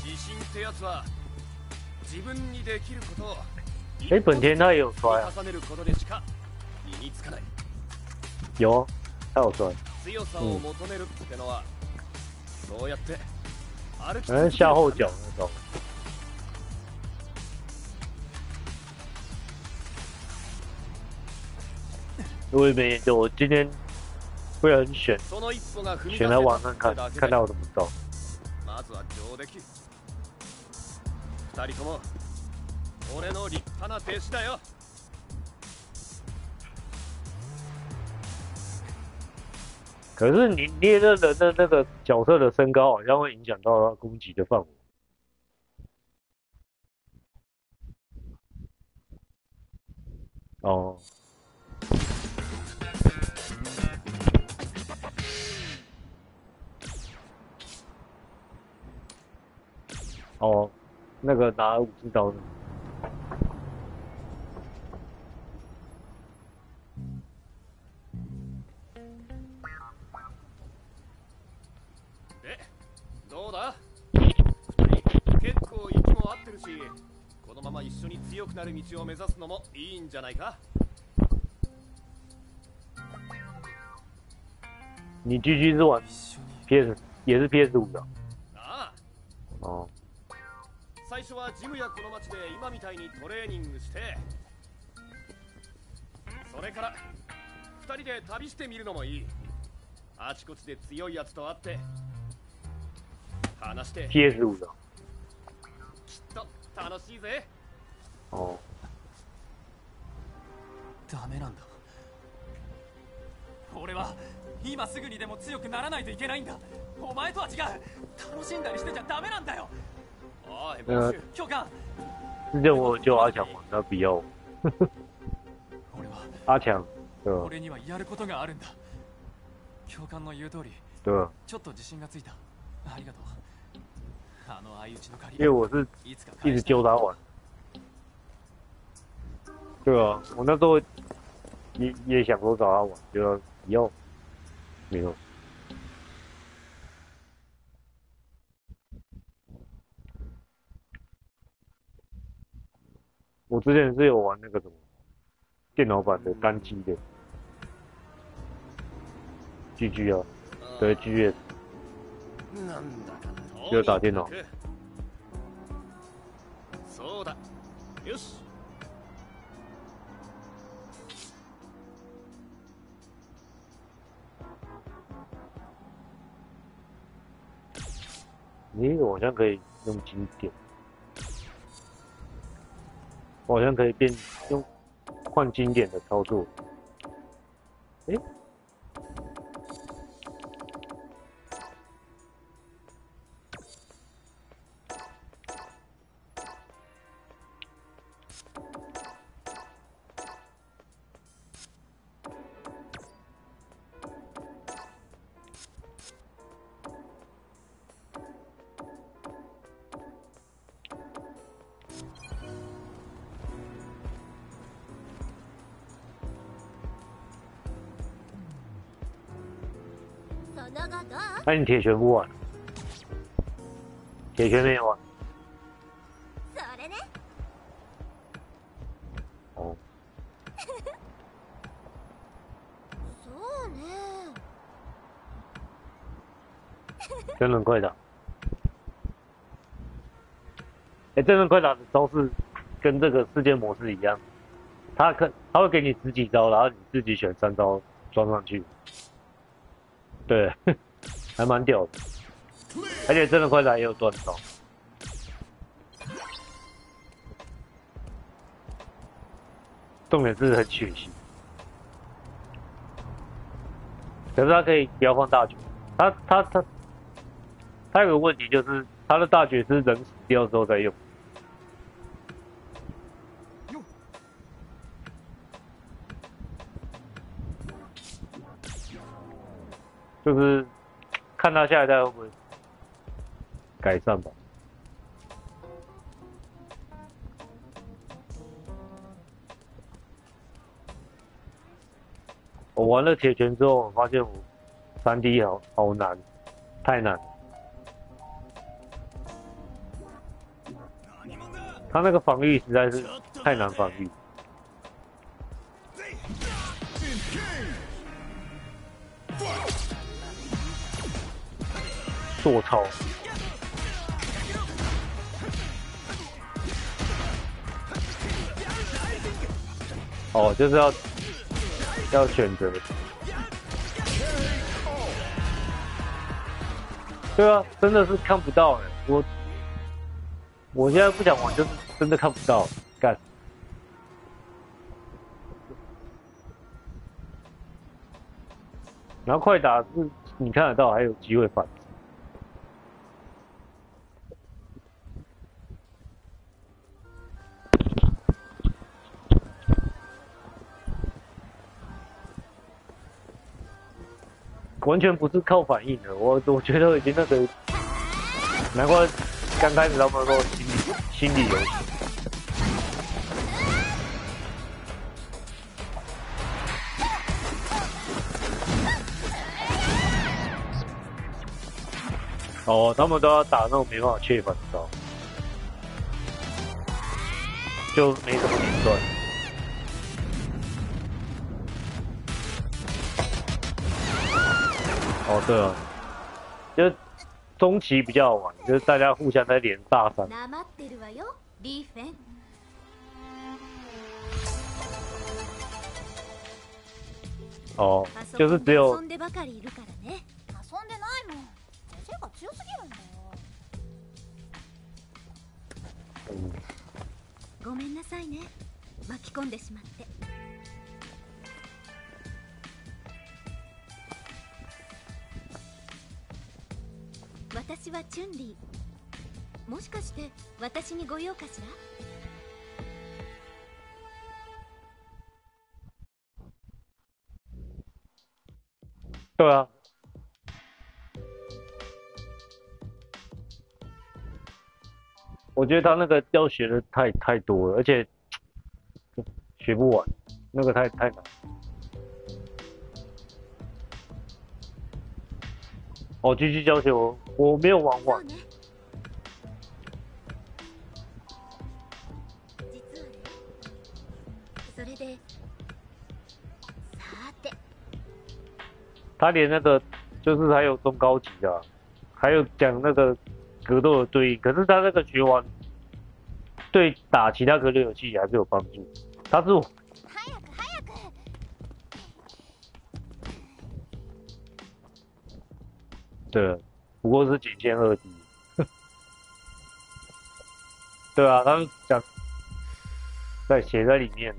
Speaker 6: 自信ってやつは自分にできることを
Speaker 1: 本田他也有摔啊。
Speaker 6: 重ねることでしか身につかない。
Speaker 1: 有，他有摔。
Speaker 6: 強さを求めるってのは、そうやって歩き
Speaker 1: 好像下后脚那种。我也没研究，我今天不然选来网上看，看到我都不知道。
Speaker 6: まずは上出来。二人とも俺の立派な弟子だよ。
Speaker 1: 可是你猎刃人的那个角色的身高好像会影响到他攻击的范围。哦。哦，那个拿武士刀的。
Speaker 6: で、どうだ？結構息も合ってるし、このまま一緒に強くなる道を目指すのもいいんじゃないか？
Speaker 1: 你 GG 是玩 PS， 也是 PS5 的。
Speaker 6: ああ。
Speaker 1: 哦。
Speaker 6: 最初はジムやこの町で今みたいにトレーニングして、それから2人で旅してみるのもいい。あちこちで強いやつと会って話して。
Speaker 1: PS5 的。
Speaker 6: きっと楽しいぜ。
Speaker 1: 哦。
Speaker 7: ダメなんだ。俺は今すぐにでも強くならないといけないんだ。お前とは違う。楽しんだりしてちゃダメなんだよ。教官。
Speaker 1: 之前我有救阿强嘛，他不要我。阿强，对吧？
Speaker 7: 俺にはやることがあるんだ。教官の言う通り。
Speaker 1: 对吧？
Speaker 7: ちょっと自信がついた。ありがとう。あの相打ちの借り。
Speaker 1: 因为我是一直揪他玩。对啊，我那时候也想说找他玩，就不要，没有。我之前是有玩那个什么电脑版的单机的 GG 啊，对 GS， 就打电脑。
Speaker 6: そうだ。よし。
Speaker 1: 我好像可以用经典。我好像可以用换经典的操作。诶，那你铁拳不玩？铁拳没有玩。哦。真人快打。真人快打的招式跟这个世界模式一样，他会给你10几招，然后你自己选3招装上去。对。还蛮屌的，而且真的快打也有断招，重点是很血腥。可是他可以不要放大绝，他有个问题就是他的大绝是人死掉之后再用，就是看他下一代会不会改善吧。我玩了铁拳之后，我发现我3D 好难，太难了。他那个防御实在是太难防御。做操。哦，就是要选择。对啊，真的是看不到哎，我现在不想玩，就是真的看不到，干。然后快打是你看得到，还有机会反。完全不是靠反应的，我觉得已经那个，难怪刚开始他们说心理游戏。哦，他们都要打那种没办法切反招，就没什么连段。哦，对啊，就是中期比较好玩，就是大家互相在连大三。哦，就是只有。遊んでないもん。手が強すぎるんだよ。ごめんなさいね。巻き込んでしまって。私はチュンリー。もしかして私にご用かしら？对啊。我觉得他那个要学的太多了，而且学不完，那个太难。哦，继续教学我没有玩完。他连那个就是还有中高级啊，还有讲那个格斗的对应，可是他那个学完，对打其他格斗游戏还是有帮助。他是对，不过是仅限2D。对啊，他讲写在里面。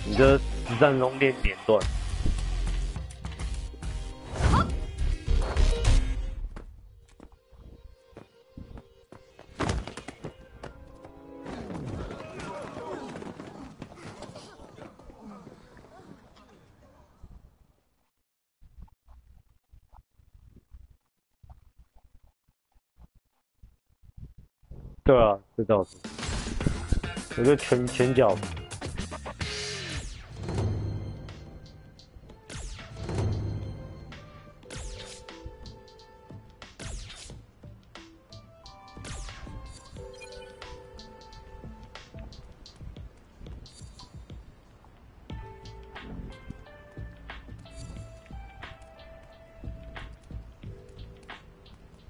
Speaker 1: 你的实战中练连段。对啊，这倒是。我觉得拳脚。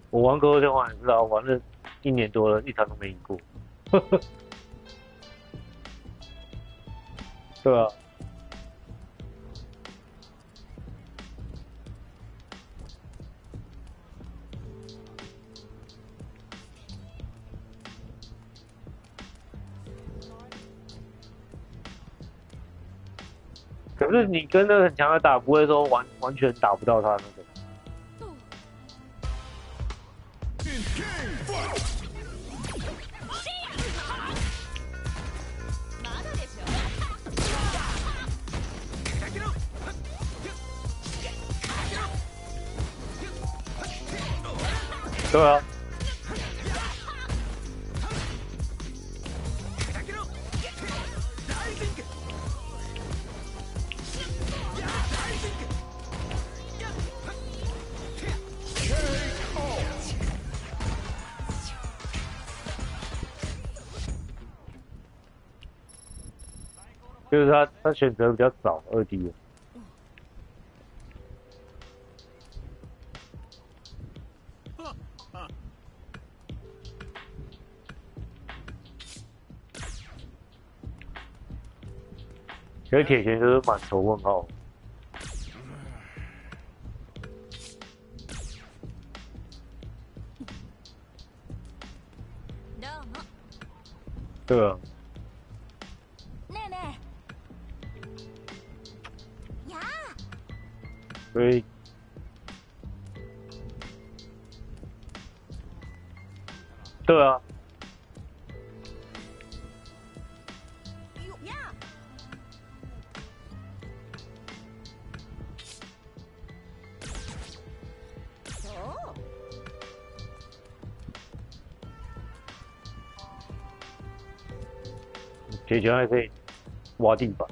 Speaker 1: 我玩格斗天王也是啊，玩了1年多了，一场都没赢过。对啊。可是你跟那个很强的打，不会说完全打不到他那个。对啊。就是他选择比较早2D 的。可是铁拳就是满头问号。对啊。所以，对啊。铁拳还可以挖地板。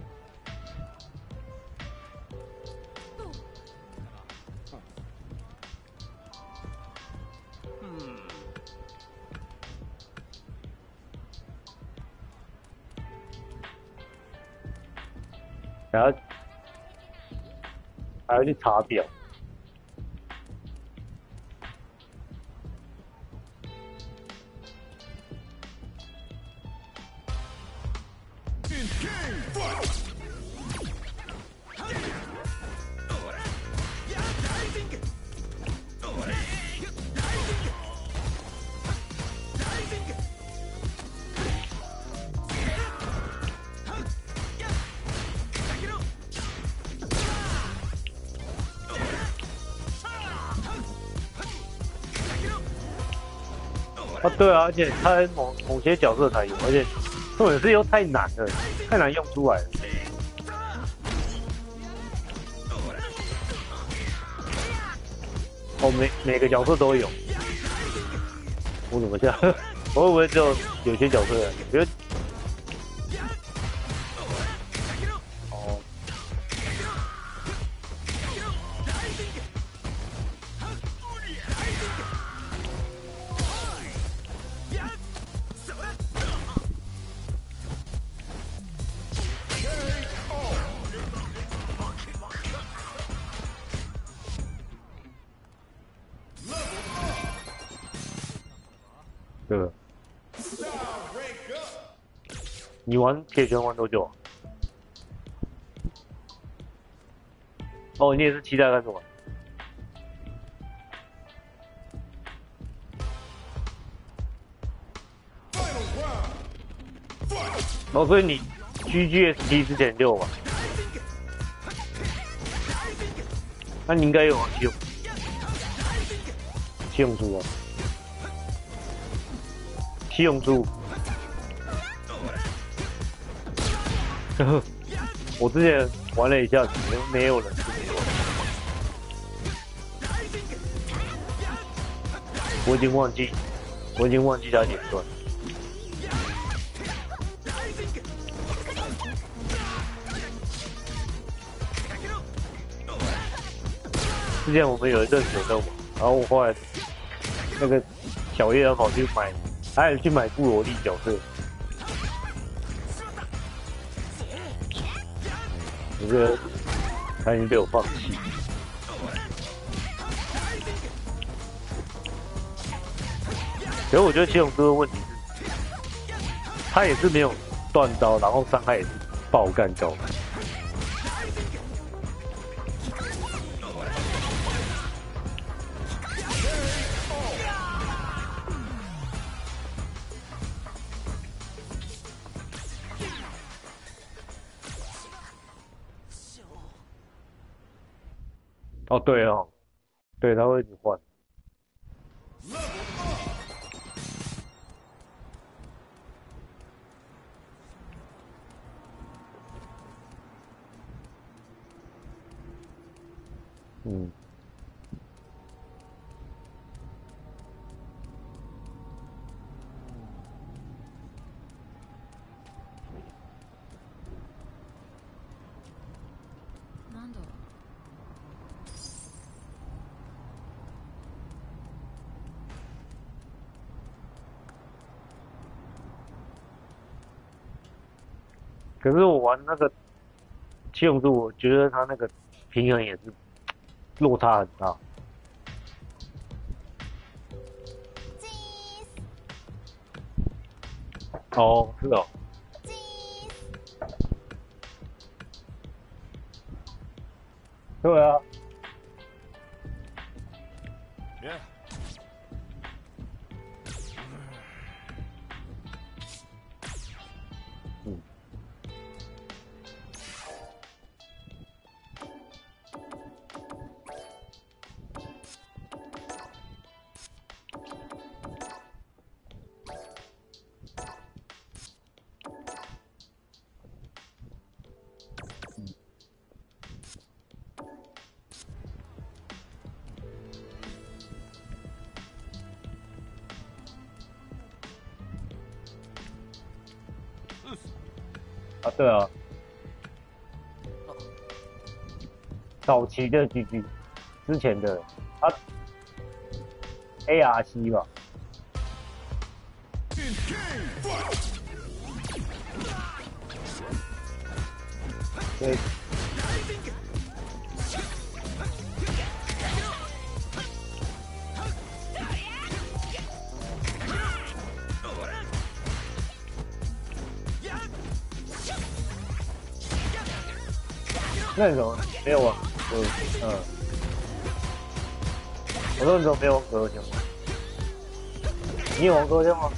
Speaker 1: 还要去查表。啊，对啊，而且他在某些角色才有，而且重点是又太难了，太难用出来了。哦，每个角色都有。我怎么这样？我会不会只有些角色？我觉得。哦。对。你玩铁拳玩多久啊？哦，你也是期待看什么？哦，所以你 GGST 之前就有玩，那你应该有七龙珠啊，七龙珠。我之前玩了一下，没有人是没有。我已经忘记它点段。之前我们有一阵子有在玩，然后我后来那个小叶他跑去买，还有去买布罗利角色。我觉得他已经被我放弃。可是我觉得七龙珠的问题是，他也是没有断招，然后伤害也是爆干高。哦，对哦，对，他会一直换。嗯。
Speaker 5: なんだろう。
Speaker 1: 可是我玩那个七龙珠，我觉得它那个平衡也是落差很大。哦，是哦。对啊。
Speaker 6: Yeah.
Speaker 1: 嗯。啊，对啊，早期的 GG， 之前的啊 ARC 吧，对，那种没有玩过，我那种没有玩隔天吗？你有玩隔天吗？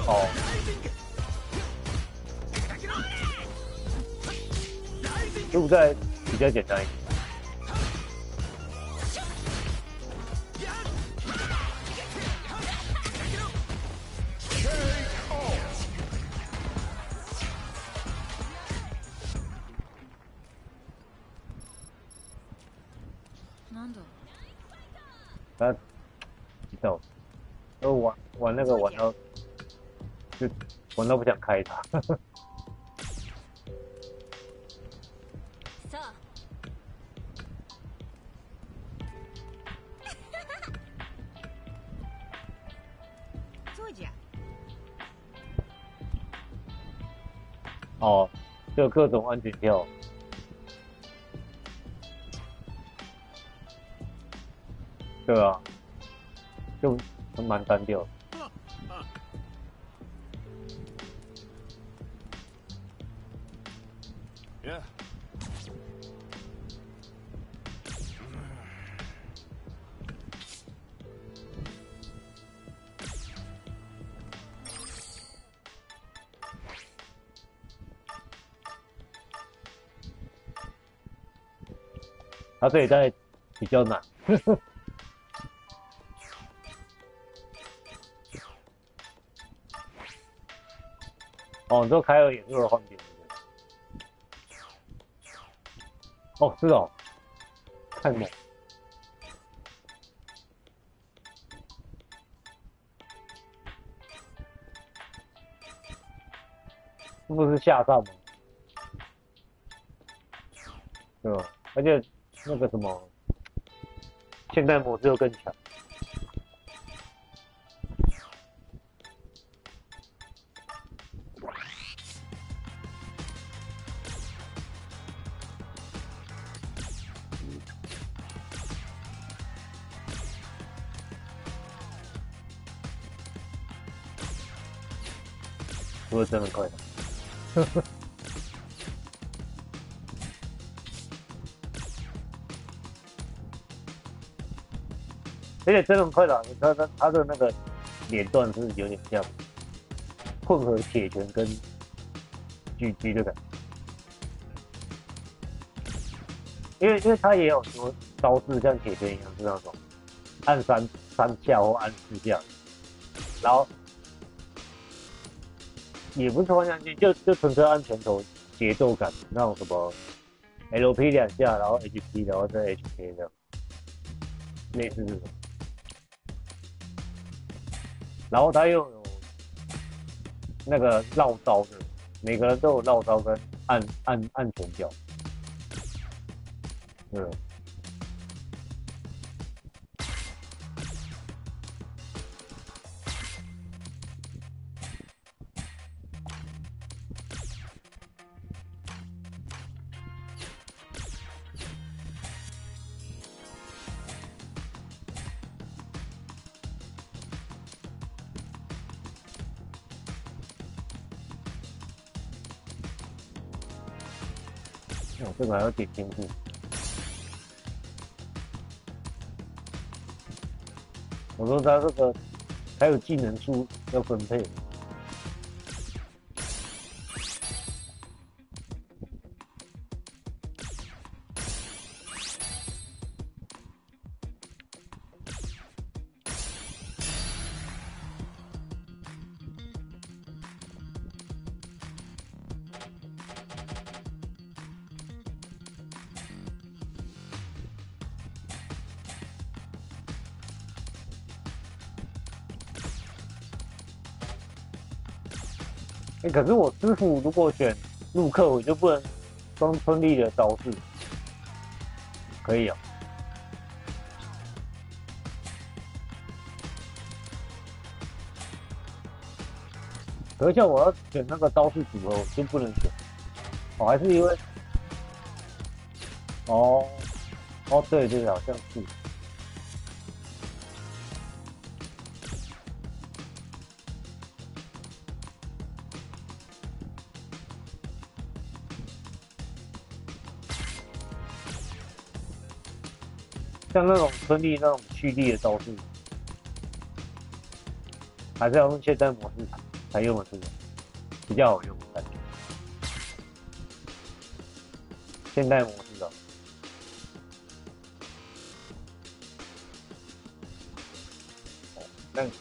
Speaker 1: 哦，路在比较简单一点。他知道，玩那个玩到就玩到不想开它。哦，就各种安全跳。对啊，就蛮单调的。
Speaker 6: Yeah.
Speaker 1: 它这一代比较难。哦，你说凯尔也是会换点的。哦，是哦，太猛。是不是下上吗？对吧？而且那个什么，现代模式又更强。不是真的快的。而且真人快打，他的那个连段是有点像混合铁拳跟狙的感觉，因为他也有说招式像铁拳一样是那种按三下或按4下，然后也不是突然相信，就纯粹按拳头节奏感那种什么 LP 2下，然后 HP， 然后再 HK 这样，类似这种。然后他又有那个绕招的，每个人都有绕招跟按拳脚，嗯。哦，这个还要点天赋。我说他这个还有技能树要分配。可是我师傅如果选陆克，我就不能装春丽的招式，可以啊。可是像我要选那个招式组合，我就不能选。哦，还是因为，哦，对对，好像是。像那种春丽那种蓄力的招式，还是要用现代模式才用得出来，比较好用的感觉。现代模式的，那你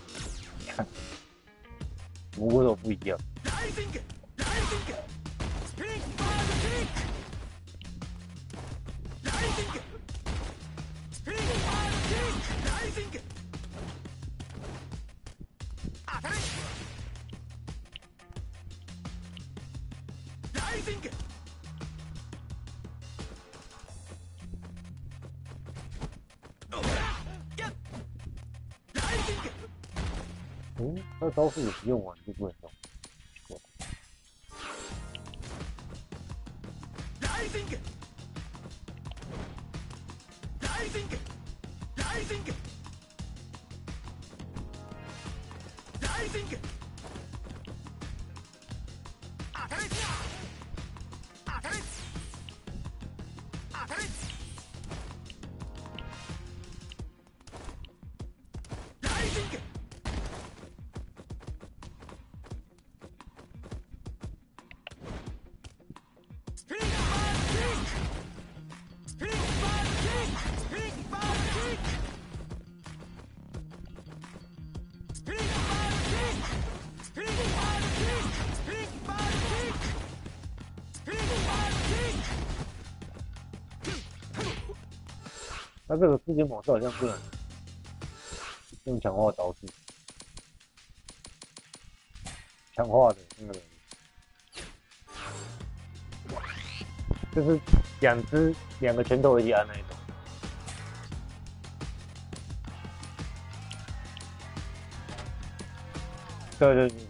Speaker 1: 看，蘑菇都不一样。那招式也不用完就不能用。那这个世界模式好像不能用强化招式，强化的那个，就是两个拳头一起按那一种。对对对对。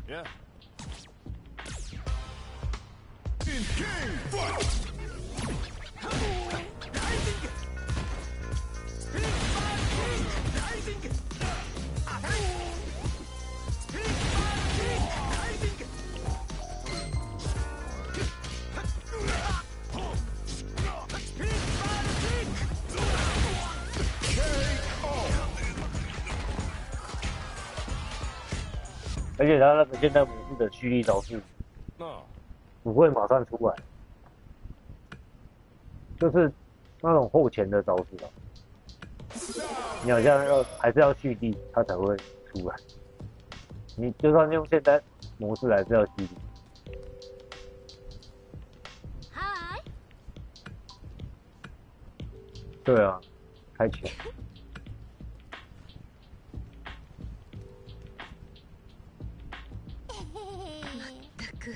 Speaker 6: Yeah.
Speaker 1: 而且他那个现代模式的蓄力招式不会马上出来，就是那种后前的招式啊，你好像还是要蓄力，它才会出来。你就算用现代模式，还是要蓄力。
Speaker 5: 嗨，
Speaker 1: 对啊，开拳。
Speaker 5: まったく